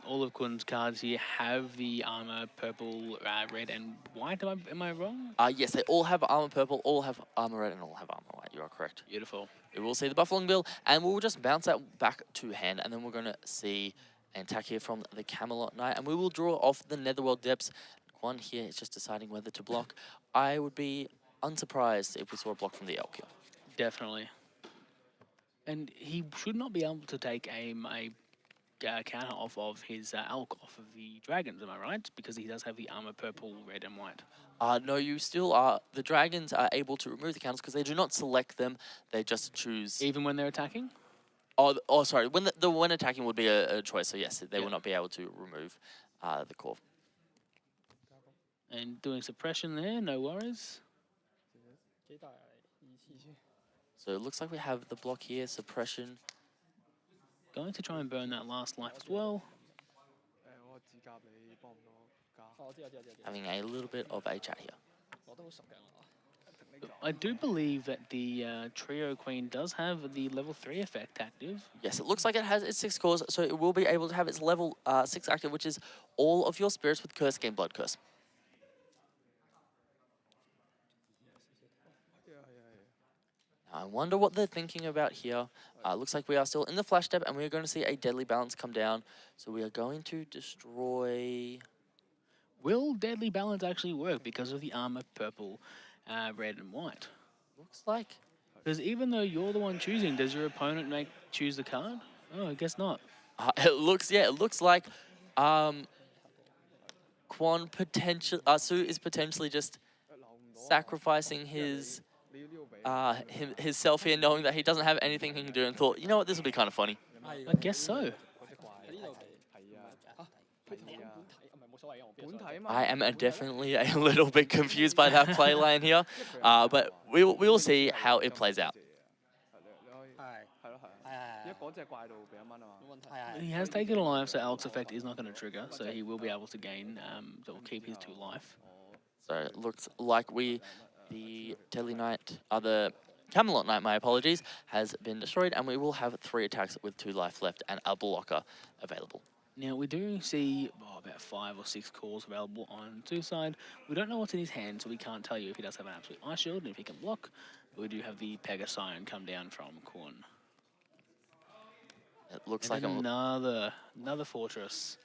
all of Quin's cards here have the armor purple, red, and white. Am I wrong? Yes, they all have armor purple, all have armor red, and all have armor white. You are correct. Beautiful. We will see the Buffalo Bill, and we'll just bounce that back to hand, and then we're going to see an attack here from the Camelot Knight, and we will draw off the Netherworld Depths. One here is just deciding whether to block. I would be unsurprised if we saw a block from the Elk here. Definitely. And he should not be able to take a counter off of his Elk off of the Dragons, am I right? Because he does have the armor purple, red, and white. No, you still are. The Dragons are able to remove the counters because they do not select them. They just choose. Even when they're attacking? Oh, sorry. When attacking would be a choice. So yes, they will not be able to remove the core. And doing suppression there, no worries. So it looks like we have the block here, suppression. Going to try and burn that last life as well. Having a little bit of a chat here. I do believe that the Trio Queen does have the level 3 effect active. Yes, it looks like it has its 6 cores, so it will be able to have its level 6 active, which is all of your spirits with curse gain blood curse. I wonder what they're thinking about here. Looks like we are still in the flash step, and we are going to see a deadly balance come down. So we are going to destroy... Will Deadly Balance actually work because of the armor purple, red and white? Looks like... Because even though you're the one choosing, does your opponent choose the card? Oh, I guess not. it looks like Quan potential... Su is potentially just sacrificing his himself here, knowing that he doesn't have anything he can do, and thought, you know what, this will be kind of funny. I guess so. I am definitely a little bit confused by that play line here, but we will see how it plays out. He has taken a life, so Alex effect is not going to trigger, so he will be able to gain, that will keep his 2 life. So it looks like the Deadly Knight, the Camelot Knight, my apologies, has been destroyed, and we will have 3 attacks with 2 life left and a blocker available. Now, we do see about 5 or 6 cores available on Su's side. We don't know what's in his hand, so we can't tell you if he does have an absolute Ice Shield and if he can block. But we do have the Pegasion come down from Korn. It looks like another fortress.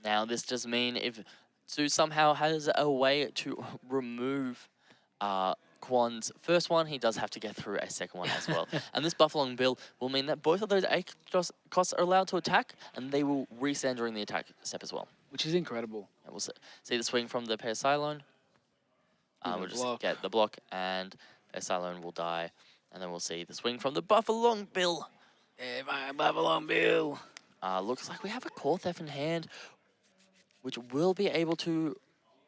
Now, this does mean if Su somehow has a way to remove Quan's first one, he does have to get through a second one as well. And this Buffalo Bill will mean that both of those costs are allowed to attack, and they will restand during the attack step as well. Which is incredible. And we'll see the swing from the Persilone. We'll just get the block, and Persilone will die. And then we'll see the swing from the Buffalo Bill. Yeah, my Buffalo Bill. Looks like we have a Core Theft in hand, which will be able to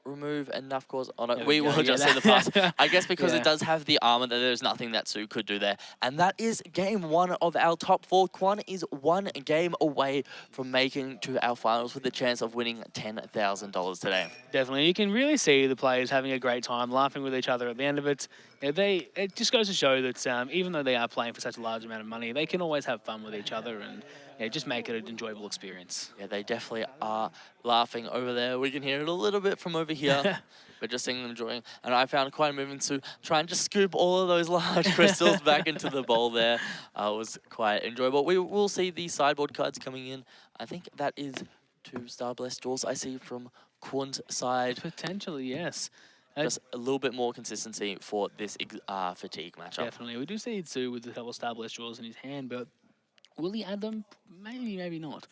remove enough cores. Oh no, we will just see the pass. I guess because it does have the armor, that there's nothing that Su could do there. And that is game 1 of our top 4. Quan is 1 game away from making to our finals with a chance of winning $10,000 today. Definitely. You can really see the players having a great time, laughing with each other at the end of it. It just goes to show that even though they are playing for such a large amount of money, they can always have fun with each other and just make it an enjoyable experience. Yeah, they definitely are laughing over there. We can hear it a little bit from over here. We're just seeing them enjoying. And I found it quite moving to try and just scoop all of those large crystals back into the bowl there. It was quite enjoyable. We will see the sideboard cards coming in. I think that is 2 Star Blessed Jaws I see from Quan's side. Potentially, yes. Just a little bit more consistency for this fatigue matchup. Definitely. We do see Su with the couple of Star Blessed Jaws in his hand, but will he add them? Maybe, maybe not.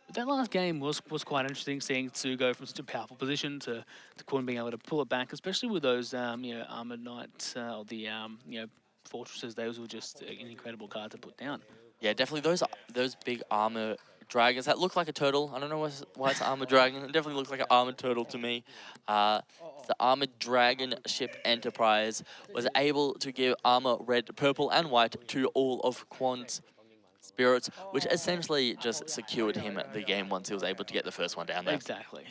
But that last game was quite interesting, seeing Su go from such a powerful position to Quan being able to pull it back, especially with those Armored Knights or the Fortresses. Those were just an incredible card to put down. Yeah, definitely those big armor dragons that look like a turtle. I don't know why it's an armored dragon. It definitely looks like an armored turtle to me. The Armored Dragon Ship Enterprise was able to give armor red, purple, and white to all of Quan's spirits, which essentially just secured him the game once he was able to get the first one down there. Exactly.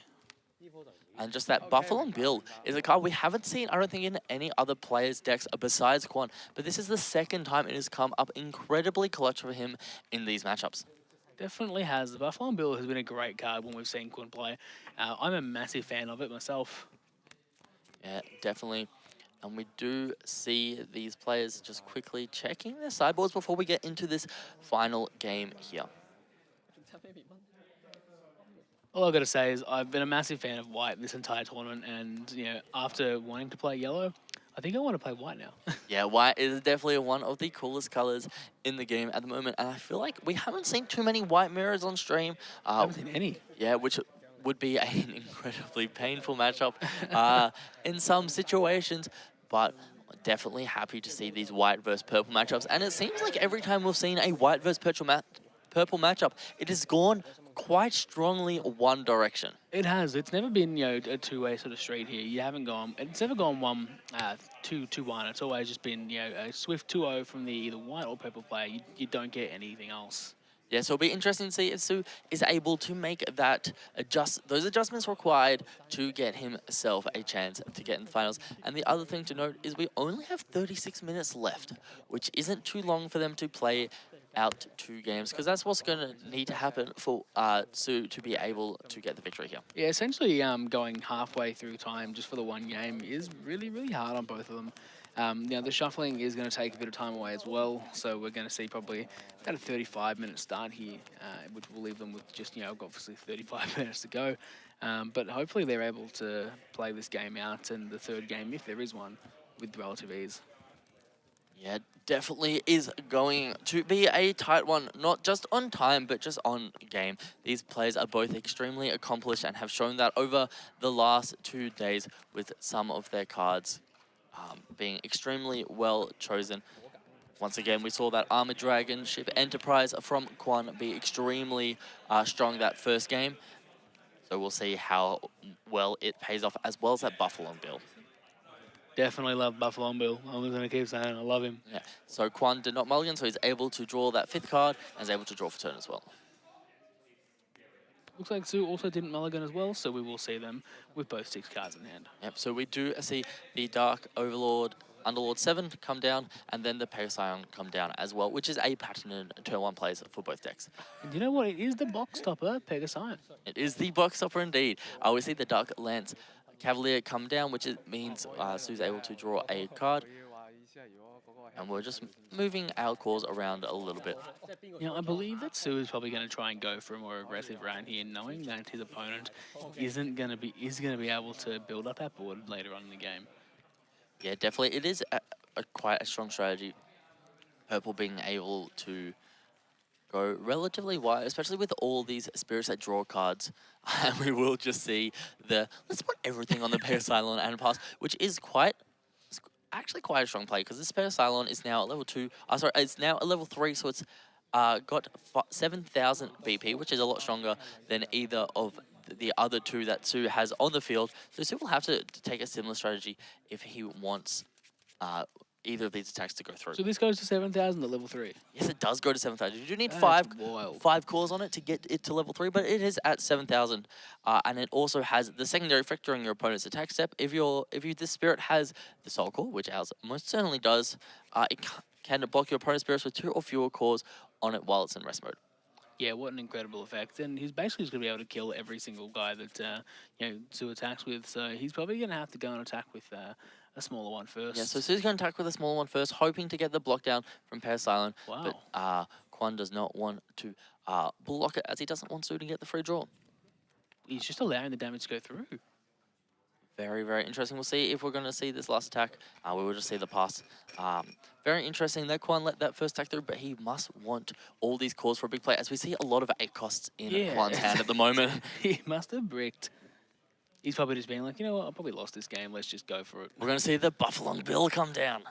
And just that Buffalo Bill is a card we haven't seen, I don't think, in any other players' decks besides Quan. But this is the second time it has come up incredibly clutch for him in these matchups. Definitely has. The Buffalo Bill has been a great card when we've seen Quan play. I'm a massive fan of it myself. Yeah, definitely. And we do see these players just quickly checking their sideboards before we get into this final game here. All I've got to say is I've been a massive fan of white this entire tournament, and after wanting to play yellow, I think I want to play white now. Yeah, white is definitely one of the coolest colors in the game at the moment, and I feel like we haven't seen too many white mirrors on stream. I haven't seen any. Yeah, which would be an incredibly painful matchup in some situations, but definitely happy to see these white versus purple matchups. And it seems like every time we've seen a white versus purple matchup, it has gone quite strongly one direction. It has. It's never been a two-way sort of street here. You haven't gone. It's never gone 2-1. It's always just been a swift 2-0 from the either white or purple player. You don't get anything else. Yeah, so it'll be interesting to see if Sue is able to make those adjustments required to get himself a chance to get in the finals. And the other thing to note is we only have 36 minutes left, which isn't too long for them to play out 2 games, because that's what's going to need to happen for Sue to be able to get the victory here. Yeah, essentially going halfway through time just for the one game is really, really hard on both of them. The shuffling is going to take a bit of time away as well, so we're going to see probably about a 35-minute start here, which will leave them with just, obviously 35 minutes to go. But hopefully they're able to play this game out and the third game, if there is one, with relative ease. Yeah, definitely is going to be a tight one, not just on time, but just on game. These players are both extremely accomplished and have shown that over the last 2 days with some of their cards being extremely well chosen. Once again, we saw that Armored Dragon ship Enterprise from Quan be extremely strong that first game. So we'll see how well it pays off, as well as that Buffalo Bill. Definitely love Buffalo Bill. I'm going to keep saying I love him. Yeah. So Quan did not mulligan, so he's able to draw that 5th card and is able to draw for turn as well. Looks like Sue also didn't mulligan as well, so we will see them with both 6 cards in hand. Yep, so we do see the Dark Overlord, Underlord 7 come down, and then the Pegasion come down as well, which is a pattern in turn 1 plays for both decks. And you know what? It is the box topper, Pegasion. It is the box topper indeed. We see the Dark Lance Cavalier come down, which means Sue's able to draw a card. And we're just moving our cores around a little bit. I believe that Sue is probably going to try and go for a more aggressive round here, knowing that his opponent is going to be able to build up that board later on in the game. Yeah, definitely. It is quite a strong strategy. Purple being able to go relatively wide, especially with all these spirits that draw cards. And we will just see let's put everything on the Pegasion and pass, which is actually quite a strong play, because this Pegasion is now at level 2. It's now at level 3, so it's got 7,000 BP, which is a lot stronger than either of the other 2 that Sue has on the field. So Sue will have to take a similar strategy if he wants either of these attacks to go through. So this goes to 7,000 at level 3? Yes, it does go to 7,000. You do need That's five cores on it to get it to level 3, but it is at 7,000. And it also has the secondary effect during your opponent's attack step. If this spirit has the soul core, which ours most certainly does, it can block your opponent's spirits with 2 or fewer cores on it while it's in rest mode. Yeah, what an incredible effect. And he's basically just going to be able to kill every single guy that Sue attacks with. So he's probably going to have to go and attack with a smaller one first. Yeah, so Sue's going to attack with a smaller one first, hoping to get the block down from Pegasion. Wow. But Quan does not want to block it, as he doesn't want Sue to get the free draw. He's just allowing the damage to go through. Very, very interesting. We'll see if we're going to see this last attack. We will just see the pass. Very interesting that Quan let that first attack through, but he must want all these cores for a big play, as we see a lot of 8 costs in Quan's hand at the moment. He must have bricked. He's probably just being like, you know what, I probably lost this game. Let's just go for it. We're going to see the Buffalo Bill come down.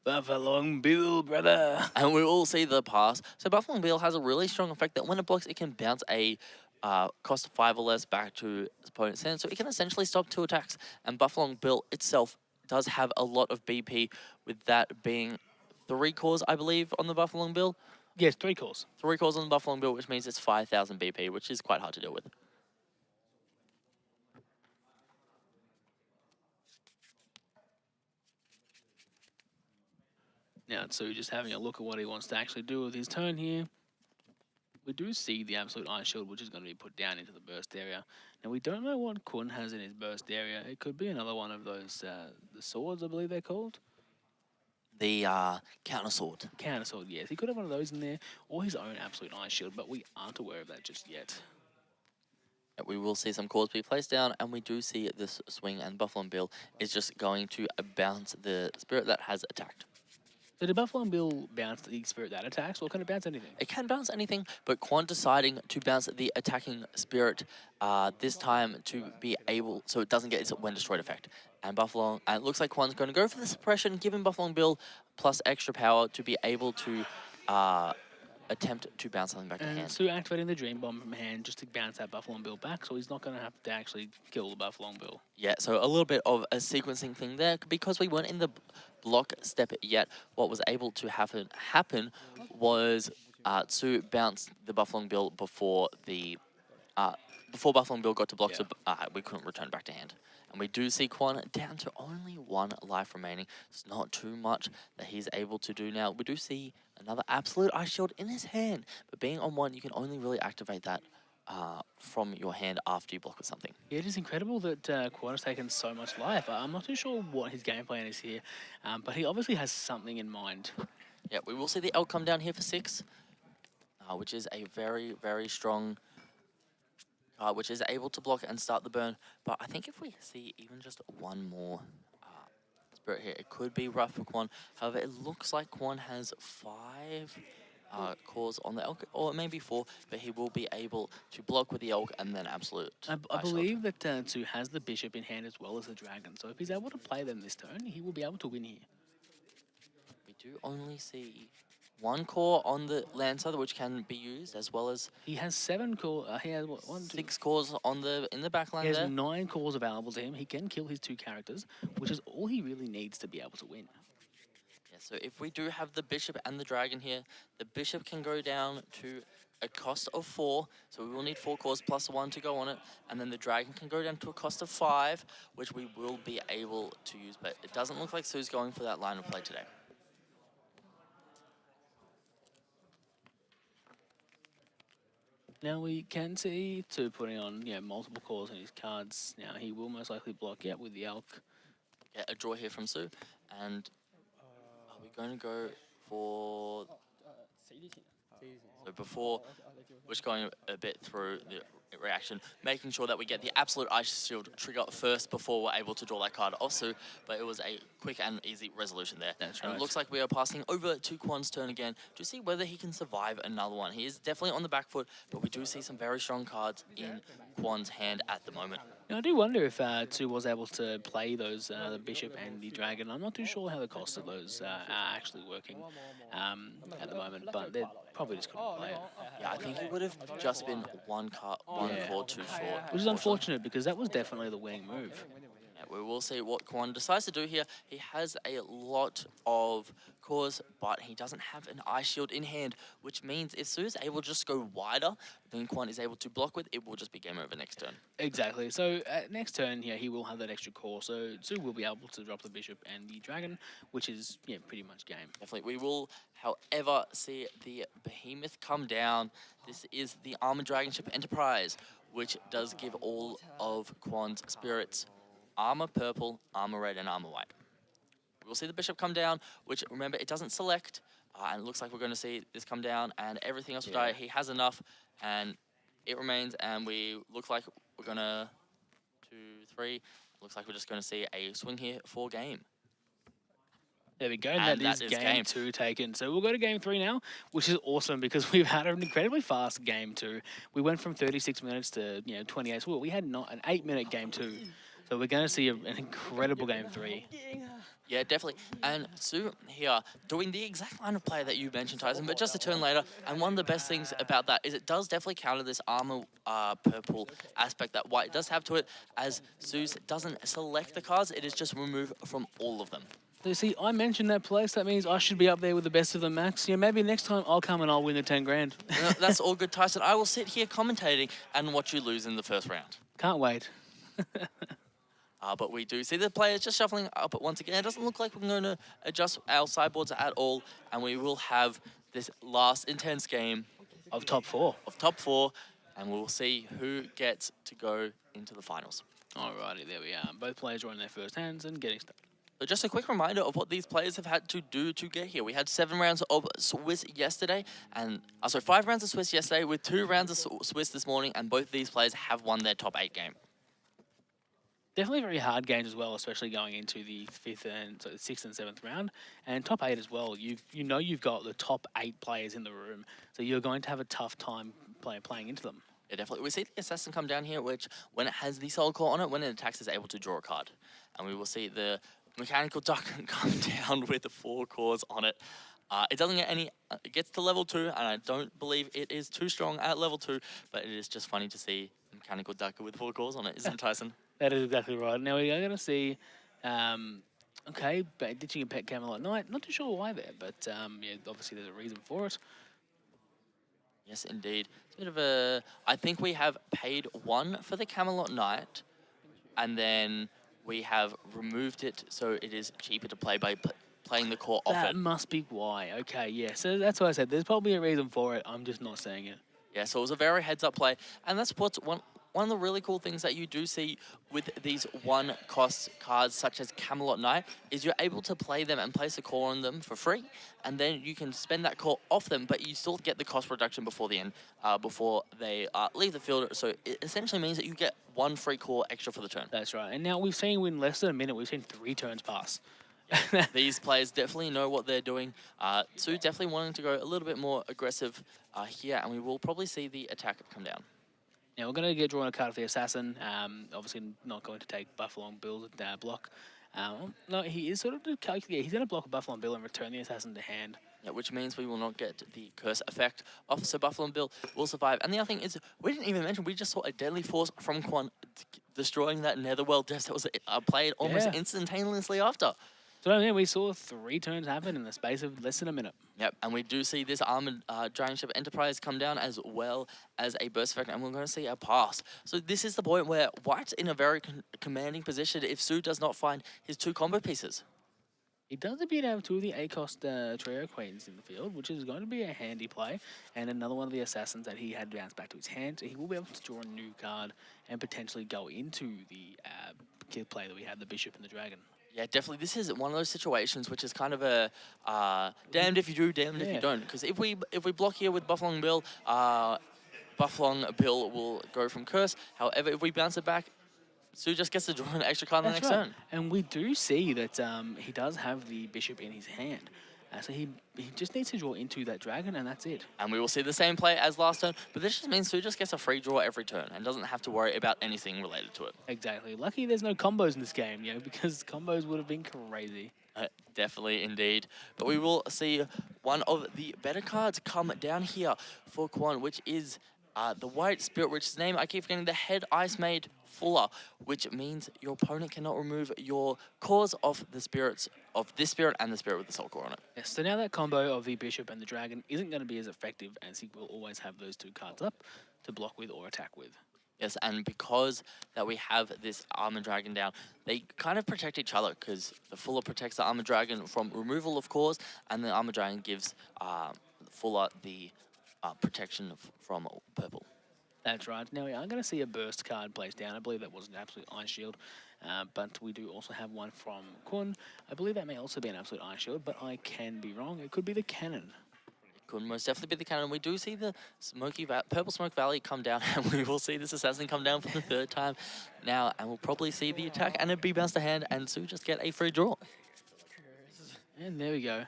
Buffalo Bill, brother. And we will see the pass. So Buffalo Bill has a really strong effect that when it blocks, it can bounce a cost 5 or less back to his opponent's hand. So it can essentially stop 2 attacks. And Buffalo Bill itself does have a lot of BP, with that being 3 cores, I believe, on the Buffalo Bill. Yes, 3 cores. 3 cores on the Buffalo Bill, which means it's 5,000 BP, which is quite hard to deal with. Now, so just having a look at what he wants to actually do with his turn here. We do see the Absolute Ice Shield, which is going to be put down into the burst area. Now, we don't know what Kun has in his burst area. It could be another one of those, the swords, I believe they're called. The counter sword. Counter sword, yes. He could have one of those in there, or his own Absolute Ice Shield, but we aren't aware of that just yet. We will see some cores be placed down, and we do see this swing, and Buffalo Bill is just going to bounce the spirit that has attacked. So did Buffalo Bill bounce the spirit that attacks, or can it bounce anything? It can bounce anything, but Quan deciding to bounce the attacking spirit this time to be able, so it doesn't get its when destroyed effect. And it looks like Quan's going to go for the suppression, giving Buffalo Bill plus extra power to be able to attempt to bounce something back to hand. And Sue activating the Dream Bomb from hand just to bounce that Buffalo Bill back, so he's not going to have to actually kill the Buffalo Bill. Yeah, so a little bit of a sequencing thing there, because we weren't in the block step yet. What was able to happen was Tsu bounced the Buffalo Bill before Buffalo Bill got to block, so we couldn't return back to hand. And we do see Quan down to only 1 life remaining. It's not too much that he's able to do now. We do see another absolute ice shield in his hand, but being on 1, you can only really activate that from your hand after you block with something. Yeah, it is incredible that Quan has taken so much life. I'm not too sure what his game plan is here, but he obviously has something in mind. Yeah, we will see the elk come down here for 6, which is a very, very strong which is able to block and start the burn. But I think if we see even just 1 more spirit here, it could be rough for Quan. However, it looks like Quan has 5 cores on the elk, or maybe 4, but he will be able to block with the elk and then absolute. I believe that Tsu has the bishop in hand as well as the dragon, so if he's able to play them this turn, he will be able to win here. We do only see 1 core on the Lancer, which can be used, as well as he has 7 cores. He has what, 6 cores on in the back line. He has there. 9 cores available to him. He can kill his 2 characters, which is all he really needs to be able to win. Yeah, so if we do have the bishop and the dragon here, the bishop can go down to a cost of 4, so we will need 4 cores plus 1 to go on it, and then the dragon can go down to a cost of 5, which we will be able to use, but it doesn't look like Sue's going for that line of play today. Now we can see Tsu putting on multiple cores on his cards. Now he will most likely block with the elk. Get a draw here from Sue, and are we going to go for... So before, we're just going a bit through the reaction, making sure that we get the absolute ice shield trigger first before we're able to draw that card off Sue, but it was a quick and easy resolution there. That's right. right. It looks like we are passing over to Quan's turn again to see whether he can survive another one. He is definitely on the back foot, but we do see some very strong cards in Quan's hand at the moment. Now, I do wonder if Tsu was able to play those, the bishop and the dragon. I'm not too sure how the cost of those are actually working at the moment, but they probably just couldn't play it. Yeah, I think it would have just been one core too short. Which is unfortunate because that was definitely the winning move. Yeah, we will see what Quan decides to do here. He has a lot of cores, but he doesn't have an ice shield in hand, which means if Sue is able to just go wider than Quan is able to block with, it will just be game over next turn. Exactly. So next turn, he will have that extra core. So Sue will be able to drop the bishop and the dragon, which is pretty much game. Definitely. We will, however, see the behemoth come down. This is the Armored Dragon Ship Enterprise, which does give all of Quan's spirits armor purple, armor red, and armor white. We'll see the bishop come down, which, remember, it doesn't select, and it looks like we're going to see this come down, and everything else will die. He has enough, and it remains, and we look like we're going to 2, 3. Looks like we're just going to see a swing here for game. There we go, and that is game 2 taken. So we'll go to game 3 now, which is awesome because we've had an incredibly fast game 2. We went from 36 minutes to 28. So we had not an 8-minute game 2. So we're going to see an incredible game 3. Yeah, definitely. And Sue here doing the exact line of play that you mentioned, Tyson, but just a turn later. And one of the best things about that is it does definitely counter this armor purple aspect that white does have to it, as Sue's doesn't select the cards, it is just removed from all of them. So you see, I mentioned that place. That means I should be up there with the best of them, Max. Maybe next time I'll come and I'll win the 10 grand. No, that's all good, Tyson. I will sit here commentating and watch you lose in the first round. Can't wait. But we do see the players just shuffling up once again. It doesn't look like we're going to adjust our sideboards at all, and we will have this last intense game of top 4. And we'll see who gets to go into the finals. Alrighty, there we are. Both players are on their first hands and getting started. So just a quick reminder of what these players have had to do to get here. We had 7 rounds of Swiss yesterday, and 5 rounds of Swiss yesterday with 2 rounds of Swiss this morning, and both these players have won their top 8 game. Definitely very hard games as well, especially going into the 6th and 7th round. And top 8 as well. You've got the top 8 players in the room, so you're going to have a tough time playing into them. Yeah, definitely. We see the Assassin come down here, which when it has the Soul Core on it, when it attacks, is able to draw a card. And we will see the Mechanical Duck come down with the 4 cores on it. It doesn't get any, it gets to level 2, and I don't believe it is too strong at level 2, but it is just funny to see Mechanical Duck with 4 cores on it, isn't it, Tyson? That is exactly right. Now we are going to see, ditching a pet Camelot Knight. Not too sure why there, but obviously there's a reason for it. Yes, indeed. It's a bit of a... I think we have paid 1 for the Camelot Knight, and then we have removed it so it is cheaper to play by playing the core off That it. must be why. Okay, yeah. So that's why I said there's probably a reason for it. I'm just not saying it. Yeah, so it was a very heads-up play, and that's what's one of the really cool things that you do see with these one-cost cards, such as Camelot Knight, is you're able to play them and place a core on them for free, and then you can spend that core off them, but you still get the cost reduction before the end, before they leave the field. So it essentially means that you get 1 free core extra for the turn. That's right. And now we've seen in less than a minute, we've seen 3 turns pass. These players definitely know what they're doing. Sue definitely wanting to go a little bit more aggressive here, and we will probably see the attack come down. Now we're going to get drawn a card for the Assassin. Obviously not going to take Buffalo Bill's block. No, he is sort of calculating. He's going to block a Buffalo Bill and return the Assassin to hand. Yeah, which means we will not get the curse effect off, so Buffalo Bill will survive. And the other thing is, we didn't even mention, we just saw a deadly force from Quan destroying that Netherworld Death that was played almost instantaneously after. So yeah, we saw 3 turns happen in the space of less than a minute. Yep, and we do see this Armored Dragon Ship Enterprise come down as well as a burst effect, and we're going to see a pass. So this is the point where White's in a very commanding position if Sue does not find his 2 combo pieces. He does appear to have 2 of the A-cost trio queens in the field, which is going to be a handy play, and another one of the Assassins that he had bounced back to his hand. So he will be able to draw a new card and potentially go into the play that we had, the Bishop and the Dragon. Yeah, definitely. This is one of those situations which is kind of a damned if you do, damned if you don't. Because if we block here with Buffalo Bill, Buffalo Bill will go from curse. However, if we bounce it back, Sue just gets to draw an extra card on the next turn. And we do see that he does have the Bishop in his hand. So he just needs to draw into that Dragon, and that's it. And we will see the same play as last turn, but this just means Sue just gets a free draw every turn and doesn't have to worry about anything related to it. Exactly. Lucky there's no combos in this game, because combos would have been crazy. Definitely, indeed. But we will see one of the better cards come down here for Quan, which is the White Spirit, which is name I keep forgetting, the Head Ice Maid Fuller, which means your opponent cannot remove your cores of the spirits of this spirit and the spirit with the soul core on it. Yes, so now that combo of the Bishop and the Dragon isn't going to be as effective, as he will always have those 2 cards up to block with or attack with. Yes, and because that we have this Armored Dragon down, they kind of protect each other, because the Fuller protects the Armored Dragon from removal of cores, and the Armored Dragon gives Fuller the protection from purple. That's right. Now we are going to see a burst card placed down. I believe that was an absolute Ice Shield, but we do also have one from Kun. I believe that may also be an absolute Ice Shield, but I can be wrong. It could be the cannon. It could most definitely be the cannon. We do see the Purple Smoke Valley come down, and we will see this Assassin come down for the 3rd time now, and we'll probably see the attack, and it be bounced to hand, and Sue just get a free draw. And there we go.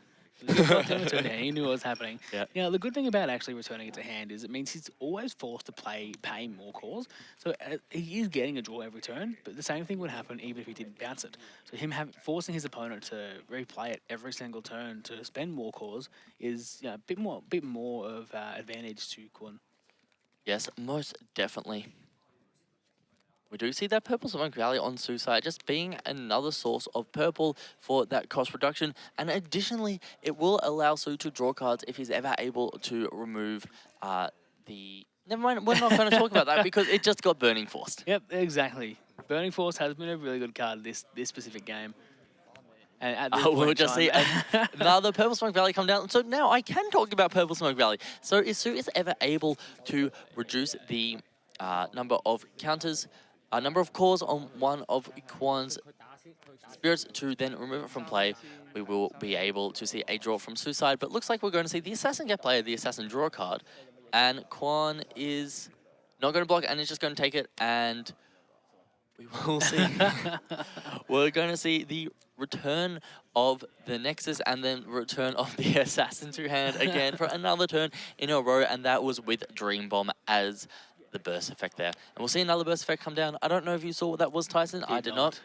He knew what was happening. Yeah. Now, the good thing about actually returning it to hand is it means he's always forced to pay more cores. So he is getting a draw every turn, but the same thing would happen even if he didn't bounce it. So him forcing his opponent to replay it every single turn to spend more cores is a bit more of advantage to Kun. Yes, most definitely. We do see that Purple Smoke Valley on Sue's side just being another source of purple for that cost reduction. And additionally, it will allow Sue to draw cards if he's ever able to remove the... Never mind, we're not going to talk about that because it just got Burning Forced. Yep, exactly. Burning Force has been a really good card this specific game. And at this We'll just see another Purple Smoke Valley come down. So now I can talk about Purple Smoke Valley. So if Sue is ever able to reduce the number of counters, number of cores on one of Quan's spirits to then remove it from play, we will be able to see a draw from Sue's side. But looks like we're going to see the Assassin get played, the Assassin draw a card. And Quan is not going to block and is just going to take it, and we will see. We're going to see the return of the Nexus and then return of the Assassin to hand again for another turn in a row, and that was with Dream Bomb as the burst effect there. And we'll see another burst effect come down. I don't know if you saw what that was, Tyson. I did not.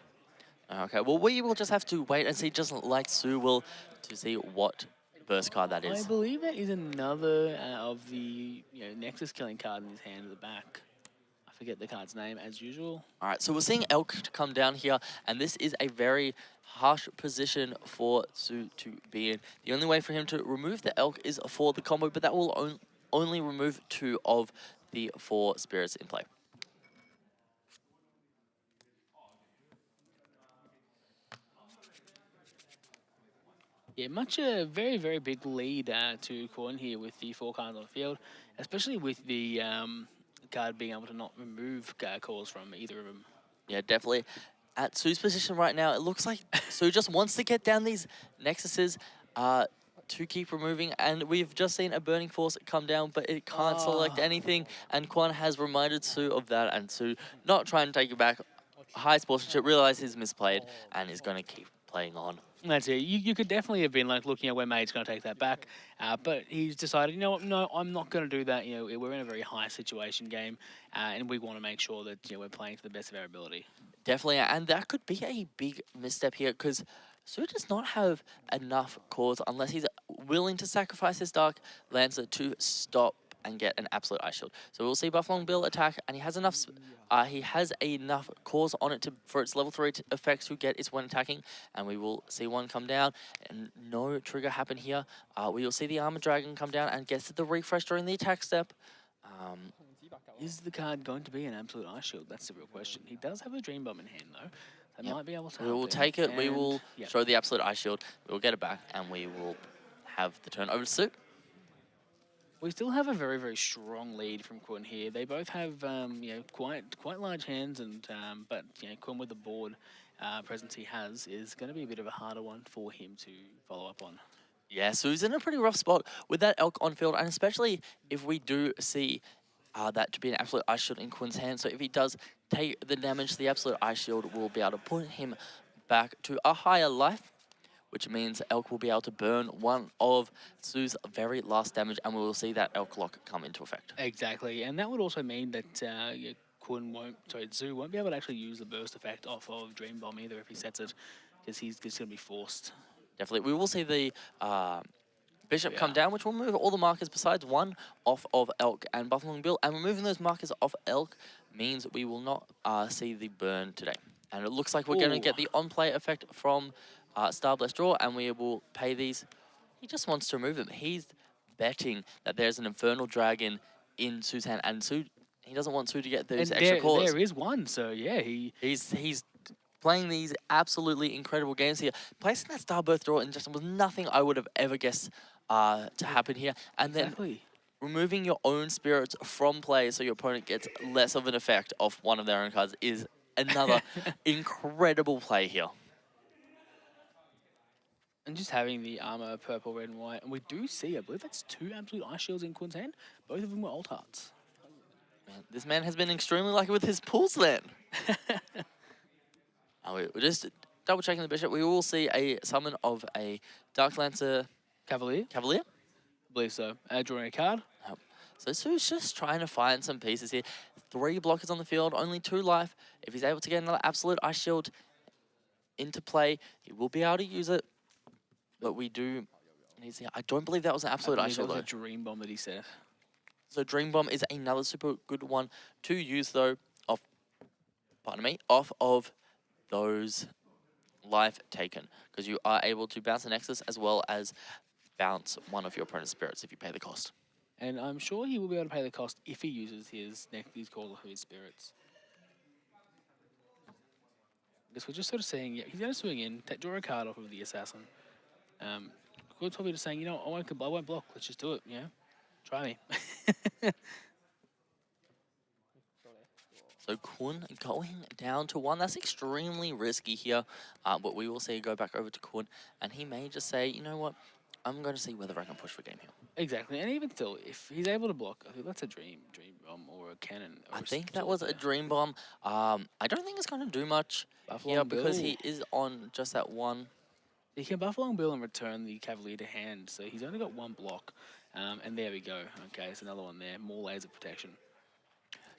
Okay, well, we will just have to wait and see, just like Sue will, to see what burst card that is. I believe that is another of the Nexus killing card in his hand at the back. I forget the card's name as usual. All right, so we're seeing Elk to come down here, and this is a very harsh position for Sue to be in. The only way for him to remove the Elk is for the combo, but that will only remove 2 of the 4 spirits in play. Yeah, much a very, very big lead to Corn here with the 4 cards on the field, especially with the card being able to not remove calls from either of them. Yeah, definitely. At Sue's position right now, it looks like Sue just wants to get down these Nexuses to keep removing, and we've just seen a Burning Force come down, but it can't select anything, and Quan has reminded Sue of that, and Sue not trying to take it back. High sportsmanship, realized he's misplayed, and is going to keep playing on. That's it. You could definitely have been like looking at where Mate's going to take that back, but he's decided, you know what, no, I'm not going to do that. You know, we're in a very high situation game, and we want to make sure that we're playing to the best of our ability. Definitely, and that could be a big misstep here because Sue does not have enough cores unless he's willing to sacrifice his Dark Lancer to stop and get an absolute Ice Shield. So we'll see Buffalo Bill attack, and he has enough. He has enough cores on it for its level 3 effects to get its one attacking, and we will see one come down, and no trigger happen here. We will see the Armor Dragon come down and gets the refresh during the attack step. Is the card going to be an absolute Ice Shield? That's the real question. He does have a Dream Bomb in hand, though. That might be able to We will take it. We will show the absolute Ice Shield. We will get it back, and we will have the turn over to Sue. We still have a very, very strong lead from Quinn here. They both have, quite large hands, and but Quinn with the board presence he has is going to be a bit of a harder one for him to follow up on. Yeah, Sue's in a pretty rough spot with that Elk on field, and especially if we do see that to be an absolute Ice Shield in Quinn's hand. So if he does take the damage, the absolute Ice Shield will be able to put him back to a higher life, which means Elk will be able to burn one of Sue's very last damage, and we will see that Elk lock come into effect. Exactly, and that would also mean that Zoo won't be able to actually use the burst effect off of Dream Bomb either if he sets it, because he's just going to be forced. Definitely. We will see the Bishop come down, which will move all the markers besides one off of Elk and Buffalo Bill, and removing those markers off Elk means we will not see the burn today. And it looks like we're going to get the on-play effect from Star Blessed Draw, and we will pay these. He just wants to remove them. He's betting that there's an Infernal Dragon in Sue's hand, and Sue, he doesn't want Sue to get those extra cores. There is one, so yeah, he's playing these absolutely incredible games here. Placing that Starbirth Draw in just was nothing I would have ever guessed to happen here. And then removing your own spirits from play so your opponent gets less of an effect off one of their own cards is another incredible play here. And just having the armor purple, red, and white, and we do see, I believe that's 2 absolute Ice Shields in Quinn's hand. Both of them were alt hearts. Man, this man has been extremely lucky with his pulls then. We're just double checking the Bishop. We will see a summon of a Dark Lancer Cavalier. I believe so. Drawing a card. So Sue's just trying to find some pieces here. 3 blockers on the field, only 2 life. If he's able to get another absolute Ice Shield into play, he will be able to use it. But we do need to see. I don't believe that was an absolute Ice Shield, though. though. That was a Dream Bomb that he said. So Dream Bomb is another super good one to use, though, off of those life taken, because you are able to bounce the Nexus as well as bounce one of your opponent's spirits if you pay the cost. And I'm sure he will be able to pay the cost if he uses his call of his spirits. Because we're just sort of saying, yeah, he's going to swing in, draw a card off of the assassin. We're probably just saying, I won't block. Let's just do it. Try me. So Kun going down to 1. That's extremely risky here, but we will see go back over to Kun, and he may just say, you know what, I'm going to see whether I can push for game here. Exactly, and even still, if he's able to block, I think that's a dream bomb or a cannon. I think that was a Dream Bomb. I don't think it's going to do much here because he is on just that 1. He can Buffalo Bill and return the Cavalier to hand, so he's only got 1 block. And there we go. Okay, it's another one there. More laser protection.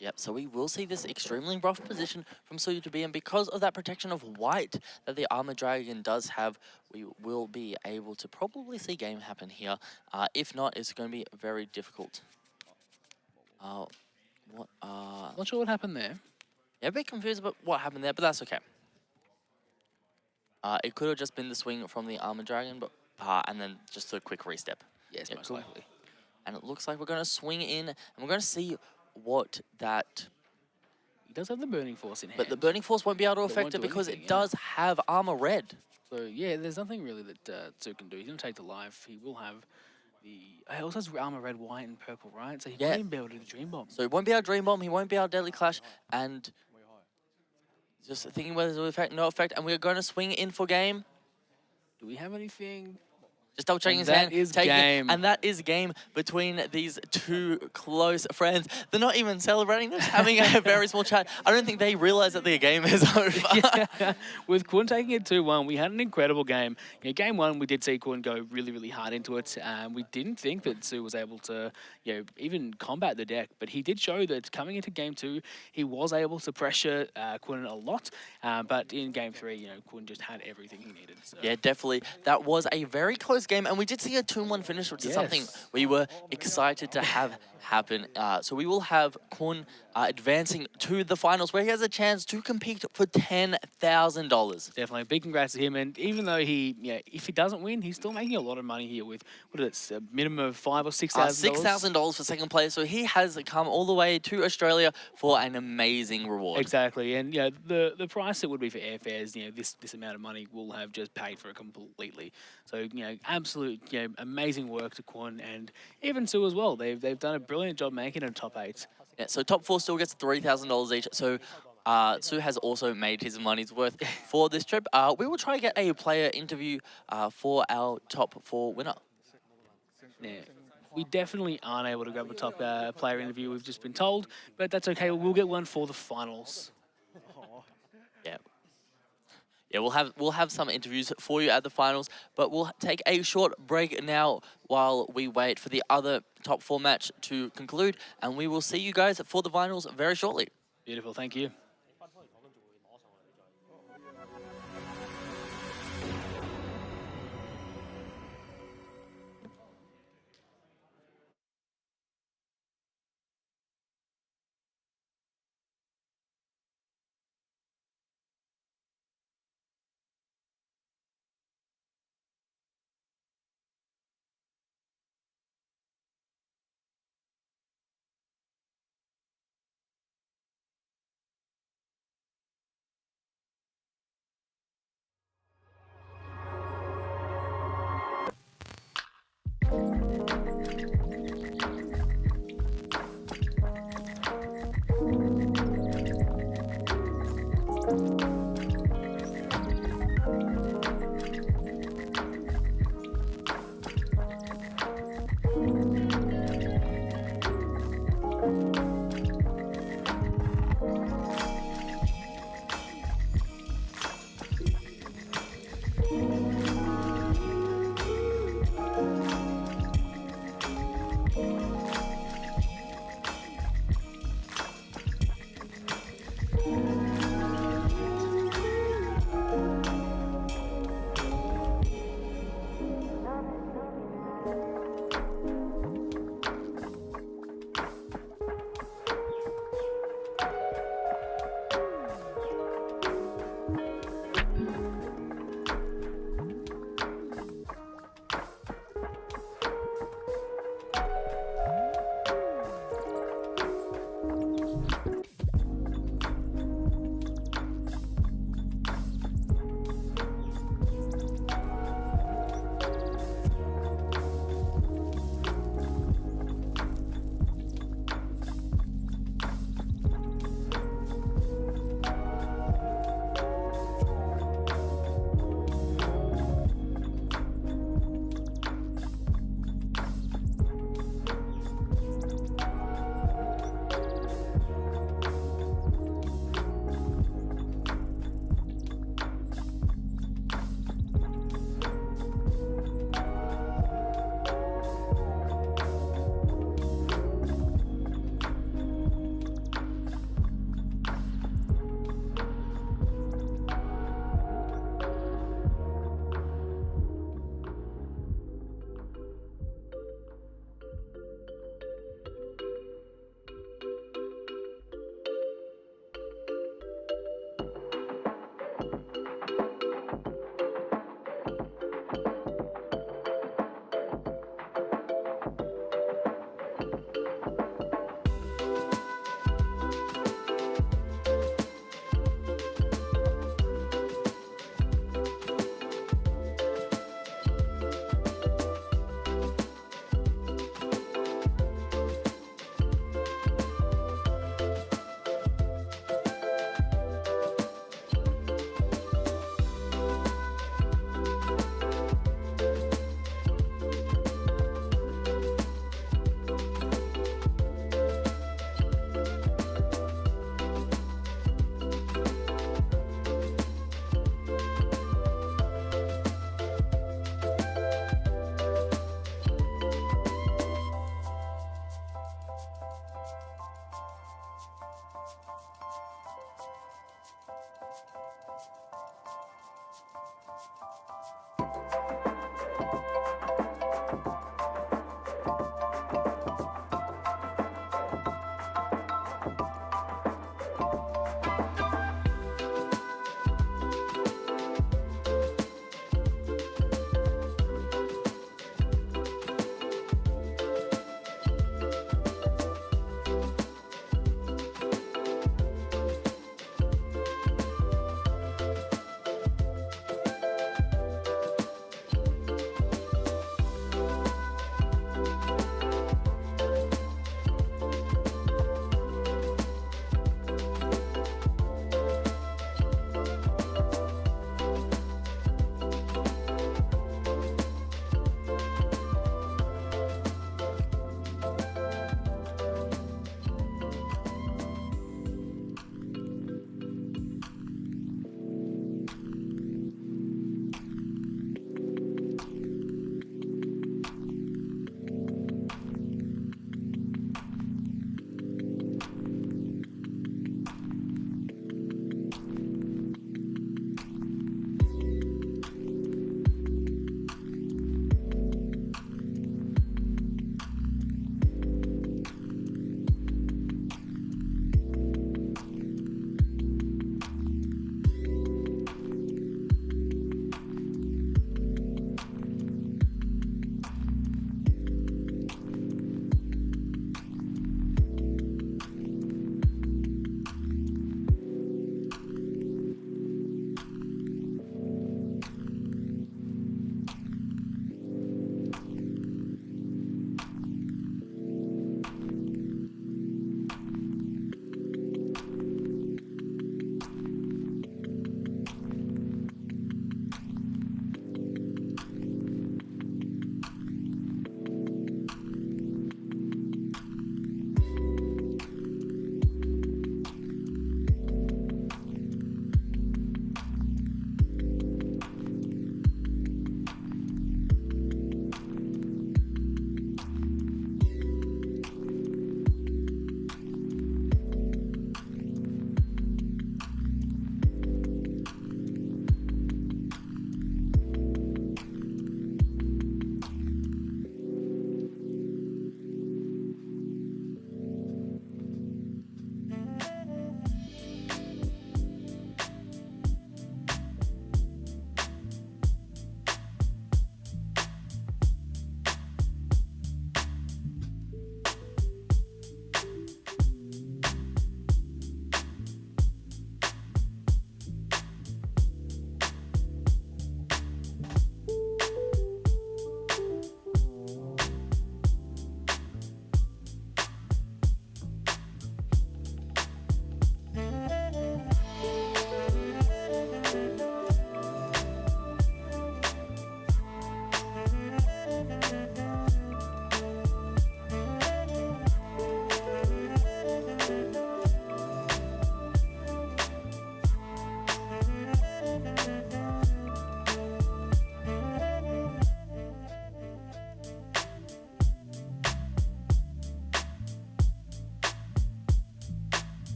Yep, so we will see this extremely rough position from Suyu to be in. Because of that protection of white that the Armor Dragon does have, we will be able to probably see game happen here. If not, it's going to be very difficult. Not sure what happened there. Yeah, a bit confused about what happened there, but that's okay. It could have just been the swing from the Armor Dragon, but and then just a quick restep. Yes, yeah, most cool. likely. And it looks like we're going to swing in, and we're going to see what that... He does have the Burning Force in hand. But the Burning Force won't be able to But it affect won't it do because anything, it yeah. does have armor red. So yeah, there's nothing really that Tsu can do. He's gonna take the life. He will have the. He also has armor red, white, and purple, right? So he Yeah. won't even be able to do the Dream Bomb. So he won't be able to Dream Bomb, he won't be able to Deadly Clash, and just thinking whether there's effect, no effect, and we're going to swing in for game. Do we have anything? Just double checking And his hand. that is taking it, game. and that is game between these two close friends. They're not even celebrating, they're just having a very small chat. I don't think they realize that the game is over. Yeah. With Kwun taking it 2-1, we had an incredible game. You know, game 1, we did see Kwun go really, really hard into it. We didn't think that Tsu was able to, even combat the deck, but he did show that coming into game 2, he was able to pressure Kwun a lot. But in game 3, Kwun just had everything he needed. So. Yeah, definitely. That was a very close game, and we did see a 2-1 finish, which is something we were excited to have happen. So we will have Kwun advancing to the finals, where he has a chance to compete for $10,000. Definitely, big congrats to him. And even though if he doesn't win, he's still making a lot of money here with, what is it, a minimum of $5,000 or $6,000? $6,000 for second place. So he has come all the way to Australia for an amazing reward. Exactly, and the price it would be for airfares, this amount of money will have just paid for it completely. So absolute amazing work to Kwun and even Tsu as well. They've done a brilliant job making it a top 8. Yeah, so top 4 still gets $3,000 each. So Tsu has also made his money's worth for this trip. We will try to get a player interview for our top 4 winner. Yeah. We definitely aren't able to grab a top player interview, we've just been told, but that's okay. We'll get one for the finals. Yeah. Yeah, we'll have some interviews for you at the finals, but we'll take a short break now while we wait for the other top 4 match to conclude, and we will see you guys for the finals very shortly. Beautiful, thank you.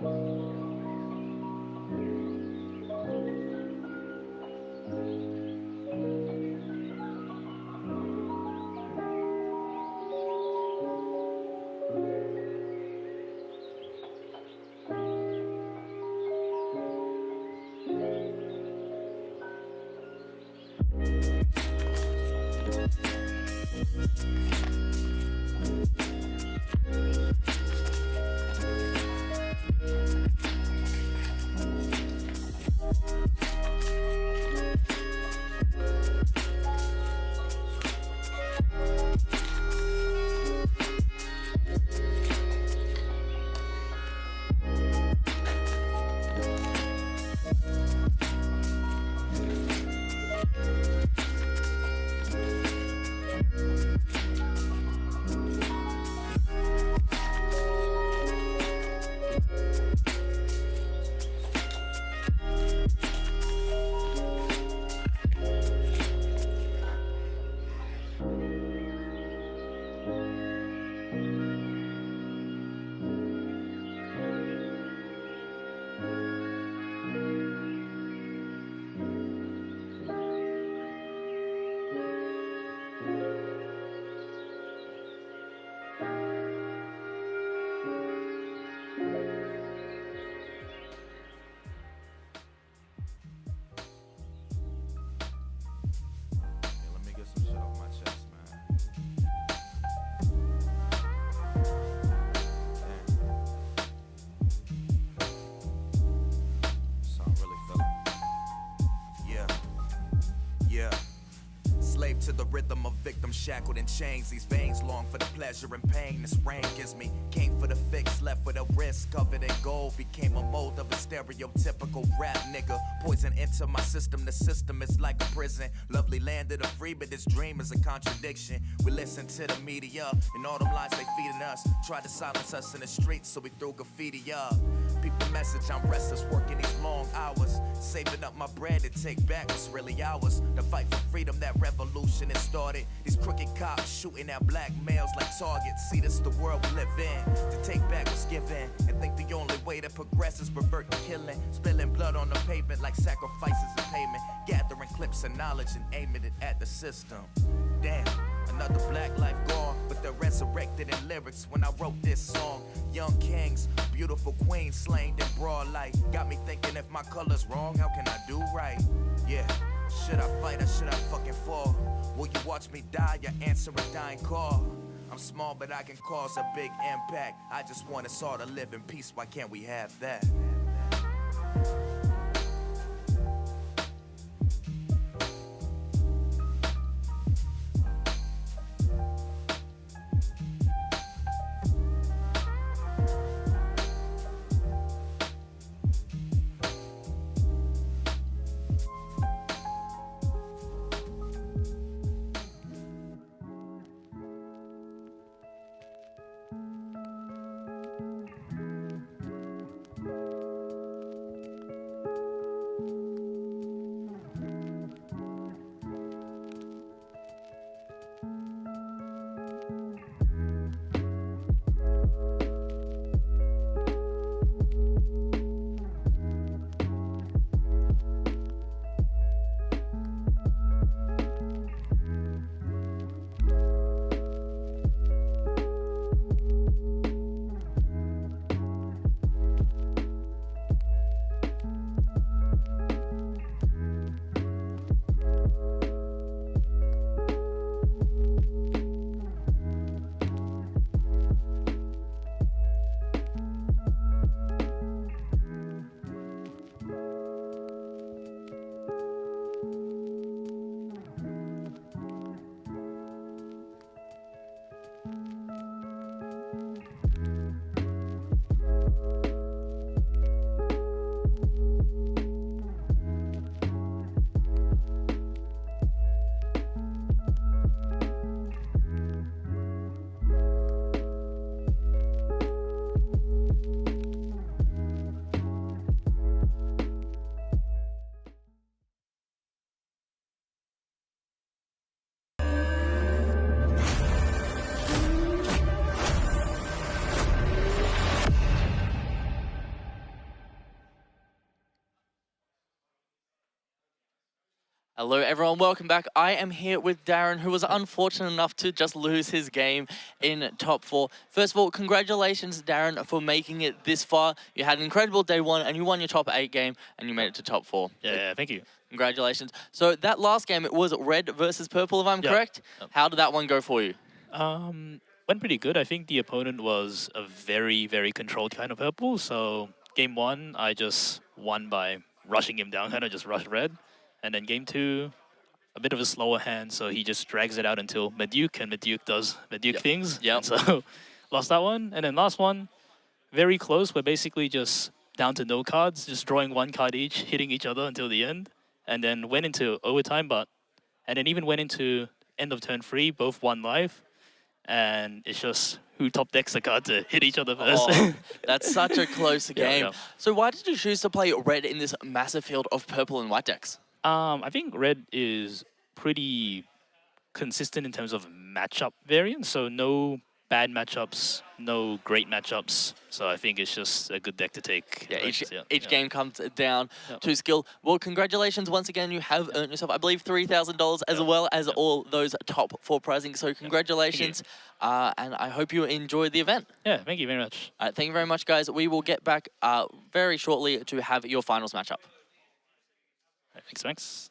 Let me get some shit off my chest, man. Damn. So I'm really feeling. Yeah. Yeah. Slave to the rhythm of victims shackled in chains. These veins long for the pleasure and pain. This rain gives me. Came for the fix, left with a wrist covered in gold. Became a mold of a stereotypical rap nigga. Poison into my system. The system is like a prison. Lovely land of the free, but this dream is a contradiction. We listen to the media and all them lies they feeding us. Tried to silence us in the streets, so we threw graffiti up. Peep the message, I'm restless, working these long hours. Saving up my bread to take back what's really ours. The fight for freedom, that revolution is started. These crooked cops shooting at black males like targets. See, this the world we live in. To take back what's given. And think the only way to progress is revert to killing. Spilling blood on the pavement like sacrifices and payment. Gathering clips of knowledge and aiming it at the system. Damn. Another black life gone, but they're resurrected in lyrics when I wrote this song. Young kings, beautiful queens slain in broad light. Got me thinking if my color's wrong, how can I do right? Yeah, should I fight or should I fucking fall? Will you watch me die or answer a dying call? I'm small, but I can cause a big impact. I just want us all to live in peace, why can't we have that? Hello everyone, welcome back. I am here with Darren, who was unfortunate enough to just lose his game in top 4. First of all, congratulations Darren for making it this far. You had an incredible day 1 and you won your top 8 game and you made it to top 4. Yeah, thank you. Congratulations. So that last game, it was red versus purple if I'm correct? Yep. How did that one go for you? Went pretty good. I think the opponent was a very, very controlled kind of purple. So game 1, I just won by rushing him down, kind of just rushed red. And then game 2, a bit of a slower hand, so he just drags it out until Meduke, and Meduke does Meduke things. Yep. And so lost that one. And then last one, very close. We're basically just down to no cards, just drawing 1 card each, hitting each other until the end. And then went into overtime, and then even went into end of turn 3, both 1 life. And it's just who top decks the card to hit each other first. Oh, that's such a close game. Yeah. So why did you choose to play red in this massive field of purple and white decks? I think red is pretty consistent in terms of matchup variance, so no bad matchups, no great matchups. So I think it's just a good deck to take. Yeah, each game comes down to skill. Well, congratulations once again. You have earned yourself, I believe, $3,000 as well as all those top 4 prizing. So congratulations, and I hope you enjoyed the event. Yeah, thank you very much. Thank you very much, guys. We will get back very shortly to have your finals matchup. Thanks.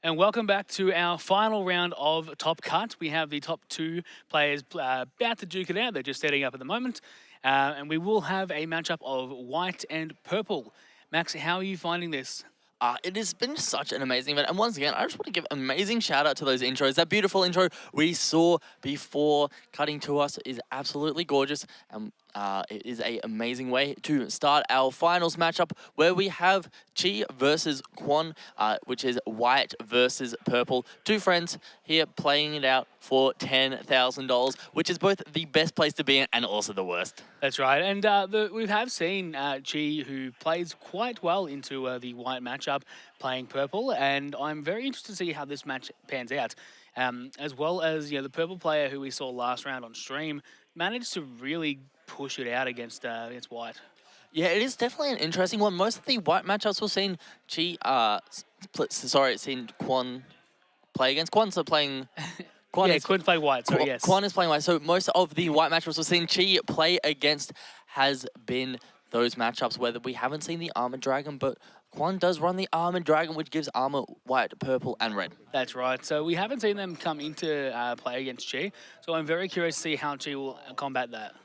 And welcome back to our final round of Top Cut. We have the top 2 players about to duke it out. They're just setting up at the moment. And we will have a matchup of white and purple. Max, how are you finding this? It has been such an amazing event. And once again, I just want to give amazing shout out to those intros. That beautiful intro we saw before cutting to us is absolutely gorgeous. And it is an amazing way to start our finals matchup where we have Chi versus Kwon, which is white versus purple. 2 friends here playing it out for $10,000, which is both the best place to be in and also the worst. That's right. And we have seen Chi, who plays quite well into the white matchup, playing purple. And I'm very interested to see how this match pans out. As well as, the purple player who we saw last round on stream managed to really push it out against white. Yeah, it is definitely an interesting one. Most of the white matchups we've seen seen Kwon play against. Kwon's playing... Kwon's playing white, sorry, yes. Kwon is playing white. So most of the white matchups we've seen Chi play against has been those matchups where we haven't seen the Armored Dragon, but Kwon does run the Armored Dragon, which gives armor white, purple, and red. That's right. So we haven't seen them come into play against Chi. So I'm very curious to see how Chi will combat that.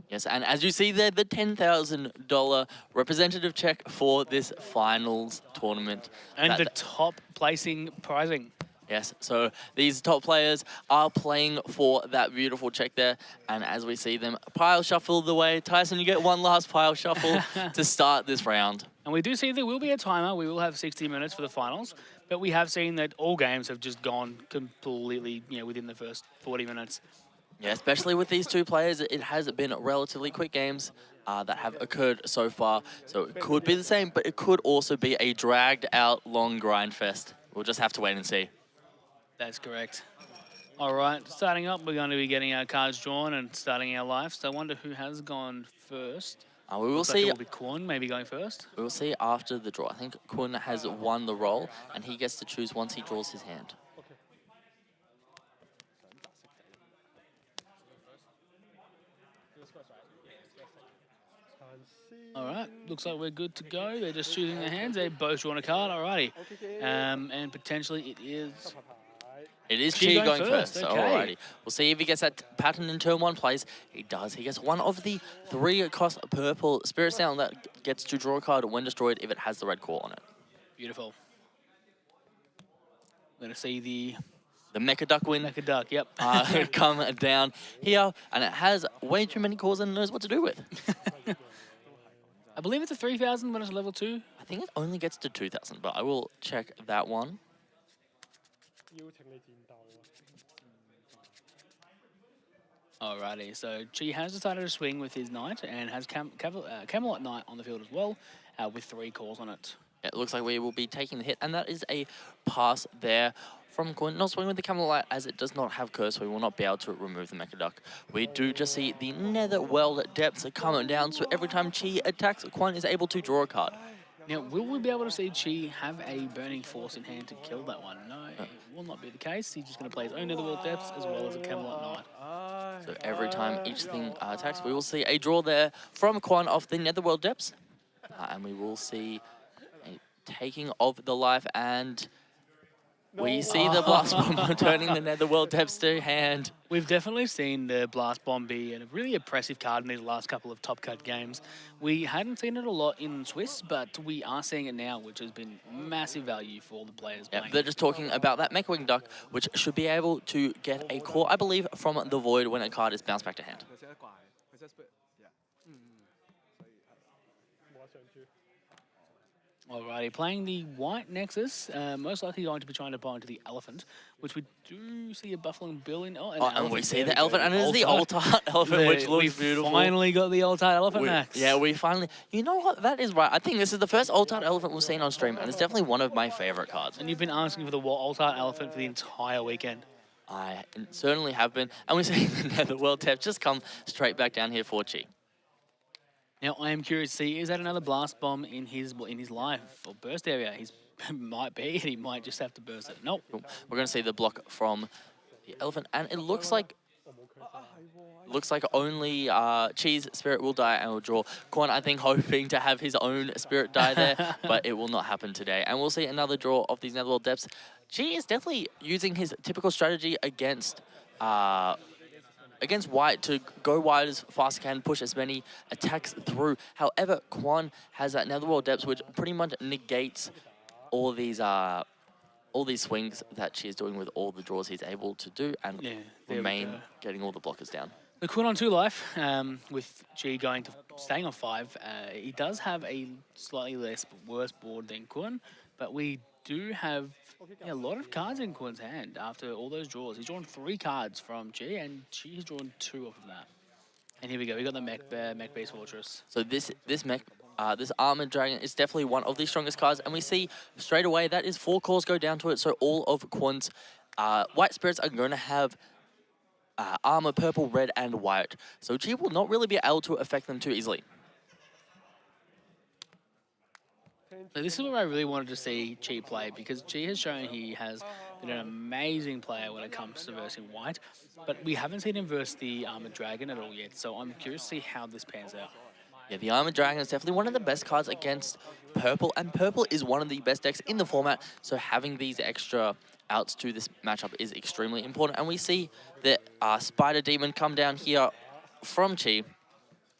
Yes, and as you see there, the $10,000 representative check for this finals tournament. And the top placing prizing. Yes, so these top players are playing for that beautiful check there. And as we see them pile shuffle the way, Tyson, you get one last pile shuffle to start this round. And we do see there will be a timer. We will have 60 minutes for the finals. But we have seen that all games have just gone completely, within the first 40 minutes. Yeah, especially with these 2 players, it has been relatively quick games that have occurred so far. So it could be the same, but it could also be a dragged out long grind fest. We'll just have to wait and see. That's correct. All right, starting up, we're going to be getting our cards drawn and starting our life. So I wonder who has gone first. We will Looks see. Like it will be Kwon maybe going first. We will see after the draw. I think Kwon has won the roll, and he gets to choose once he draws his hand. All right, looks like we're good to go. They're just choosing their hands. They both drawn a card. All righty. And potentially it is... It is Chi going first. Okay. Alrighty. We'll see if he gets that pattern in turn 1 plays. He does. He gets one of the 3 cost purple Spirit Sound that gets to draw a card when destroyed if it has the red core on it. Beautiful. We're going to see the Mecha Duck win. Mecha Duck, yep. Come down here, and it has way too many cores and knows what to do with. I believe it's a 3,000 when it's level 2. I think it only gets to 2,000, but I will check that one. Alrighty, so Chi has decided to swing with his knight and has Camelot Knight on the field as well, with 3 cores on it. Yeah, it looks like we will be taking the hit, and that is a pass there from Kwon. Not swinging with the Camelot as it does not have curse, so we will not be able to remove the Mecha Duck. We do just see the Netherworld depths coming down, so every time Chi attacks, Kwon is able to draw a card. Now, will we be able to see Chi have a Burning Force in hand to kill that one? No, it will not be the case. He's just going to play his own Netherworld Depths as well as a Camelot Knight. So every time each thing attacks, we will see a draw there from Kwon off the Netherworld Depths. And we will see a taking of the life, and we see the Blast Bomb returning the Netherworld Depths to hand. We've definitely seen the Blast Bomb be a really impressive card in these last couple of Top Cut games. We hadn't seen it a lot in Swiss, but we are seeing it now, which has been massive value for all the players playing. They're just talking about that Mecha Wing Duck, which should be able to get a core, I believe, from the Void when a card is bounced back to hand. Alrighty, playing the white Nexus, most likely going to be trying to buy into the Elephant, which we do see a Buffalo Bill in. And we see the Elephant, and it is the Alt-Art Elephant, which looks beautiful. We finally got the Alt-Art Elephant, Max. Yeah, we finally... You know what? That is right. I think this is the first Alt-Art Elephant we've seen on stream, and it's definitely one of my favorite cards. And you've been asking for the Alt-Art Elephant for the entire weekend. I certainly have been. And we see the Netherworld Tap just come straight back down here for Chi. Now, I am curious to see, is that another Blast Bomb in his life or burst area? He might be, and he might just have to burst it. Nope. We're going to see the block from the Elephant, and it looks like Looks like only Chi's spirit will die and will draw. Quan, I think, hoping to have his own spirit die there, but it will not happen today. And we'll see another draw of these Netherworld Depths. Chi is definitely using his typical strategy against White to go wide as fast as can, push as many attacks through. However, Quan has that Netherworld Depths, which pretty much negates all these swings that she is doing with all the draws he's able to do and remain getting all the blockers down. The Kun on 2 life, with G staying on 5. He does have a slightly worse board than Kun, but we do have a lot of cards in Kun's hand after all those draws. He's drawn 3 cards from G, and G has drawn 2 of that. And here we go. We got the mech base fortress. So this Armored Dragon is definitely one of the strongest cards, and we see straight away that is 4 cores go down to it. So all of Quan's White Spirits are going to have armor purple, red, and white. So Chi will not really be able to affect them too easily. So this is where I really wanted to see Chi play, because Chi has shown he has been an amazing player when it comes to versing white, but we haven't seen him verse the Armored Dragon at all yet, so I'm curious to see how this pans out. Yeah, the Armored Dragon is definitely one of the best cards against purple, and purple is one of the best decks in the format, so having these extra outs to this matchup is extremely important. And we see the Spider Demon come down here from Chi.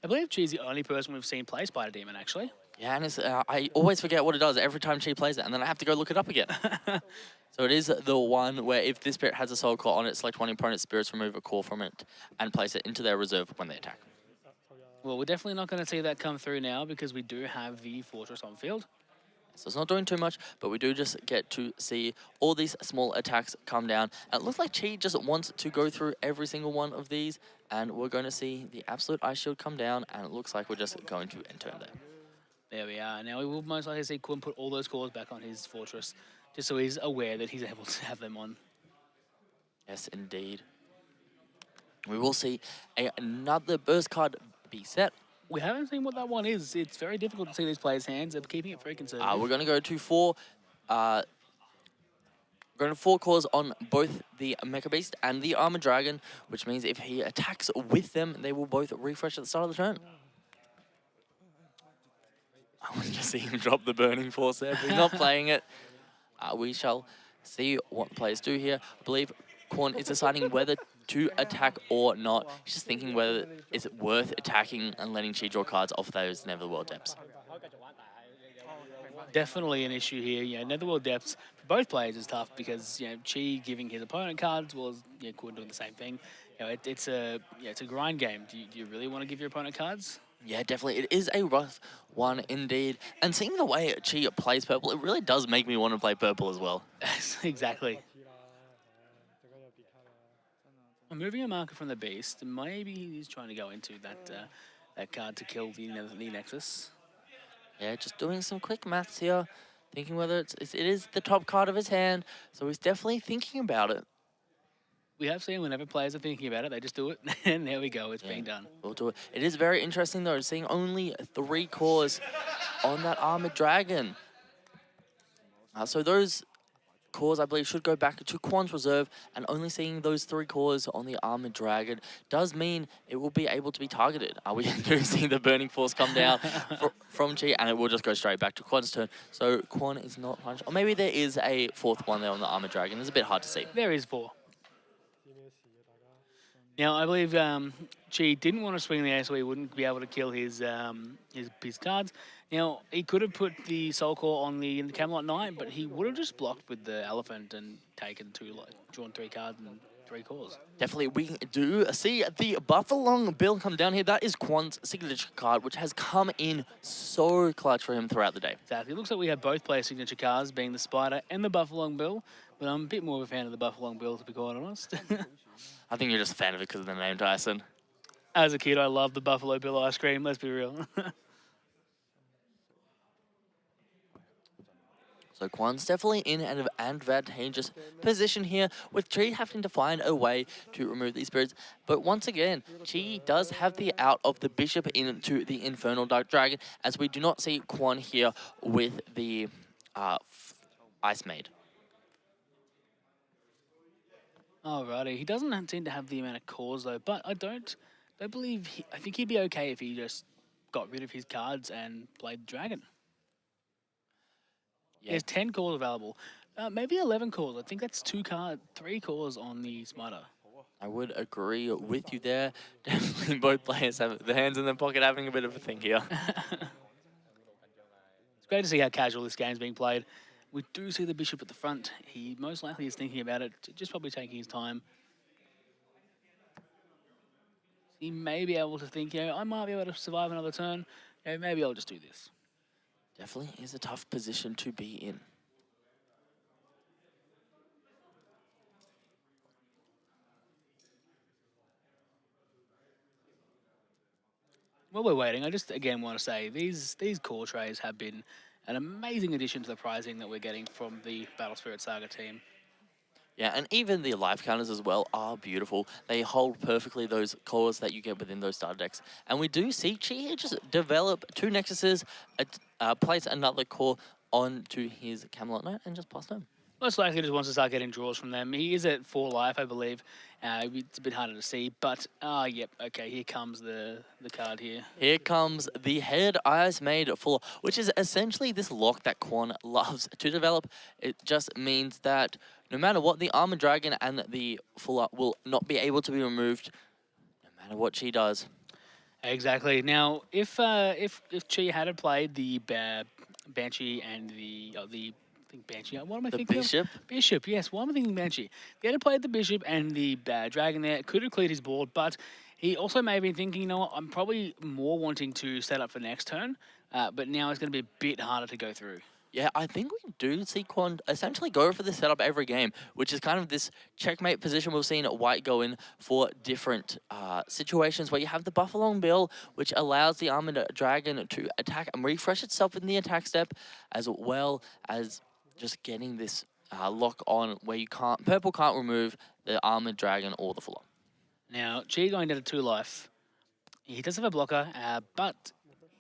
I believe Chi's the only person we've seen play Spider Demon, actually. Yeah, and I always forget what it does every time Chi plays it, and then I have to go look it up again. So it is the one where if this spirit has a soul core on it, select one opponent's spirits, remove a core from it, and place it into their reserve when they attack. Well, we're definitely not going to see that come through now, because we do have the Fortress on field. So it's not doing too much, but we do just get to see all these small attacks come down. And it looks like Chi just wants to go through every single one of these, and we're going to see the absolute Ice Shield come down, and it looks like we're just going to end turn there. There we are. Now we will most likely see Quinn put all those cores back on his Fortress, just so he's aware that he's able to have them on. Yes, indeed. We will see another burst card be set. We haven't seen what that one is. It's very difficult to see these players' hands. They're keeping it very conservative. We're going to go to 4. Going to 4 cores on both the Mecha Beast and the Armored Dragon, which means if he attacks with them, they will both refresh at the start of the turn. I want to see him drop the Burning Force there, but he's not playing it. We shall see what the players do here. I believe Quan is deciding whether to attack or not. He's just thinking whether it's worth attacking and letting Chi draw cards off those Netherworld Depths. Definitely an issue here. You know, Netherworld Depths for both players is tough, because Chi giving his opponent cards, well, Quan doing the same thing. It's a grind game. Do you really want to give your opponent cards? Yeah, definitely. It is a rough one indeed. And seeing the way Chi plays purple, it really does make me want to play purple as well. Exactly. I'm moving a marker from the Beast. Maybe he's trying to go into that card to kill the Nexus. Yeah, just doing some quick maths here. Thinking whether it is the top card of his hand. So he's definitely thinking about it. We have seen whenever players are thinking about it, they just do it. And there we go, it's being done. We'll do it. It is very interesting, though, seeing only 3 cores on that Armored Dragon. So those cores, I believe, should go back to Quan's reserve, and only seeing those 3 cores on the Armored Dragon does mean it will be able to be targeted. We do see the Burning Force come down from Chi, and it will just go straight back to Quan's turn. So Quan is not punished. Or maybe there is a 4th one there on the Armored Dragon. It's a bit hard to see. There is 4. Now, I believe Chi didn't want to swing the ace, so he wouldn't be able to kill his cards. Now, he could have put the Soul Core on the Camelot Knight, but he would have just blocked with the Elephant and taken drawn 3 cards and 3 cores. Definitely, we do see the Buffalong Bill come down here. That is Quan's signature card, which has come in so clutch for him throughout the day. Exactly. It looks like we have both player signature cards, being the Spider and the Buffalong Bill, but I'm a bit more of a fan of the Buffalong Bill, to be quite honest. I think you're just a fan of it because of the name, Tyson. As a kid, I loved the Buffalo Bill ice cream, let's be real. So Quan's definitely in an advantageous position here, with Chi having to find a way to remove these spirits. But once again, Chi does have the out of the Bishop into the Infernal Dark Dragon, as we do not see Quan here with the Ice Maid. Alrighty, he doesn't seem to have the amount of cores though, but don't believe. I think he'd be okay if he just got rid of his cards and played Dragon. He has 10 cores available, maybe 11 cores. I think that's 3 cores on the Smiter. I would agree with you there. Definitely both players have their hands in their pocket having a bit of a think here. It's great to see how casual this game's being played. We do see the bishop at the front. He most likely is thinking about it, just probably taking his time. He may be able to think, I might be able to survive another turn. Maybe I'll just do this. Definitely is a tough position to be in. While we're waiting, I just again want to say these core trays have been an amazing addition to the prizing that we're getting from the Battle Spirit Saga team. Yeah, and even the life counters as well are beautiful. They hold perfectly those cores that you get within those starter decks. And we do see Chi here just develop 2 Nexuses, place another core onto his Camelot Knight and just pass home. Most likely just wants to start getting draws from them. He is at 4 life, I believe. It's a bit harder to see, but, yep, okay, here comes the card here. Here comes the Head Ice Made Fuller, which is essentially this lock that Quan loves to develop. It just means that no matter what, the Armored Dragon and the Fuller will not be able to be removed, no matter what she does. Exactly. Now, if Chi had played the Banshee and the I think Banshee. What am I thinking? The Bishop? Bishop, yes. Why am I thinking Banshee? If he had played the Bishop and the Dragon there, it could have cleared his board, but he also may have been thinking, you know what, I'm probably more wanting to set up for next turn, but now it's going to be a bit harder to go through. Yeah, I think we do see Quan essentially go for the setup every game, which is kind of this checkmate position we've seen White go in for different situations where you have the Buffalo Bill, which allows the Armored Dragon to attack and refresh itself in the attack step, as well as just getting this lock on where Purple can't remove the Armored Dragon or the Fuller. Now, Chi going down to 2 life. He does have a blocker, but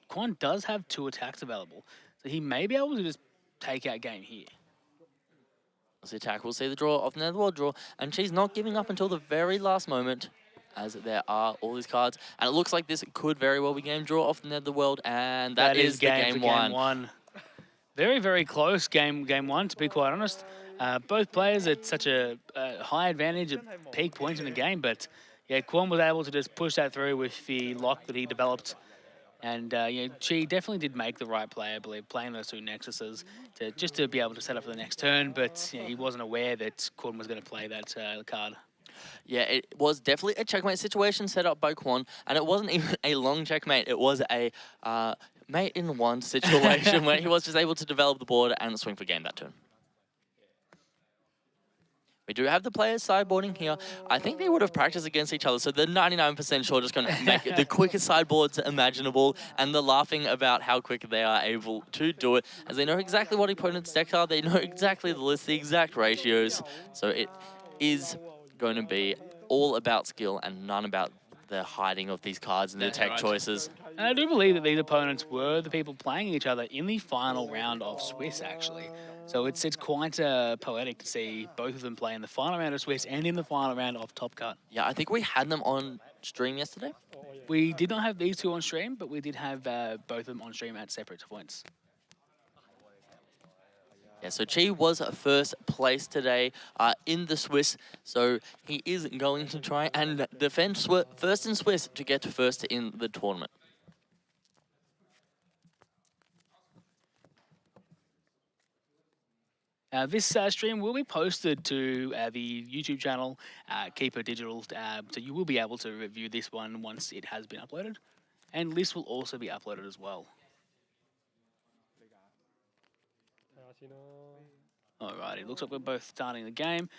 Quan does have 2 attacks available. So he may be able to just take out game here. As the attack, we'll see the draw of the Netherworld draw, and she's not giving up until the very last moment, as there are all these cards. And it looks like this could very well be game draw off the Netherworld, and that is the game one. Very, very close game 1, to be quite honest. Both players at such a high advantage at peak points in the game, but yeah, Quan was able to just push that through with the lock that he developed. And Chi definitely did make the right play, I believe, playing those 2 Nexuses just to be able to set up for the next turn, but he wasn't aware that Quan was going to play that card. Yeah, it was definitely a checkmate situation set up by Quan, and it wasn't even a long checkmate. It was a mate in 1 situation where he was just able to develop the board and swing for game that turn. We do have the players sideboarding here. I think they would have practiced against each other, so they're 99% sure just going to make the quickest sideboards imaginable, and they're laughing about how quick they are able to do it, as they know exactly what opponent's decks are, they know exactly the list, the exact ratios, so it is going to be all about skill and none about the hiding of these cards and their tech choices. And I do believe that these opponents were the people playing each other in the final round of Swiss, actually. So it's quite poetic to see both of them play in the final round of Swiss and in the final round of Top Cut. Yeah, I think we had them on stream yesterday. We did not have these 2 on stream, but we did have both of them on stream at separate points. Yeah, so Chi was first place today in the Swiss, so he is going to try and defend first in Swiss to get to first in the tournament. This stream will be posted to the YouTube channel, Keeper Digital, so you will be able to review this one once it has been uploaded. And this will also be uploaded as well. Alrighty, looks like we're both starting the game.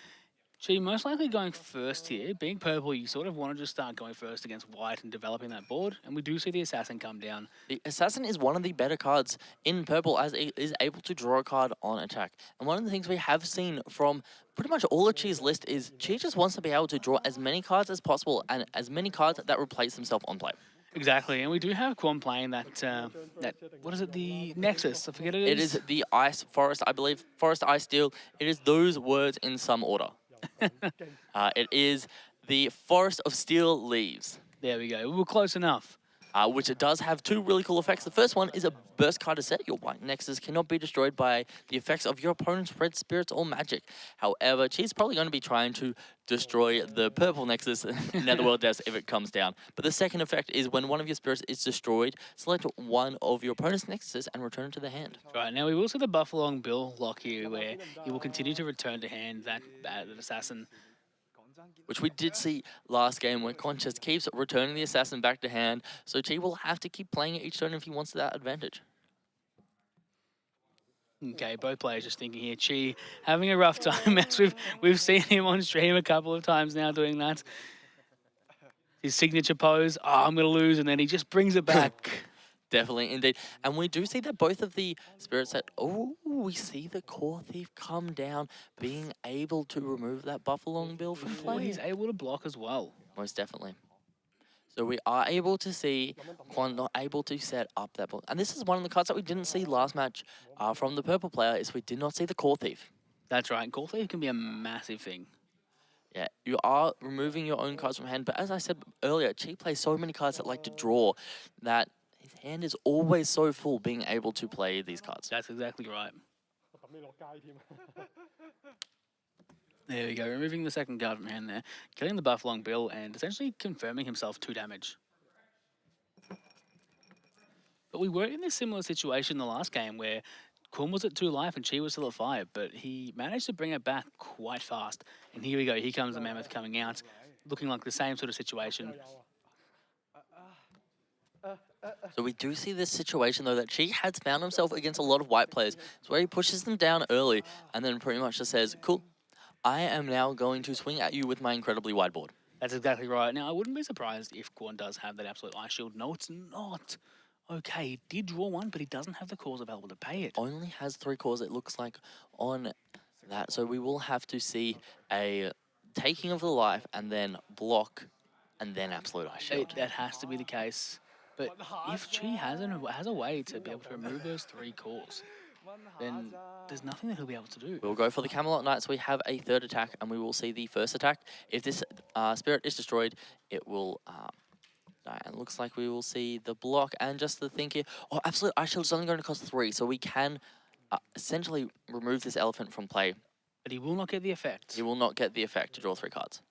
Chi most likely going first here. Being purple, you sort of want to just start going first against white and developing that board. And we do see the Assassin come down. The Assassin is one of the better cards in purple, as it is able to draw a card on attack. And one of the things we have seen from pretty much all of Chi's list is Chi just wants to be able to draw as many cards as possible and as many cards that replace themselves on play. Exactly, and we do have Quan playing that, what is it, the Nexus? I forget it is. It is the Ice Forest, I believe. Forest, Ice, Steel. It is those words in some order. It is the Forest of Steel Leaves, There we go. We were close enough. which it does have two really cool effects. The first one is a burst card to set. Your white Nexus cannot be destroyed by the effects of your opponent's red spirits or magic. However, she's probably going to be trying to destroy the purple Nexus Netherworld Depths if it comes down. But the second effect is when one of your spirits is destroyed, select one of your opponent's Nexuses and return it to the hand. Right, now we will see the Buffalo Bill lock here where he will continue to return to hand that assassin. Which we did see last game when Quan just keeps returning the assassin back to hand, so Chi will have to keep playing it each turn if he wants that advantage. Okay, both players just thinking here. Chi having a rough time as we've seen him on stream a couple of times now doing that. His signature pose, oh, I'm going to lose, and then he just brings it back. Definitely, indeed. And we do see that both of the spirits that... Oh, we see the Core Thief come down, being able to remove that Buffalo Bill from Well, play. he's able to block as well. Most definitely. So we are able to see Quan not able to set up that ball. And this is one of the cards that we didn't see last match from the purple player, is we did not see the Core Thief. That's right. Core Thief can be a massive thing. Yeah, you are removing your own cards from hand, but as I said earlier, Chi plays so many cards that like to draw that his hand is always so full being able to play these cards. That's exactly right. There we go, removing the second card from hand there, killing the Buffalo Bill and essentially confirming himself 2 damage. But we were in this similar situation the last game where Kun was at 2 life and Chi was still at 5, but he managed to bring it back quite fast. And here we go, here comes the Mammoth coming out, looking like the same sort of situation. So we do see this situation, though, that Chi has found himself against a lot of white players. It's where he pushes them down early and then pretty much just says, cool, I am now going to swing at you with my incredibly wide board. That's exactly right. Now, I wouldn't be surprised if Quan does have that absolute ice shield. No, it's not. Okay, he did draw one, but he doesn't have the cores available to pay it. Only has 3 cores, it looks like, on that. So we will have to see a taking of the life and then block and then absolute ice shield. That has to be the case. But if Chi has a way to be able to remove those 3 cores, then there's nothing that he'll be able to do. We'll go for the Camelot Knights. We have a 3rd attack, and we will see the first attack. If this spirit is destroyed, it will die. And it looks like we will see the block and just the thing here. Oh, Absolute Ice Shield is only going to cost 3, so we can essentially remove this elephant from play. But he will not get the effect. He will not get the effect to draw 3 cards.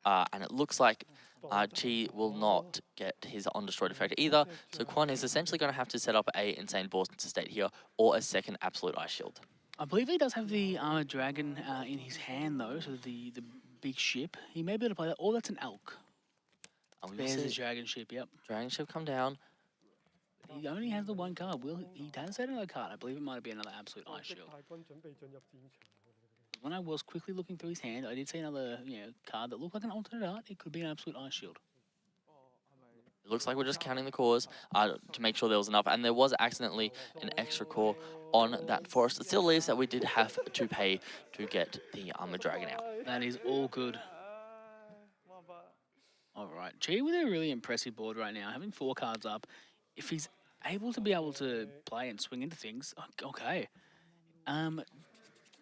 And it looks like Chi will not get his on-destroyed effect either, so Quan is essentially going to have to set up a Insane Boston State here, or a second Absolute Ice Shield. I believe he does have the Armored Dragon in his hand, though, so the big ship. He may be able to play that, or that's an elk. There's his dragon ship, yep. Dragon ship come down. He only has the 1 card. He does have another card. I believe it might be another Absolute Ice Shield. When I was quickly looking through his hand, I did see another card that looked like an alternate art. It could be an Absolute Ice Shield. It looks like we're just counting the cores to make sure there was enough. And there was accidentally an extra core on that Forest. It still leaves that we did have to pay to get the Armored Dragon out. That is all good. All right, Chi with a really impressive board right now, having 4 cards up. If he's able to play and swing into things, okay.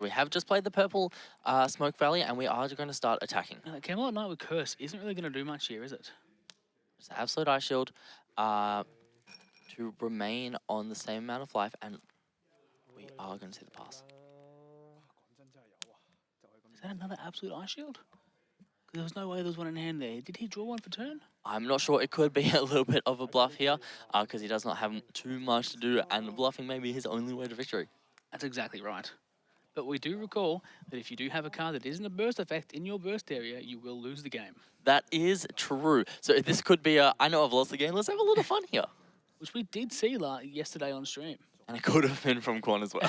We have just played the purple Smoke Valley, and we are going to start attacking. Camelot Knight with Curse isn't really going to do much here, is it? Just Absolute Ice Shield to remain on the same amount of life, and we are going to see the pass. Is that another Absolute Ice Shield? There was no way there was one in hand there. Did he draw one for turn? I'm not sure. It could be a little bit of a bluff here, because he does not have too much to do, and bluffing may be his only way to victory. That's exactly right. But we do recall that if you do have a card that isn't a burst effect in your burst area, you will lose the game. That is true. So this could be I know I've lost the game, let's have a little fun here. Which we did see yesterday on stream. And it could have been from Quan as well.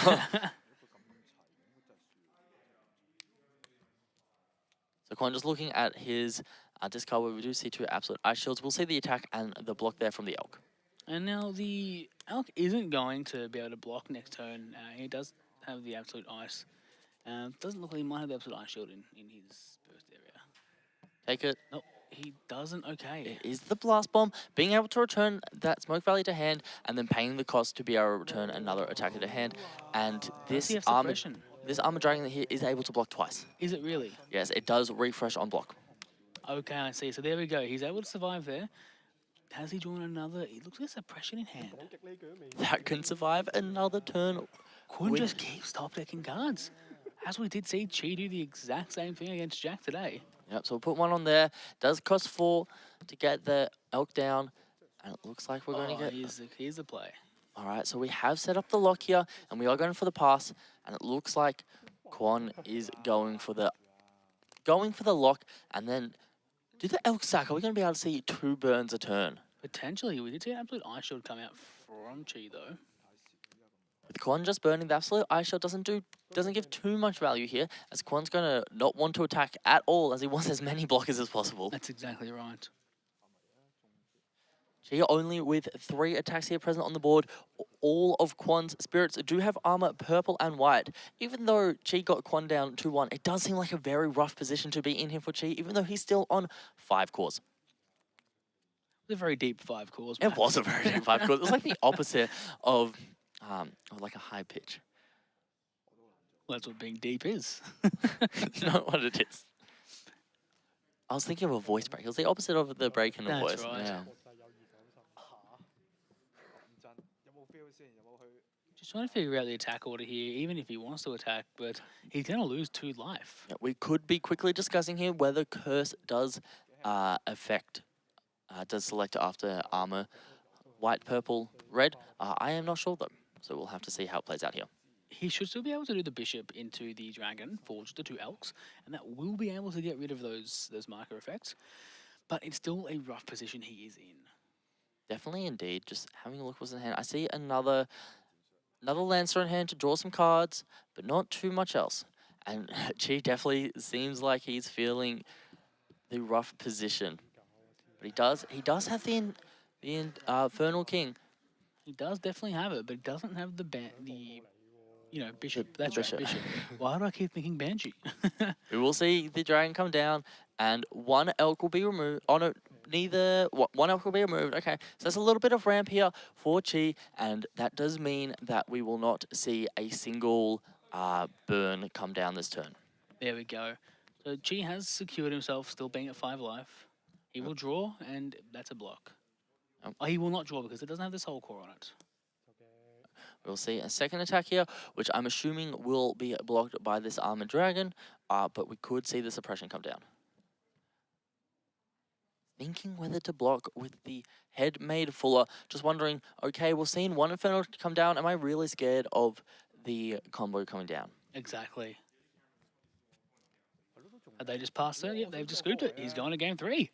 So Quan just looking at his discard where we do see 2 Absolute Ice Shields. We'll see the attack and the block there from the Elk. And now the Elk isn't going to be able to block next turn. He does have the Absolute Ice. Doesn't look like he might have the Absolute Ice Shield in his burst area. Take it. Nope, he doesn't. Okay. It is the Blast Bomb. Being able to return that Smoke Valley to hand, and then paying the cost to be able to return another attacker to hand. And this This Armor Dragon here is able to block twice. Is it really? Yes, it does refresh on block. Okay, I see. So there we go. He's able to survive there. Has he drawn another? It looks like suppression in hand. That can survive another turn. Quinn just keeps top decking cards. As we did see Chi do the exact same thing against Jack today. Yep, so we'll put one on there. Does cost 4 to get the elk down. And it looks like we're going to get... Here's the play. All right, so we have set up the lock here, and we are going for the pass. And it looks like Quan is going for the lock, and then do the elk sack. Are we going to be able to see 2 burns a turn? Potentially. We did see an absolute ice shield come out from Chi, though. With Quan just burning, the absolute ice shield doesn't give too much value here, as Quan's going to not want to attack at all, as he wants as many blockers as possible. That's exactly right. Chi only with 3 attacks here present on the board. All of Quan's spirits do have armor purple and white. Even though Chi got Quan down 2-1, it does seem like a very rough position to be in here for Chi, even though he's still on 5 cores. It was a very deep 5 cores. It was a very deep 5 cores. It was like the opposite of like a high pitch. Well, that's what being deep is. Not what it is. I was thinking of a voice break. It was the opposite of the break in the That's voice. right. Yeah. Just trying to figure out the attack order here, even if he wants to attack, but he's going to lose 2 life. Yeah, we could be quickly discussing here whether Curse does does select after armor white, purple, red. I am not sure though, so we'll have to see how it plays out here. He should still be able to do the bishop into the dragon, forge the 2 elks, and that will be able to get rid of those marker effects. But it's still a rough position he is in. Definitely, indeed. Just having a look what's in hand. I see another Lancer in hand to draw some cards, but not too much else. And Chi definitely seems like he's feeling the rough position. But he does have the Infernal King. He does definitely have it, but he doesn't have the bishop. That's bishop. right, bishop. Why do I keep thinking Banshee? We will see the dragon come down, and 1 elk will be removed. Oh no, one elk will be removed. Okay, so there's a little bit of ramp here for Chi, and that does mean that we will not see a single burn come down this turn. There we go. So Chi has secured himself, still being at 5 life. He will draw, and that's a block. Oh, he will not draw because it doesn't have the soul core on it. We'll see a second attack here, which I'm assuming will be blocked by this armored dragon, but we could see the suppression come down. Thinking whether to block with the head made fuller. Just wondering, okay, we're seeing 1 Infernal come down. Am I really scared of the combo coming down? Exactly. Have they just passed it? Yep, they've just scooped it. He's going to game 3.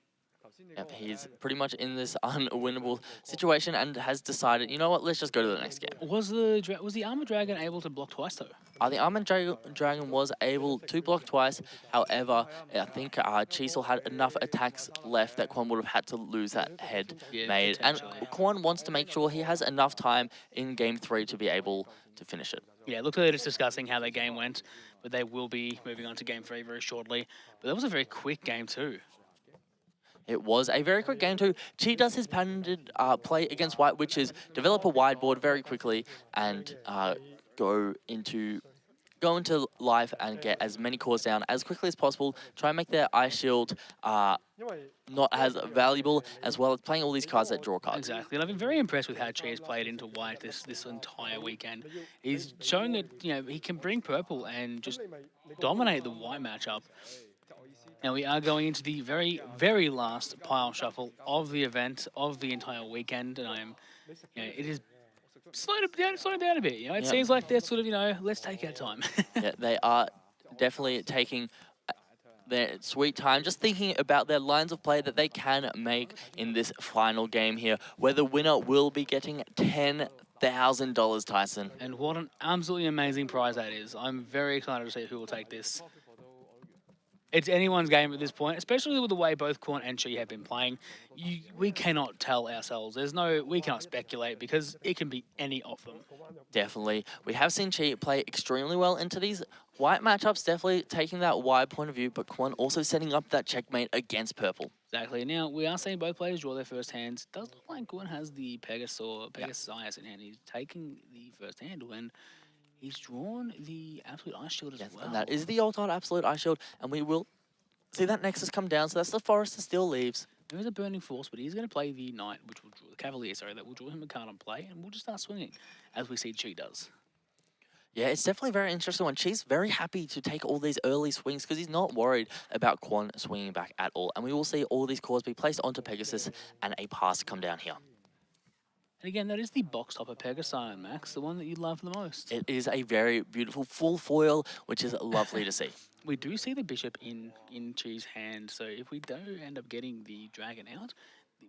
Yep, he's pretty much in this unwinnable situation and has decided, you know what, let's just go to the next game. Was the Armored Dragon able to block twice, though? The Armored Dragon was able to block twice. However, I think Chisel had enough attacks left that Quan would have had to lose that head made. And Quan wants to make sure he has enough time in Game 3 to be able to finish it. Yeah, it looks like they're just discussing how their game went, but they will be moving on to Game 3 very shortly. But that was a very quick game, too. It was a very quick game too. Chi does his patented play against white, which is develop a wide board very quickly and go into life and get as many cores down as quickly as possible. Try and make their ice shield not as valuable, as well as playing all these cards that draw cards. Exactly, and I've been very impressed with how Chi has played into white this entire weekend. He's shown that he can bring purple and just dominate the white matchup. Now we are going into the very, very last pile shuffle of the event, of the entire weekend, and it is slowed down a bit. It seems like they're sort of, let's take our time. Yeah, they are definitely taking their sweet time, just thinking about their lines of play that they can make in this final game here, where the winner will be getting $10,000, Tyson. And what an absolutely amazing prize that is. I'm very excited to see who will take this. It's anyone's game at this point, especially with the way both Quan and Chi have been playing. We cannot tell ourselves. We cannot speculate because it can be any of them. Definitely. We have seen Chi play extremely well into these white matchups, definitely taking that wide point of view, but Quan also setting up that checkmate against purple. Exactly. Now, we are seeing both players draw their first hands. It does look like Quan has the Pegasus in hand. He's taking the first hand when He's drawn the Absolute Ice Shield as well. And that is the ultimate Absolute Ice Shield, and we will see that Nexus come down. So that's the Forest that still leaves. There is a Burning Force, but he's going to play the Knight, which will draw the Cavalier, sorry, that will draw him a card on play, and we'll just start swinging, as we see Chi does. Yeah, it's definitely a very interesting one. Chi's very happy to take all these early swings because he's not worried about Quan swinging back at all. And we will see all these cores be placed onto Pegasus and a pass come down here. And again, that is the box topper Pegasion, Max, the one that you love the most. It is a very beautiful full foil, which is lovely to see. We do see the Bishop in Chi's hand, so if we do end up getting the Dragon out,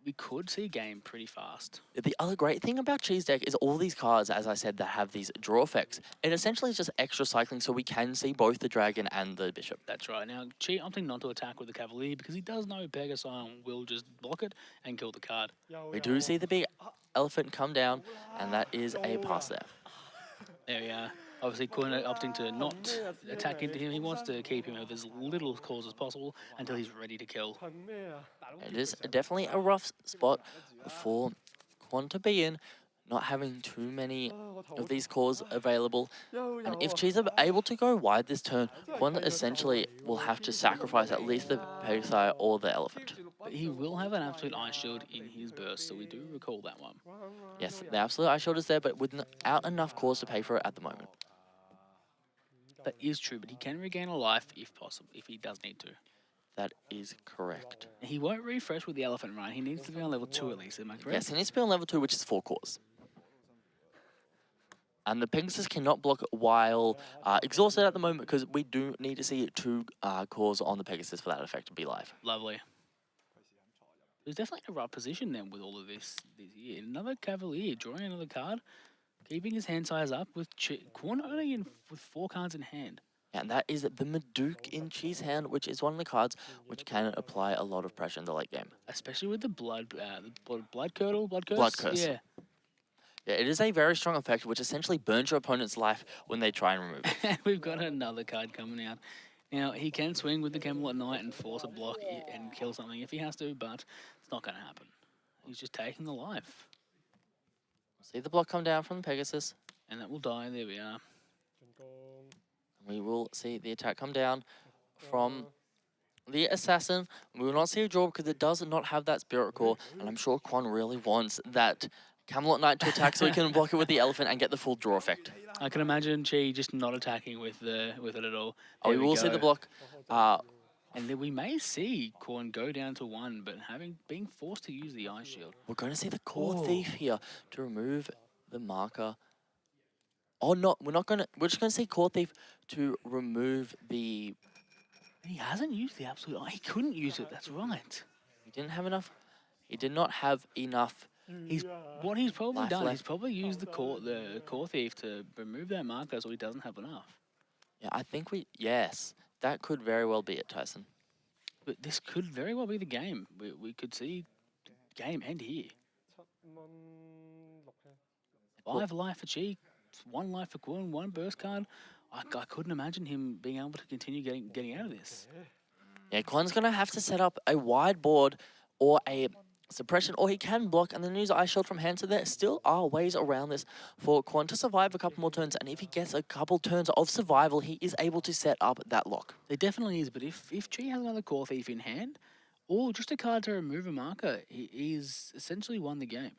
we could see a game pretty fast. The other great thing about Chi's deck is all these cards, as I said, that have these draw effects. It essentially is just extra cycling, so we can see both the Dragon and the Bishop. That's right. Now, Chi opting not to attack with the Cavalier because he does know Pegasion will just block it and kill the card. We do see the big elephant come down, and that is a pass there. There we are. Obviously, Quan opting to not attack into him. He wants to keep him with as little cause as possible until he's ready to kill. It is definitely a rough spot for Quan to be in, not having too many of these cores available. And if Chi's able to go wide this turn, Quan essentially will have to sacrifice at least the Pegasus or the Elephant. But he will have an Absolute Ice Shield in his burst, so we do recall that one. Yes, the Absolute Ice Shield is there, but without enough cores to pay for it at the moment. That is true, but he can regain a life if possible, if he does need to. That is correct. He won't refresh with the Elephant, right? He needs to be on level 2 at least, am I correct? Yes, he needs to be on level 2, which is 4 cores. And the Pegasus cannot block while exhausted at the moment because we do need to see 2 cores on the Pegasus for that effect to be live. Lovely. There's definitely a right position then with all of this here. Another Cavalier, drawing another card, keeping his hand size up with Quan only with 4 cards in hand. And that is the Maduke in Chi's hand, which is one of the cards which can apply a lot of pressure in the late game. Especially with the blood curdle, blood curse? Blood curse. Yeah. Yeah, it is a very strong effect which essentially burns your opponent's life when they try and remove it. We've got another card coming out. Now, he can swing with the Camelot Knight and force a block and kill something if he has to, but it's not going to happen. He's just taking the life. See the block come down from the Pegasus. And that will die. There we are. We will see the attack come down from the Assassin. We will not see a draw because it does not have that Spirit Core, and I'm sure Quan really wants that Camelot Knight to attack so he can block it with the Elephant and get the full draw effect. I can imagine Chi just not attacking with it at all. Oh, we will see the block. And then we may see Quan go down to 1, but being forced to use the Ice Shield. We're going to see the Core Thief here to remove the marker. Oh, no, we're just going to see Core Thief to remove the... He hasn't used the Absolute... He couldn't use it, that's right. He didn't have enough. He did not have enough. What he's probably done, left. he's probably used the Core Thief to remove that marker so he doesn't have enough. Yeah, I think yes, that could very well be it, Tyson. But this could very well be the game. We could see the game end here. 5 life for Chi, 1 life for Quan, 1 burst card. I couldn't imagine him being able to continue getting out of this. Yeah, Quan's going to have to set up a wide board or a suppression, or he can block and then use Ice Shield from hand. So there still are ways around this for Quan to survive a couple more turns. And if he gets a couple turns of survival, he is able to set up that lock. There definitely is, but if Chi has another Core Thief in hand, or just a card to remove a marker, he's essentially won the game.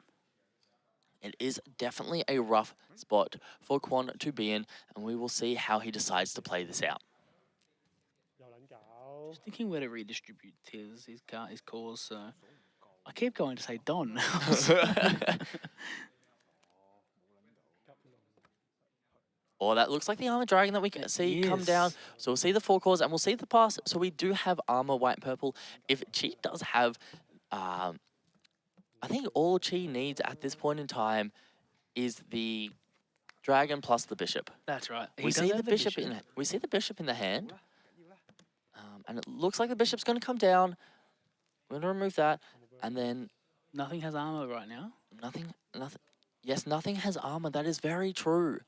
It is definitely a rough spot for Quan to be in, and we will see how he decides to play this out. Just thinking where to redistribute his cores, so I keep going to say Don. Oh, that looks like the Armor Dragon that we can see come down. So we'll see the 4 cores and we'll see the pass. So we do have Armor White and Purple. If Chi does have... I think all Chi needs at this point in time is the Dragon plus the Bishop. That's right. We see the Bishop in the hand. And it looks like the Bishop's going to come down. We're going to remove that. And then... Nothing has armor right now? Nothing. Yes, nothing has armor. That is very true.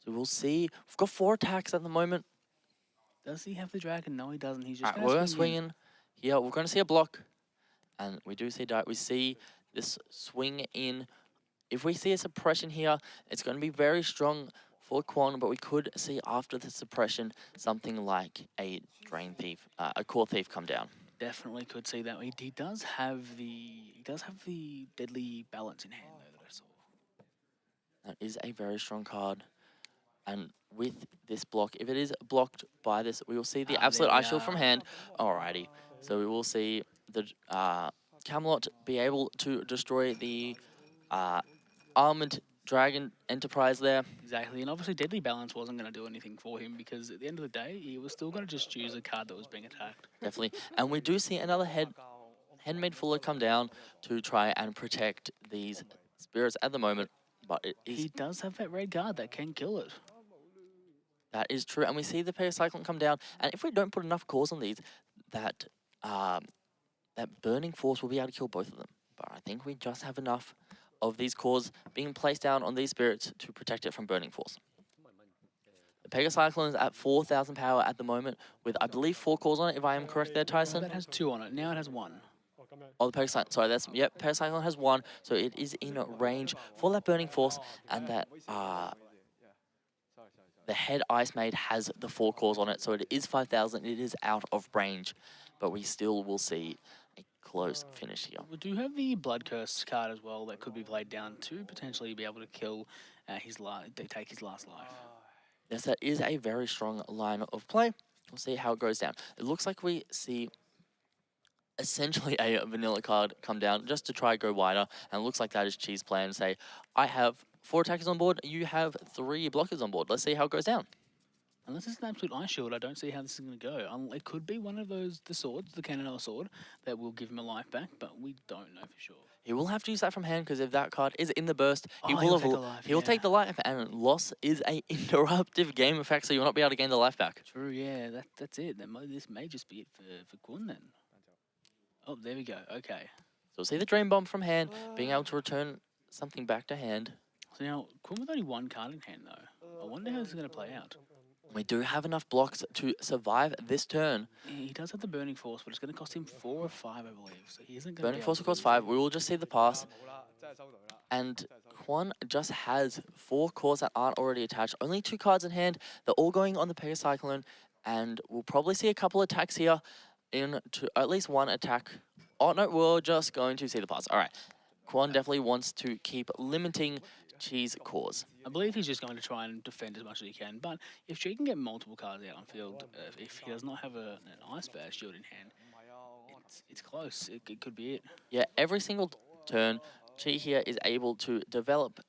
So we'll see. We've got 4 attacks at the moment. Does he have the Dragon? No, he doesn't. He's just we're going to swing in. Here, we're going to see a block. And we do see we see this swing in if we see a suppression here, it's going to be very strong for Quan, but we could see after the suppression something like a Drain Thief, a Core Thief come down. Definitely could see that. He does have the deadly balance in hand though that I saw. That is a very strong card. And with this block, if it is blocked by this, we will see the absolute there we Ice Shield from are. hand. Alrighty. So we will see the Camelot be able to destroy the Armored Dragon Enterprise there. Exactly, and obviously Deadly Balance wasn't going to do anything for him because at the end of the day, he was still going to just choose a card that was being attacked. Definitely. And we do see another Handmade Fuller come down to try and protect these spirits at the moment. But it is... He does have that red card that can kill it. That is true. And we see the Paracyclone come down. And if we don't put enough cores on these, that Burning Force will be able to kill both of them. But I think we just have enough of these cores being placed down on these spirits to protect it from Burning Force. The Pegacyclone is at 4,000 power at the moment with, I believe, 4 cores on it, if I am correct there, Tyson? That has 2 on it. Now it has 1. Oh, the Pegacyclone, sorry, yep, Pegacyclone has 1, so it is in range for that Burning Force, and that, the Head Ice Maid has the 4 cores on it, so it is 5,000, it is out of range, but we still will see a close finish here. We do have the Blood Curse card as well that could be played down to potentially be able to kill take his last life. Yes, that is a very strong line of play. We'll see how it goes down. It looks like we see essentially a vanilla card come down just to try to go wider, and it looks like that is Chi's plan to say, I have 4 attackers on board, you have 3 blockers on board. Let's see how it goes down. Unless it's an absolute Ice Shield, I don't see how this is going to go. It could be one of those, the swords, the Cannonell sword, that will give him a life back, but we don't know for sure. He will have to use that from hand because if that card is in the burst, He'll take the life, and loss is a interruptive game effect, so you will not be able to gain the life back. True, yeah, that's it. This may just be it for Kun then. Oh, there we go. Okay. So we'll see the Dream Bomb from hand, being able to return something back to hand. So now, Kun with only 1 card in hand though. I wonder how this is going to play out. We do have enough blocks to survive this turn. He does have the Burning Force, but it's going to cost him 4 or 5, I believe. So he isn't going to Burning Force will cost 5. We will just see the pass. And Quan just has 4 cores that aren't already attached. Only 2 cards in hand. They're all going on the Pegacyclone. And we'll probably see a couple attacks here into at least 1 attack. Oh, no, we're just going to see the pass. All right. Quan definitely wants to keep limiting Chi's cores. I believe he's just going to try and defend as much as he can, but if Chi can get multiple cards out on field, if he does not have an Ice Bear shield in hand, it's close. It could be it. Yeah, every single turn, Chi here is able to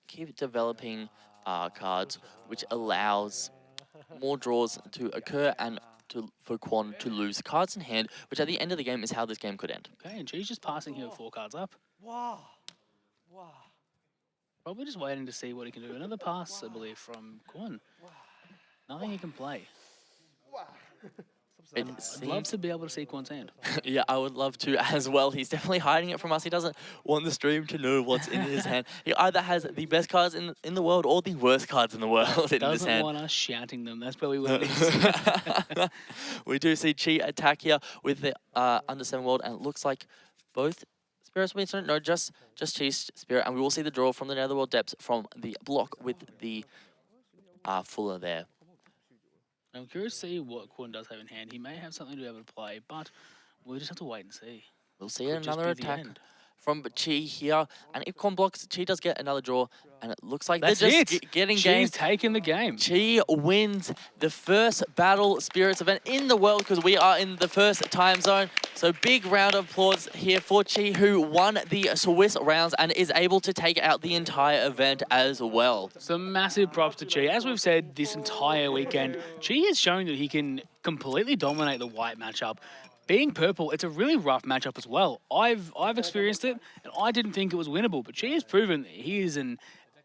keep developing cards, which allows more draws to occur and for Quan to lose cards in hand, which at the end of the game is how this game could end. Okay, and Chi's just passing here with 4 cards up. Wow. Probably just waiting to see what he can do. Another pass, I believe, from Quan. Nothing he can play. I'd love to be able to see Quan's hand. Yeah, I would love to as well. He's definitely hiding it from us. He doesn't want the stream to know what's in his hand. He either has the best cards in the world or the worst cards in the world in his hand. Doesn't want us shouting them. That's probably what it is. We do see Chi attack here with the under 7 world, and it looks like both Spirits will be, no, just Chi's Spirit, and we will see the draw from the Netherworld Depths from the block with the Fuller there. I'm curious to see what Quan does have in hand. He may have something to be able to play, but we'll just have to wait and see. We'll see another attack from Chi here, and if Quan blocks, Chi does get another draw, and it looks like that's they're just getting games. Chi's taking the game. Chi wins the first Battle Spirits event in the world because we are in the first time zone. So big round of applause here for Chi, who won the Swiss rounds and is able to take out the entire event as well. Some massive props to Chi. As we've said this entire weekend, Chi has shown that he can completely dominate the white matchup. Being purple, it's a really rough matchup as well. I've experienced it, and I didn't think it was winnable, but Chi has proven that he is an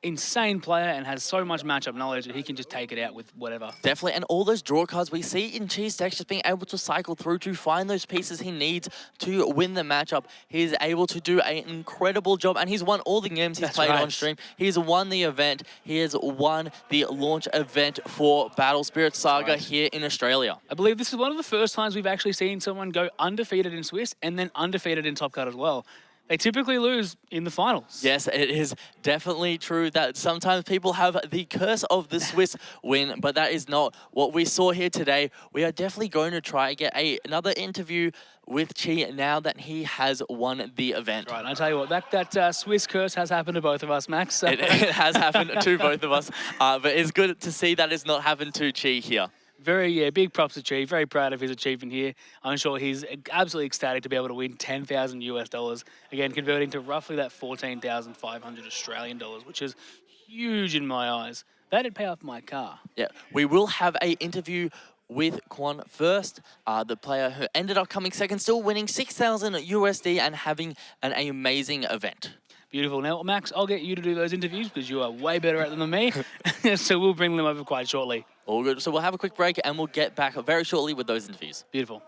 insane player and has so much matchup knowledge that he can just take it out with whatever. Definitely, and all those draw cards we see in Chi's decks, just being able to cycle through to find those pieces he needs to win the matchup. He's able to do an incredible job, and he's won all the games he's played on stream. He's won the event. He has won the launch event for Battle Spirit Saga here in Australia. I believe this is one of the first times we've actually seen someone go undefeated in Swiss and then undefeated in Top Cut as well. they typically lose in the finals. Yes, it is definitely true that sometimes people have the curse of the Swiss win, but that is not what we saw here today. We are definitely going to try and get another interview with Chi now that he has won the event. Right, I tell you what, that Swiss curse has happened to both of us, Max. It has happened to both of us, but it's good to see that it's not happened to Chi here. Big props to Chi. Very proud of his achievement here. I'm sure he's absolutely ecstatic to be able to win $10,000 again, converting to roughly that 14,500 Australian dollars, which is huge in my eyes. That'd pay off my car. Yeah, we will have an interview with Kwon first, the player who ended up coming second, still winning $6,000 and having an amazing event. Beautiful. Now, Max, I'll get you to do those interviews because you are way better at them than me. So we'll bring them over quite shortly. All good. So we'll have a quick break and we'll get back very shortly with those interviews. Beautiful.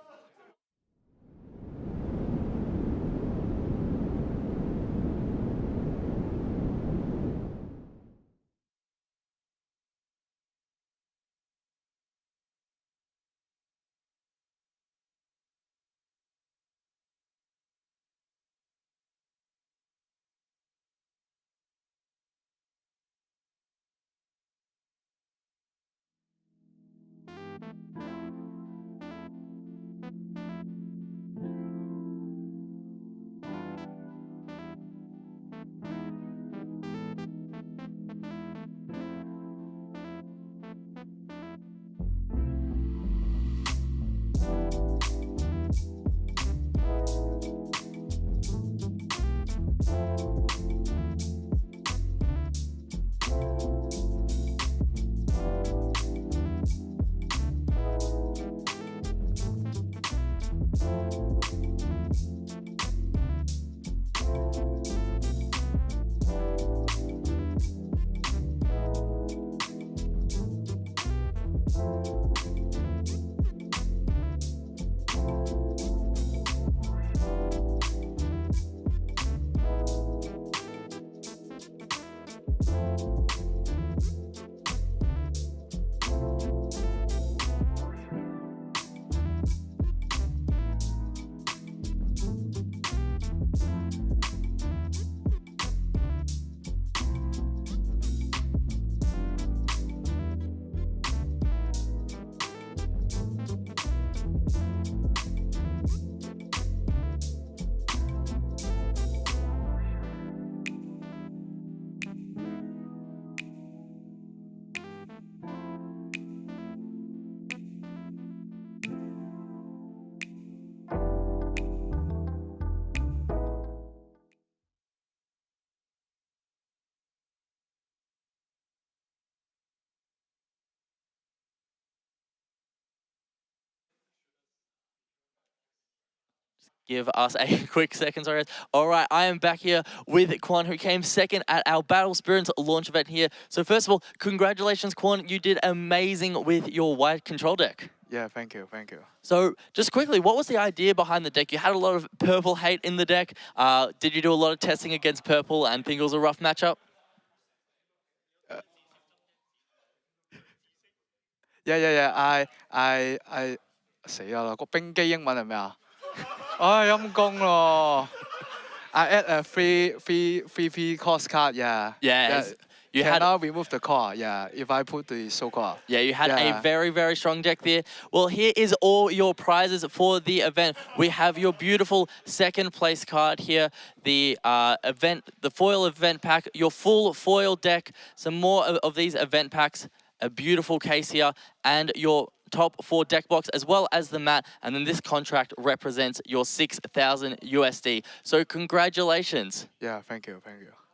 Give us a quick second, sorry. All right, I am back here with Kwon, who came second at our Battle Spirits launch event here. So first of all, congratulations, Kwon. You did amazing with your white control deck. Yeah, thank you. So just quickly, what was the idea behind the deck? You had a lot of purple hate in the deck. Did you do a lot of testing against purple and think it was a rough matchup? Yeah. I 死啦！個冰機英文係咩啊？唉，陰公咯！I add a free cost card. Yeah. You cannot remove the core. Yeah. If I put the so core. Yeah, you had a very, very strong deck there. Well, here is all your prizes for the event. We have your beautiful second place card here, the foil event pack, your full foil deck, some more of these event packs, a beautiful case here, and your top 4 deck box, as well as the mat. And then this contract represents your $6,000. So congratulations. Yeah, thank you.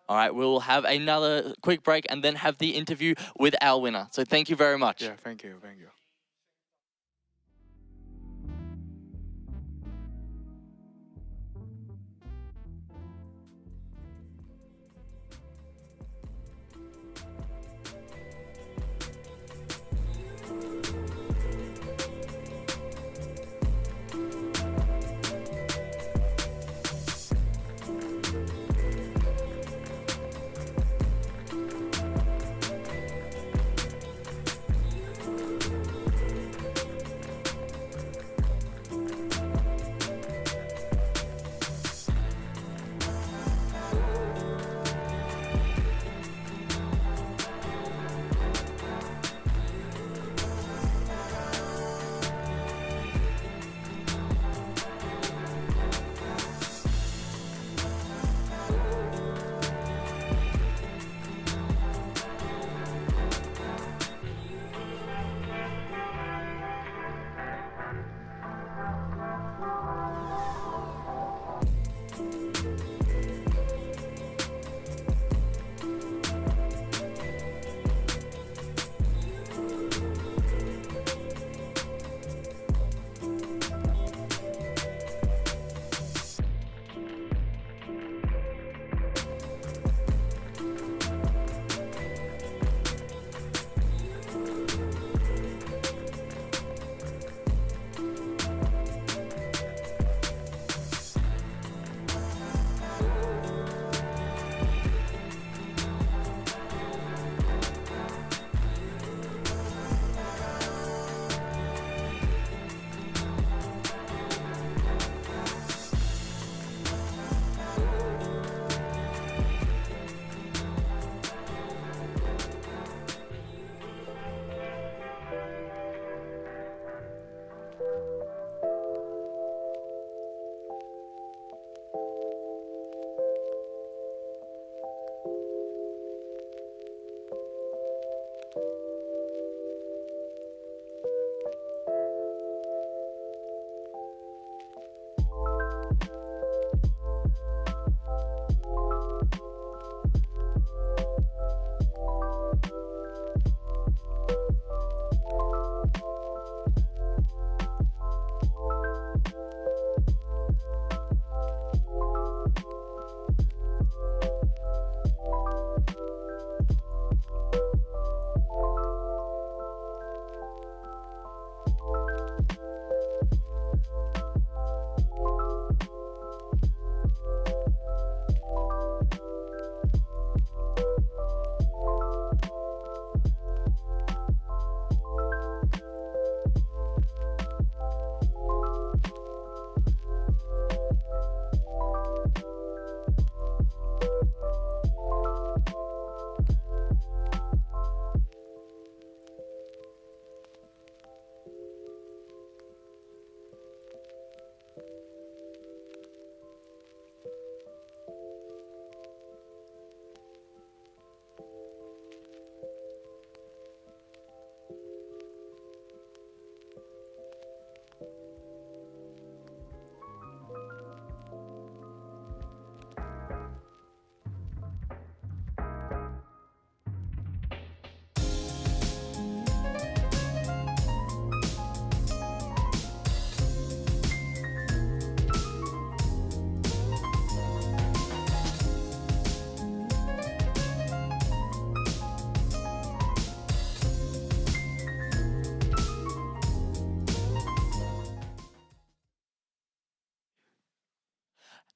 All right, we'll have another quick break and then have the interview with our winner. So thank you very much. Yeah, thank you.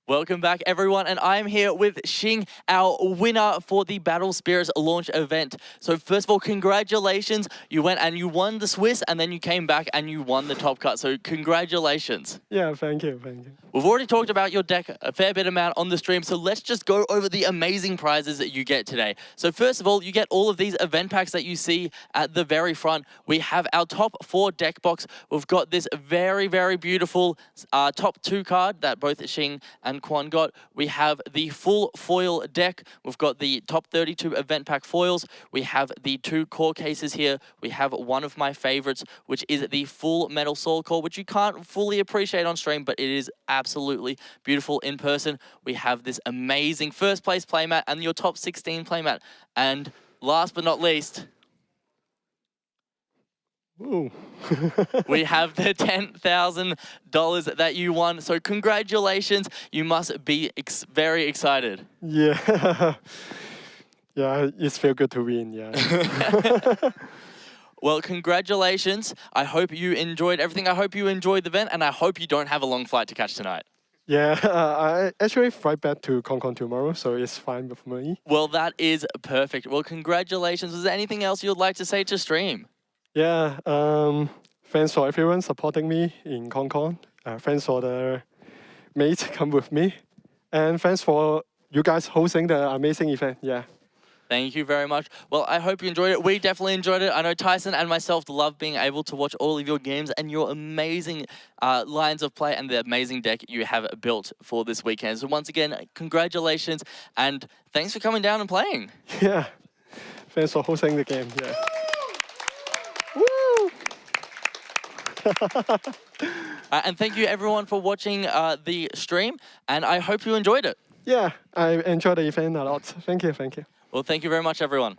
Welcome back, everyone, and I'm here with Xing, our winner for the Battle Spirits launch event. So first of all, congratulations. You went and you won the Swiss, and then you came back and you won the Top Cut. So congratulations. Yeah, thank you. We've already talked about your deck a fair bit amount on the stream, so let's just go over the amazing prizes that you get today. So first of all, you get all of these event packs that you see at the very front. We have our top 4 deck box. We've got this very, very beautiful top 2 card that both Xing and Quan got. We have the full foil deck. We've got the top 32 event pack foils. We have the 2 core cases here. We have one of my favorites, which is the full metal soul core, which you can't fully appreciate on stream, but it is absolutely beautiful in person. We have this amazing first place playmat and your top 16 playmat. And last but not least, Ooh. we have the $10,000 that you won. So congratulations. You must be very excited. Yeah. Yeah, it's feel good to win, yeah. Well, congratulations. I hope you enjoyed everything. I hope you enjoyed the event, and I hope you don't have a long flight to catch tonight. Yeah, I actually fly back to Hong Kong tomorrow, so it's fine with me. Well, that is perfect. Well, congratulations. Was there anything else you'd like to say to stream? Yeah, thanks for everyone supporting me in Hong Kong. Thanks for the mates come with me. And thanks for you guys hosting the amazing event, yeah. Thank you very much. Well, I hope you enjoyed it. We definitely enjoyed it. I know Tyson and myself love being able to watch all of your games and your amazing lines of play and the amazing deck you have built for this weekend. So once again, congratulations and thanks for coming down and playing. Yeah, thanks for hosting the game, yeah. And thank you everyone for watching the stream, and I hope you enjoyed it. Yeah, I enjoyed the event a lot. Thank you. Well, thank you very much, everyone.